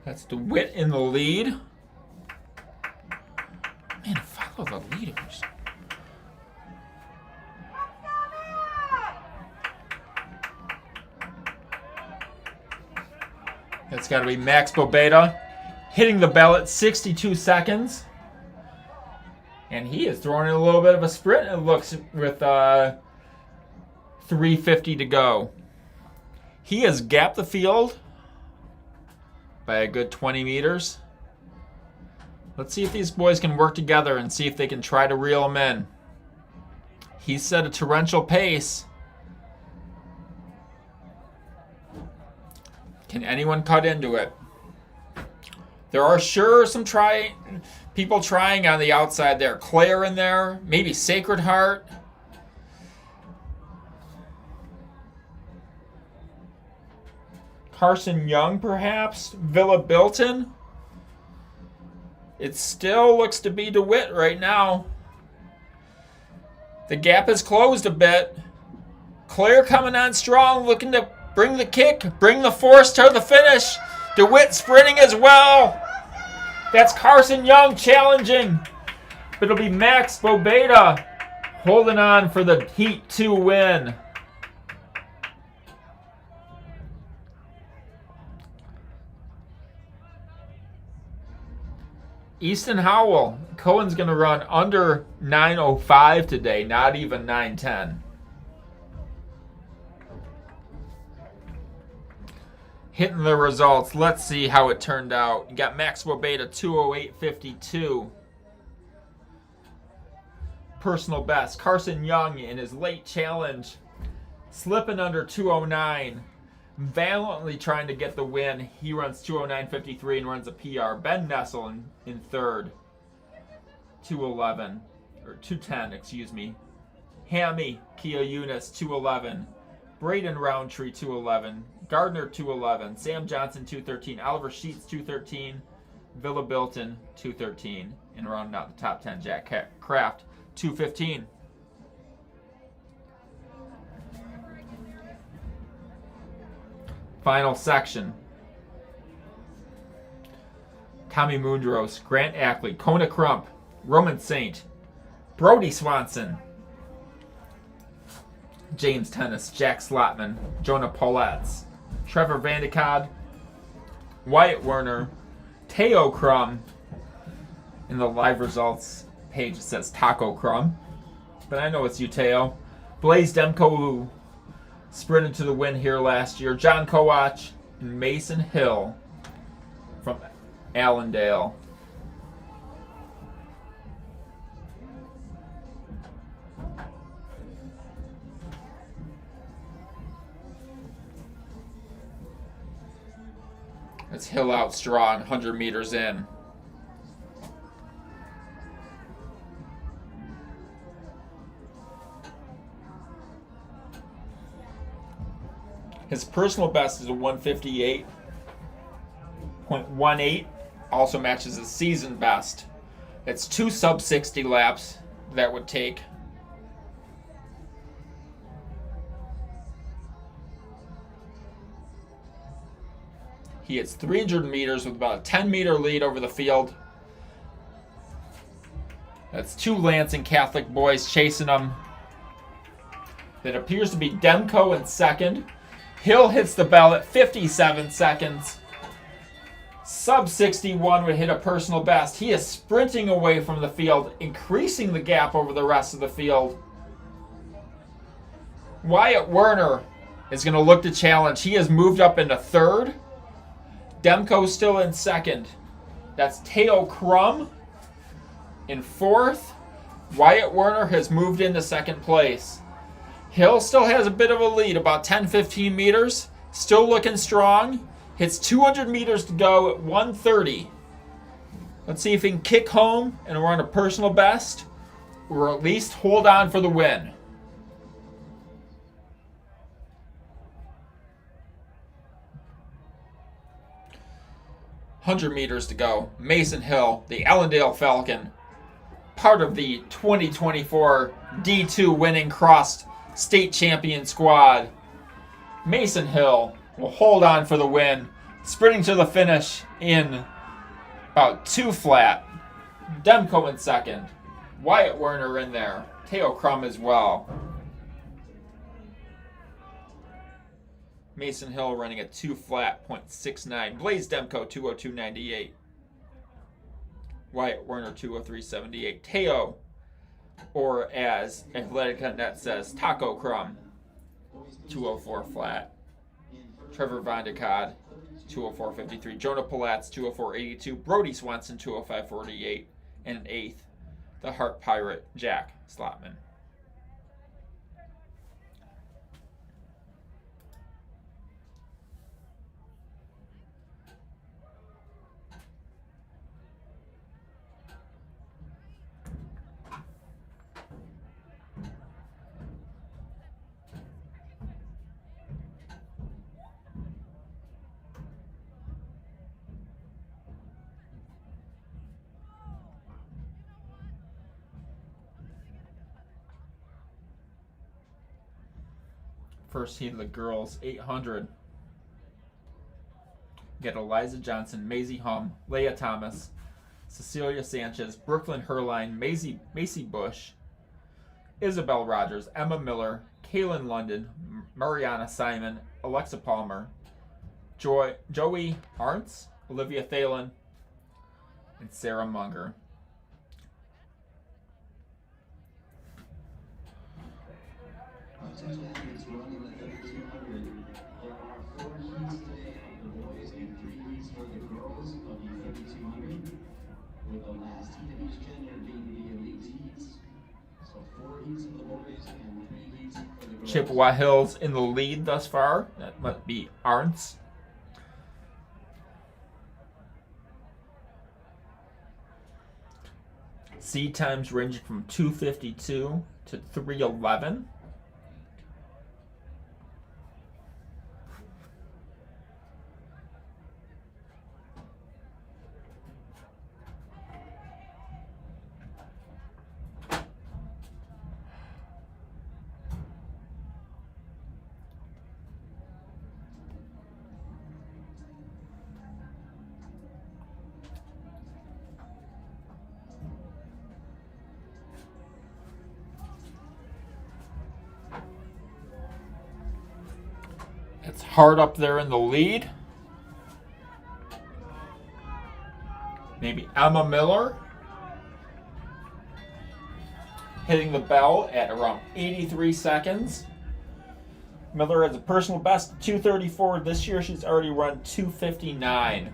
That's DeWitt in the lead. Man, follow the leaders. That's got to be Max Bobeda hitting the bell at 62 seconds. And he is throwing in a little bit of a sprint, it looks, with 3:50 to go. He has gapped the field by a good 20 meters. Let's see if these boys can work together and see if they can try to reel him in. He set a torrential pace. Can anyone cut into it? There are sure some people trying on the outside there. Claire in there, maybe Sacred Heart. Carson Young, perhaps. Villa Bilton. It still looks to be DeWitt right now. The gap has closed a bit. Claire coming on strong, looking to bring the kick, bring the force to the finish. DeWitt sprinting as well. That's Carson Young challenging. But it'll be Max Bobeda holding on for the Heat 2 win. Easton Howell. Cohen's going to run under 9:05 today, not even 9:10. Hitting the results. Let's see how it turned out. You got Max Bobeda 2:08.52. Personal best. Carson Young in his late challenge, slipping under 2:09. Valiantly trying to get the win. He runs 2:09.53 and runs a PR. Ben Nessel in third, 2:11 or 2:10, excuse me. Hammy Kia Eunice 2:11. Braden Roundtree 2:11. Gardner 2:11. Sam Johnson 2:13. Oliver Sheets 2:13. Villa Bilton 2:13. And rounding out the top 10, Jack Kraft 2:15. Final section. Tommy Mundros, Grant Ackley, Kona Crump, Roman Saint, Brody Swanson, James Tennis, Jack Slotman, Jonah Pauletz, Trevor Vandekod, Wyatt Werner, Teo Crum. In the live results page it says Taco Crumb, but I know it's you, Teo. Blaze Demko, who sprinted to the win here last year, John Kowach, and Mason Hill from Allendale. It's Hill out strong, 100 meters in. His personal best is a 158.18. Also matches his season best. It's 2 sub-60 laps that would take. He hits 300 meters with about a 10-meter lead over the field. That's 2 Lansing Catholic boys chasing him. That appears to be Demko in second. Hill hits the bell at 57 seconds. Sub 61 would hit a personal best. He is sprinting away from the field, increasing the gap over the rest of the field. Wyatt Werner is going to look to challenge. He has moved up into third. Demko still in second. That's Teo Crum in fourth. Wyatt Werner has moved into second place. Hill still has a bit of a lead, about 10-15 meters. Still looking strong. Hits 200 meters to go at 1:30. Let's see if he can kick home and run a personal best, or at least hold on for the win. 100 meters to go. Mason Hill, the Allendale Falcon, part of the 2024 D2 winning cross state champion squad. Mason Hill will hold on for the win, sprinting to the finish in about 2 flat. Demko in second. Wyatt Werner in there. Teo Crum as well. Mason Hill running a 2 flat, .69. Blaze Demko, 202.98. Wyatt Werner, 203.78. Teo, or as Athletic.net says, Taco Crum, 204 flat. Trevor Vandekod, 204.53. Jonah Pauletz, 204.82. Brody Swanson, 205.48. And an 8th, the Heart Pirate, Jack Slotman. First heat of the girls, 800. Get Eliza Johnson, Maisie Hum, Leah Thomas, Cecilia Sanchez, Brooklyn Herline, Macy Bush, Isabel Rogers, Emma Miller, Kaylin London, Mariana Simon, Alexa Palmer, Joey Arntz, Olivia Thalen, and Sarah Munger. Athletes running the 3200. There are 4 heats today of the boys and 3 heats for the girls of the 3200, with the last heat of each gender being the elite heats. So 4 heats of the boys and 3 heats for the girls. Chippewa Hills in the lead thus far. That must be Arntz. Seed times ranging from 2:52 to 3:11. It's hard up there in the lead. Maybe Emma Miller hitting the bell at around 83 seconds. Miller has a personal best 234. This year she's already run 259.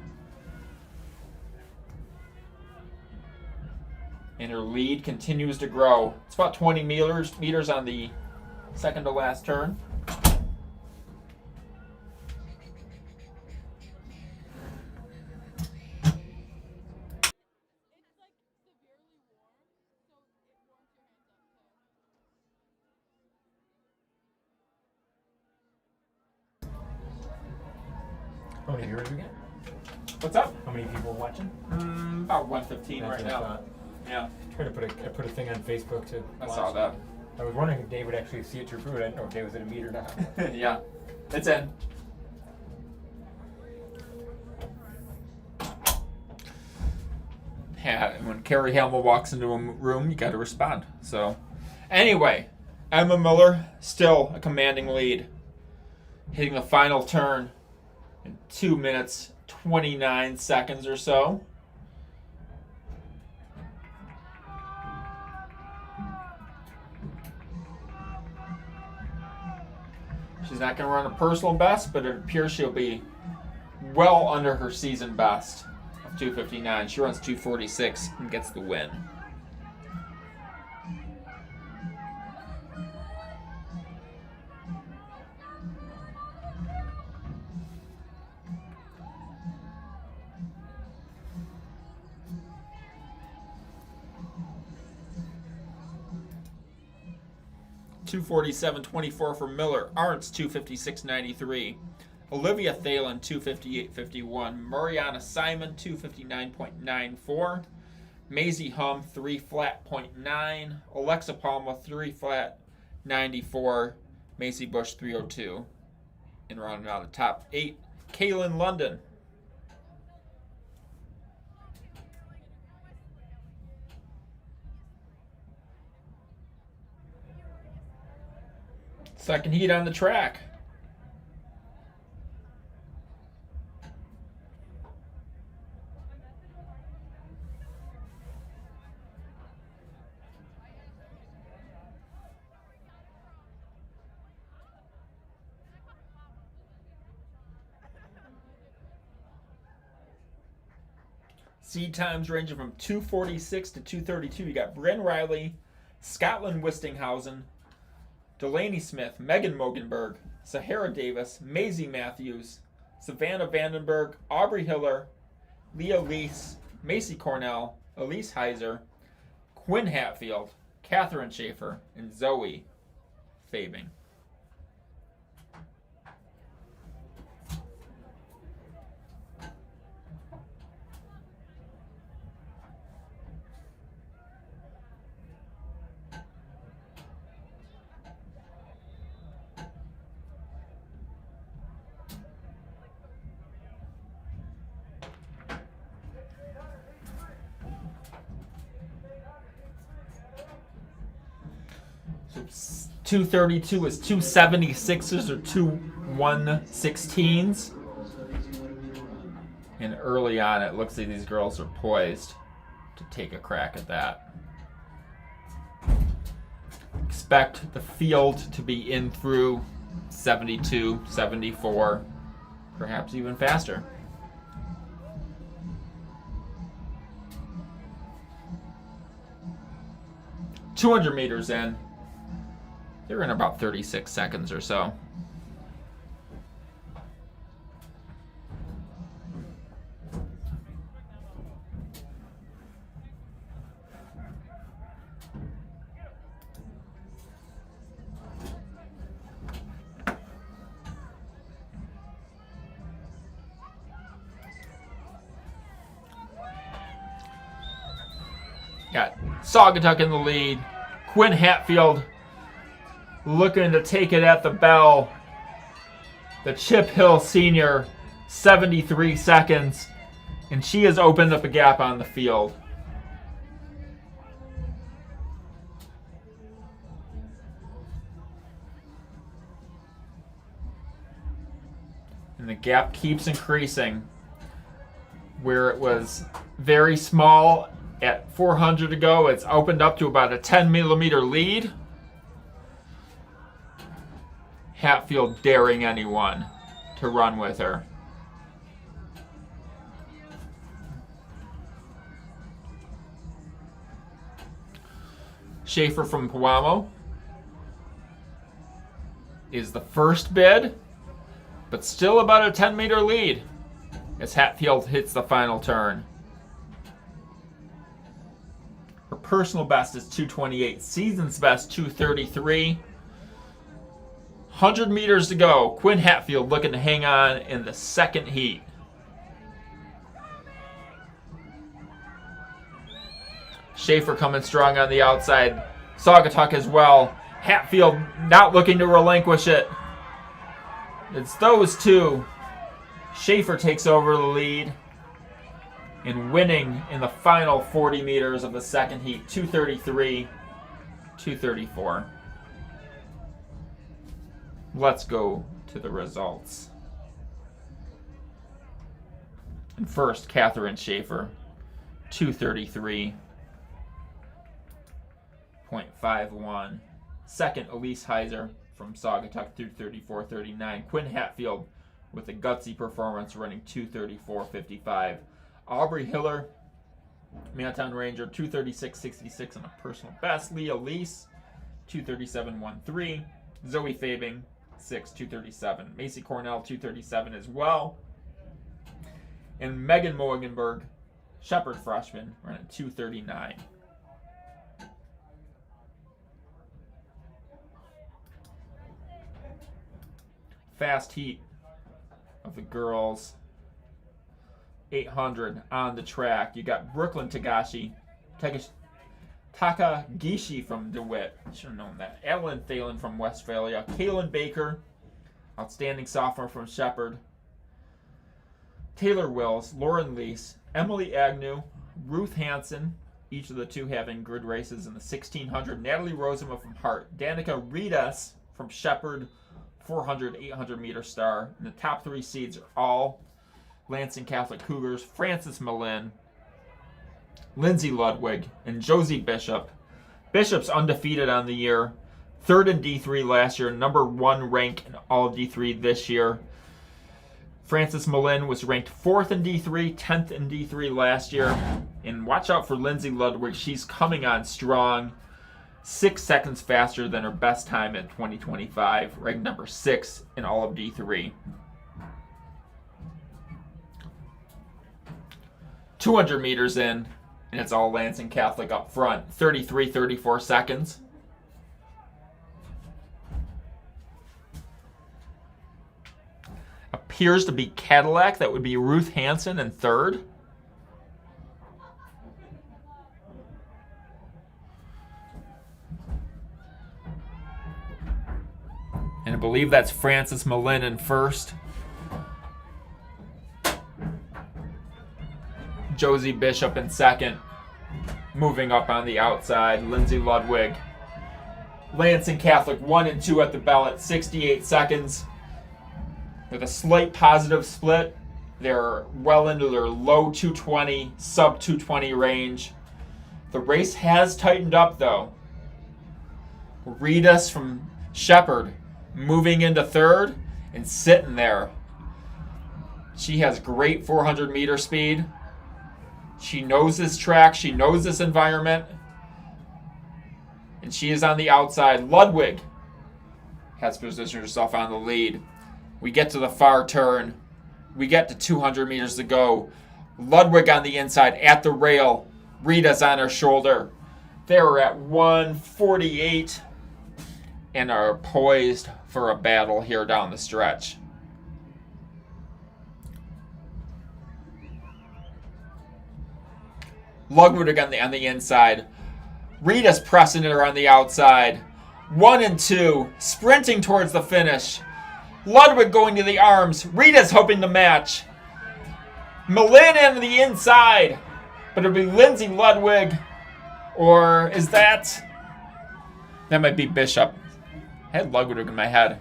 And her lead continues to grow. It's about 20 meters on the second to last turn. How many viewers we get? What's up? How many people watching? About 115 That's right what I now. thought. Yeah, I put a thing on Facebook to I watch. saw that. I was wondering if Dave would actually see it through food. I didn't know if Dave was in a meet or not. Yeah, it's in. Yeah, and when Carrie Hamill walks into a room, you got to respond. So, anyway, Emma Miller still a commanding lead, hitting the final turn in 2 minutes 29 seconds or so. She's not going to run a personal best, but it appears she'll be well under her season best of 259. She runs 246 and gets the win. $247.24 for Miller. Arntz 256.93. Olivia Thalen 258.51. Mariana Simon 259.94. Maisie Hum 3 flat 0.9. Alexa Palma 3 flat 94. Macy Bush 302. And rounding out the top 8, Kaylin London. Second heat on the track. Seed times ranging from 246 to 232. You got Bryn Riley, Scotland Wistinghausen, Delaney Smith, Megan Mogenberg, Sahara Davis, Maisie Matthews, Savannah Vandenberg, Aubrey Hiller, Leah Leese, Macy Cornell, Elise Heiser, Quinn Hatfield, Catherine Schaefer, and Zoe Fabing. So 232 is 276s or 2-116s. And early on, it looks like these girls are poised to take a crack at that. Expect the field to be in through 72, 74, perhaps even faster. $200 meters in. They're in about 36 seconds or so. Got Saugatuck in the lead. Quinn Hatfield looking to take it at the bell. The Chip Hill senior, 73 seconds. And she has opened up a gap on the field. And the gap keeps increasing. Where it was very small at 400 to go, it's opened up to about a 10 millimeter lead. Hatfield daring anyone to run with her. Schaefer from Pewamo is the first bid, but still about a 10-meter lead as Hatfield hits the final turn. Her personal best is 2:28, season's best 2:33. 100 meters to go. Quinn Hatfield looking to hang on in the second heat. Schaefer coming strong on the outside. Saugatuck as well. Hatfield not looking to relinquish it. It's those two. Schaefer takes over the lead and winning in the final 40 meters of the second heat. 2:33, 2:34. Let's go to the results. And first, Catherine Schaefer, 2:33.51. Second, Elise Heiser from Saugatuck, 2:34.39. Quinn Hatfield with a gutsy performance running 2:34.55. Aubrey Hiller, Mantown Ranger, 2:36.66 on a personal best. Leah Lease, 2:37.13. Zoe Fabing, 2:37. Macy Cornell, 2:37 as well. And Megan Mogenberg, Shepherd freshman, running 2:39. Fast heat of the girls. 800 on the track. You got Brooklyn Tagashi, Takagishi from DeWitt. Should have known that. Ellen Thalen from Westphalia. Kaylin Baker, outstanding sophomore from Shepherd. Taylor Wills, Lauren Lease, Emily Agnew, Ruth Hansen, each of the two having grid races in the 1600. Natalie Rosema from Hart. Danica Ridas from Shepherd, 400, 800 meter star. And the top three seeds are all Lansing Catholic Cougars. Frances Malin, Lindsay Ludwig, and Josie Bishop. Bishop's undefeated on the year. Third in D3 last year. Number one rank in all of D3 this year. Frances Malin was ranked 4th in D3, 10th in D3 last year. And watch out for Lindsay Ludwig. She's coming on strong. 6 seconds faster than her best time in 2025. Ranked number 6 in all of D3. 200 meters in, and it's all Lansing Catholic up front. 33-34 seconds. Appears to be Cadillac. That would be Ruth Hansen in third. And I believe that's Frances Malin in first. Josie Bishop in second. Moving up on the outside, Lindsay Ludwig. Lansing Catholic 1 and 2 at the bell at 68 seconds. With a slight positive split. They're well into their low 220, sub 220 range. The race has tightened up though. Ritas from Shepherd moving into third and sitting there. She has great 400 meter speed. She knows this track. She knows this environment. And she is on the outside. Ludwig has positioned herself on the lead. We get to the far turn. We get to 200 meters to go. Ludwig on the inside at the rail. Rita's on her shoulder. They're at 1:48 and are poised for a battle here down the stretch. Ludwig on the inside. Rita's pressing her on the outside. 1 and 2, sprinting towards the finish. Ludwig going to the arms. Rita's hoping to match. Malin on the inside. But it'll be Lindsay Ludwig. Or is that... That might be Bishop. I had Ludwig in my head.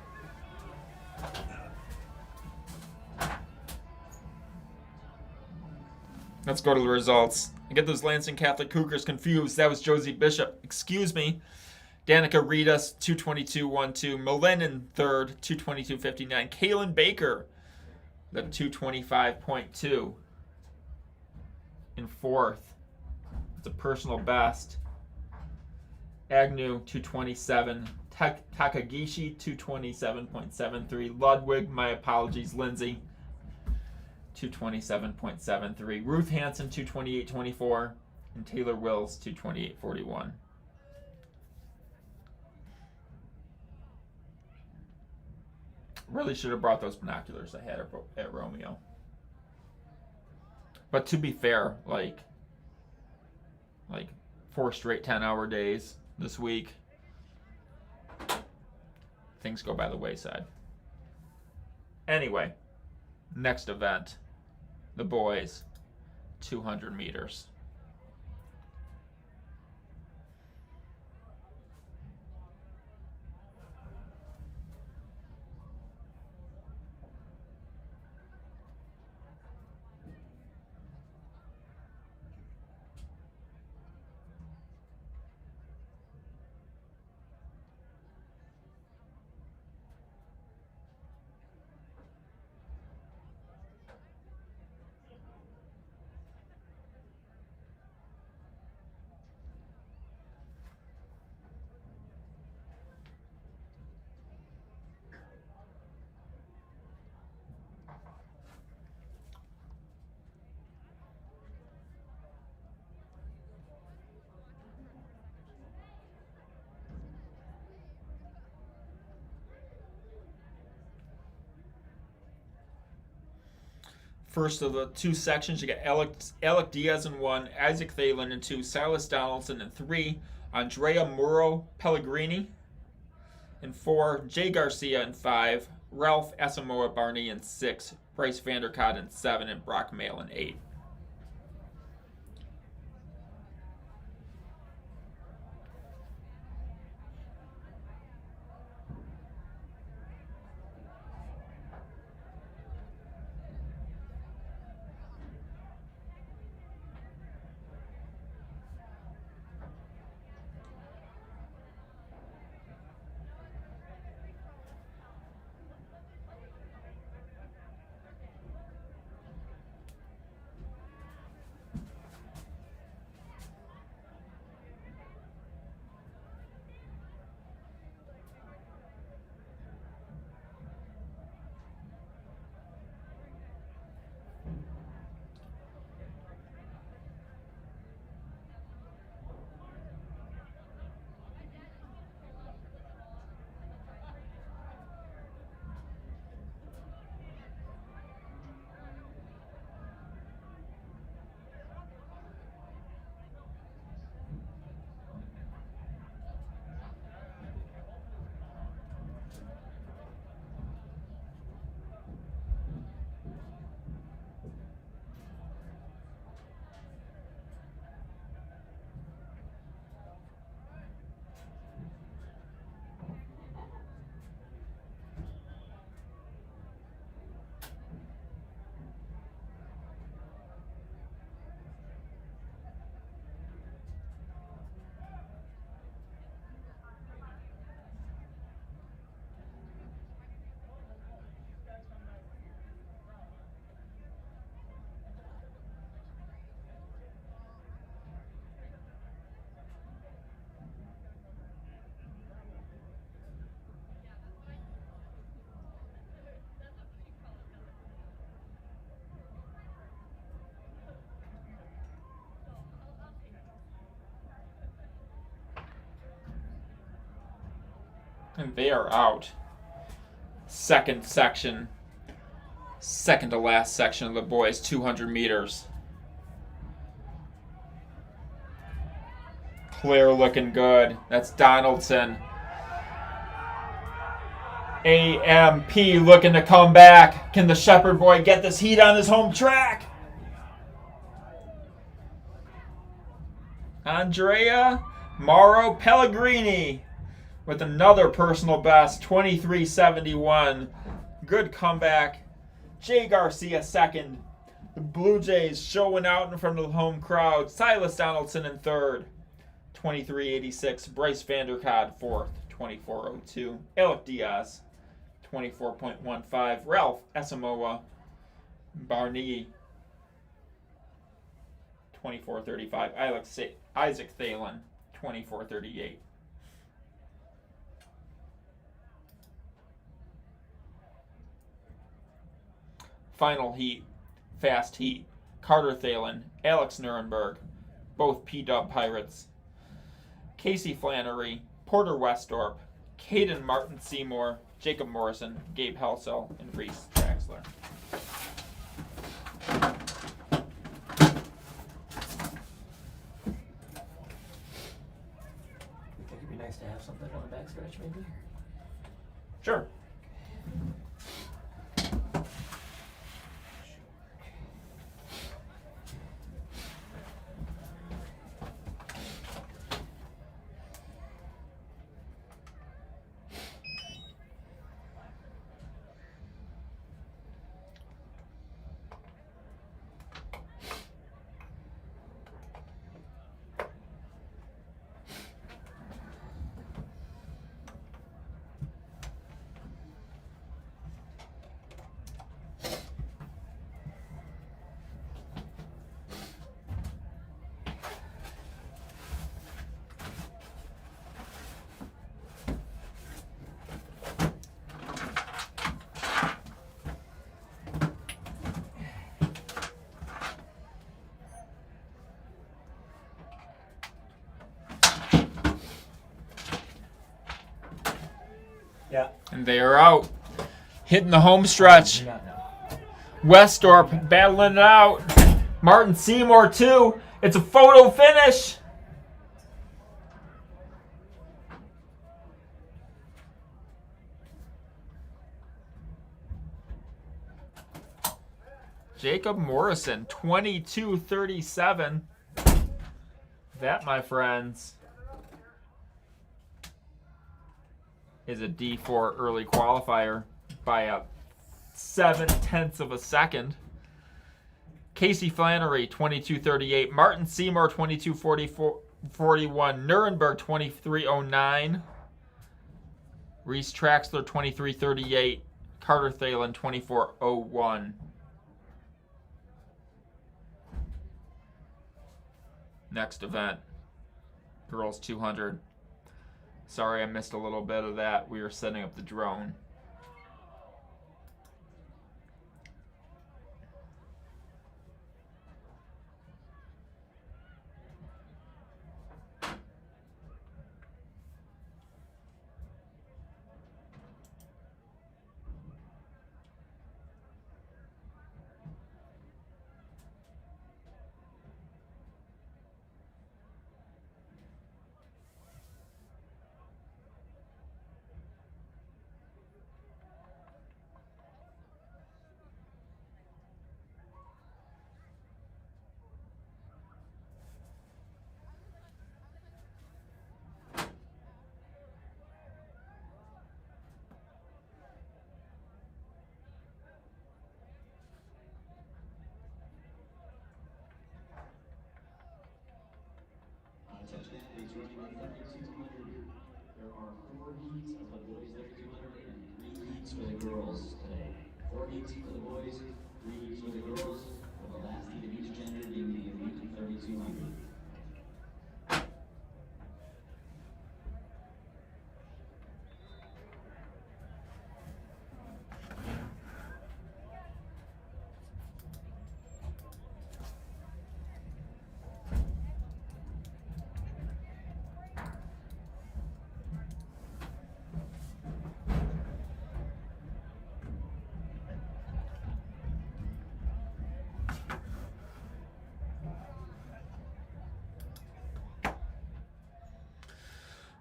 Let's go to the results. I get those Lansing Catholic Cougars confused. That was Josie Bishop. Excuse me. Danica Ritas, 222.12. Malin in third, 222.59. Kaylin Baker, the 225.2. In fourth. It's a personal best. Agnew, 227. Takagishi, 227.73. Ludwig, my apologies, Lindsay, 227.73. Ruth Hansen, 228.24. And Taylor Wills, 228.41. Really should have brought those binoculars I had at Romeo. But to be fair, like 4 straight 10-hour days this week, things go by the wayside. Anyway, next event, the boys, 200 meters. First of the two sections, you got Alec Diaz in 1, Isaac Thalen in 2, Silas Donaldson in 3, Andrea Muro Pellegrini in 4, Jay Garcia in 5, Ralph Asamoah Barney in 6, Bryce Vanderkott in 7, and Brock Mail in 8. And they are out. Second section. Second to last section of the boys, 200 meters. Claire looking good. That's Donaldson. AMP looking to come back. Can the Shepherd boy get this heat on his home track? Andrea Mauro Pellegrini with another personal best, 23.71. Good comeback. Jay Garcia second. The Blue Jays showing out in front of the home crowd. Silas Donaldson in third, 23.86. Bryce Vanderkade fourth, 24.02. Alec Diaz, 24.15. Ralph Asamoah Barney, 24.35. Isaac Thalen, 24.38. Final heat, fast heat. Carter Thalen, Alex Nuremberg, both P-Dub Pirates. Casey Flannery, Porter Westorp, Caden Martin Seymour, Jacob Morrison, Gabe Helsel, and Reese Traxler. Think it'd be nice to have something on the back stretch, maybe? Sure. Yeah. And they are out. Hitting the home stretch. Not now. Westorp battling it out. Martin Seymour too. It's a photo finish. Jacob Morrison, 22.37. That, my friends, is a D4 early qualifier by a 0.7 of a second. Casey Flannery, 22.38. Martin Seymour, 22.41. Nuremberg, 23.09. Reese Traxler, 23.38. Carter Thalen, 24.01. Next event, girls 200. Sorry I missed a little bit of that. We were setting up the drone. Touchdown is running on 3,200. There are 4 heats of the boys 3,200 and 3 heats for the girls today. 4 heats for the boys, 3 heats for the girls, with the last heat of each gender being the elite 3,200.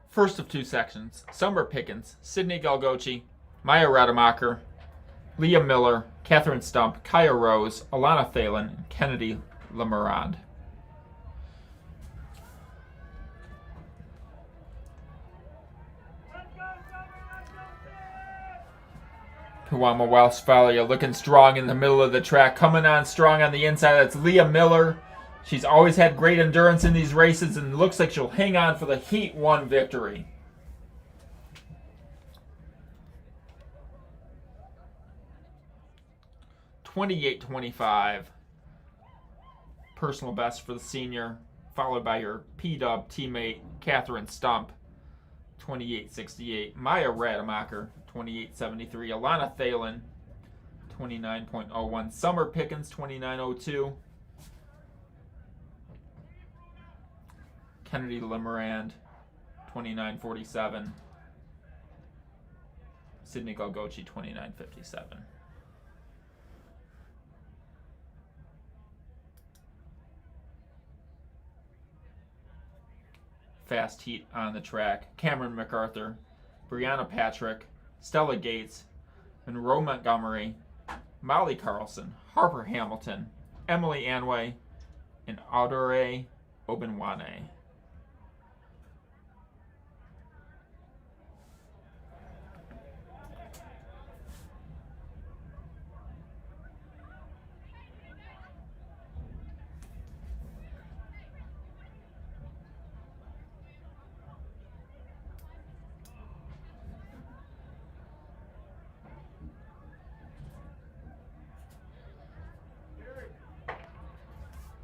First of 2 sections, Summer Pickens, Sydney Galgochi, Maya Rademacher, Leah Miller, Catherine Stump, Kaya Rose, Alana Thalen, and Kennedy Lemerand. Puama Westphalia looking strong in the middle of the track. Coming on strong on the inside. That's Leah Miller. She's always had great endurance in these races and looks like she'll hang on for the Heat 1 victory. .28.25. Personal best for the senior, followed by her P-Dub teammate, Catherine Stump, 28.68. Maya Rademacher, 28.73. Alana Thalen, 29.01. Summer Pickens, 29.02. Kennedy Lemarand, 29.47. Sydney Galgochi, 29.57. Fast heat on the track. Cameron MacArthur, Brianna Patrick, Stella Gates, Monroe Montgomery, Molly Carlson, Harper Hamilton, Emily Anway, and Adore Obenwane.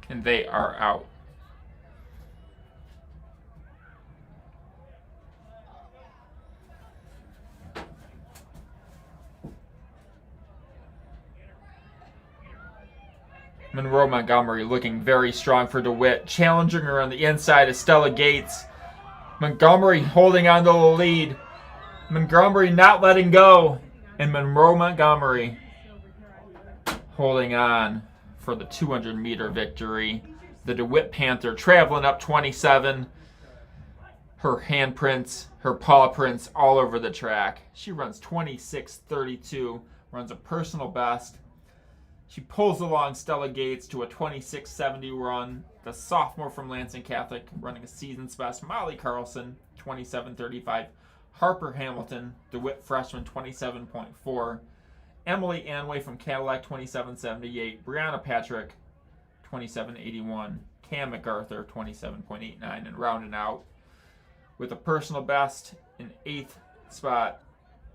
And they are out. Monroe Montgomery looking very strong for DeWitt. Challenging her on the inside is Stella Gates. Montgomery holding on to the lead. Montgomery not letting go. And Monroe Montgomery holding on for the 200-meter victory. The DeWitt Panther traveling up 27. Her handprints, her paw prints all over the track. She runs 26.32, runs a personal best. She pulls along Stella Gates to a 26.70 run. The sophomore from Lansing Catholic running a season's best. Molly Carlson, 27.35. Harper Hamilton, DeWitt freshman, 27.4. Emily Anway from Cadillac, 27.78. Brianna Patrick, 27.81. Cam MacArthur, 27.89. And rounding out with a personal best in 8th spot,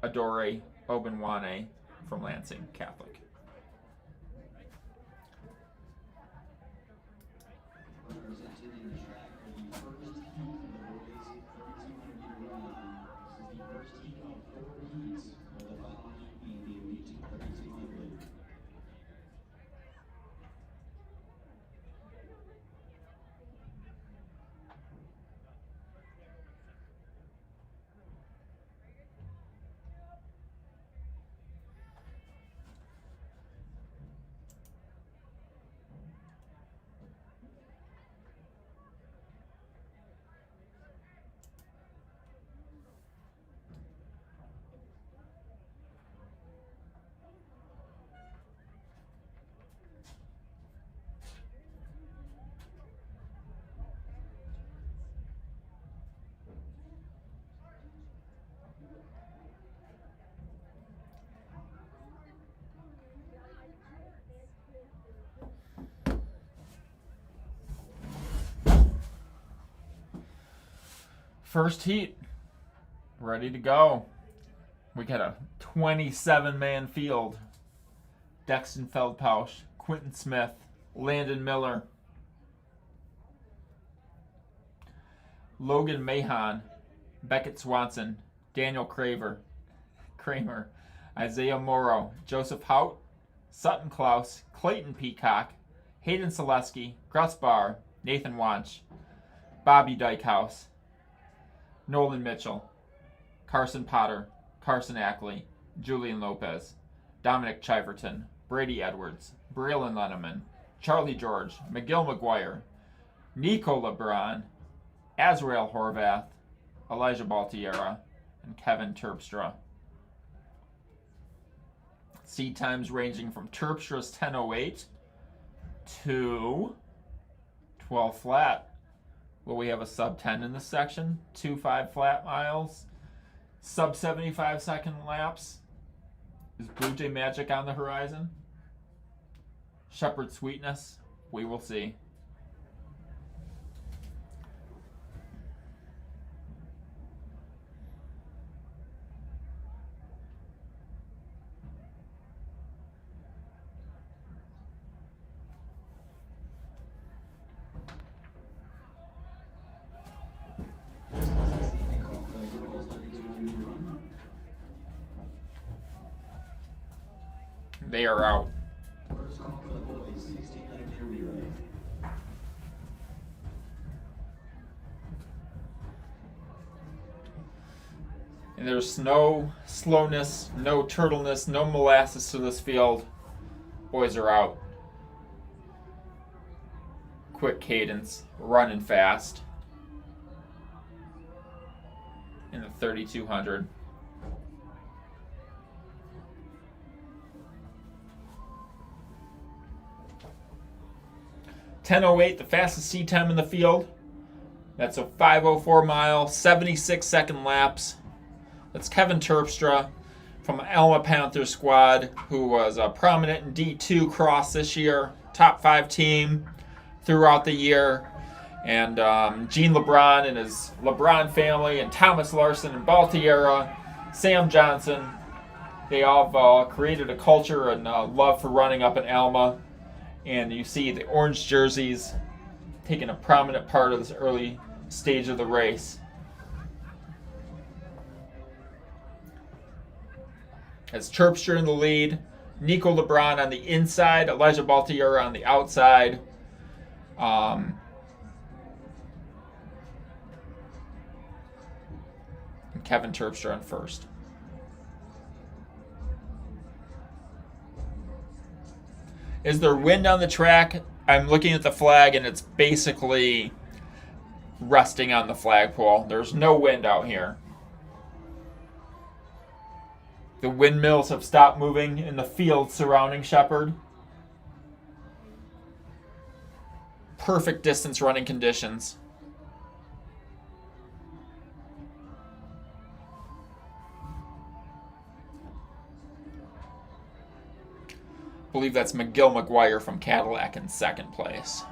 Adore Obenwane from Lansing Catholic. Representing the track for the first heat of the boys 3200 meter relay. This is the first heat of 4 heats, with the final heat being the elite 3200. First heat, ready to go. We got a 27-man field. Dexton Feldpausch, Quentin Smith, Landon Miller, Logan Mahon, Beckett Swanson, Daniel Kramer, Isaiah Morrow, Joseph Hout, Sutton Klaus, Clayton Peacock, Hayden Selesky, Gus Barr, Nathan Wanch, Bobby Dykehouse, Nolan Mitchell, Carson Potter, Carson Ackley, Julian Lopez, Dominic Chiverton, Brady Edwards, Braylon Lenneman, Charlie George, McGill McGuire, Nico LeBron, Azrael Horvath, Elijah Baltiera, and Kevin Terpstra. Seed times ranging from Terpstra's 10:08 to 12 flat. Will we have a sub 10 in this section? 2.5 flat miles, sub 75 second laps. Is Bluejay Magic on the horizon? Shepherd Sweetness? We will see. They are out. And there's no slowness, no turtleness, no molasses to this field. Boys are out. Quick cadence, running fast. In the 3200. 10:08, the fastest seat time in the field. That's a 5:04 mile, 76-second laps. That's Kevin Terpstra from Alma Panthers squad, who was prominent in D2 cross this year. Top 5 team throughout the year. And Gene LeBron and his LeBron family, and Thomas Larson and Baltiera, Sam Johnson. They all created a culture and love for running up in Alma. And you see the orange jerseys taking a prominent part of this early stage of the race. As Terpstra in the lead, Nico LeBron on the inside, Elijah Baltiera on the outside. And Kevin Terpstra on first. Is there wind on the track? I'm looking at the flag and it's basically resting on the flagpole. There's no wind out here. The windmills have stopped moving in the field surrounding Shepherd. Perfect distance running conditions. I believe that's McGill McGuire from Cadillac in second place.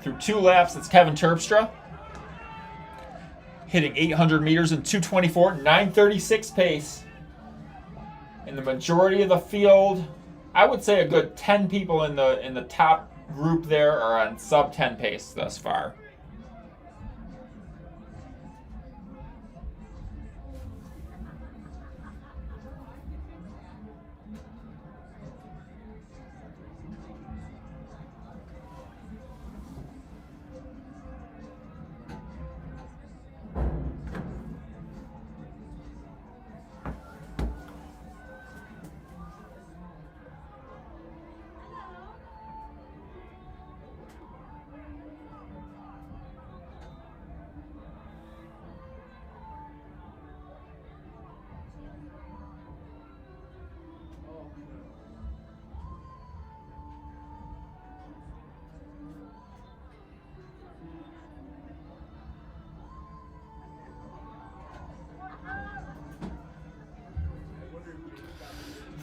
Through 2 laps, it's Kevin Terpstra. Hitting 800 meters in 2:24, 9:36 pace. In the majority of the field, I would say a good 10 people in the top group there are on sub 10 pace thus far.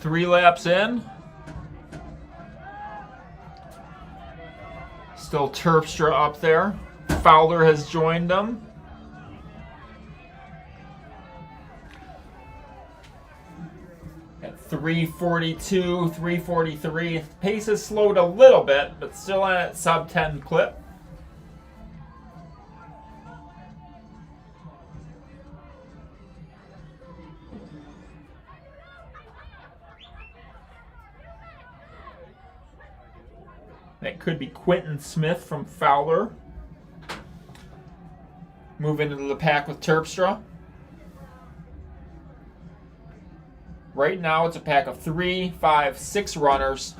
Three laps in. Still Terpstra up there. Fowler has joined them. At 3:42, 3:43. Pace has slowed a little bit, but still on at sub 10 clip. That could be Quentin Smith from Fowler. Moving into the pack with Terpstra. Right now it's a pack of 3, 5, 6 runners.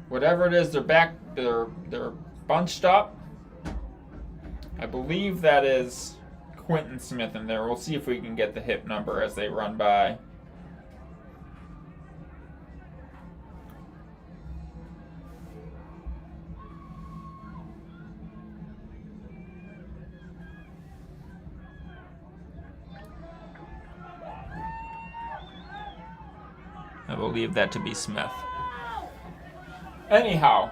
Whatever it is, they're bunched up. I believe that is Quentin Smith in there. We'll see if we can get the hip number as they run by. believe that to be Smith. Anyhow,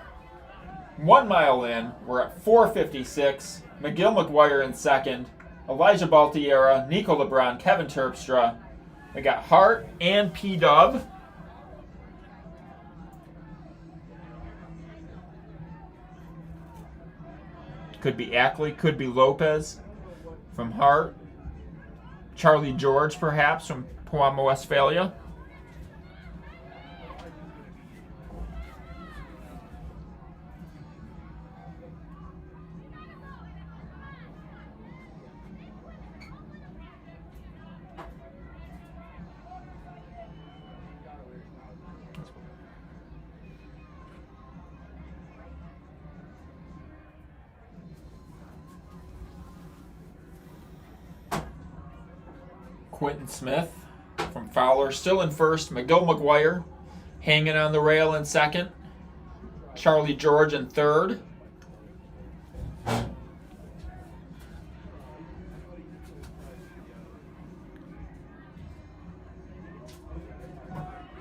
1 mile in, we're at 4:56. McGill McGuire in second. Elijah Baltiera, Nico LeBron, Kevin Terpstra. We got Hart and P-Dub. Could be Ackley, could be Lopez from Hart. Charlie George, perhaps, from Pewamo, Westphalia. Quentin Smith from Fowler still in first. McGill McGuire hanging on the rail in second. Charlie George in third.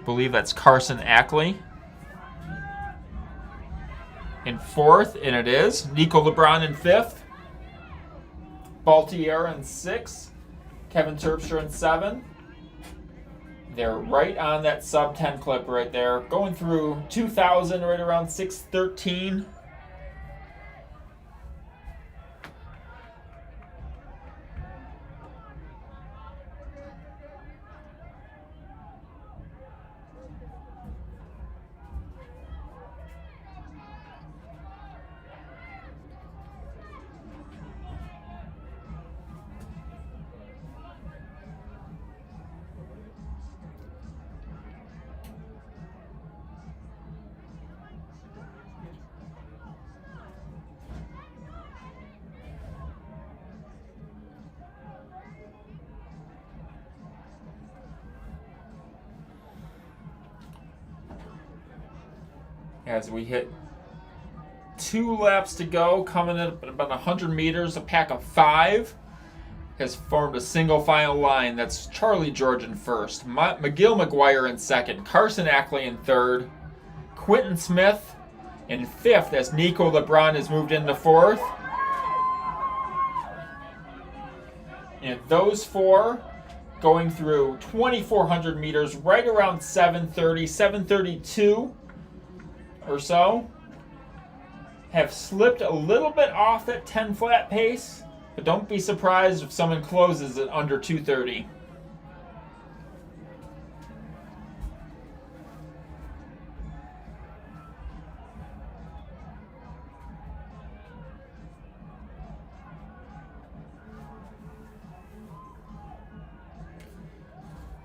Believe that's Carson Ackley in fourth, and it is. Nico LeBron in fifth. Baltiera in sixth. Kevin Terpstra in 7. They're right on that sub 10 clip right there. Going through 2,000 right around 6:13. As we hit 2 laps to go, coming in at about 100 meters, a pack of 5 has formed a single final line. That's Charlie George in first, McGill McGuire in second, Carson Ackley in third, Quentin Smith in fifth as Nico LeBron has moved into fourth. And those 4 going through 2,400 meters, right around 7:30, 7:32 or so, have slipped a little bit off that 10 flat pace, but don't be surprised if someone closes at under 2:30.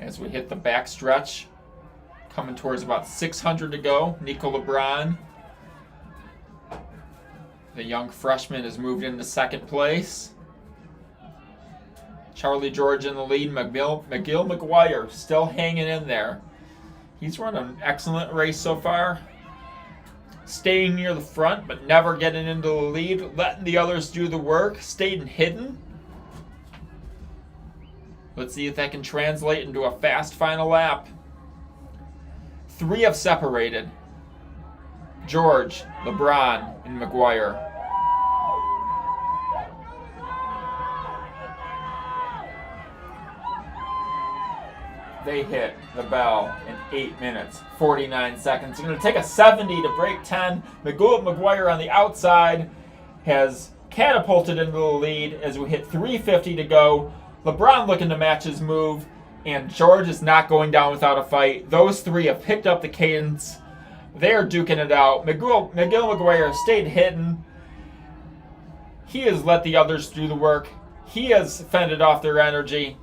As we hit the back stretch, coming towards about 600 to go. Nico LeBron, the young freshman, has moved into second place. Charlie George in the lead. McGill McGuire still hanging in there. He's run an excellent race so far. Staying near the front, but never getting into the lead. Letting the others do the work. Staying hidden. Let's see if that can translate into a fast final lap. 3 have separated. George, LeBron, and McGuire. They hit the bell in 8 minutes, 49 seconds. It's going to take a 70 to break 10. McGuire on the outside has catapulted into the lead as we hit 3:50 to go. LeBron looking to match his move. And George is not going down without a fight. Those 3 have picked up the cadence. They're duking it out. McGill McGuire stayed hidden. He has let the others do the work. He has fended off their energy.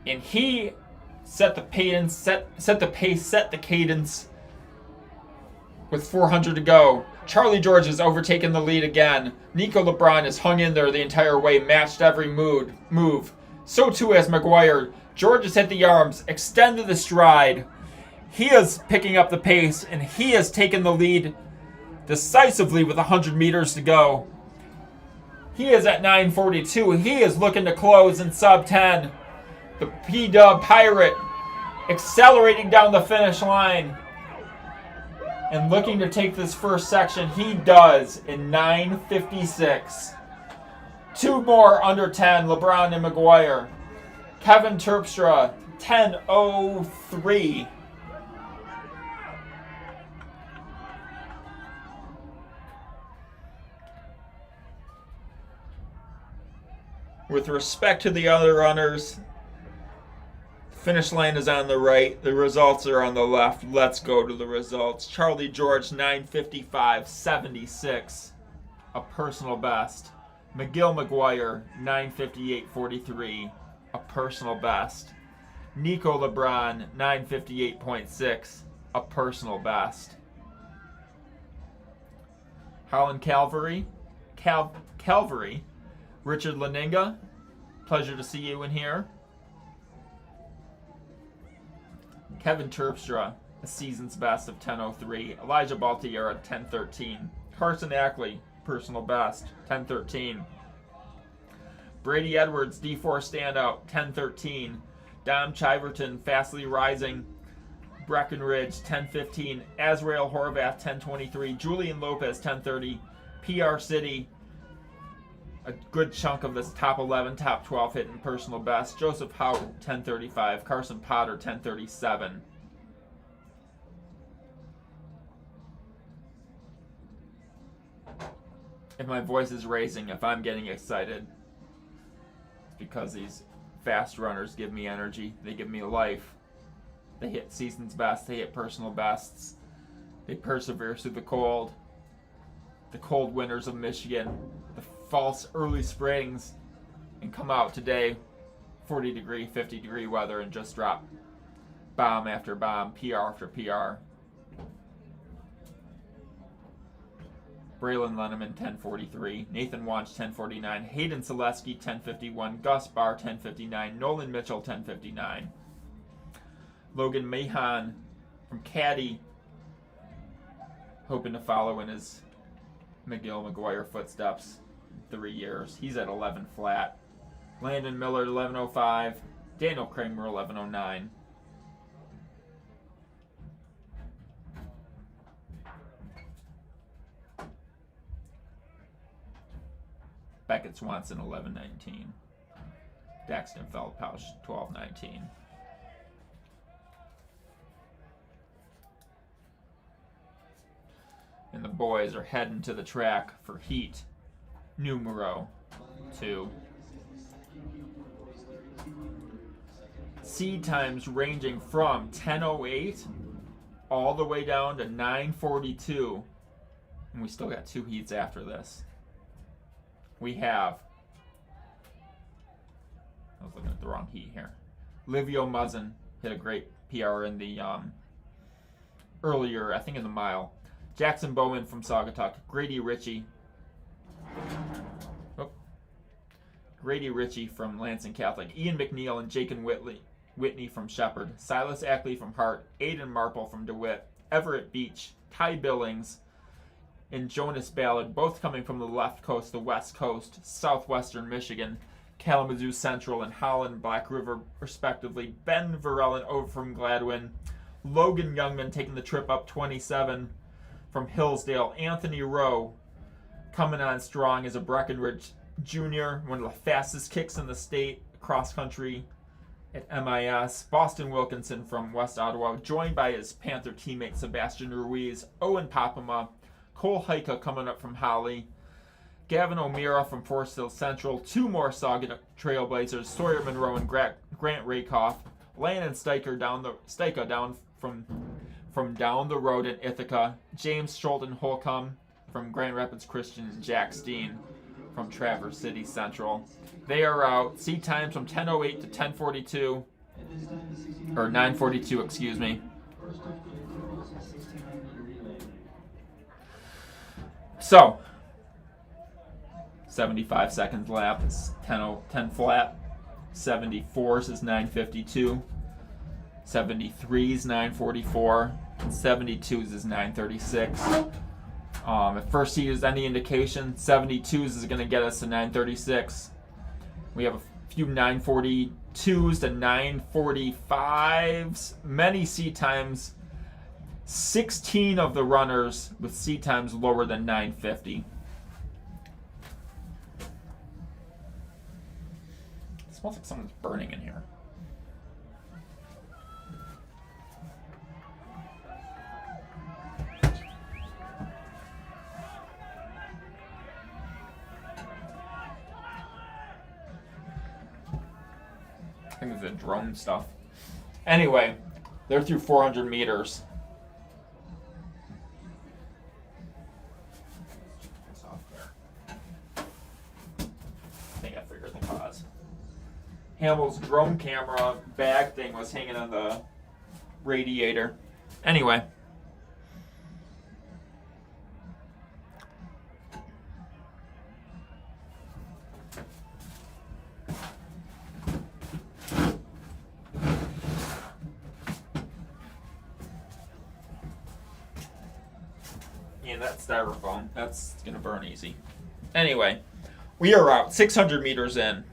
And he set the cadence, set the pace, set the cadence with 400 to go. Charlie George has overtaken the lead again. Nico LeBron has hung in there the entire way, matched every move. So too has McGuire. George has hit the arms, extended the stride. He is picking up the pace, and he has taken the lead decisively with 100 meters to go. He is at 9:42. He is looking to close in sub 10. The P-Dub Pirate accelerating down the finish line and looking to take this first section. He does in 9:56. 2 more under 10, LeBron and McGuire. Kevin Terpstra, 10:03. With respect to the other runners, finish line is on the right. The results are on the left. Let's go to the results. Charlie George, 9:55.76, a personal best. McGill McGuire, 9:58.43, a personal best. Nico LeBron, 9:58.6, a personal best. Holland Calvary, Richard Leninga, pleasure to see you in here. Kevin Terpstra, a season's best of 10:03. Elijah Baltier at 10:13. Carson Ackley, personal best, 10:13. Brady Edwards, D4 standout, 10:13. Dom Chiverton, fastly rising, Breckenridge, 10:15. Azrael Horvath, 10:23. Julian Lopez, 10:30. PR City, a good chunk of this top 11, top 12 hitting personal best. Joseph Howard, 10:35. Carson Potter, 10:37. If my voice is raising, if I'm getting excited, it's because these fast runners give me energy. They give me life. They hit season's best. They hit personal bests. They persevere through the cold winters of Michigan, the false early springs, and come out today, 40 degree, 50 degree weather, and just drop bomb after bomb, PR after PR. Braylon Lenneman, 10:43. Nathan Wanch, 10:49. Hayden Selesky, 10:51. Gus Barr, 10:59. Nolan Mitchell, 10:59. Logan Mahan from Caddy, hoping to follow in his McGill McGuire footsteps. 3 years. He's at 11 flat. Landon Miller, 11:05. Daniel Kramer, 11:09. Beckett Swanson, 11:19. Daxton Feldpausch, 12:19. And the boys are heading to the track for heat numero 2. Seed times ranging from 10:08 all the way down to 9:42. And we still got 2 heats after this. We have, I was looking at the wrong heat here. Livio Muzzin hit a great PR in the earlier, I think in the mile. Jackson Bowman from Saugatuck. Grady Ritchie from Lansing Catholic. Ian McNeil and Jacob Whitney from Shepherd. Silas Ackley from Hart. Aiden Marple from DeWitt. Everett Beach. Ty Billings and Jonas Ballard, both coming from the left coast, the west coast, southwestern Michigan. Kalamazoo Central and Holland Black River, respectively. Ben Verellen over from Gladwin. Logan Youngman taking the trip up 27 from Hillsdale. Anthony Rowe coming on strong as a Breckenridge junior, one of the fastest kicks in the state, cross country at MIS. Boston Wilkinson from West Ottawa, joined by his Panther teammate Sebastian Ruiz. Owen Papama. Cole Heika coming up from Holly. Gavin O'Meara from Forest Hill Central. 2 more Saugatuck Trailblazers, Sawyer Monroe and Grant Rakoff. Landon Steiker down from down the road in Ithaca. James Schulten Holcomb from Grand Rapids Christian and Jack Steen from Traverse City Central. They are out. Seat times from 10:08 to 10:42, or 9:42, excuse me. So, 75 seconds lap is 10 flat. 74s is 9:52. 73s 9:44. 72s is 9:36. If first heat is any indication, 72s is going to get us to 9:36. We have a few 942s to 945s, many seat times. 16 of the runners with seat times lower than 950. It smells like someone's burning in here. I think it's the drone stuff. Anyway, they're through 400 meters. Hamill's drone camera bag thing was hanging on the radiator. Anyway. Yeah, that's styrofoam. That's going to burn easy. Anyway, we are out 600 meters in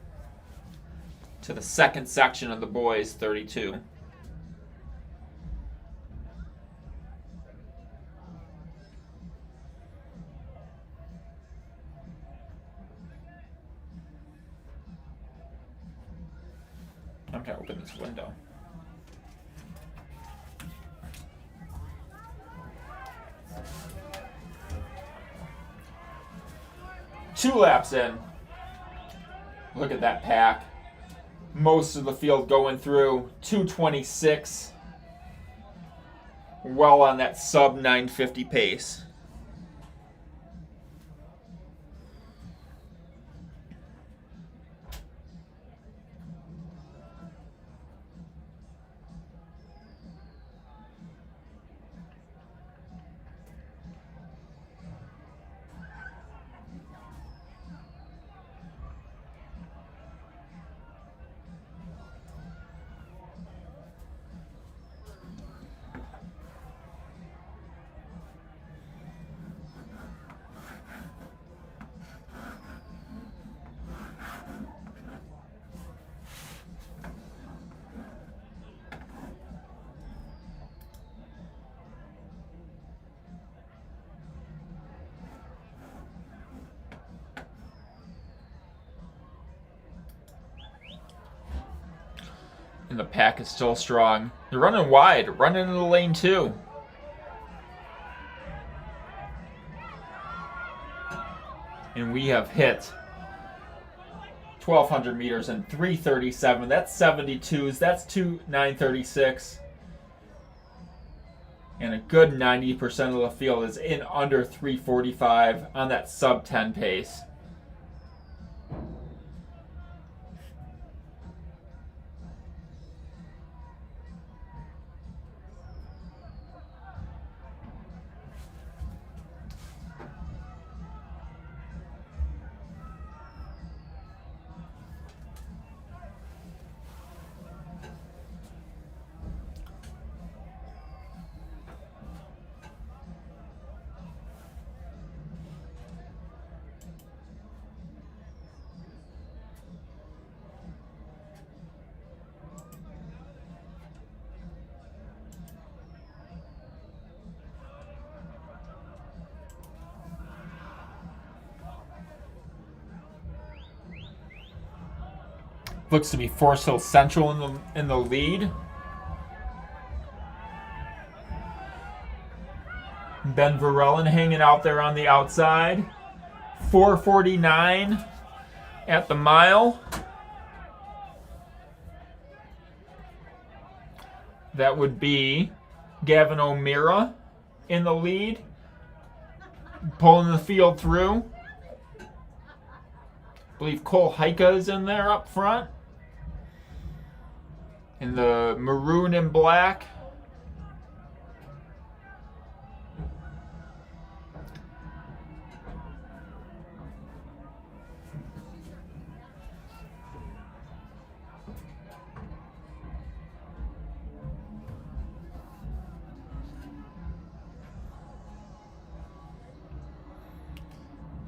to the second section of the boys 32. I'm going to open this window. Two laps in. Look at that pack. Most of the field going through 226. Well on that sub 950 pace. And the pack is still strong. They're running wide, running into the lane 2. And we have hit 1,200 meters in 3:37. That's 72s. That's 9:36. And a good 90% of the field is in under 3:45 on that sub 10 pace. Looks to be Forest Hill Central in the lead. Ben Verellen hanging out there on the outside. 4:49 at the mile. That would be Gavin O'Meara in the lead, pulling the field through. I believe Cole Heika is in there up front in the maroon and black.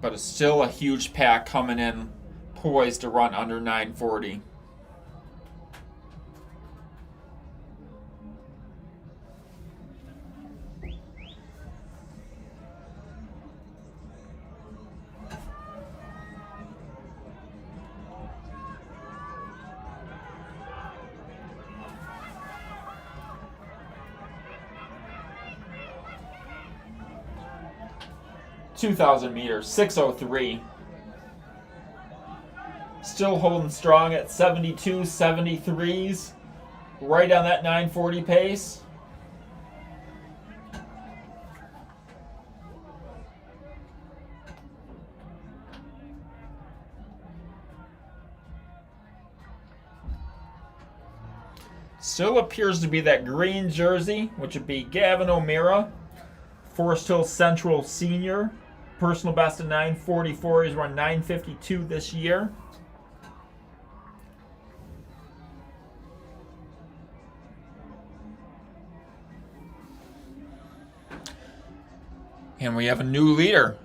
But it's still a huge pack coming in, poised to run under 940. (2,000 meters) 6:03. Still holding strong at 72, 73s. Right on that 940 pace. Still appears to be that green jersey, which would be Gavin O'Meara, Forest Hill Central senior. Personal best of 944. He's run 952 this year. And we have a new leader.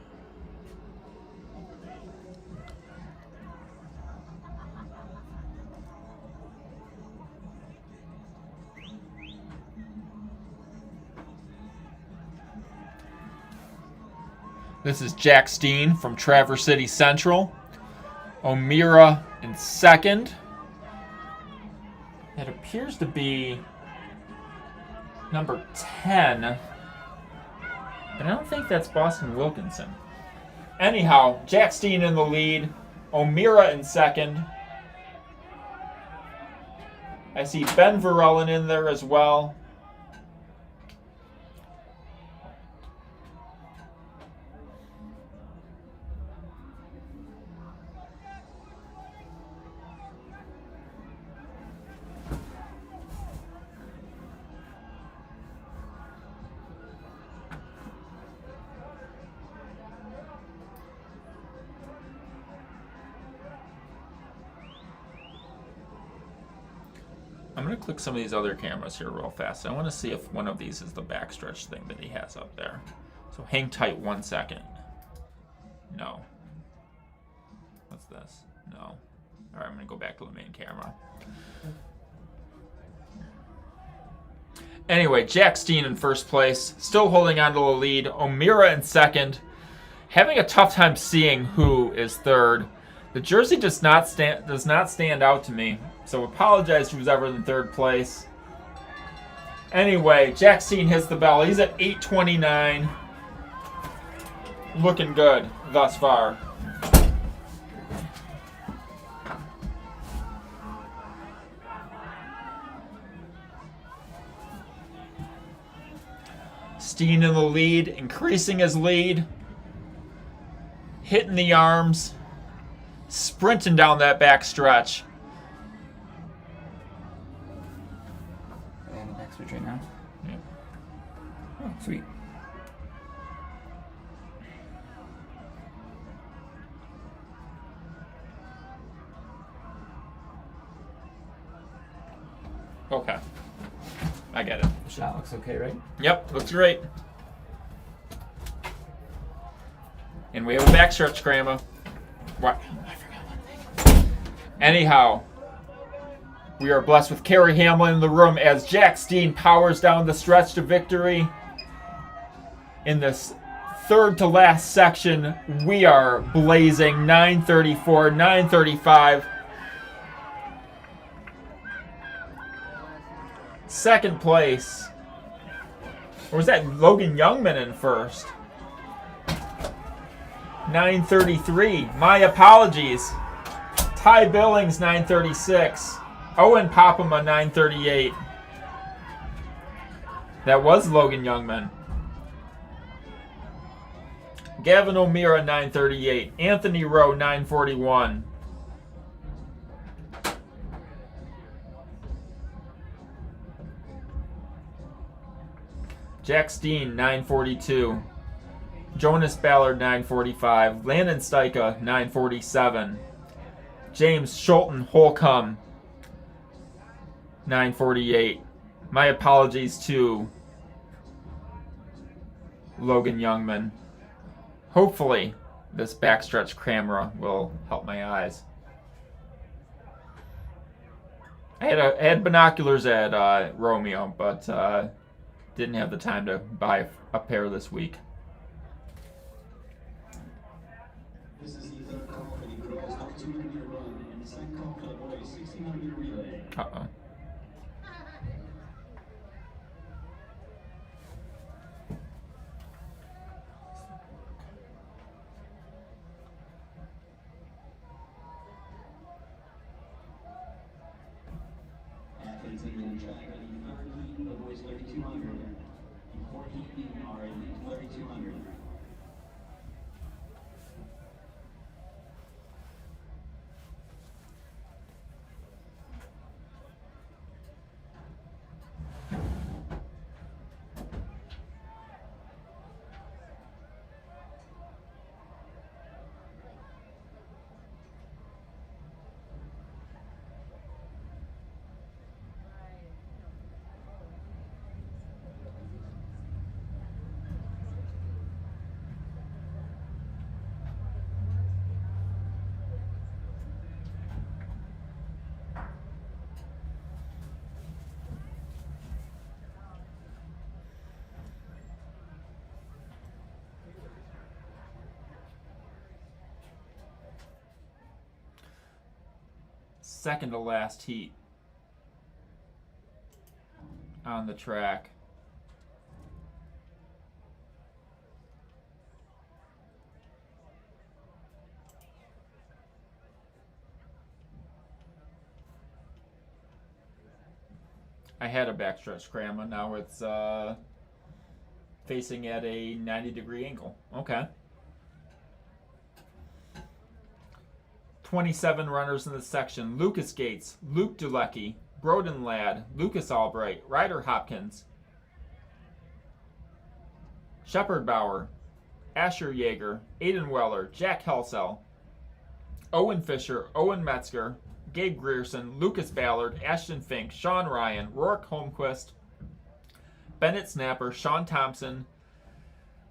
This is Jack Steen from Traverse City Central. O'Meara in second. It appears to be number 10. But I don't think that's Boston Wilkinson. Anyhow, Jack Steen in the lead. O'Meara in second. I see Ben Verellen in there as well. I'm going to click some of these other cameras here real fast. I want to see if one of these is the backstretch thing that he has up there. So hang tight 1 second. No. What's this? No. All right, I'm going to go back to the main camera. Anyway, Jack Steen in first place, still holding on to the lead. O'Meara in second. Having a tough time seeing who is third. The jersey does not stand out to me, so apologize to who's ever in third place. Anyway, Jack Steen hits the bell. He's at 8:29. Looking good thus far. Steen in the lead, increasing his lead. Hitting the arms. Sprinting down that back stretch. And the back stretch right now? Yeah. Oh, sweet. Okay. I get it. The shot looks okay, right? Yep, looks great. And we have a backstretch, Grandma. What? I forgot one thing. Anyhow, we are blessed with Kerry Hamlin in the room as Jack Steen powers down the stretch to victory. In this third to last section, we are blazing 9:34, 9:35. Second place. Or was that Logan Youngman in first? 9:33. My apologies. Ty Billings 9:36. Owen Popama 9:38. That was Logan Youngman. Gavin O'Meara 9:38. Anthony Rowe 9:41. Jack Steen 9:42. Jonas Ballard 9:45. Landon Stika 9:47. James Schulten Holcomb 9:48. My apologies to Logan Youngman. Hopefully this backstretch camera will help my eyes. I had binoculars at Romeo, but didn't have the time to buy a pair this week. This is the third call for the girls 200-meter run and the second call for the boys 1600-meter relay. Uh-oh. Athletes in the track are in the third heat, the boys 3200. The fourth heat are in 3200. Second to last heat on the track. I had a backstretch scramble. Now it's facing at a 90-degree angle. Okay. 27 runners in this section. Lucas Gates, Luke Dulecki, Broden Ladd, Lucas Albright, Ryder Hopkins, Shepard Bauer, Asher Yeager, Aiden Weller, Jack Helsel, Owen Fisher, Owen Metzger, Gabe Grierson, Lucas Ballard, Ashton Fink, Sean Ryan, Rourke Holmquist, Bennett Snapper, Sean Thompson,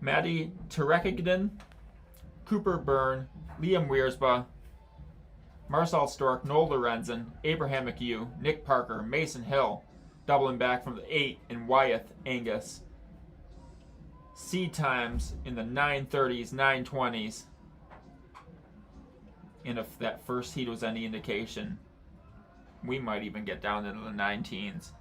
Maddie Terekigden, Cooper Byrne, Liam Wiersba, Marcel Stork, Noel Lorenzen, Abraham McHugh, Nick Parker, Mason Hill, doubling back from the 8, and Wyeth Angus. Seed times in the 9:30s, 9:20s. And if that first heat was any indication, we might even get down into the 9-teens.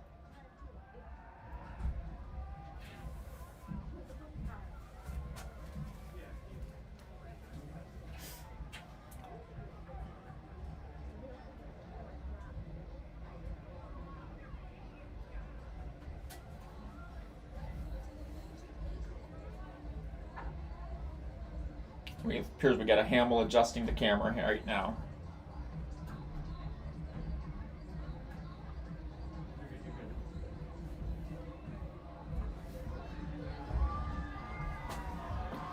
It appears we got a Hamill adjusting the camera right now.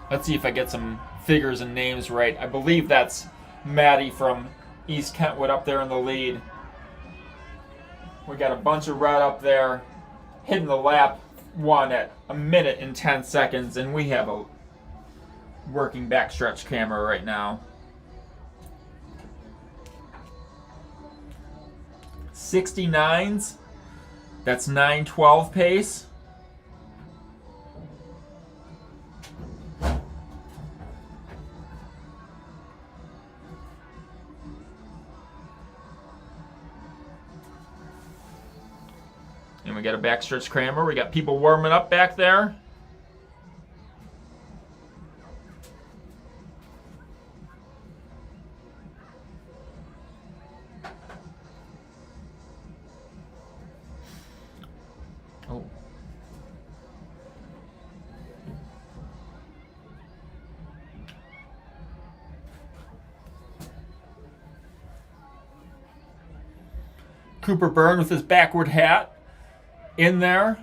Let's see if I get some figures and names right. I believe that's Maddie from East Kentwood up there in the lead. We got a bunch of red up there, hitting the lap 1 at 1 minute and 10 seconds, and we have a working backstretch camera right now. 69s, that's 9:12 pace. And we got a backstretch camera. We got people warming up back there. Oh. Cooper Byrne with his backward hat in there.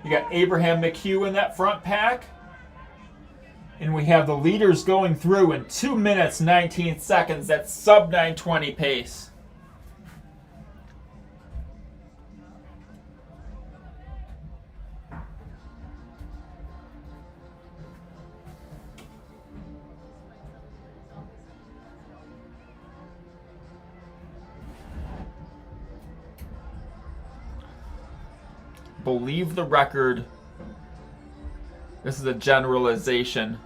You got Abraham McHugh in that front pack. And we have the leaders going through in 2 minutes, 19 seconds. That's sub 9:20 pace. believe the record, this is a generalization,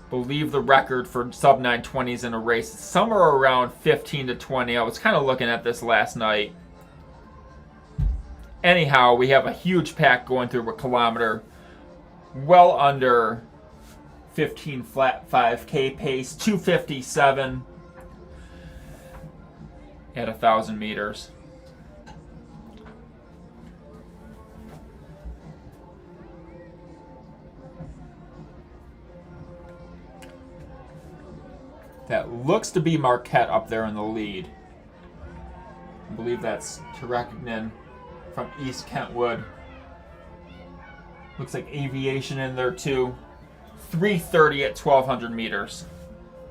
believe the record for sub 920s in a race is somewhere around 15 to 20. I was kind of looking at this last night. Anyhow, we have a huge pack going through a kilometer, well under 15 flat 5K pace, 257 at 1,000 meters. That looks to be Marquette up there in the lead. I believe that's Tarekignan from East Kentwood. Looks like Aviation in there too. 3:30 at 1,200 meters.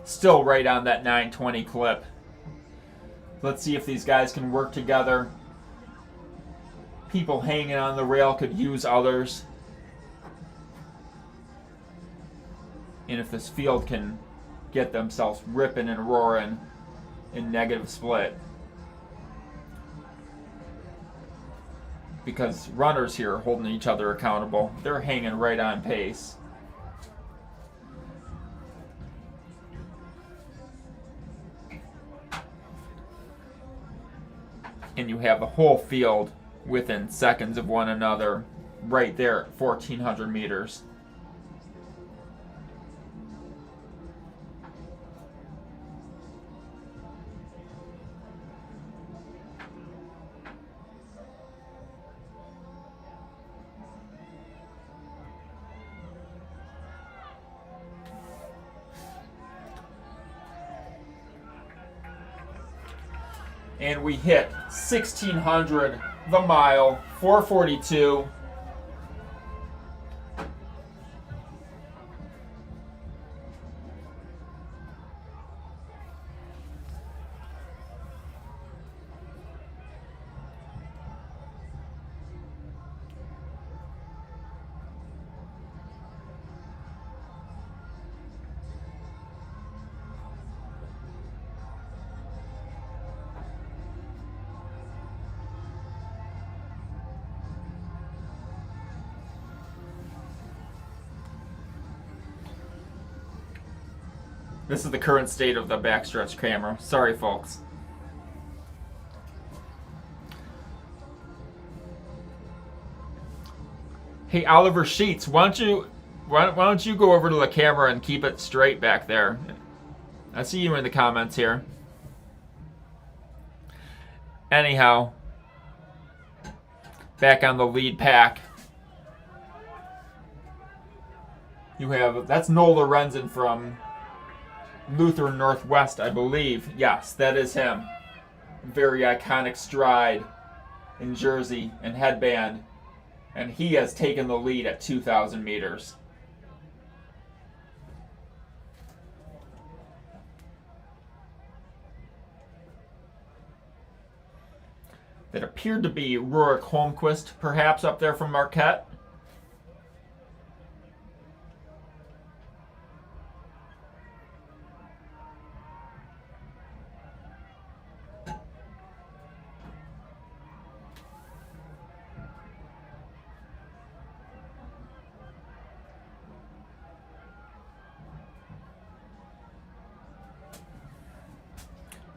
Still right on that 9:20 clip. Let's see if these guys can work together. People hanging on the rail could use others. And if this field can get themselves ripping and roaring in negative split. Because runners here are holding each other accountable. They're hanging right on pace. And you have the whole field within seconds of one another right there at 1,400 meters. And we hit 1,600 the mile, 4:42. This is the current state of the backstretch camera. Sorry, folks. Hey, Oliver Sheets, why don't you go over to the camera and keep it straight back there? I see you in the comments here. Anyhow, back on the lead pack. You have, that's Noel Lorenzen from Lutheran Northwest, I believe. Yes, that is him. Very iconic stride in jersey and headband. And he has taken the lead at 2,000 meters. That appeared to be Rurik Holmquist, perhaps up there from Marquette.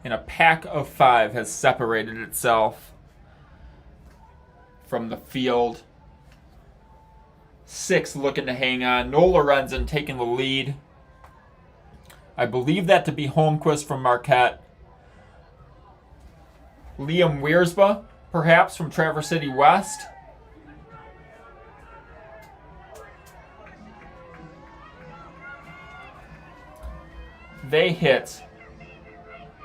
And a pack of 5 has separated itself from the field. 6 looking to hang on. Noel Lorenzen taking the lead. I believe that to be Holmquist from Marquette. Liam Wiersba, perhaps, from Traverse City West. They hit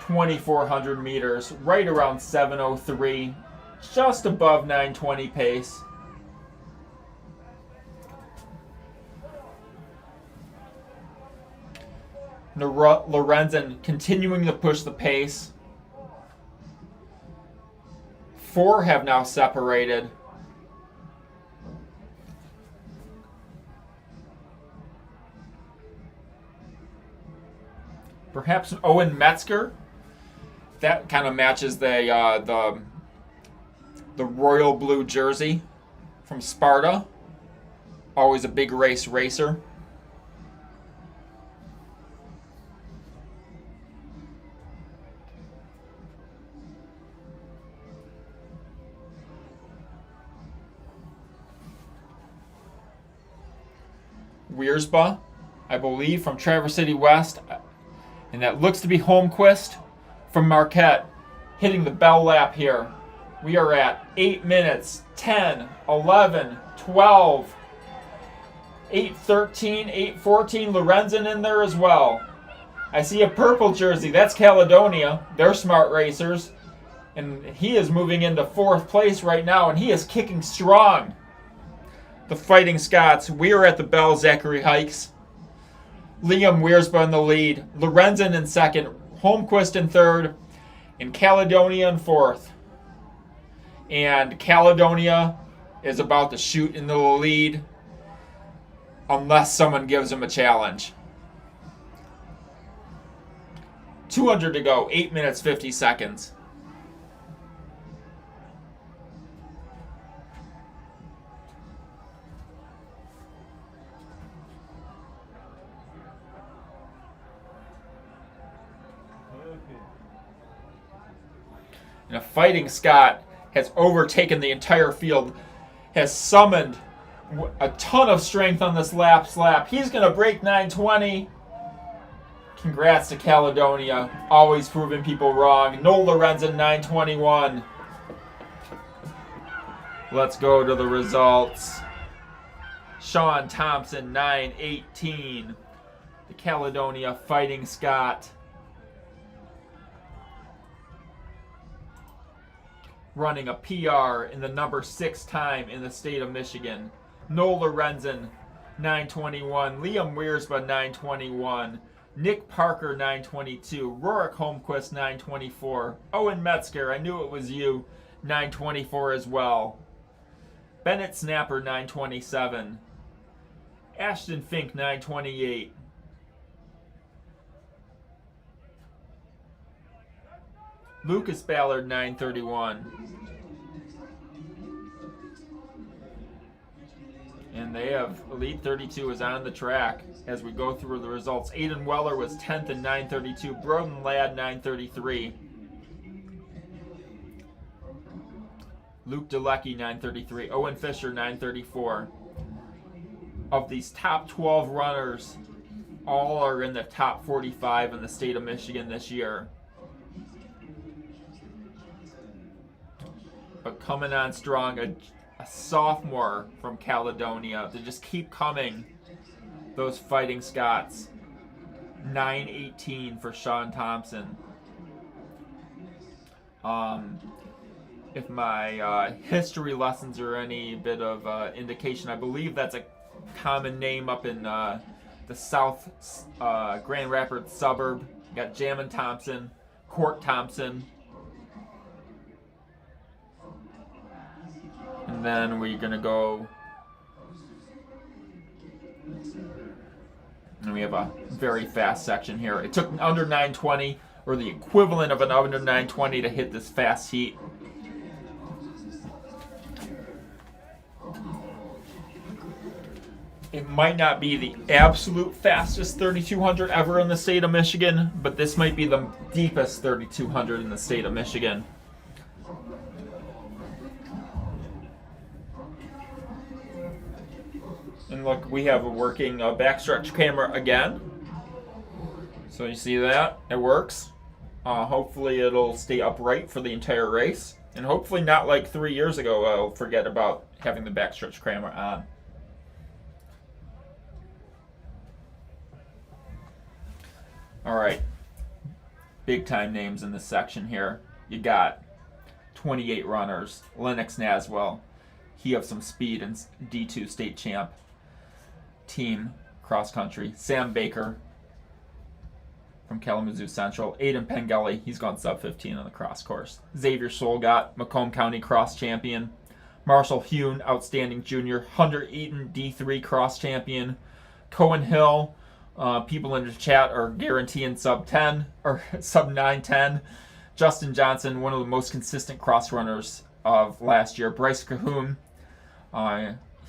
2,400 meters, right around 7:03, just above 9:20 pace. Lorenzen continuing to push the pace. 4 have now separated. Perhaps Owen Metzger. That kind of matches the royal blue jersey from Sparta. Always a big race racer. Wiersba, I believe, from Traverse City West. And that looks to be Holmquist from Marquette, hitting the bell lap here. We are at 8 minutes, 10, 11, 12, 8:13, 8:14. Lorenzen in there as well. I see a purple jersey. That's Caledonia. They're smart racers. And he is moving into 4th place right now, and he is kicking strong. The Fighting Scots. We are at the bell. Zachary Hikes. Liam Wiersba in the lead. Lorenzen in 2nd. Holmquist in 3rd. And Caledonia in 4th. And Caledonia is about to shoot into the lead unless someone gives him a challenge. 200 to go. 8 minutes, 50 seconds. And a Fighting Scot has overtaken the entire field, has summoned a ton of strength on this lap slap. He's going to break 920. Congrats to Caledonia, always proving people wrong. Noel Lorenzen, 921. Let's go to the results. Sean Thompson, 918. The Caledonia Fighting Scot. Running a PR in the number 6 time in the state of Michigan. Noel Lorenzen, 921. Liam Wiersba, 921. Nick Parker, 922. Rorik Holmquist, 924. Owen Metzger, I knew it was you, 924 as well. Bennett Snapper, 927. Ashton Fink, 928. Lucas Ballard, 931. And they have Elite 32 is on the track as we go through the results. Aiden Weller was 10th in 932. Broden Ladd, 933. Luke Delecki, 933. Owen Fisher, 934. Of these top 12 runners, all are in the top 45 in the state of Michigan this year. But coming on strong, a sophomore from Caledonia to just keep coming. Those Fighting Scots. 918 for Sean Thompson. If my history lessons are any bit of indication, I believe that's a common name up in the South Grand Rapids suburb. You got Jammin Thompson, Court Thompson. And then we're going to go, and we have a very fast section here. It took under 920, or the equivalent of an under 920 to hit this fast heat. It might not be the absolute fastest 3200 ever in the state of Michigan, but this might be the deepest 3200 in the state of Michigan. And look, we have a working backstretch camera again. So you see that? It works. Hopefully it'll stay upright for the entire race. And hopefully not like 3 years ago I'll forget about having the backstretch camera on. Alright. Big time names in this section here. You got 28 runners. Lennox Naswell. He have some speed and D2 state champ. Team cross country. Sam Baker from Kalamazoo Central. Aiden Pengelly, he's gone sub 15 on the cross course. Xavier Solgott, Macomb County cross champion. Marshall Hune, outstanding junior. Hunter Eaton, D3 cross champion. Cohen Hill, people in the chat are guaranteeing sub 10 or sub 9:10. Justin Johnson, one of the most consistent cross runners of last year. Bryce Cahoon,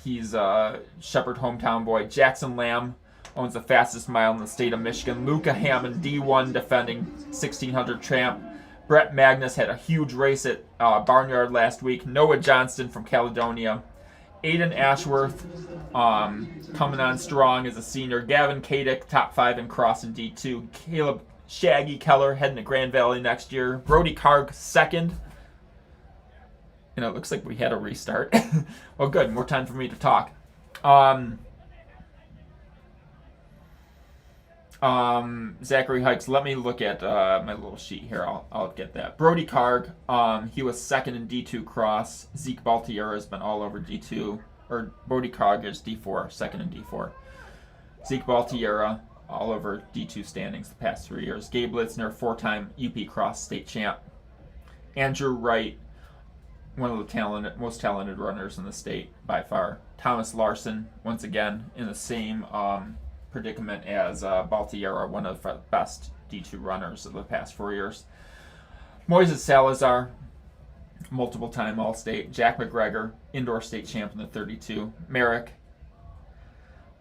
He's a Shepherd hometown boy. Jackson Lamb owns the fastest mile in the state of Michigan. Luca Hammond, D1 defending 1600 champ. Brett Magnus had a huge race at Barnyard last week. Noah Johnston from Caledonia. Aiden Ashworth coming on strong as a senior. Gavin Kadick, top 5 in cross in D2. Caleb Shaggy Keller heading to Grand Valley next year. Brody Karg, second. And it looks like we had a restart. Well, good. More time for me to talk. Zachary Hikes. Let me look at my little sheet here. I'll get that. Brody Karg. He was second in D2 cross. Zeke Baltier has been all over D2. Or Brody Karg is D4, second in D4. Zeke Baltiera all over D2 standings the past 3 years. Gabe Litzner, 4-time UP cross state champ. Andrew Wright, one of the most talented runners in the state by far. Thomas Larson, once again, in the same predicament as Baltiera, one of the best D2 runners of the past 4 years. Moises Salazar, multiple-time All-State. Jack McGregor, indoor state champ in the 32. Merrick,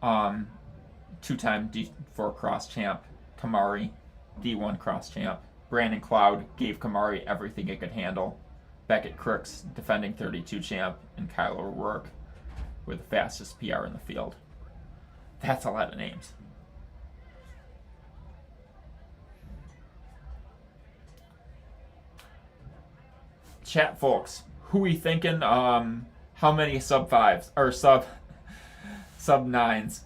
2-time D4 cross champ. Kamari, D1 cross champ. Brandon Cloud gave Kamari everything it could handle. Beckett Crooks, defending 32 champ. And Kyle O'Rourke with the fastest PR in the field. That's a lot of names. Chat folks, who we thinking? How many sub 5s or sub 9s?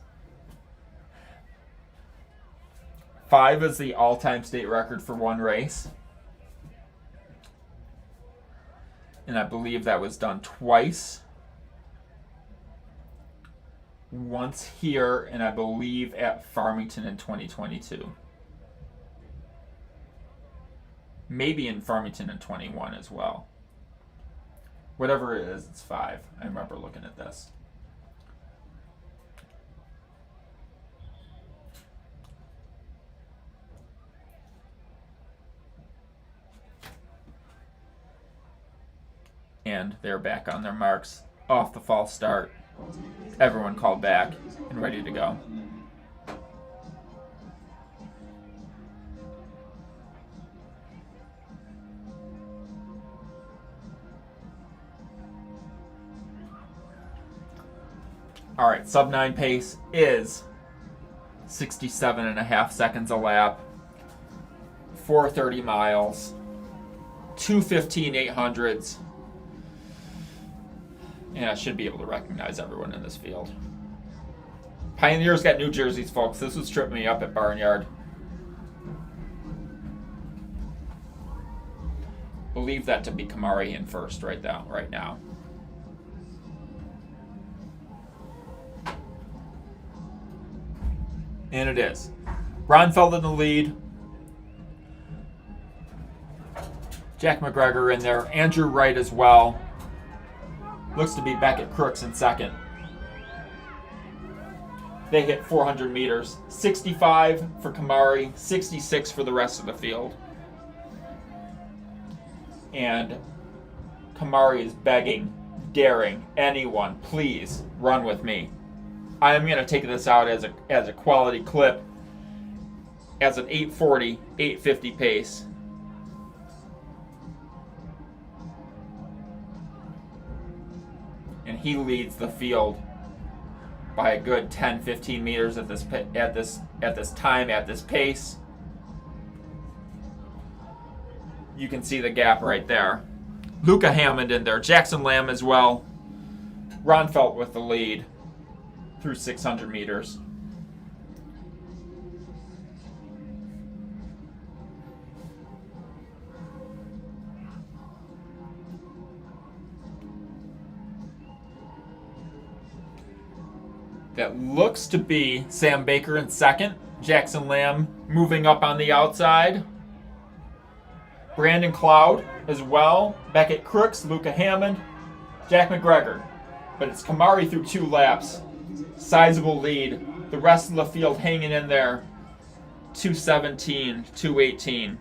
5 is the all-time state record for one race. And I believe that was done twice. Once here, and I believe at Farmington in 2022. Maybe in Farmington in 21 as well. Whatever it is, it's 5. I remember looking at this. And they're back on their marks. Off the false start. Everyone called back and ready to go. All right, sub 9 pace is 67.5 seconds a lap, 430 miles, 215 800s. And I should be able to recognize everyone in this field. Pioneers got new jerseys, folks. This was tripping me up at Barnyard. Believe that to be Kamari in first right now. And it is. Ronfeld in the lead. Jack McGregor in there. Andrew Wright as well. Looks to be Beckett Crooks in second. They hit 400 meters. 65 for Kamari, 66 for the rest of the field. And Kamari is begging, daring anyone, please run with me. I am going to take this out as a quality clip, as an 840, 850 pace. And he leads the field by a good 10, 15 meters at this time, at this pace. You can see the gap right there. Luca Hammond in there, Jackson Lamb as well. Ronfeld with the lead through 600 meters. That looks to be Sam Baker in second. Jackson Lamb moving up on the outside. Brandon Cloud as well. Beckett Crooks, Luca Hammond, Jack McGregor. But it's Kamari through 2 laps. Sizable lead. The rest of the field hanging in there. 217, 218.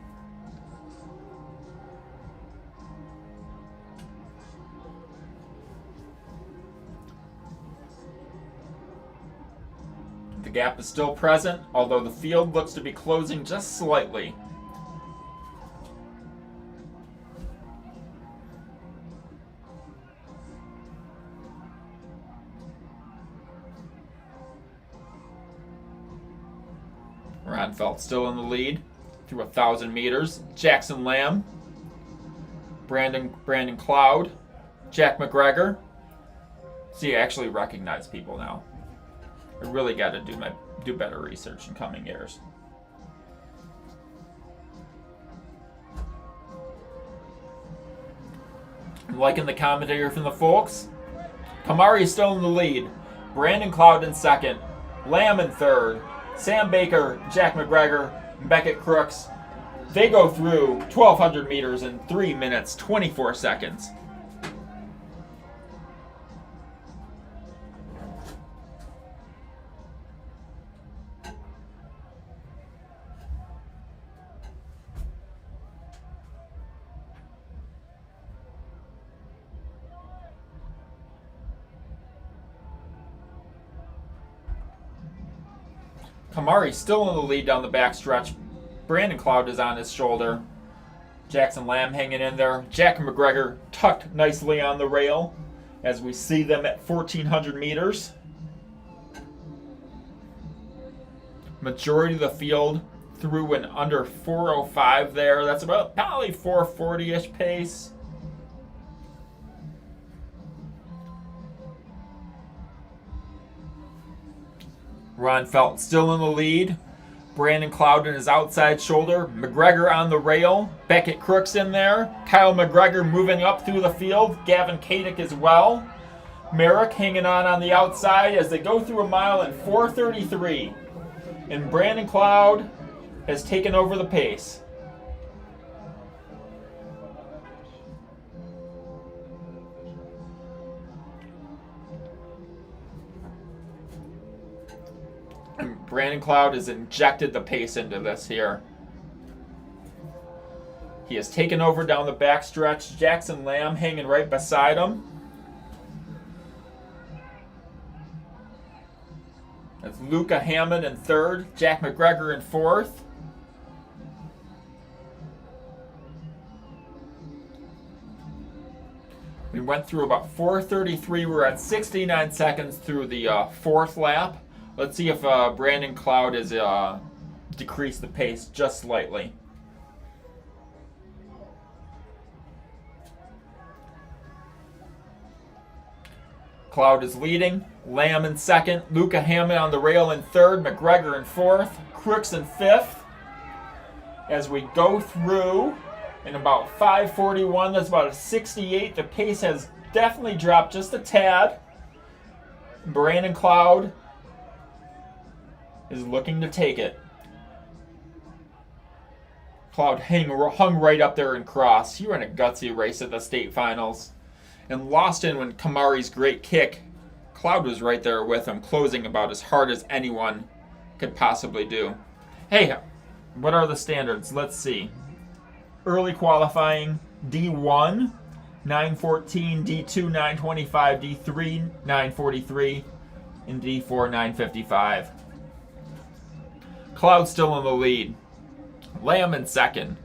The gap is still present, although the field looks to be closing just slightly. Ronfeld still in the lead through 1,000 meters. Jackson Lamb, Brandon Cloud, Jack McGregor. See, I actually recognize people now. I really got to do better research in coming years. I'm liking the commentator from the folks. Kamari is still in the lead. Brandon Cloud in second. Lamb in third. Sam Baker, Jack McGregor, and Beckett Crooks. They go through 1,200 meters in 3 minutes, 24 seconds. Kamari still in the lead down the backstretch. Brandon Cloud is on his shoulder. Jackson Lamb hanging in there. Jack McGregor tucked nicely on the rail as we see them at 1,400 meters. Majority of the field through an under 4:05 there. That's about probably 4:40-ish pace. Ron Felt still in the lead. Brandon Cloud in his outside shoulder. McGregor on the rail. Beckett Crooks in there. Kyle McGregor moving up through the field. Gavin Kadick as well. Merrick hanging on the outside as they go through a mile in 4:33. And Brandon Cloud has taken over the pace. Brandon Cloud has injected the pace into this here. He has taken over down the backstretch. Jackson Lamb hanging right beside him. That's Luca Hammond in third. Jack McGregor in fourth. We went through about 4:33. We're at 69 seconds through the fourth lap. Let's see if Brandon Cloud has decreased the pace just slightly. Cloud is leading. Lamb in second. Luca Hammond on the rail in third. McGregor in fourth. Crooks in fifth. As we go through in about 5:41, that's about a 68. The pace has definitely dropped just a tad. Brandon Cloud is looking to take it. Cloud hung right up there in cross. He ran a gutsy race at the state finals and lost in when Kamari's great kick. Cloud was right there with him, closing about as hard as anyone could possibly do. Hey, what are the standards? Let's see. Early qualifying, D1, 9:14, D2, 9:25, D3, 9:43, and D4, 9:55. Cloud still in the lead. Lamb in second.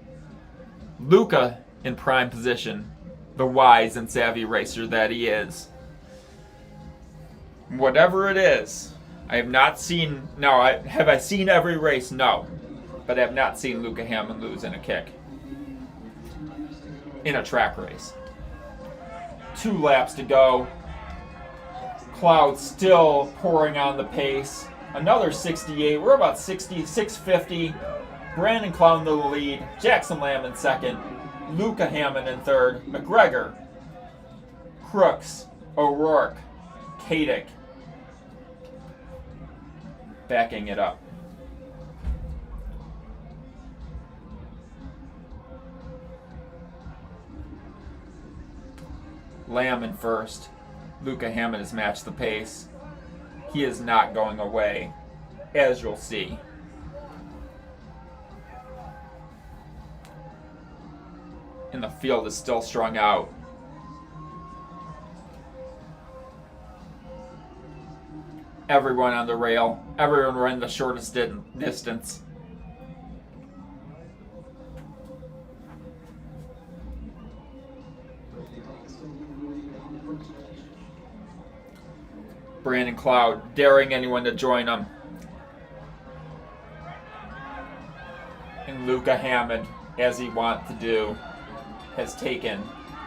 Luca in prime position. The wise and savvy racer that he is. Whatever it is, I have not seen... Now, have I seen every race? No. But I have not seen Luca Hammond lose in a kick. In a track race. 2 laps to go. Cloud still pouring on the pace. Another 68. We're about 650. Brandon Cloud in the lead. Jackson Lamb in second. Luca Hammond in third. McGregor. Crooks. O'Rourke. Kadick. Backing it up. Lamb in first. Luca Hammond has matched the pace. He is not going away, as you'll see. And the field is still strung out. everyone on the rail. Everyone ran the shortest distance. Brandon Cloud daring anyone to join him. And Luca Hammond, as he wants to do, has taken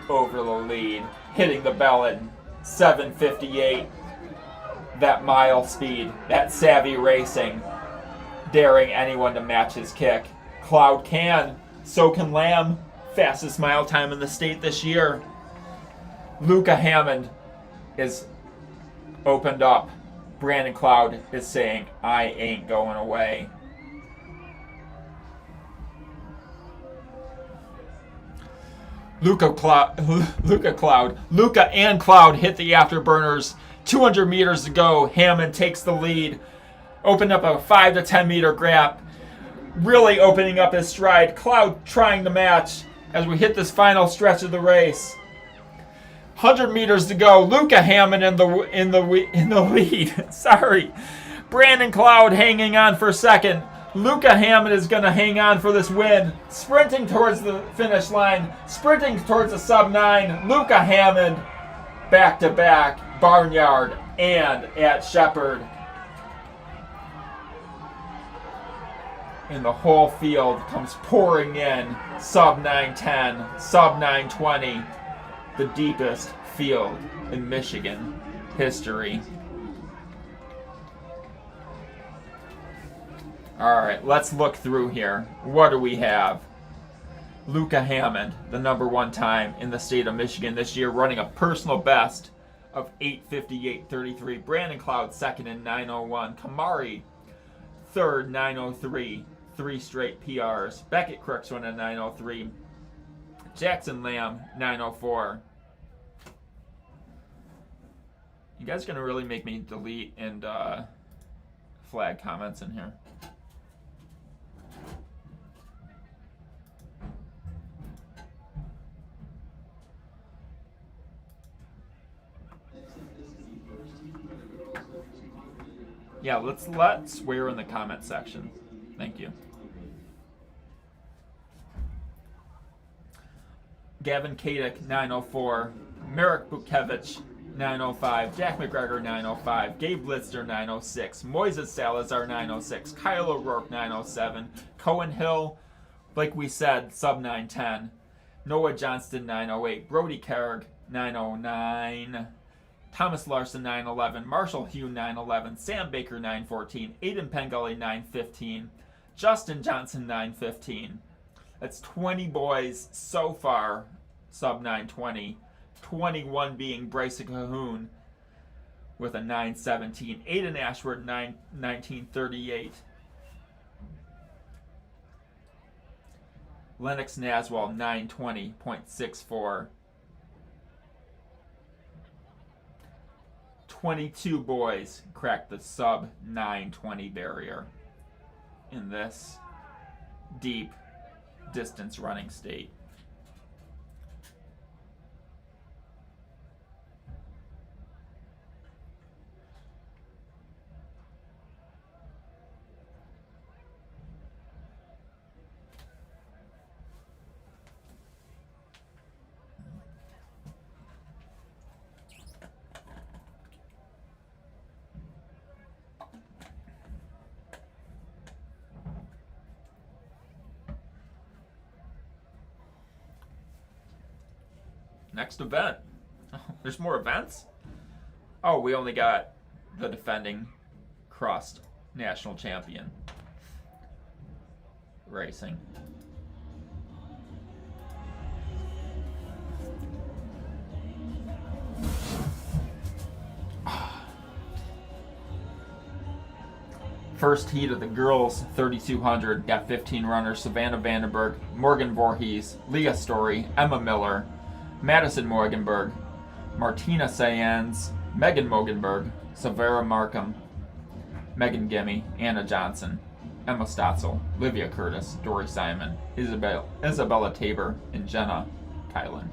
over the lead, hitting the bell at 7:58. That mile speed, that savvy racing, daring anyone to match his kick. Cloud can, so can Lamb. Fastest mile time in the state this year. Luca Hammond is opened up. Brandon Cloud is saying, I ain't going away. Luca and Cloud hit the afterburners. 200 meters to go. Hammond takes the lead. Opened up a 5 to 10 meter gap. Really opening up his stride. Cloud trying to match as we hit this final stretch of the race. 100 meters to go. Luca Hammond in the lead. Sorry. Brandon Cloud hanging on for second. Luca Hammond is going to hang on for this win. Sprinting towards the finish line. Sprinting towards the sub-9. Luca Hammond back-to-back. Barnyard and at Shepherd. And the whole field comes pouring in. Sub-910. Sub-920. The deepest field in Michigan history. All right, let's look through here. What do we have? Luca Hammond, the #1 time in the state of Michigan this year, running a personal best of 8:58.33. Brandon Cloud second in 9:01. Kamari third, 9:03. 3 straight PRs. Beckett Crooks won in 9:03. Jackson Lamb 9:04. You guys are gonna really make me delete and flag comments in here. Yeah, let's swear in the comment section. Thank you. Gavin Kadick, 9:04. Merrick Bukevich, 9:05. Jack McGregor, 9:05. Gabe Lister, 9:06. Moises Salazar, 9:06. Kyle O'Rourke, 9:07. Cohen Hill, like we said, sub-9:10. Noah Johnston, 9:08. Brody Carrick, 9:09. Thomas Larson, 9:11. Marshall Hugh, 9:11. Sam Baker, 9:14. Aiden Pengully, 9:15. Justin Johnson, 9:15. That's 20 boys so far, sub-920. 21 being Bryson Cahoon with a 9:17. Aiden Ashford, 19:38. Lennox Naswell, 9:20.64. 22 boys cracked the sub-920 barrier in this deep distance running state. Next event. Oh, there's more events? Oh, we only got the defending crust national champion racing. First heat of the girls 3200 got 15 runners: Savannah Vandenberg, Morgan Voorhees, Leah Story, Emma Miller, Madison Morgenberg, Martina Sayans, Megan Mogenberg, Savera Markham, Megan Gimme, Anna Johnson, Emma Stotzel, Livia Curtis, Dory Simon, Isabella Tabor, and Jenna Kylan.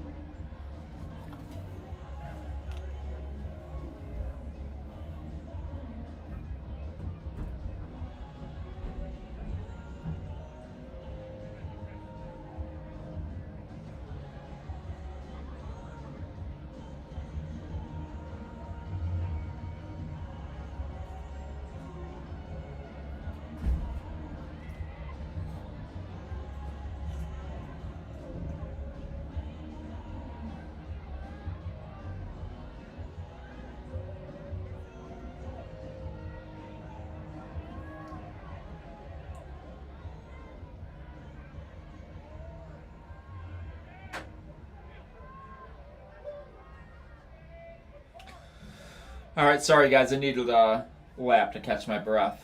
All right, sorry guys, I needed a lap to catch my breath.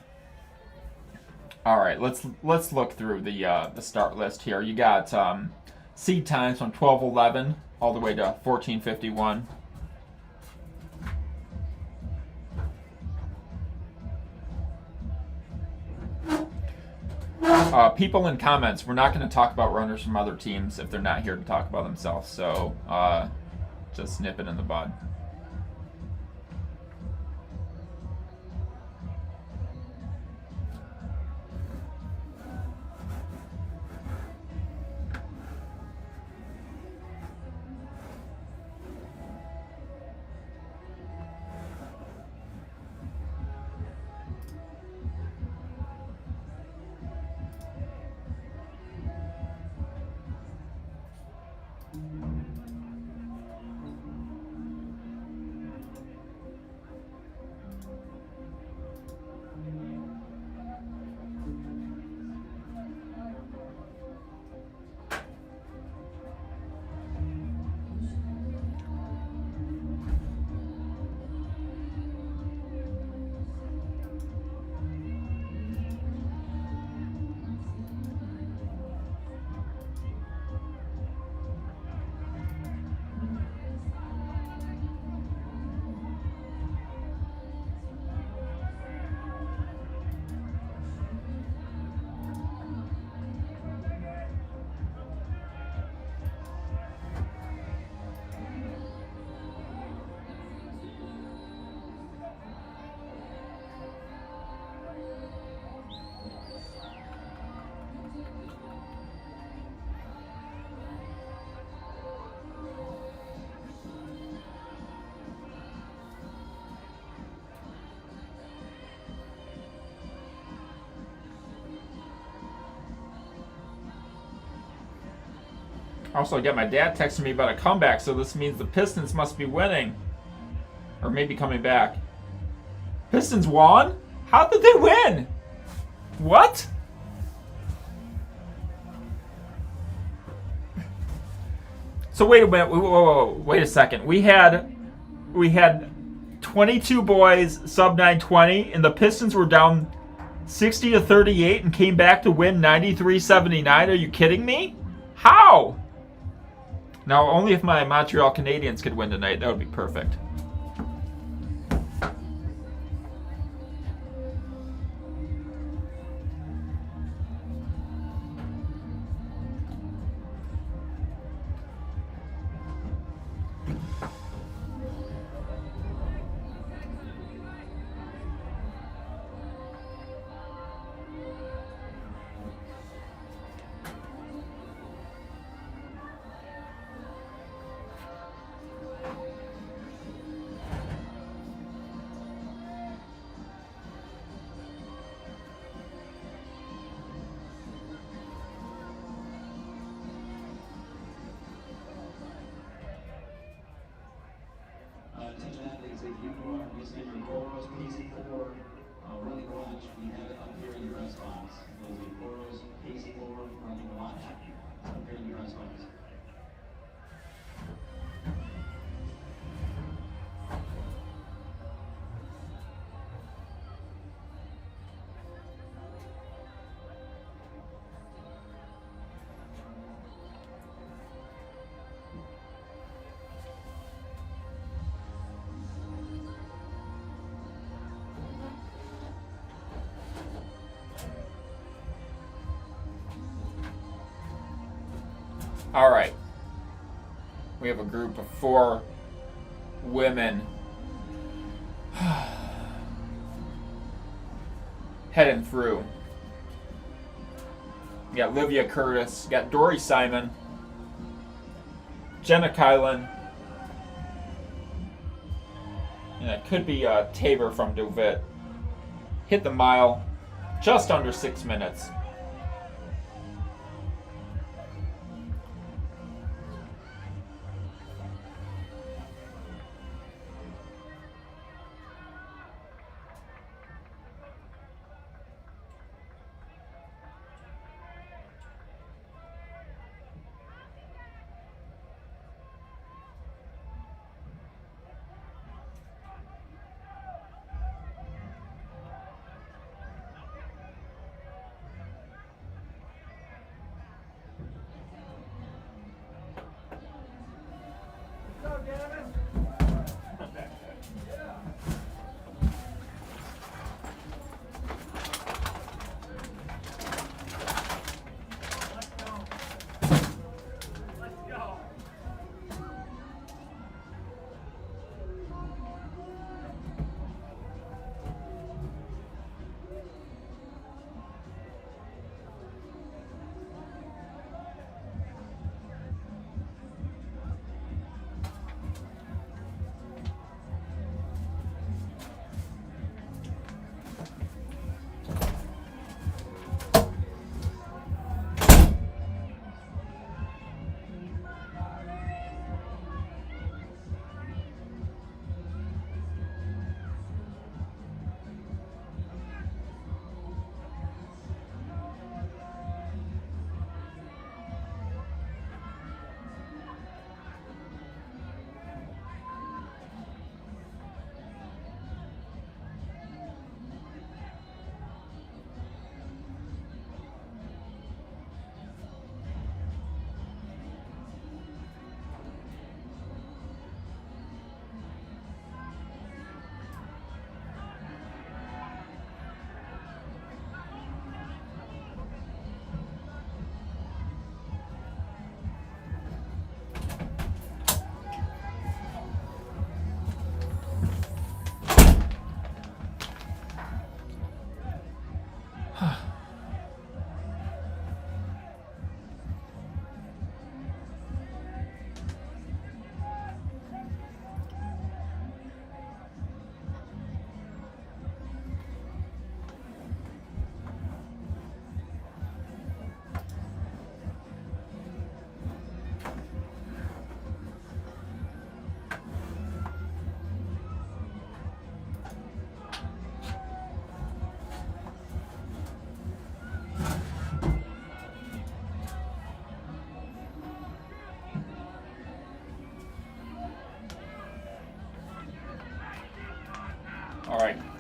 All right, let's look through the start list here. You got seed times from 12:11 all the way to 14:51. People in comments, we're not going to talk about runners from other teams if they're not here to talk about themselves. So just nip it in the bud. Also, I got my dad texting me about a comeback, so this means the Pistons must be winning. Or maybe coming back. Pistons won? How did they win? What? So wait a minute. Whoa, wait a second. We had 22 boys sub 920, and the Pistons were down 60-38 and came back to win 93-79. Are you kidding me? How? Now, only if my Montreal Canadiens could win tonight, that would be perfect. Attention athletes, if you are using your Coros PC4 running watch, we have it up here in your rest box. Those are Coros PC4 running watch up here in your rest box. All right. We have a group of 4 women heading through. You got Livia Curtis, you got Dory Simon, Jenna Kylan, and it could be Tabor from Dewitt. Hit the mile just under 6 minutes.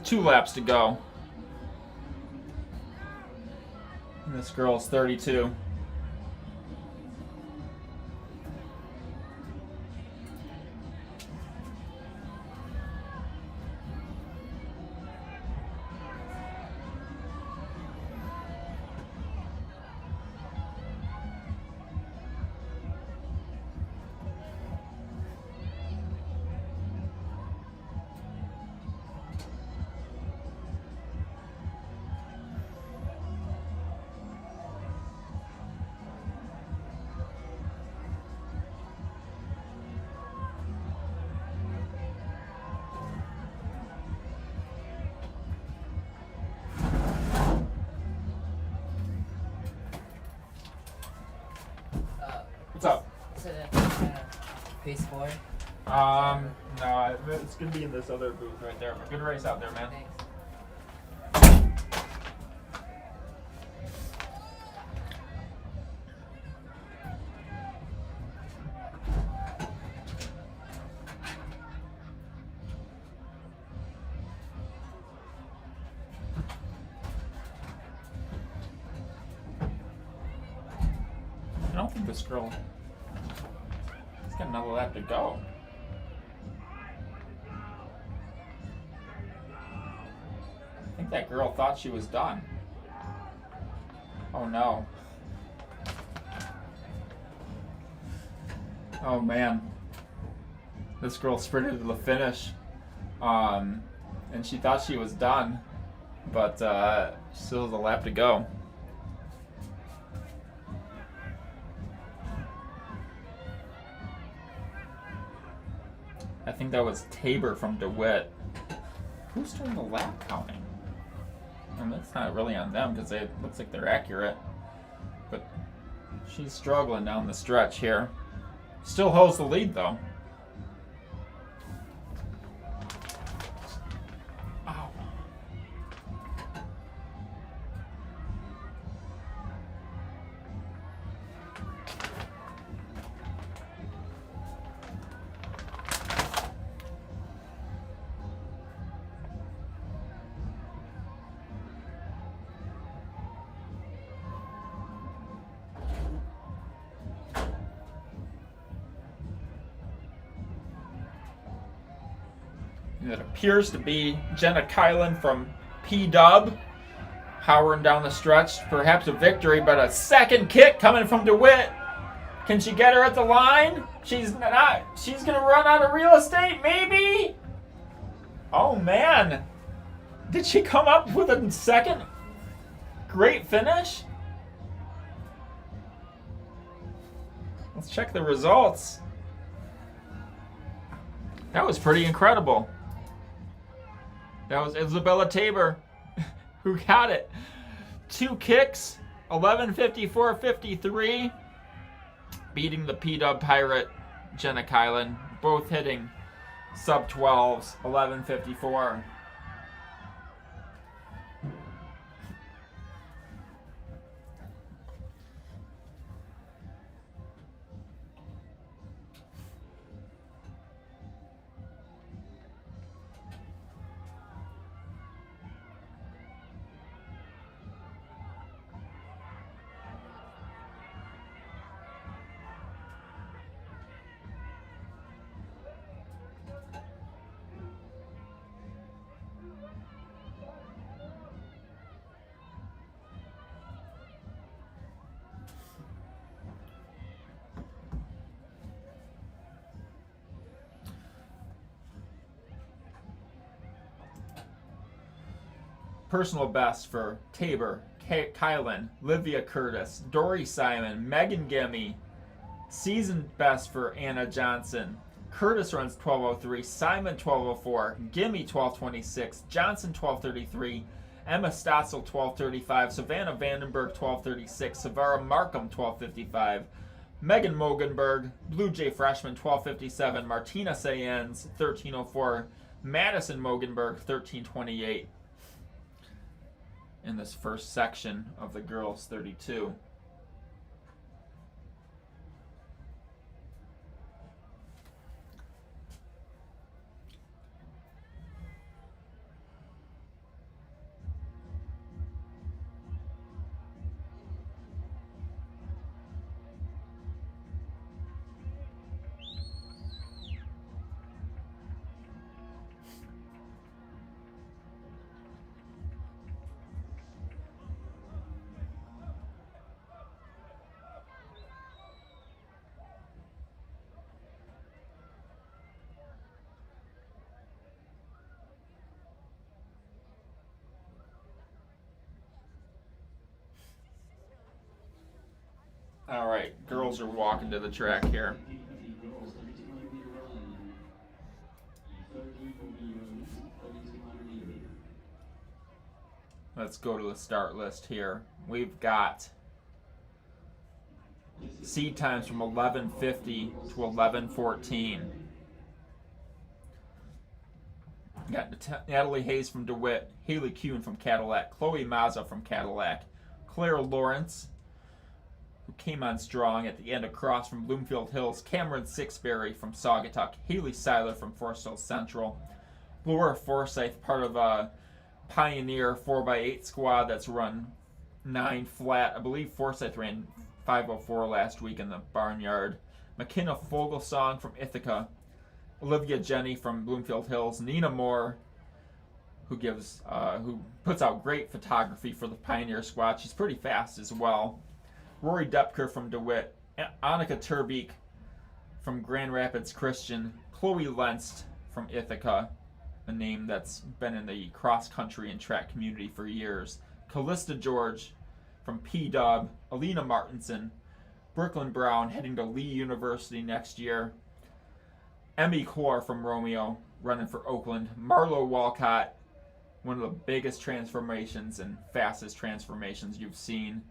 2 laps to go. And this girl's 32. What's up? So phase 4? No, it's gonna be in this other booth right there. Good race out there, man. Thanks. I don't think this girl. She's got another lap to go. I think that girl thought she was done. Oh no. Oh man. This girl sprinted to the finish. And she thought she was done. But still has a lap to go. I think that was Tabor from DeWitt. Who's doing the lap counting? And that's not really on them because it looks like they're accurate. But she's struggling down the stretch here. Still holds the lead though. Ow. It appears to be Jenna Kylan from P-Dub, powering down the stretch, perhaps a victory, but a second kick coming from DeWitt. Can she get her at the line? She's not. She's gonna run out of real estate, maybe? Oh man. Did she come up with a second great finish? Let's check the results. That was pretty incredible. That was Isabella Tabor who got it. 2 kicks, 11:54.53, beating the P-Dub Pirate, Jenna Kylan, both hitting sub 12s, 11:54. Personal best for Tabor, Kylan, Livia Curtis, Dory Simon, Megan Gimme. Season best for Anna Johnson. Curtis runs 12:03, Simon 12:04, Gimme 12:26, Johnson 12:33, Emma Stotzel 12:35, Savannah Vandenberg 12:36, Savara Markham 12:55, Megan Mogenberg, Bluejay freshman 12:57, Martina Sayens 13:04, Madison Mogenberg 13:28. In this first section of the girls 32. All right, girls are walking to the track here. Let's go to the start list here. We've got seed times from 11:50 to 11:14. Got Natalie Hayes from DeWitt, Haley Kuhn from Cadillac, Chloe Mazza from Cadillac, Claire Lawrence, who came on strong at the end across from Bloomfield Hills, Cameron Sixberry from Saugatuck, Haley Seiler from Forest Hills Central, Laura Forsyth, part of a Pioneer 4x8 squad that's run 9 flat. I believe Forsyth ran 5:04 last week in the barnyard. McKenna Fogelsong from Ithaca, Olivia Jenny from Bloomfield Hills, Nina Moore, who puts out great photography for the Pioneer squad. She's pretty fast as well. Rory Depker from DeWitt, Annika Turbeek from Grand Rapids Christian, Chloe Lenst from Ithaca, a name that's been in the cross-country and track community for years, Callista George from P-Dub, Alina Martinson, Brooklyn Brown heading to Lee University next year, Emmy Core from Romeo running for Oakland, Marlo Walcott, one of the biggest transformations and fastest transformations you've seen,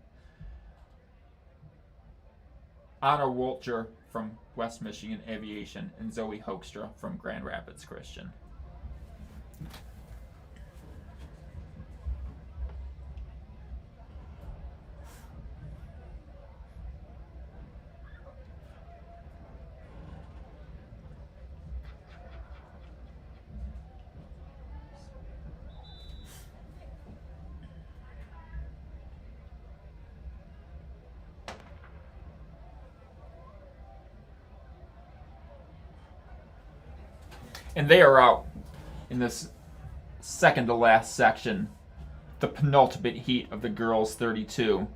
Anna Wolcher from West Michigan Aviation, and Zoe Hoekstra from Grand Rapids Christian. And they are out in this second to last section, the penultimate heat of the girls 32.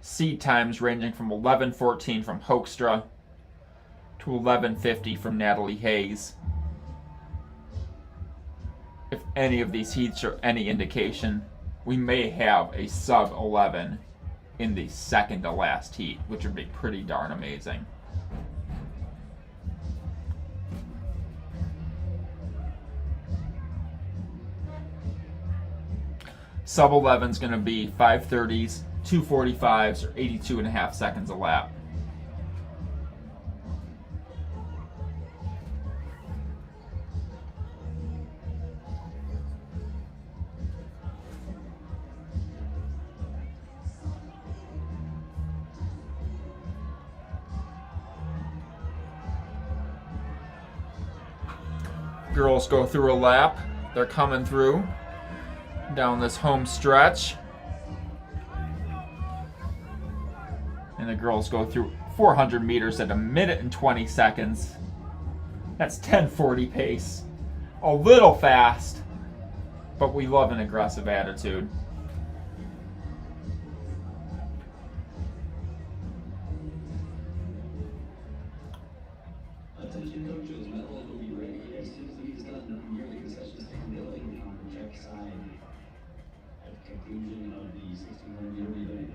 Seed times ranging from 11:14 from Hoekstra to 11:50 from Natalie Hayes. If any of these heats are any indication, we may have a sub 11 in the second to last heat, which would be pretty darn amazing. Sub 11 is going to be 5:30s, 2:45s, or 82.5 seconds a lap. Girls go through a lap. They're coming through down this home stretch. And the girls go through 400 meters at 1 minute and 20 seconds. That's 10:40 pace. A little fast, but we love an aggressive attitude. Attention coaches, medal will be ready as soon as the heat is done. Yearly concessions taken building on the check side at the conclusion of the 1600 meter relay.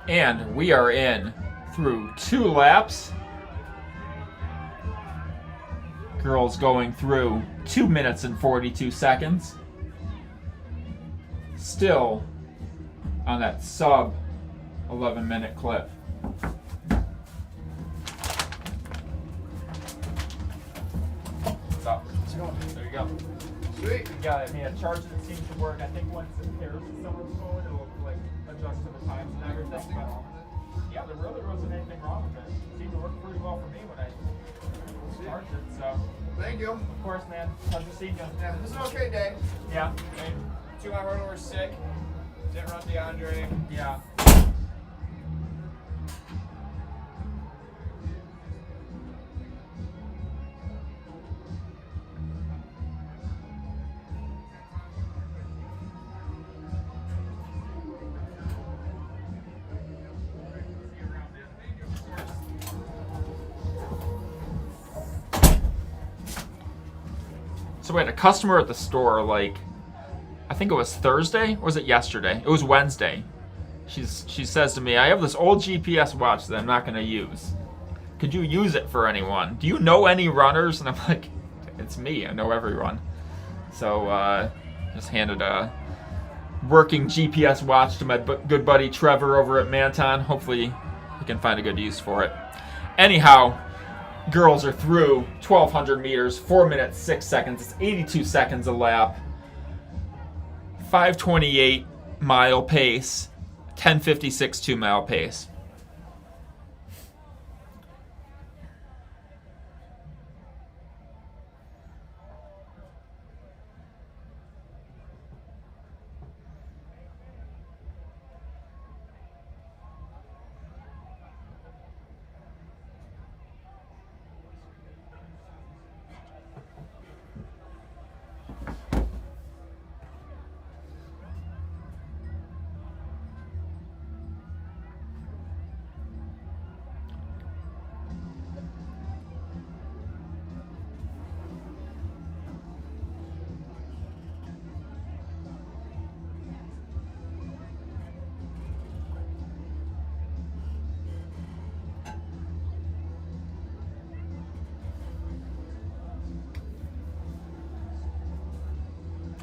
And we are in through 2 laps. Girls going through 2 minutes and 42 seconds. Still on that sub 11-minute clip. So There you go. Sweet. Yeah, I mean, a charger that seems to work. I think once it pairs with someone's phone, it'll like adjust to the times and everything. But yeah, there really wasn't anything wrong with it. It seemed to work pretty well for me when I charged it. So, Thank you. of course, man. Pleasure seeing you. Yeah, this is an okay day. Yeah. 2 hours when we're sick. Didn't run DeAndre. Yeah. So we had a customer at the store, like, I think it was Thursday, or was it yesterday? It was Wednesday. She says to me, I have this old GPS watch that I'm not going to use. Could you use it for anyone? Do you know any runners? And I'm like, it's me. I know everyone. So just handed a working GPS watch to my good buddy Trevor over at Manton. Hopefully he can find a good use for it. Anyhow, girls are through 1,200 meters, 4 minutes, 6 seconds. It's 82 seconds a lap. 5:28 mile pace, 10:56 2-mile pace.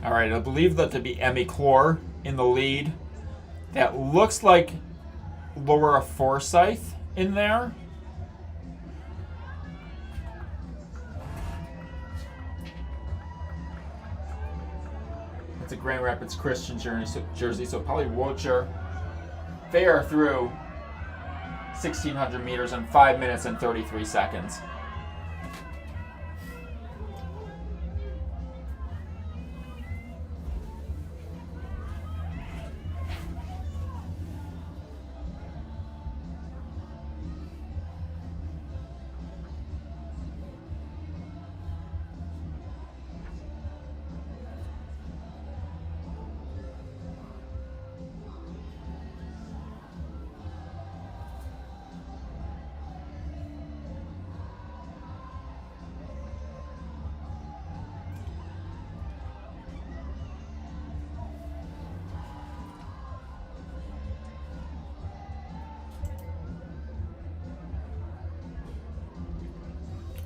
All right, I believe that to be Emmy Clore in the lead. That looks like Laura Forsyth in there. It's a Grand Rapids Christian jersey, so probably Wiltshire. They are through 1,600 meters in 5 minutes and 33 seconds.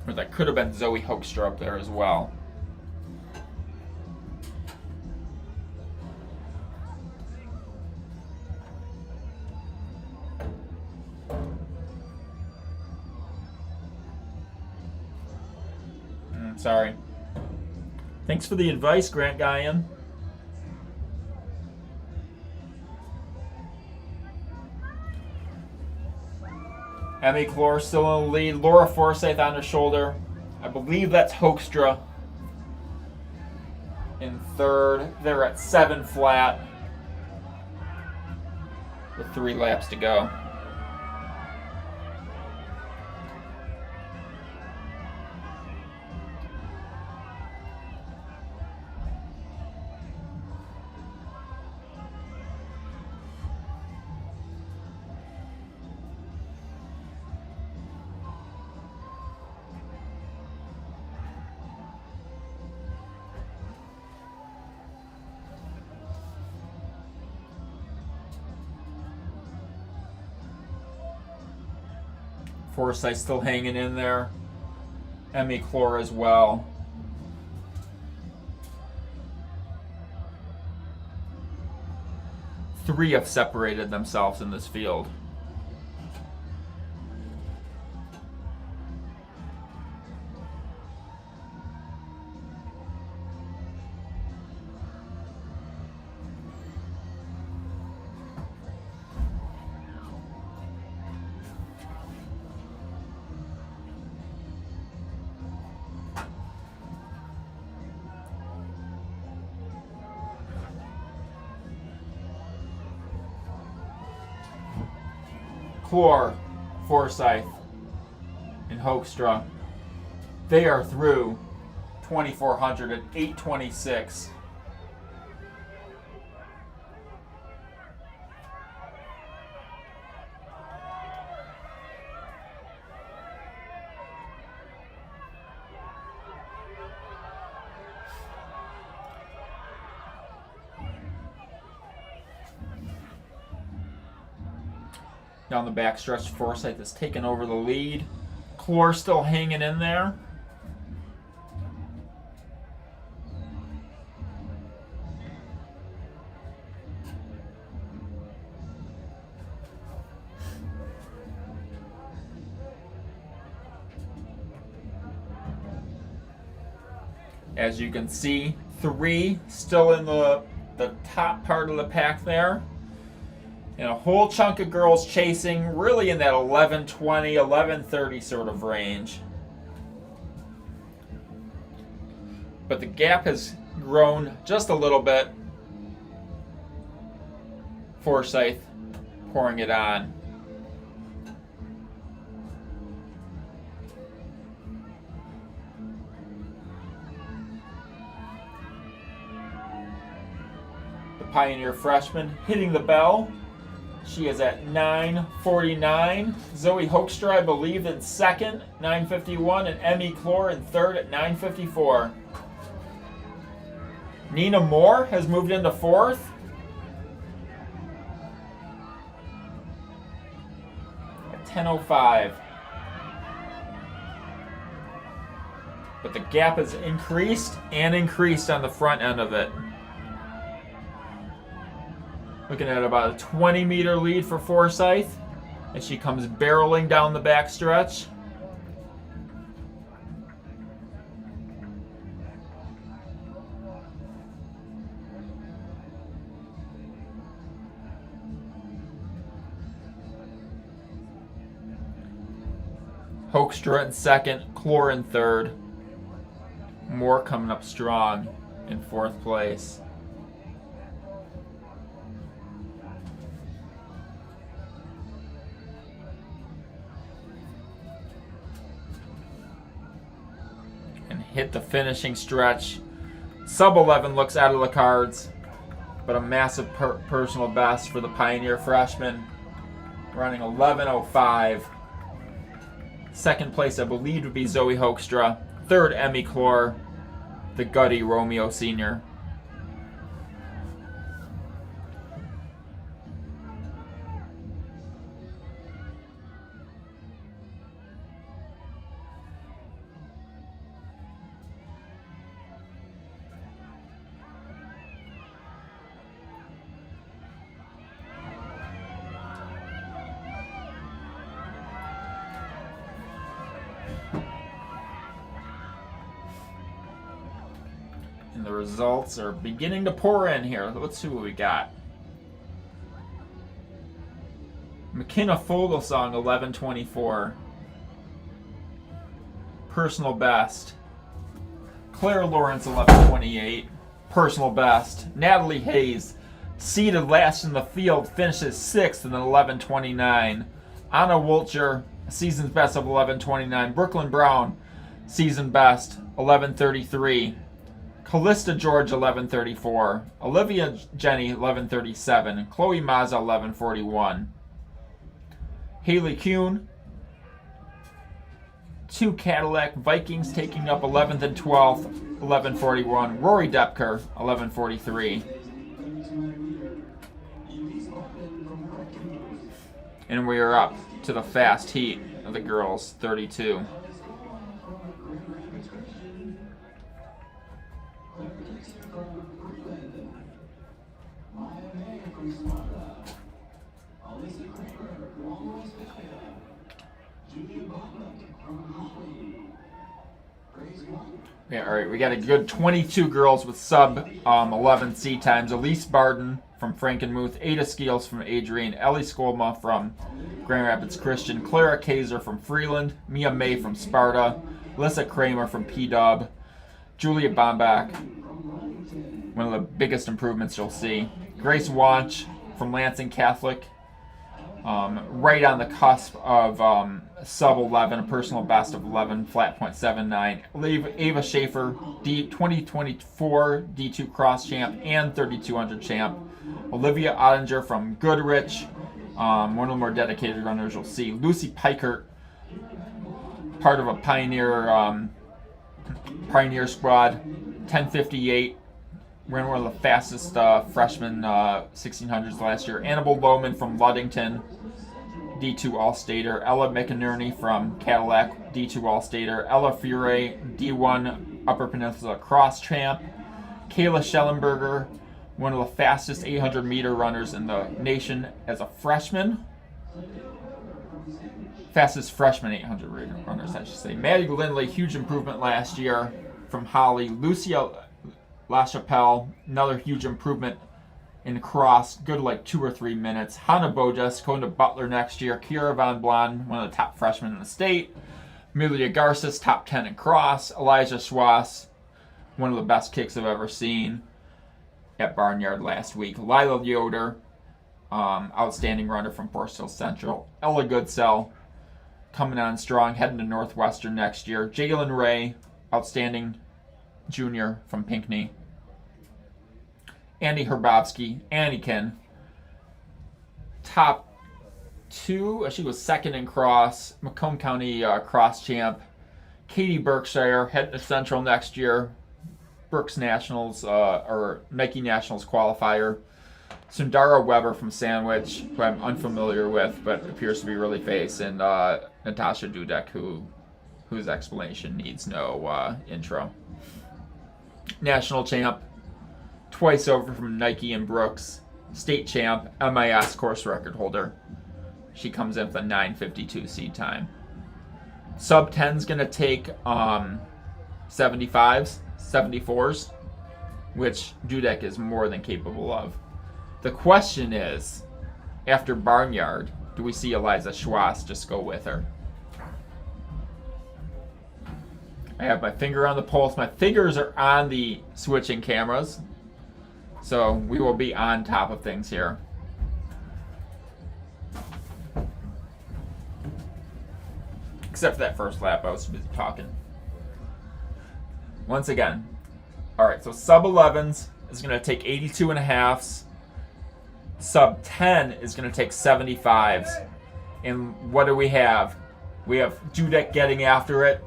Or that could have been Zoe Hoekstra up there as well. Sorry. Thanks for the advice, Grant Guyan. Emmy Clore still in the lead. Laura Forsyth on her shoulder. I believe that's Hoekstra in third. They're at 7 flat with 3 laps to go. Forsyth still hanging in there. Emmy Clore as well. Three have separated themselves in this field. McClure, Forsyth, and Hoekstra. They are through 2,400 at 8:26. Down the backstretch, Forsyth has taken over the lead. McClure still hanging in there. As you can see, 3 still in the top part of the pack there. And a whole chunk of girls chasing, really in that 11:20, 11:30 sort of range. But the gap has grown just a little bit. Forsyth pouring it on. The Pioneer freshman hitting the bell. She is at 9:49. Zoe Hoekstra, I believe, in second, 9:51, and Emmy Clore in third at 9:54. Nina Moore has moved into fourth. At 10:05. But the gap has increased and increased on the front end of it. Looking at about a 20-meter lead for Forsyth as she comes barreling down the backstretch. Hoekstra in second, Clore in third. Moore coming up strong in fourth place. Hit the finishing stretch. Sub 11 looks out of the cards, but a massive personal best for the Pioneer freshman, running 11:05. Second place, I believe, would be Zoe Hoekstra. Third, Emmy Clore, the gutty Romeo Sr. And the results are beginning to pour in here. Let's see what we got. McKenna Fogelsong, 11:24. Personal best. Claire Lawrence, 11:28. Personal best. Natalie Hayes, seeded last in the field, finishes 6th in 11:29. Anna Wolcher, season's best of 11:29. Brooklyn Brown, season best, 11:33. Callista George, 11:34. Olivia Jenny, 11:37. Chloe Mazza, 11:41. Haley Kuhn, 2 Cadillac Vikings taking up 11th and 12th, 11:41. Rory Depker, 11:43. And we are up to the fast heat of the girls, 32. Yeah, all right, we got a good 22 girls with sub 11 C times. Elise Barden from Frankenmuth, Ada Skeels from Adrian, Ellie Skolma from Grand Rapids Christian, Clara Kaiser from Freeland, Mia May from Sparta, Alyssa Kramer from P-Dub, Julia Bombach, one of the biggest improvements you'll see, Grace Wanch from Lansing Catholic, right on the cusp of sub 11, a personal best of 11, flat .79. Ava Schaefer, 2024 D2 cross champ and 3200 champ. Olivia Ottinger from Goodrich, one of the more dedicated runners you'll see. Lucy Pikert, part of a Pioneer squad, 10:58. Ran one of the fastest freshman 1600s last year. Annabelle Lohman from Ludington, D2 All-Stater. Ella McInerney from Cadillac, D2 All-Stater. Ella Fure, D1 Upper Peninsula Cross Champ. Kayla Schellenberger, one of the fastest 800-meter runners in the nation as a freshman. Fastest freshman 800-meter runners, I should say. Maddie Lindley, huge improvement last year from Holly. Lucia LaChapelle, another huge improvement in cross, good like 2 or 3 minutes. Hannah Bojas going to Butler next year. Kiara Von Blon, one of the top freshmen in the state. Amelia Garces, top 10 in cross. Elijah Schwass, one of the best kicks I've ever seen at Barnyard last week. Lila Yoder, outstanding runner from Forest Hill Central. Ella Goodsell, coming on strong, heading to Northwestern next year. Jalen Ray, outstanding junior from Pinckney. Andy Herbovsky, Anakin, top 2. She was second in cross. Macomb County cross champ. Katie Berkshire, heading to Central next year. Berks Nationals, or Nike Nationals qualifier. Sundara Weber from Sandwich, who I'm unfamiliar with, but appears to be really face. And Natasha Dudek, whose explanation needs no intro. National champ, twice over from Nike and Brooks. State champ, MIS course record holder. She comes in with a 9:52 seed time. Sub 10's going to take 75s, 74s, which Dudek is more than capable of. The question is, after Barnyard, do we see Eliza Schwass just go with her? I have my finger on the pulse. My fingers are on the switching cameras, so we will be on top of things here. Except for that first lap, I was busy talking. Once again, all right, so sub 11s is going to take 82.5s. Sub 10 is going to take 75s. And what do we have? We have Dudek getting after it,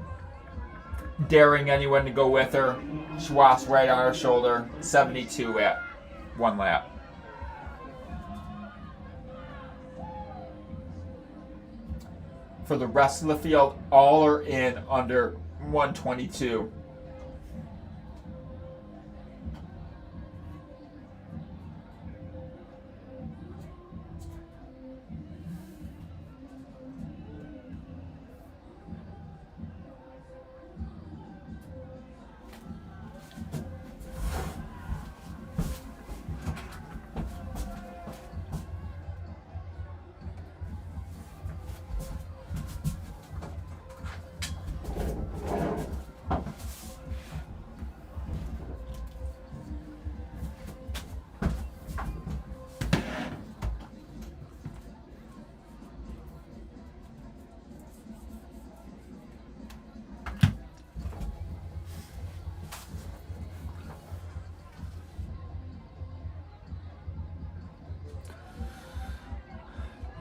daring anyone to go with her. Schwass right on her shoulder, 72 at 1 lap. For the rest of the field, all are in under 122.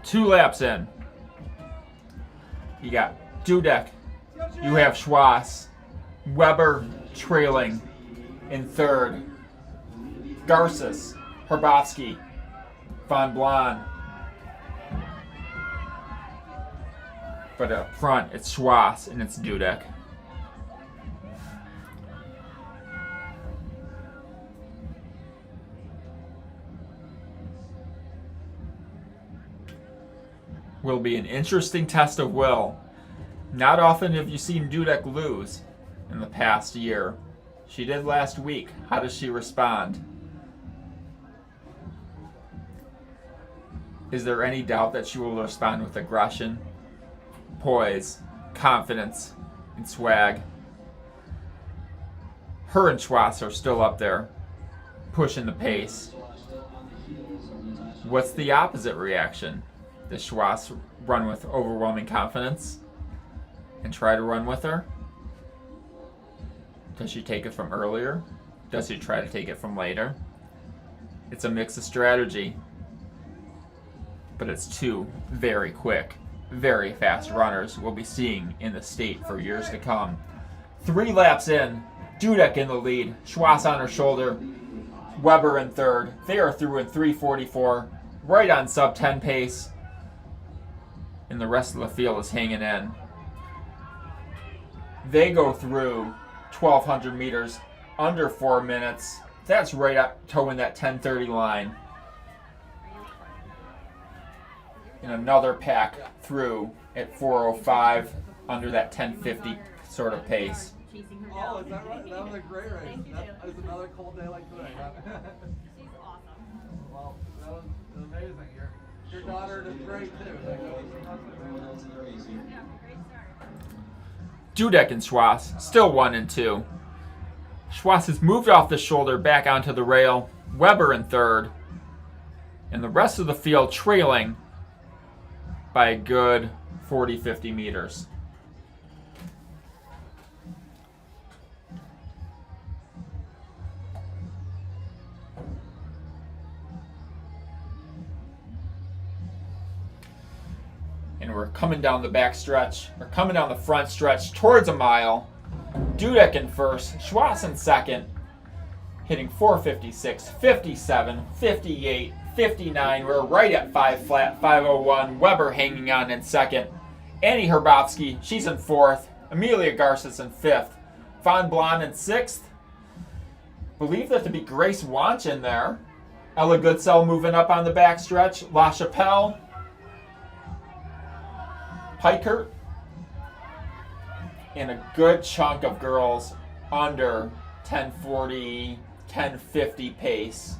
Two laps in. You got Dudek. You have Schwass. Weber trailing in third. Garces, Herbovsky, Von Blon. But up front, it's Schwass and it's Dudek. Will be an interesting test of will. Not often have you seen Dudek lose in the past year. She did last week. How does she respond? Is there any doubt that she will respond with aggression, poise, confidence, and swag? Her and Schwass are still up there, pushing the pace. What's the opposite reaction? Does Schwass run with overwhelming confidence and try to run with her? Does she take it from earlier? Does she try to take it from later? It's a mix of strategy, but it's two very quick, very fast runners we'll be seeing in the state for years to come. 3 laps in, Dudek in the lead, Schwass on her shoulder, Weber in third. They are through in 3:44, right on sub 10 pace, and the rest of the field is hanging in. They go through 1,200 meters under 4 minutes. That's right up towing that 10:30 line. And another pack through at 4:05 under that 10:50 sort of pace. Oh, is that right? That was a great race. That was another cold day like today. She's awesome. Well, that was amazing. Your daughter did great too. Yeah, great start. Dudek and Schwass, still 1 and 2. Schwass has moved off the shoulder back onto the rail. Weber in third. And the rest of the field trailing by a good 40-50 meters. And we're coming down the back stretch, or coming down the front stretch towards a mile. Dudek in first, Schwass in second, hitting 4:56, 57, 58, 59. We're right at 5 flat, 5:01. Weber hanging on in second. Annie Herbovsky, she's in fourth. Amelia Garces in fifth. Von Blon in sixth. Believe that to be Grace Wanch in there. Ella Goodsell moving up on the back stretch. La Chapelle. Pikert, and a good chunk of girls under 10:40, 10:50 pace.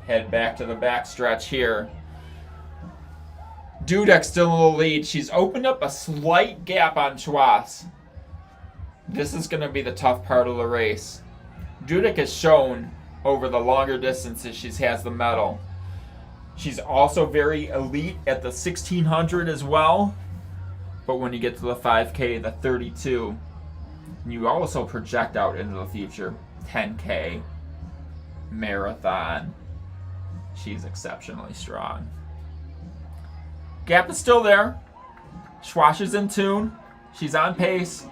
Head back to the back stretch here. Dudek still in the lead. She's opened up a slight gap on Schwass. This is going to be the tough part of the race. Dudek has shown over the longer distances she has the medal. She's also very elite at the 1600 as well. But when you get to the 5K, the 32, and you also project out into the future, 10K, marathon, she's exceptionally strong. Gap is still there. Schwass is in tune. She's on pace.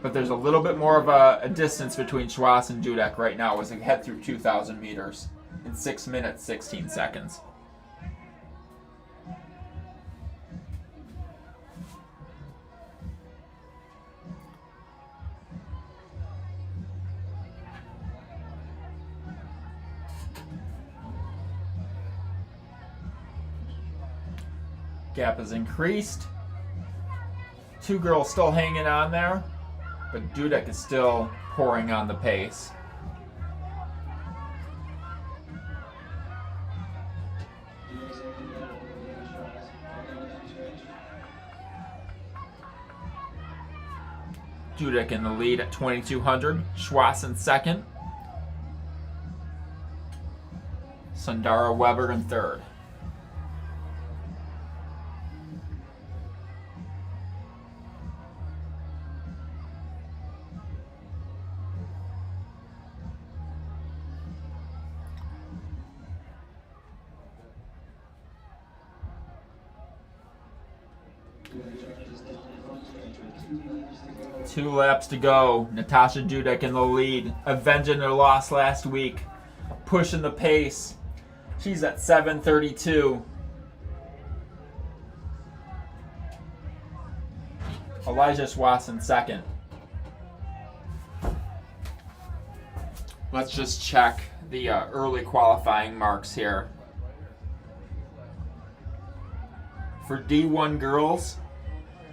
But there's a little bit more of a distance between Schwass and Dudek right now as they head through 2,000 meters in 6 minutes, 16 seconds. Gap has increased. 2 girls still hanging on there, but Dudek is still pouring on the pace. Dudek in the lead at 2,200. Schwass in second. Sundara Weber in third. Two laps to go. Natasha Dudek in the lead, avenging her loss last week, pushing the pace. She's at 7:32. Elijah Schwass in second. Let's just check the early qualifying marks here. For D1 girls,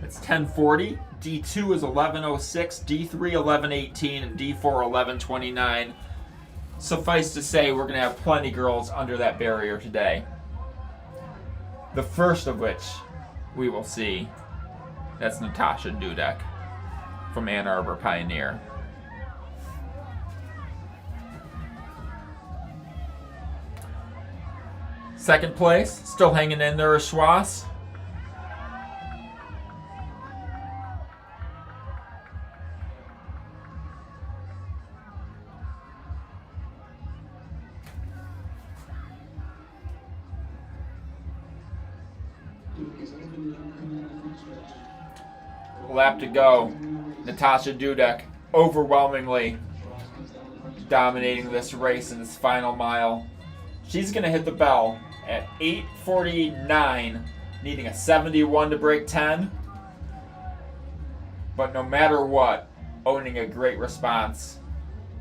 it's 10:40. D2 is 11:06, D3 11:18, and D4 11:29. Suffice to say, we're going to have plenty girls under that barrier today. The first of which we will see, that's Natasha Dudek from Ann Arbor Pioneer. Second place, still hanging in there is Schwass. Lap to go. Natasha Dudek overwhelmingly dominating this race in this final mile. She's going to hit the bell at 8:49, needing a 71 to break 10. But no matter what, owning a great response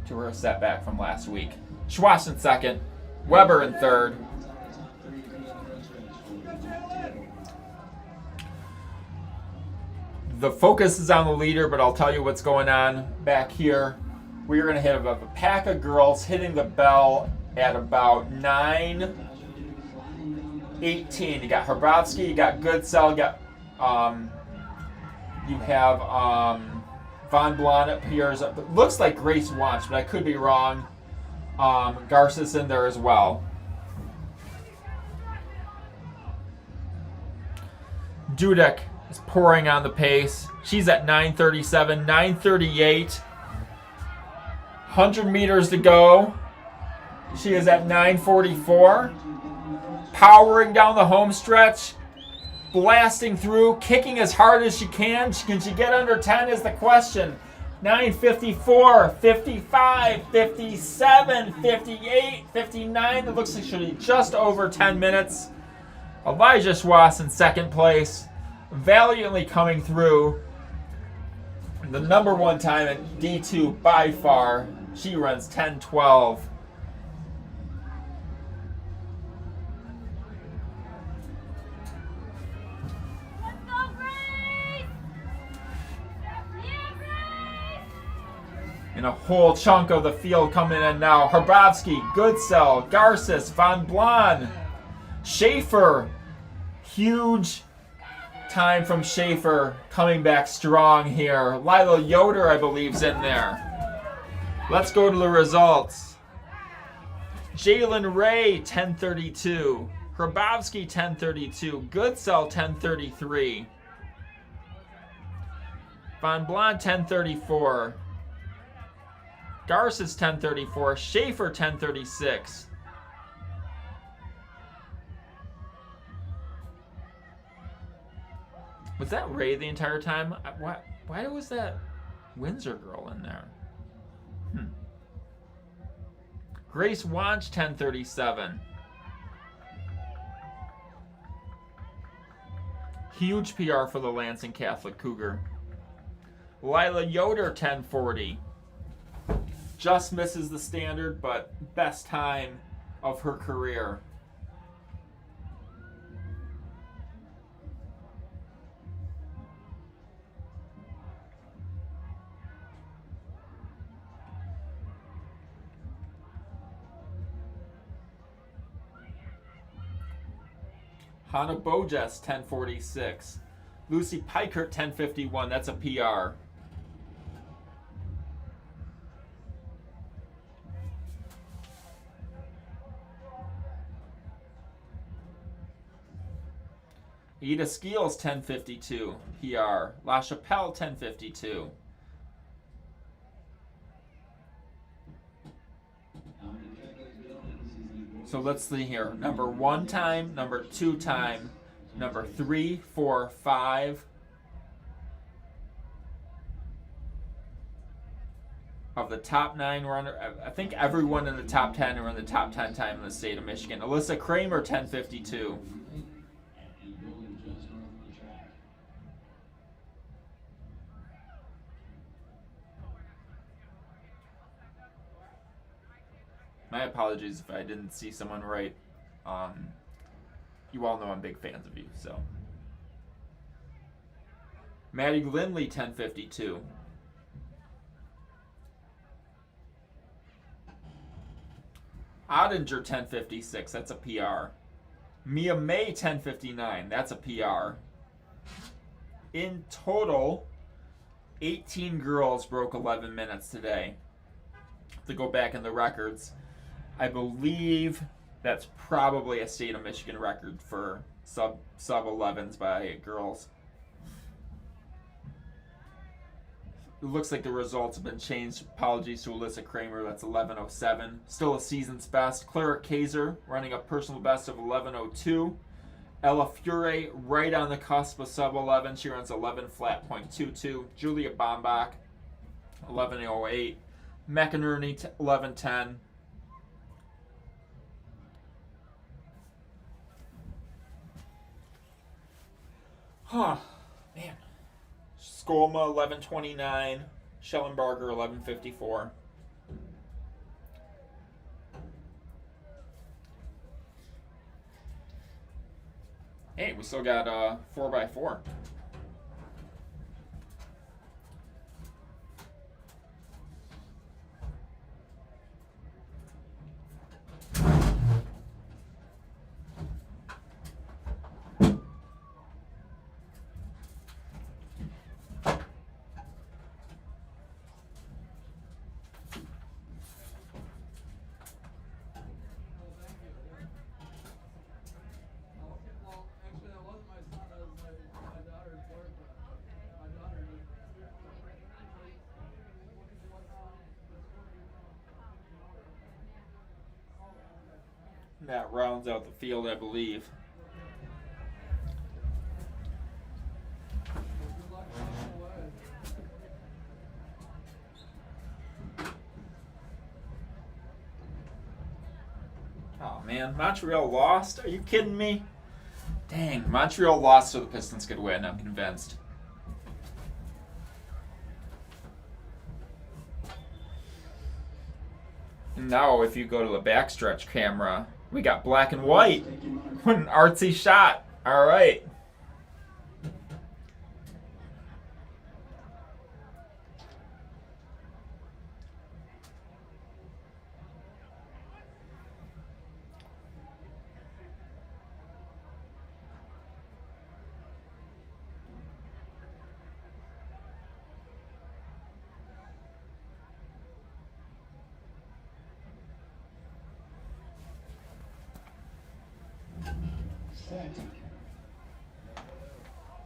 to her setback from last week. Schwass in second, Weber in third. The focus is on the leader, but I'll tell you what's going on back here. We are going to hit a pack of girls hitting the bell at about 9:18. You got Hrabowski, you got Goodsell, you have Von Blon appears. It looks like Grace Watch, but I could be wrong. Garces in there as well. Dudek is pouring on the pace. She's at 9:37, 9:38. 100 meters to go. She is at 9:44. Powering down the home stretch. Blasting through, kicking as hard as she can. Can she get under 10 is the question. 9:54, 55, 57, 58, 59. It looks like she'll be just over 10 minutes. Elijah Schwass in second place. Valiantly coming through. The number one time at D2 by far. She runs 10:12. Let's go, Grace! Yeah, Grace! And a whole chunk of the field coming in now. Hrabowski, Goodsell, Garces, Von Blon, Schaefer. Huge time from Schaefer coming back strong here. Lila Yoder, I believe, is in there. Let's go to the results. Jalen Ray, 10:32. Hrabowski, 10:32. Goodsell, 10:33. Von Blon, 10:34. Garces, 10:34. Schaefer, 10:36. Was that Ray the entire time? Why was that Windsor girl in there? Grace Wanch, 10:37. Huge PR for the Lansing Catholic Cougar. Lila Yoder, 10:40. Just misses the standard, but best time of her career. Hannah Bojes, 10:46. Lucy Pikert, 10:51. That's a PR. Ida Skeels, 10:52. PR. La Chapelle, 10:52. So let's see here. Number 1 time, number 2 time, number 3, 4, 5. Of the top 9 runner, I think everyone in the top 10 are in the top 10 time in the state of Michigan. Alyssa Kramer, 10:52. My apologies if I didn't see someone right. You all know I'm big fans of you, so. Maddie Lindley, 10:52. Ottinger, 10:56. That's a PR. Mia May, 10:59. That's a PR. In total, 18 girls broke 11 minutes today. To go back in the records, I believe That's probably a state of Michigan record for sub 11s by girls. It looks like the results have been changed. Apologies to Alyssa Kramer. That's 11:07. Still a season's best. Clara Kaiser running a personal best of 11:02. Ella Fure right on the cusp of sub 11. She runs 11 flat .22. Julia Bombach 11:08. McInerney 11:10. Man. Skolma 11:29. Schellenbarger 11:54. Hey, we still got 4x4. That rounds out the field, I believe. Oh man, Montreal lost? Are you kidding me? Dang, Montreal lost so the Pistons could win, I'm convinced. And now if you go to the backstretch camera, we got black and white. What an artsy shot. All right.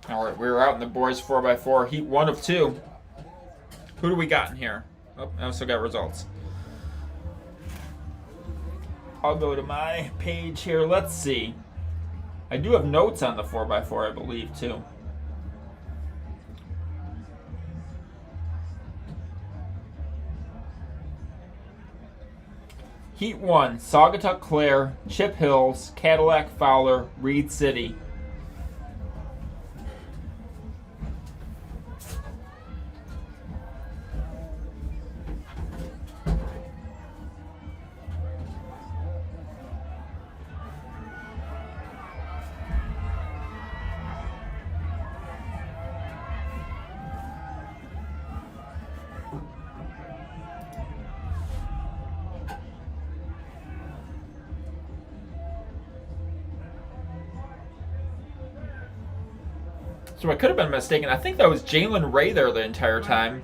All right, we're out in the boys 4x4, heat 1 of 2. Who do we got in here? Oh, I also got results. I'll go to my page here. Let's see. I do have notes on the 4x4, I believe, too. Heat 1, Saugatuck Clare, Chip Hills, Cadillac Fowler, Reed City. So I could have been mistaken. I think that was Jalen Ray there the entire time,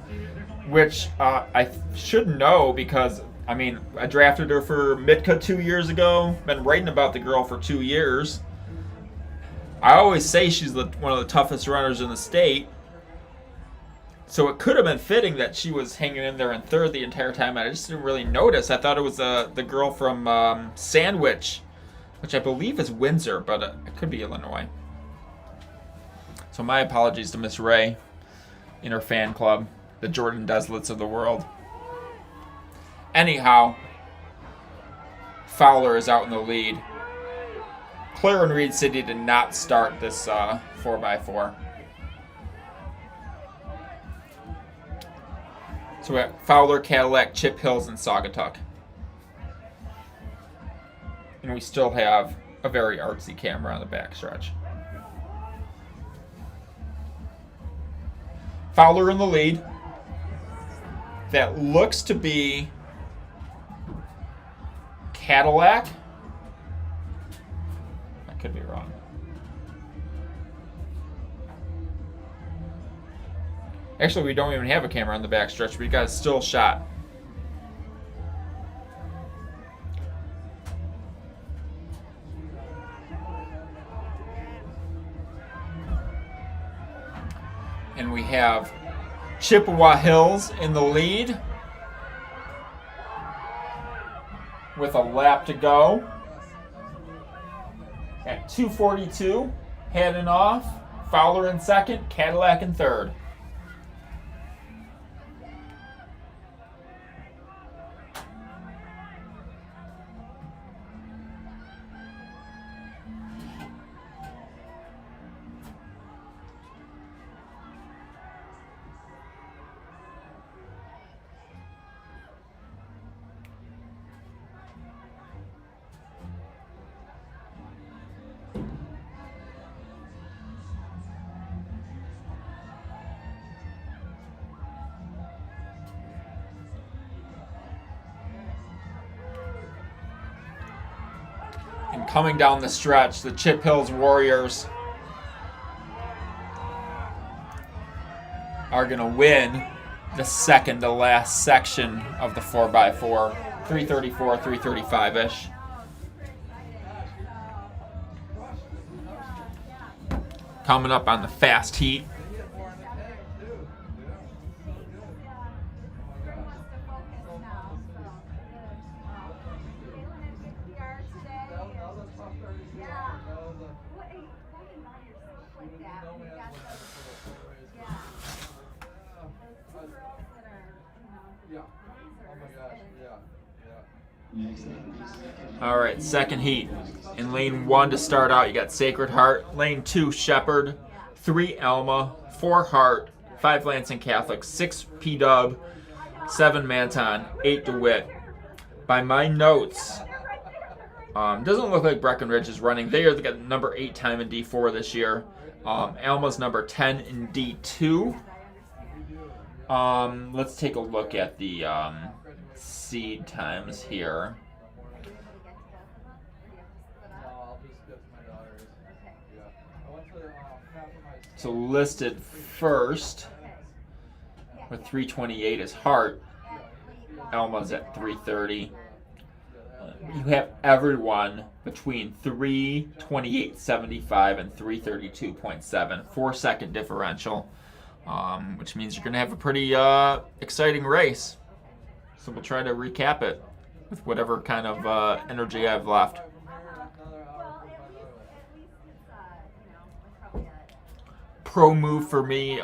which I should know because, I mean, I drafted her for Mitka 2 years ago. Been writing about the girl for 2 years. I always say she's one of the toughest runners in the state. So it could have been fitting that she was hanging in there in third the entire time. I just didn't really notice. I thought it was the girl from Sandwich, which I believe is Windsor, but it could be Illinois. So my apologies to Miss Ray in her fan club, the Jordan Deslets of the world. Anyhow, Fowler is out in the lead. Clare and Reed City did not start this 4x4. So we have Fowler, Cadillac, Chip Hills, and Saugatuck. And we still have a very artsy camera on the backstretch. Fowler in the lead. That looks to be Cadillac. I could be wrong. Actually, we don't even have a camera on the backstretch, but you got a still shot. have Chippewa Hills in the lead with a lap to go. At 2:42, heading off. Fowler in second, Cadillac in third. And coming down the stretch, the Chip Hills Warriors are going to win the second to last section of the 4x4, 334, 335-ish. Coming up on the fast heat. All right, second heat. In lane 1 to start out, you got Sacred Heart. Lane 2, Shepherd. 3, Alma. 4, Hart. 5, Lansing Catholic. 6, P-Dub. 7, Manton. 8, DeWitt. By my notes, doesn't look like Breckenridge is running. They are the number 8 time in D4 this year. Alma's number 10 in D2. Let's take a look at the seed times here. So listed first with 328 is Hart. Alma's at 330. You have everyone between 328.75 and 332.7. 4-second differential, which means you're going to have a pretty exciting race. So we'll try to recap it with whatever kind of energy I have left. Pro move for me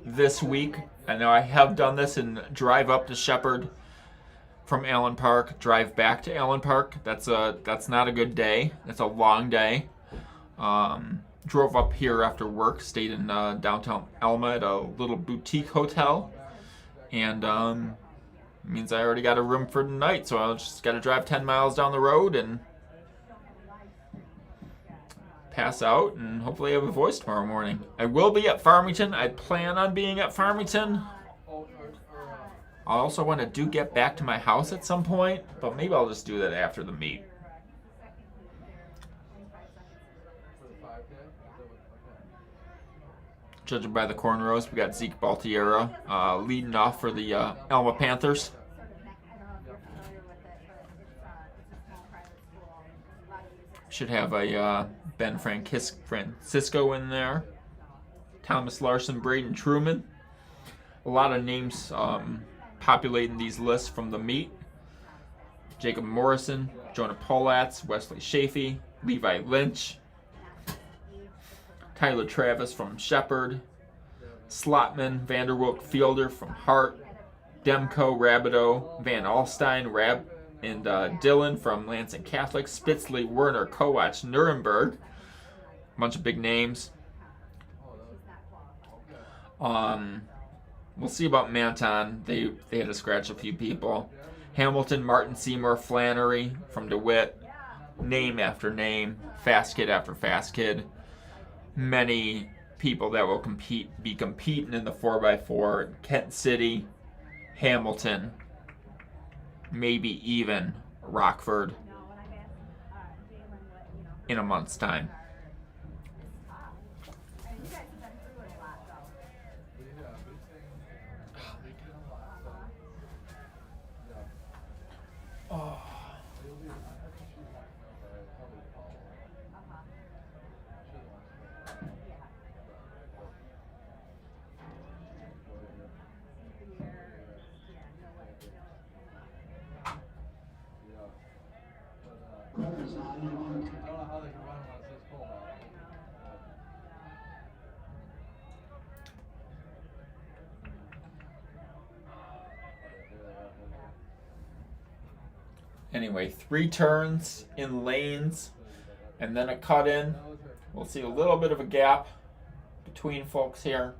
this week. I know I have done this and drive up to Shepherd from Allen Park, drive back to Allen Park. That's not a good day. It's a long day. Drove up here after work, stayed in downtown Alma at a little boutique hotel, and means I already got a room for the night, so I just got to drive 10 miles down the road and pass out and hopefully have a voice tomorrow morning. I will be at Farmington. I plan on being at Farmington. I also want to get back to my house at some point, but maybe I'll just do that after the meet. Judging by the cornrows, we got Zeke Baltiera leading off for the Alma Panthers. Should have a Ben Francisco in there. Thomas Larson, Braden Truman. A lot of names populating these lists from the meet. Jacob Morrison, Jonah Polatz, Wesley Chafee, Levi Lynch, Tyler Travis from Shepherd, Slotman, Vanderwilk Fielder from Hart, Demko, Rabideau, Van Alstyne, and Dylan from Lansing Catholic, Spitzley, Werner, Kowach, Nuremberg. A bunch of big names. We'll see about Manton. They had to scratch a few people. Hamilton, Martin Seymour, Flannery from DeWitt. Name after name. Fast kid after fast kid. Many people that will be competing in the 4x4. Kent City, Hamilton, maybe even Rockford in a month's time. Oh. know how they can run when it's this cold out. Anyway, 3 turns in lanes and then a cut in. We'll see a little bit of a gap between folks here.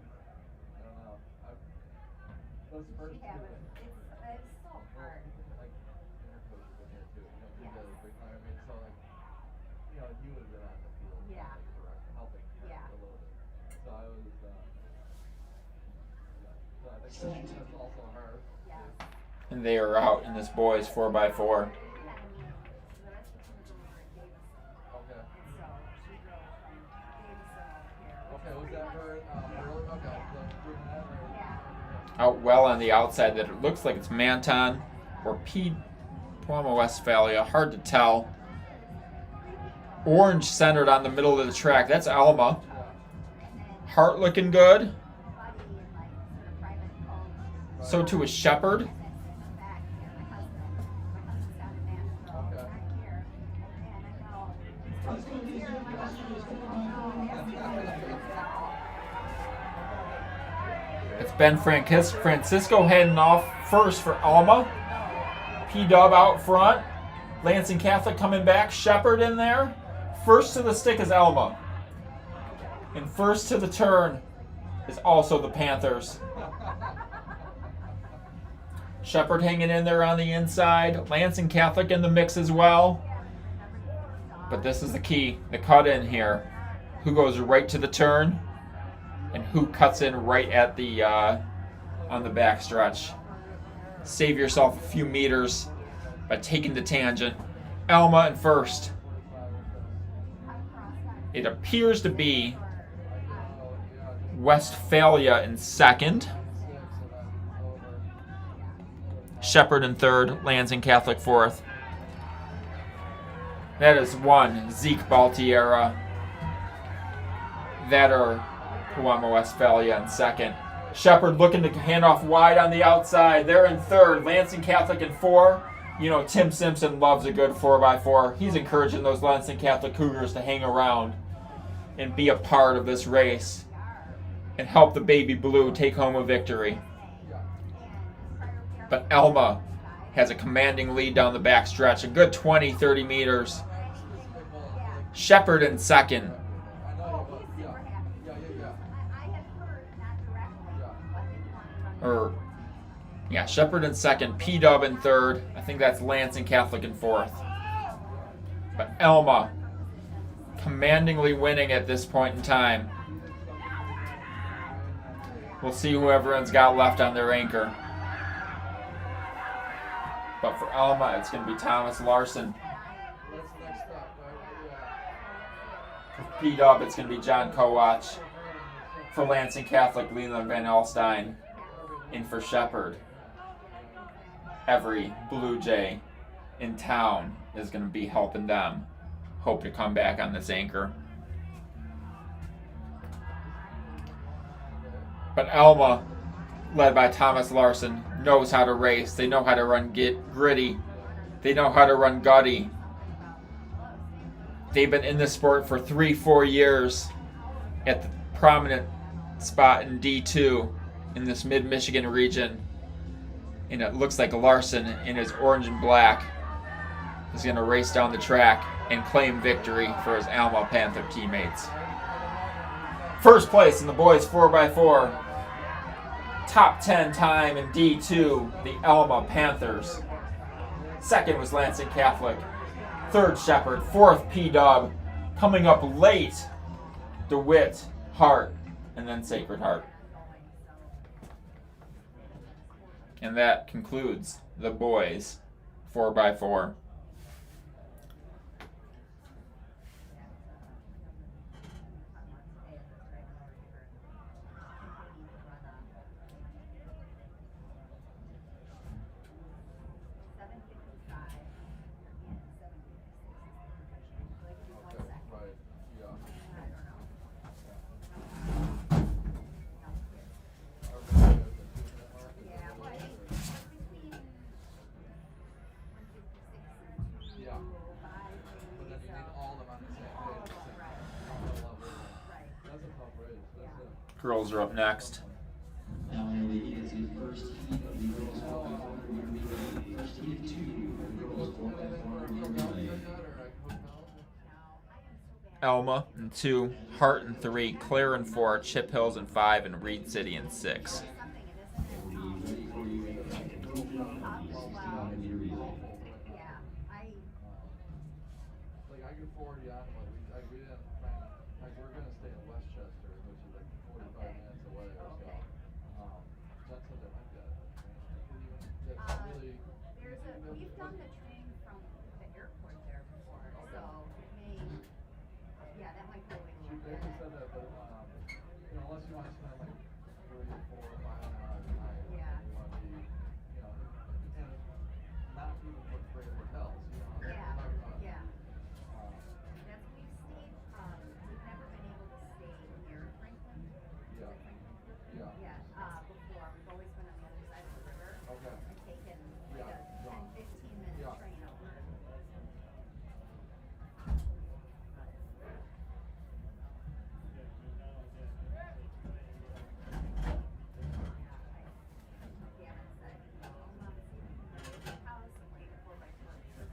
Those first two. It's so hard. Like, your coach has been here too. He does big time. I mean, so like, you would have been on the field. Yeah. Like, helping her a little bit. So I was, so I think that's also her. Yes. And they are out in this boys 4x4. Okay. Okay, was that her early? Okay, so brunette or? Out well on the outside that it looks like it's Manton or Puama Westphalia. Hard to tell. Orange centered on the middle of the track. That's Alma. Hart looking good. So too is Shepherd. It's Ben Francisco heading off first for Alma. P-Dub out front. Lansing Catholic coming back. Shepherd in there. First to the stick is Alma. And first to the turn is also the Panthers. Shepherd hanging in there on the inside. Lansing Catholic in the mix as well. But this is the key, the cut in here. Who goes right to the turn and who cuts in right at the on the backstretch. Save yourself a few meters by taking the tangent. Alma in first. It appears to be Westphalia in second. Shepherd in third. Lansing Catholic fourth. That is one Zeke Baltiera. That are Puama Westphalia in second. Shepherd looking to hand off wide on the outside. They're in third. Lansing Catholic in 4. Tim Simpson loves a good 4x4. He's encouraging those Lansing Catholic Cougars to hang around and be a part of this race and help the Baby Blue take home a victory. But Alma has a commanding lead down the backstretch, a good 20, 30 meters. Shepherd in second. Shepherd in second, P-Dub in third. I think that's Lansing Catholic in fourth. But Alma commandingly winning at this point in time. We'll see who everyone's got left on their anchor. But for Alma, it's going to be Thomas Larson. For P-Dub, it's going to be John Kowach. For Lansing Catholic, Leland Van Alstyne. And for Shepherd, every Bluejay in town is going to be helping them hope to come back on this anchor. But Alma, led by Thomas Larson, knows how to race. They know how to run gritty. They know how to run gutty. They've been in this sport for 3-4 years at the prominent spot in D2 in this mid-Michigan region. And it looks like Larson in his orange and black is going to race down the track and claim victory for his Alma Panther teammates. First place in the boys 4x4. Top 10 time in D2, the Alma Panthers. Second was Lansing Catholic. Third, Shepherd. Fourth, P-Dub. Coming up late, DeWitt, Hart, and then Sacred Heart. And that concludes the boys 4x4. Girls are up next. Now in the heat is the first heat of the girls 4x400 meter relay. First heat of 2 of the girls 4x400 meter relay. Elma in 2, Hart in 3, Claire in 4, Chip Hills in 5, and Reed City in 6. I could forward you on, but we didn't plan, we're going to stay in Westchester, which is like 45 minutes away or so. That's something like that. That's really. We've done the train from the airport there before, so it may, that might go in a little bit. They said that, but unless you want to spend like 3, 4, 5 hours a night, you want to be, and not even for great hotels, We've never been able to stay near Franklin. Before. We've always been on the other side of the river. Okay. And taken like a 10-15 minute train over. Gavin said, Mom, see the house and like a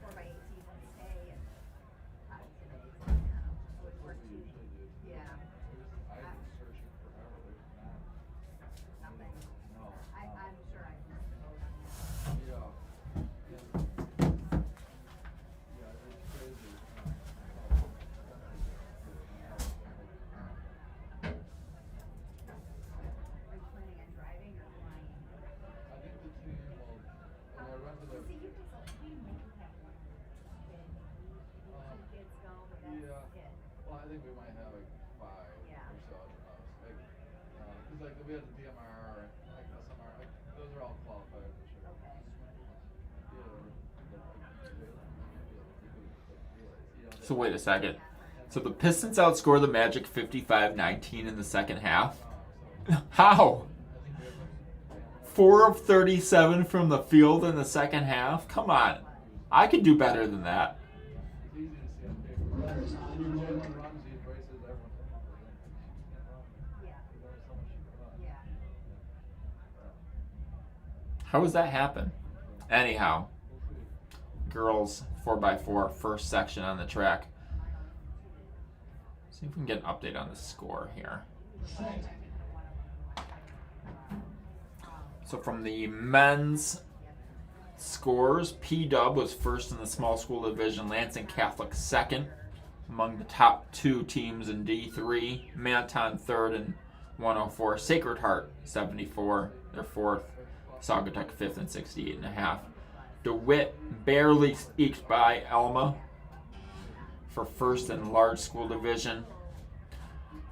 4x18 would stay and today's would work too. I've been searching forever. There's Nothing. no. I'm sure I missed the boat on that. It's crazy. Are you planning on driving or flying? I think the team will. I rented a. See, you guys, we may have one kid, maybe 2 kids go, but that's it. Well, I think we might have like 5 or so at the most. Because we had the DMR, like SMR, those are all qualified for sure. So wait a second. So the Pistons outscore the Magic 55-19 in the second half? How? 4 of 37 from the field in the second half? Come on. I could do better than that. It's easy to see on paper. Jalen runs, he embraces everyone. There's only so much you can run. How does that happen? Anyhow, girls 4x4 first section on the track. See if we can get an update on the score here. So from the men's scores, P-Dub was first in the small school division, Lansing Catholic second among the top 2 teams in D3, Manton third and 104, Sacred Heart 74, their fourth, Saugatuck fifth and 68.5. DeWitt barely eked by Elma for first in large school division.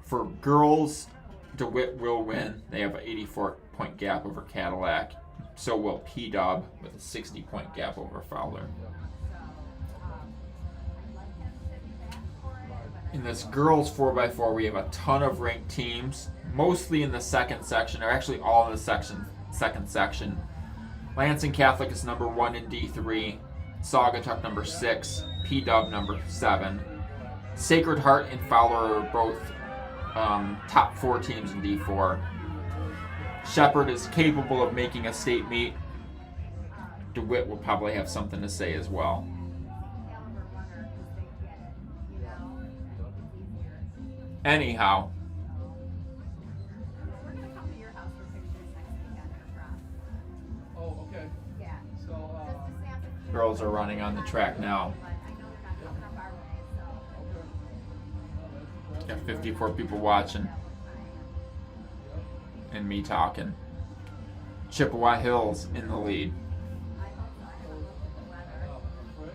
For girls, DeWitt will win. They have an 84-point gap over Cadillac. So will P-Dub with a 60-point gap over Fowler. In this girls 4x4, we have a ton of ranked teams, mostly in the second section, or actually all in the second section. Lansing Catholic is number 1 in D3, Saugatuck number 6, P-Dub number 7. Sacred Heart and Fowler are both top 4 teams in D4. Shepherd is capable of making a state meet. DeWitt will probably have something to say as well. Anyhow, We're going to come to your house for pictures next weekend for prom. Oh, okay. Yeah. So, Just to snap a few. girls are running on the track now. But I know they're not coming up our way, so. Got 54 people watching. And me talking. Chippewa Hills in the lead. I hope so. I haven't looked at the weather. I don't see it.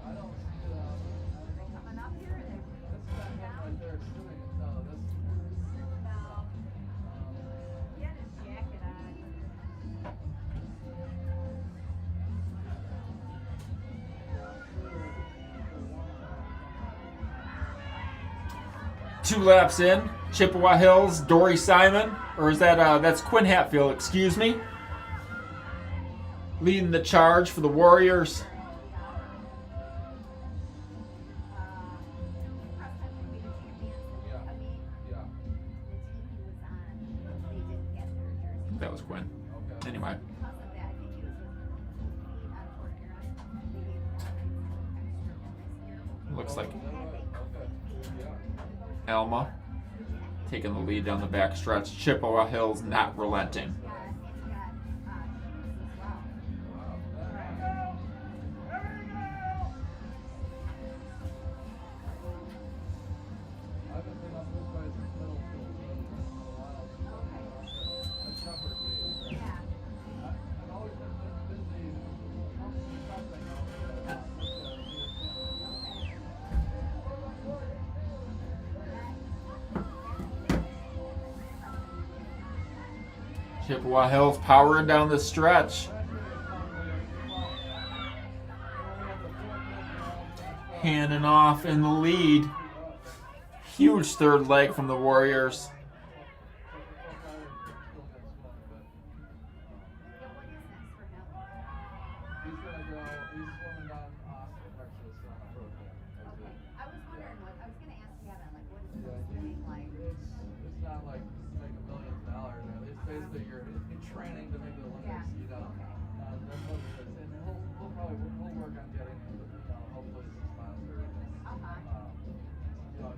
Are they coming up here? Are they That's that one right there sitting. No, that's. No. He had his jacket on. 2 laps in, Chippewa Hills, Dory Simon, or is that that's Quinn Hatfield? Excuse me. leading the charge for the Warriors. That was Quinn. Anyway. Looks like Alma taking the lead down the back stretch. Chippewa Hills not relenting. Chippewa Hills powering down the stretch. Handing off in the lead. Huge third leg from the Warriors.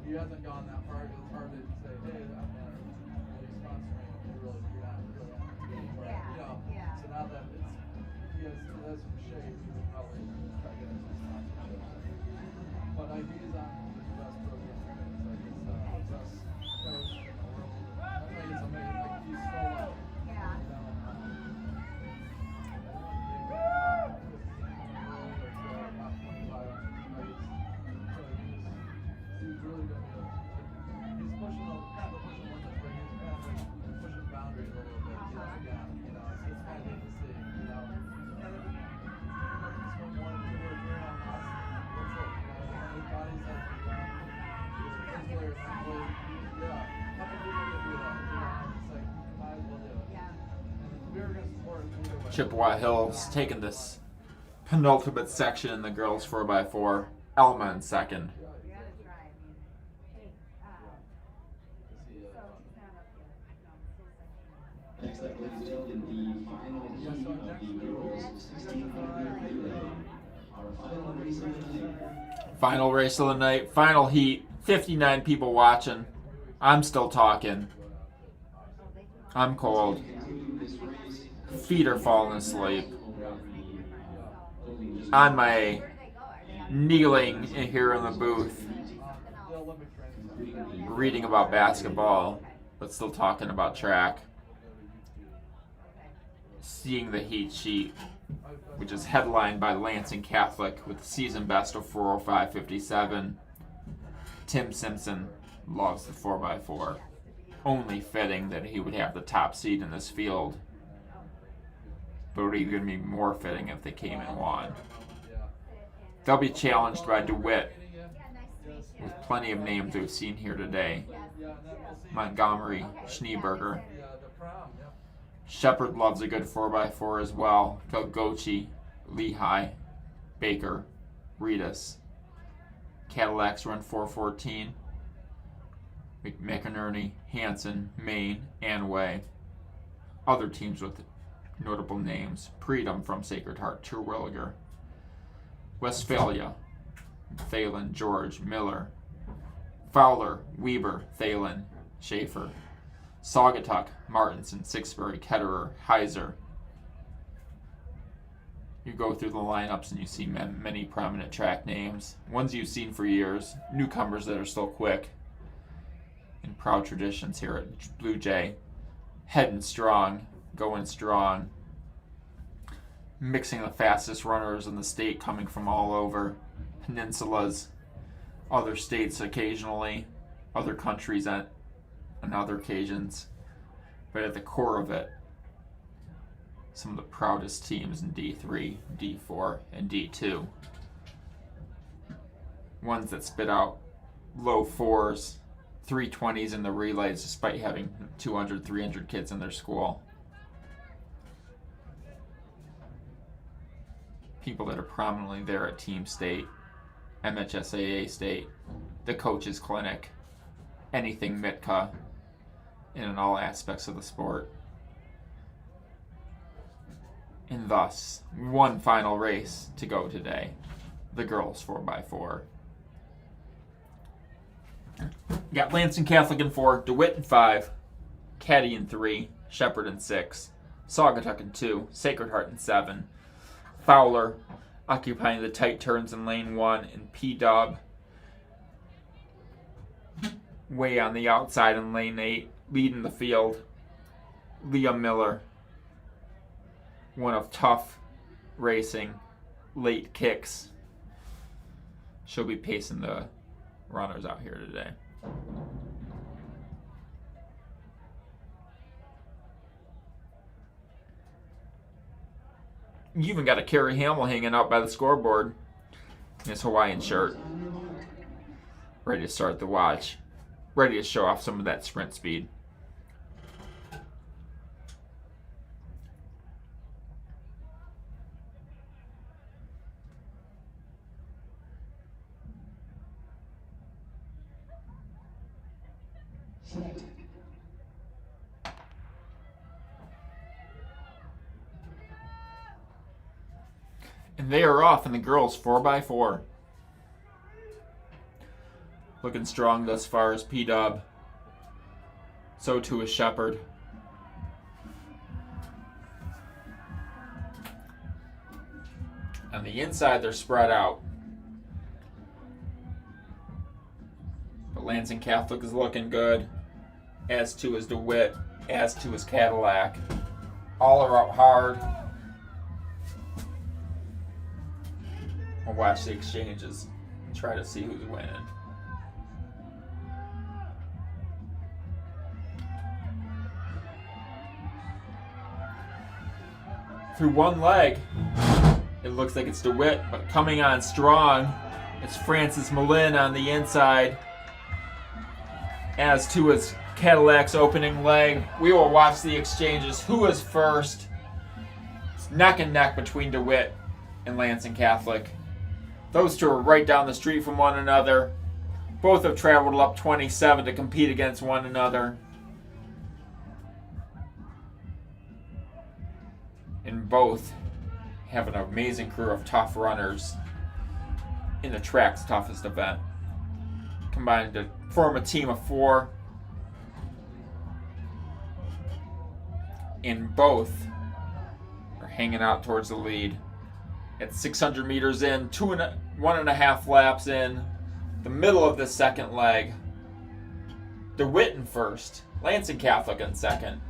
He hasn't gone that far because it's hard to say, hey, I'm will you sponsor me? You're not really on the game, right? So now that he has some shape, he would probably try to get some sponsorship. But he's on the best program. It's like it's the best coach in the world. I think it's amazing. Like he's so like, he's really going to he's pushing limits, but he's kind of like pushing boundaries a little bit. Again, it's kind of neat to see. Swim 1, 2, or 3 on us. That's it. His body's like, his players can play. How many people can do that? It's like, you might as well do it. And we were going to support him either way. Chippewa Hills taking this penultimate section in the girls 4x4. Elma in second. Next up, ladies and gentlemen, the final heat of the girls 1600 relay. Our final race of the night. Final race of the night. Final heat. 59 people watching. I'm still talking. I'm cold. Feet are falling asleep. On my kneeling here in the booth. Reading about basketball, but still talking about track. Seeing the heat sheet, which is headlined by Lansing Catholic with a season best of 4:05:57. Tim Simpson loves the 4x4. Only fitting that he would have the top seed in this field. But it would even be more fitting if they came and won. They'll be challenged by DeWitt, with plenty of names we've seen here today. Montgomery, Schneeberger. Shepherd loves a good 4x4 as well. Gochi, Lehigh, Baker, Reedus. Cadillacs run 414. McInerney, Hanson, Maine, Anway. Other teams with notable names. Predum from Sacred Heart, Terwilliger. Westphalia, Thalen, George, Miller. Fowler, Weber, Thalen, Schaefer. Saugatuck, Martinson, Sixbury, Ketterer, Heiser. You go through the lineups and you see many prominent track names. Ones you've seen for years. Newcomers that are still quick. And proud traditions here at Bluejay. Heading strong, going strong. Mixing the fastest runners in the state coming from all over. Peninsulas, other states occasionally, other countries on other occasions. But at the core of it, some of the proudest teams in D3, D4, and D2. Ones that spit out low 4s, 320s in the relays despite having 200, 300 kids in their school. people that are prominently there at Team State, MHSAA State, the Coaches Clinic, anything Mitka, and in all aspects of the sport. And thus, one final race to go today, the girls 4x4. Got Lansing Catholic in 4, DeWitt in 5, Caddy in 3, Shepherd in 6, Saugatuck in 2, Sacred Heart in 7, Fowler occupying the tight turns in lane 1, and P-Dub way on the outside in lane 8, leading the field. Leah Miller, one of tough racing, late kicks. She'll be pacing the runners out here today. You even got a Kerry Hamill hanging out by the scoreboard in his Hawaiian shirt. Ready to start the watch. Ready to show off some of that sprint speed. And they are off in the girls 4x4. Looking strong thus far is P-Dub. So too is Shepherd. On the inside, they're spread out. But Lansing Catholic is looking good. As too is DeWitt. As too is Cadillac. All are out hard. We'll watch the exchanges and try to see who's winning. Through one leg, it looks like it's DeWitt, but coming on strong, it's Francis Malin on the inside. As to his Cadillac's opening leg, we will watch the exchanges. Who is first? It's neck and neck between DeWitt and Lansing Catholic. Those two are right down the street from one another. Both have traveled up 27 to compete against one another. And both have an amazing crew of tough runners in the track's toughest event. Combined to form a team of 4. And both are hanging out towards the lead. At 600 meters in, 1.5 laps in, the middle of the second leg. DeWitt in first, Lansing Catholic in second.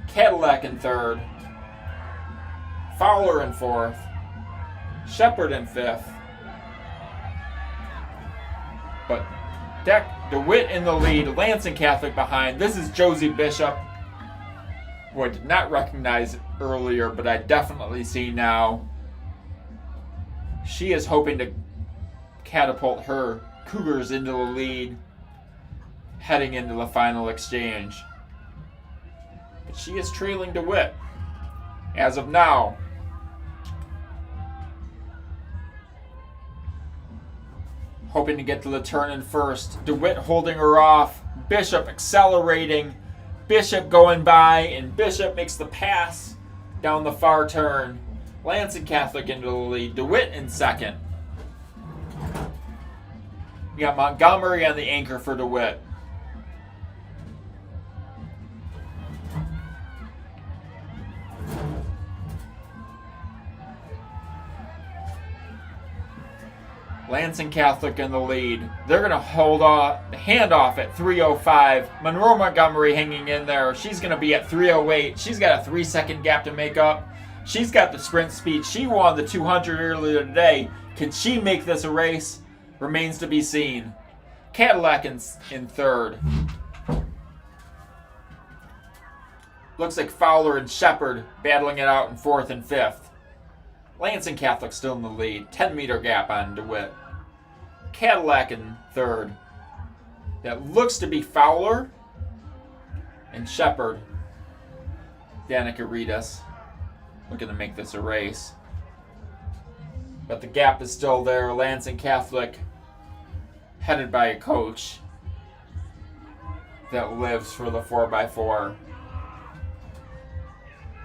Cadillac in third, Fowler in fourth, Shepherd in fifth. But DeWitt in the lead, Lansing Catholic behind. This is Josie Bishop, who I did not recognize earlier, but I definitely see now. She is hoping to catapult her Cougars into the lead, heading into the final exchange. But she is trailing DeWitt as of now. Hoping to get to the turn in first. DeWitt holding her off. Bishop accelerating. Bishop going by, and Bishop makes the pass down the far turn. Lansing Catholic into the lead. DeWitt in second. We got Montgomery on the anchor for DeWitt. Lansing Catholic in the lead. They're going to hold off, hand off at 3:05. Monroe Montgomery hanging in there. She's going to be at 3:08. She's got a 3-second gap to make up. She's got the sprint speed. She won the 200 earlier today. Can she make this a race? Remains to be seen. Cadillac in third. Looks like Fowler and Shepherd battling it out in fourth and fifth. Lansing Catholic still in the lead. 10-meter gap on DeWitt. Cadillac in third. that looks to be Fowler and Shepard. Danica Reedus looking to make this a race. But the gap is still there. Lansing Catholic, headed by a coach that lives for the 4x4.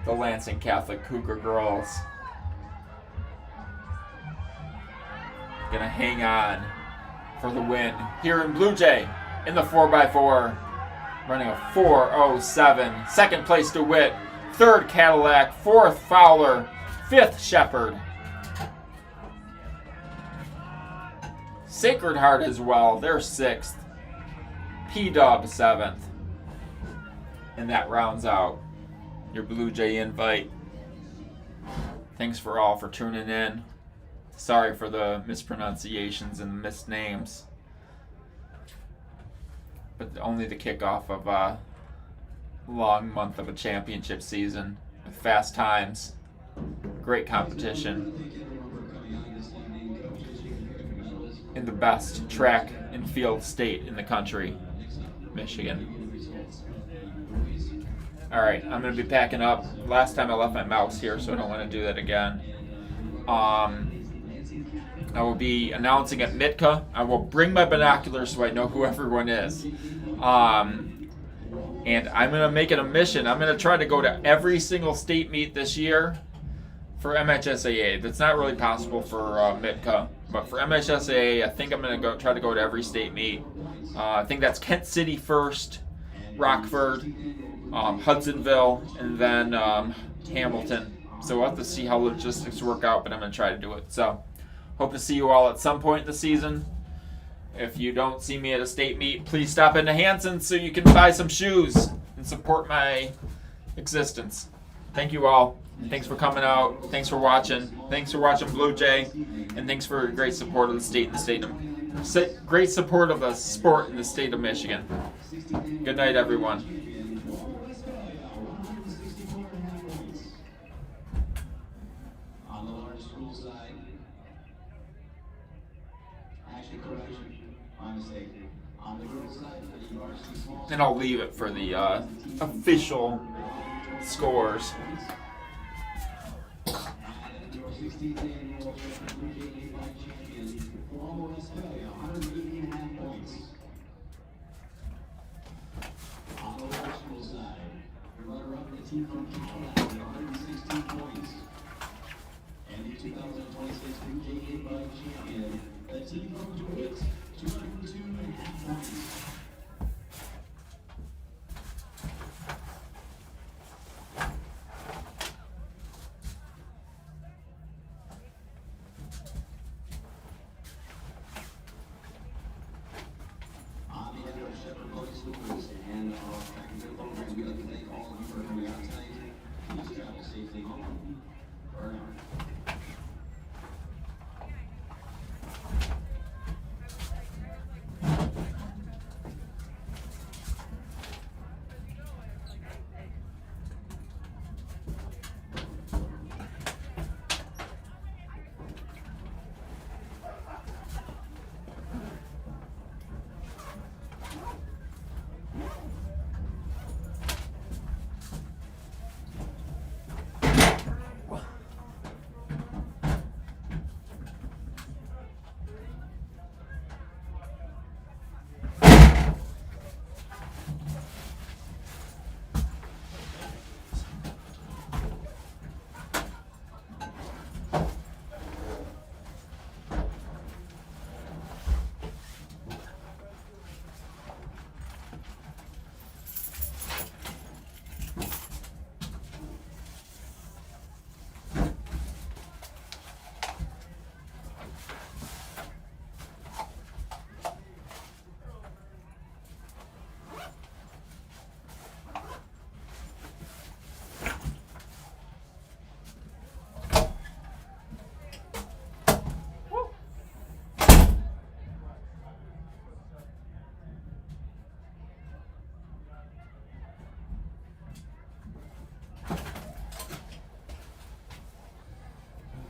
The Lansing Catholic Cougar girls. Gonna hang on for the win here in Bluejay in the 4x4. Running a 4:07. Second place DeWitt. Third Cadillac. Fourth Fowler. Fifth Shepard. Sacred Heart as well. They're sixth. P-Dub seventh. And that rounds out your Bluejay invite. Thanks for all for tuning in. Sorry for the mispronunciations and missed names. But only the kickoff of a long month of a championship season with fast times, great competition, in the best track and field state in the country, Michigan. All right, I'm going to be packing up. Last time I left my mouse here, so I don't want to do that again. I will be announcing at Mitka. I will bring my binoculars so I know who everyone is. And I'm going to make it a mission. I'm going to try to go to every single state meet this year for MHSAA. That's not really possible for Mitka. But for MHSAA, I think I'm going to try to go to every state meet. I think that's Kent City first, Rockford, Hudsonville, and then Hamilton. So we'll have to see how logistics work out, but I'm going to try to do it. So hope to see you all at some point in the season. If you don't see me at a state meet, please stop into Hanson's so you can buy some shoes and support my existence. Thank you all. Thanks for coming out. Thanks for watching. Thanks for watching Bluejay. And thanks for great support of the state and the state of great support of the sport in the state of Michigan. Good night, everyone. On the large school side, actually correction, my mistake. On the girls side, the varsity small. And I'll leave it for the official scores. And your 16th annual Bluejay champion, Paloma Westphalia, 180.5 points. On the large school side, your runner-up, the team from Cadillac, 116 points. And the 2026 Bluejay Bike champion, the team from DeWitt, 202.5 points. On behalf of Shepherd Public Schools and our track and field programs, we'd like to thank all of you for coming out tonight. Please travel safely home. Burn out.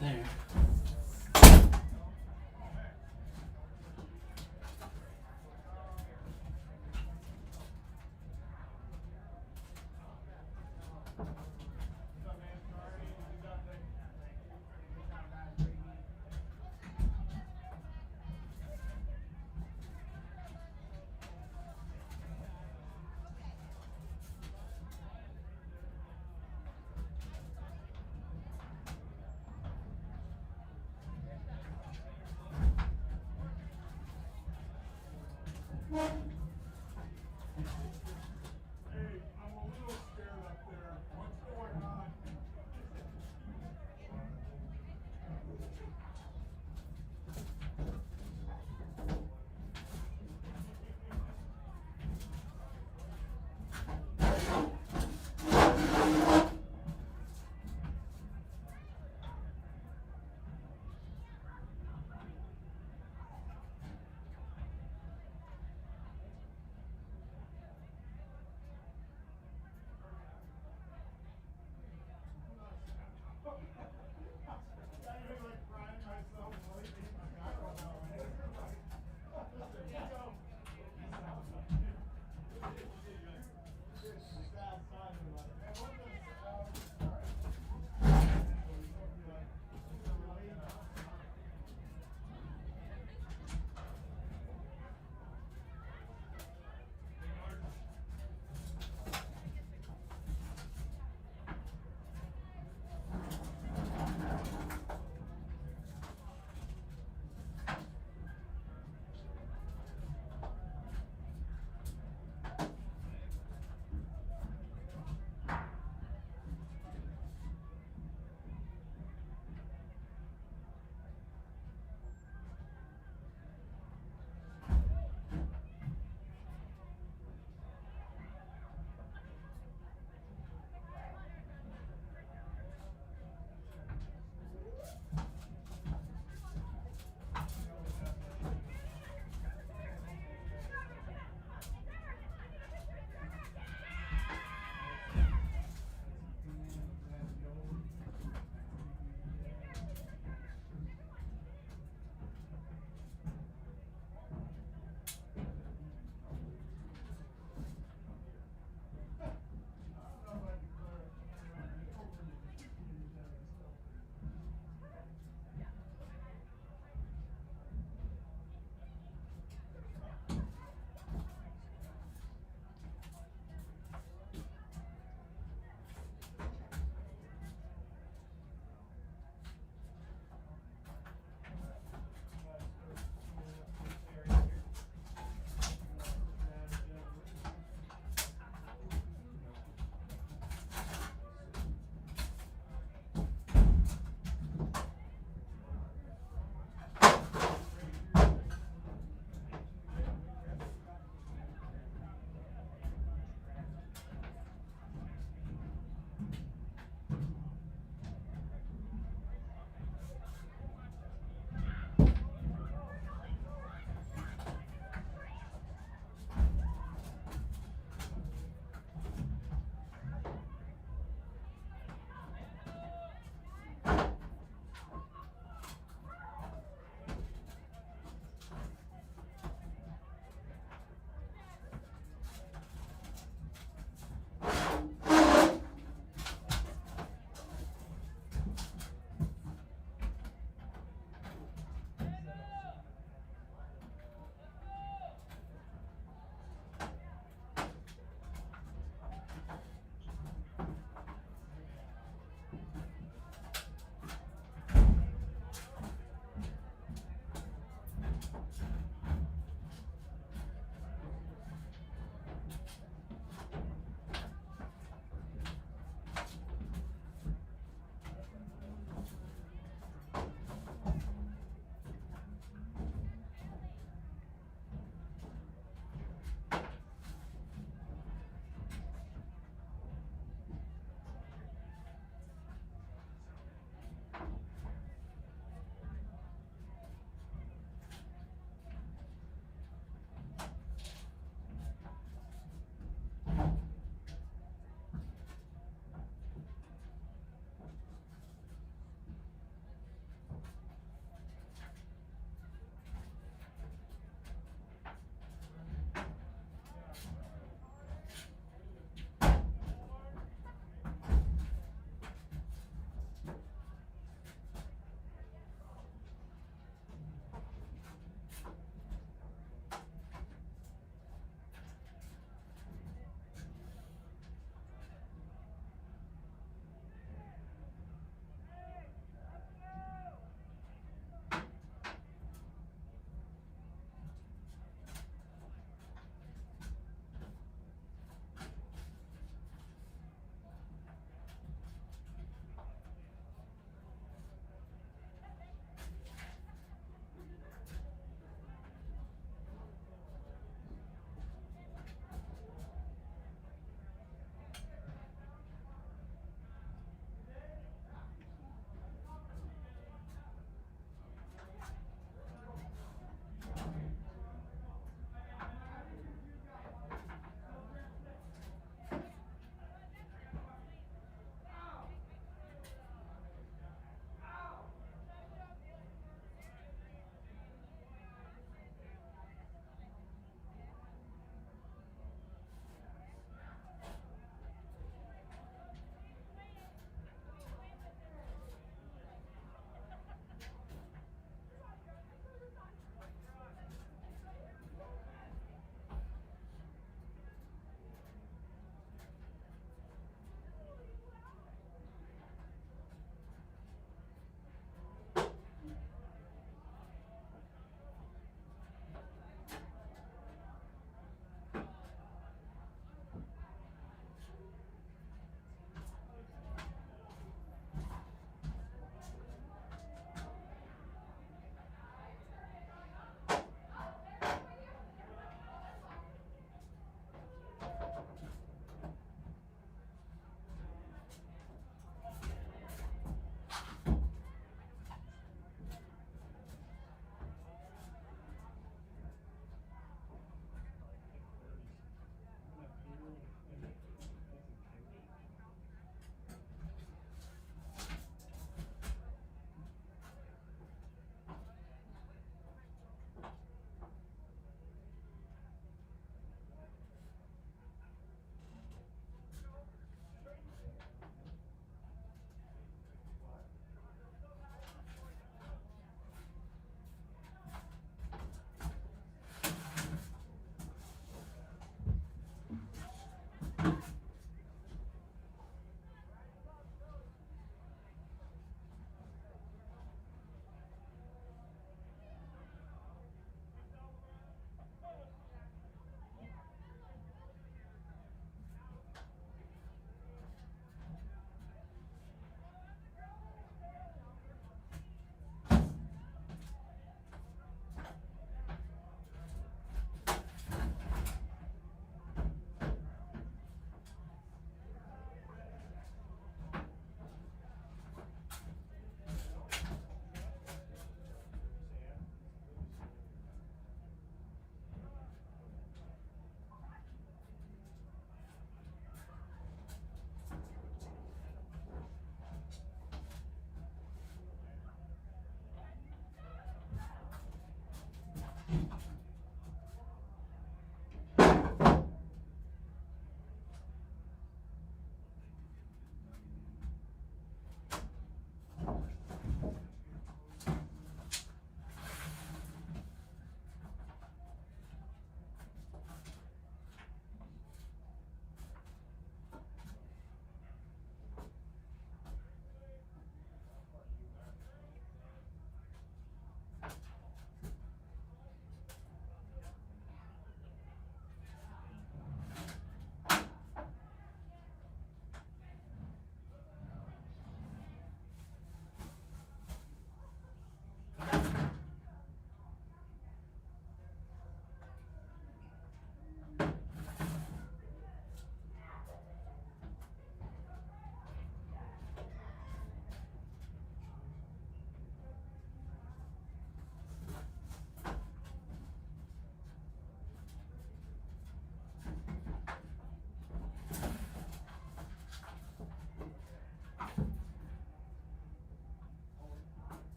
There.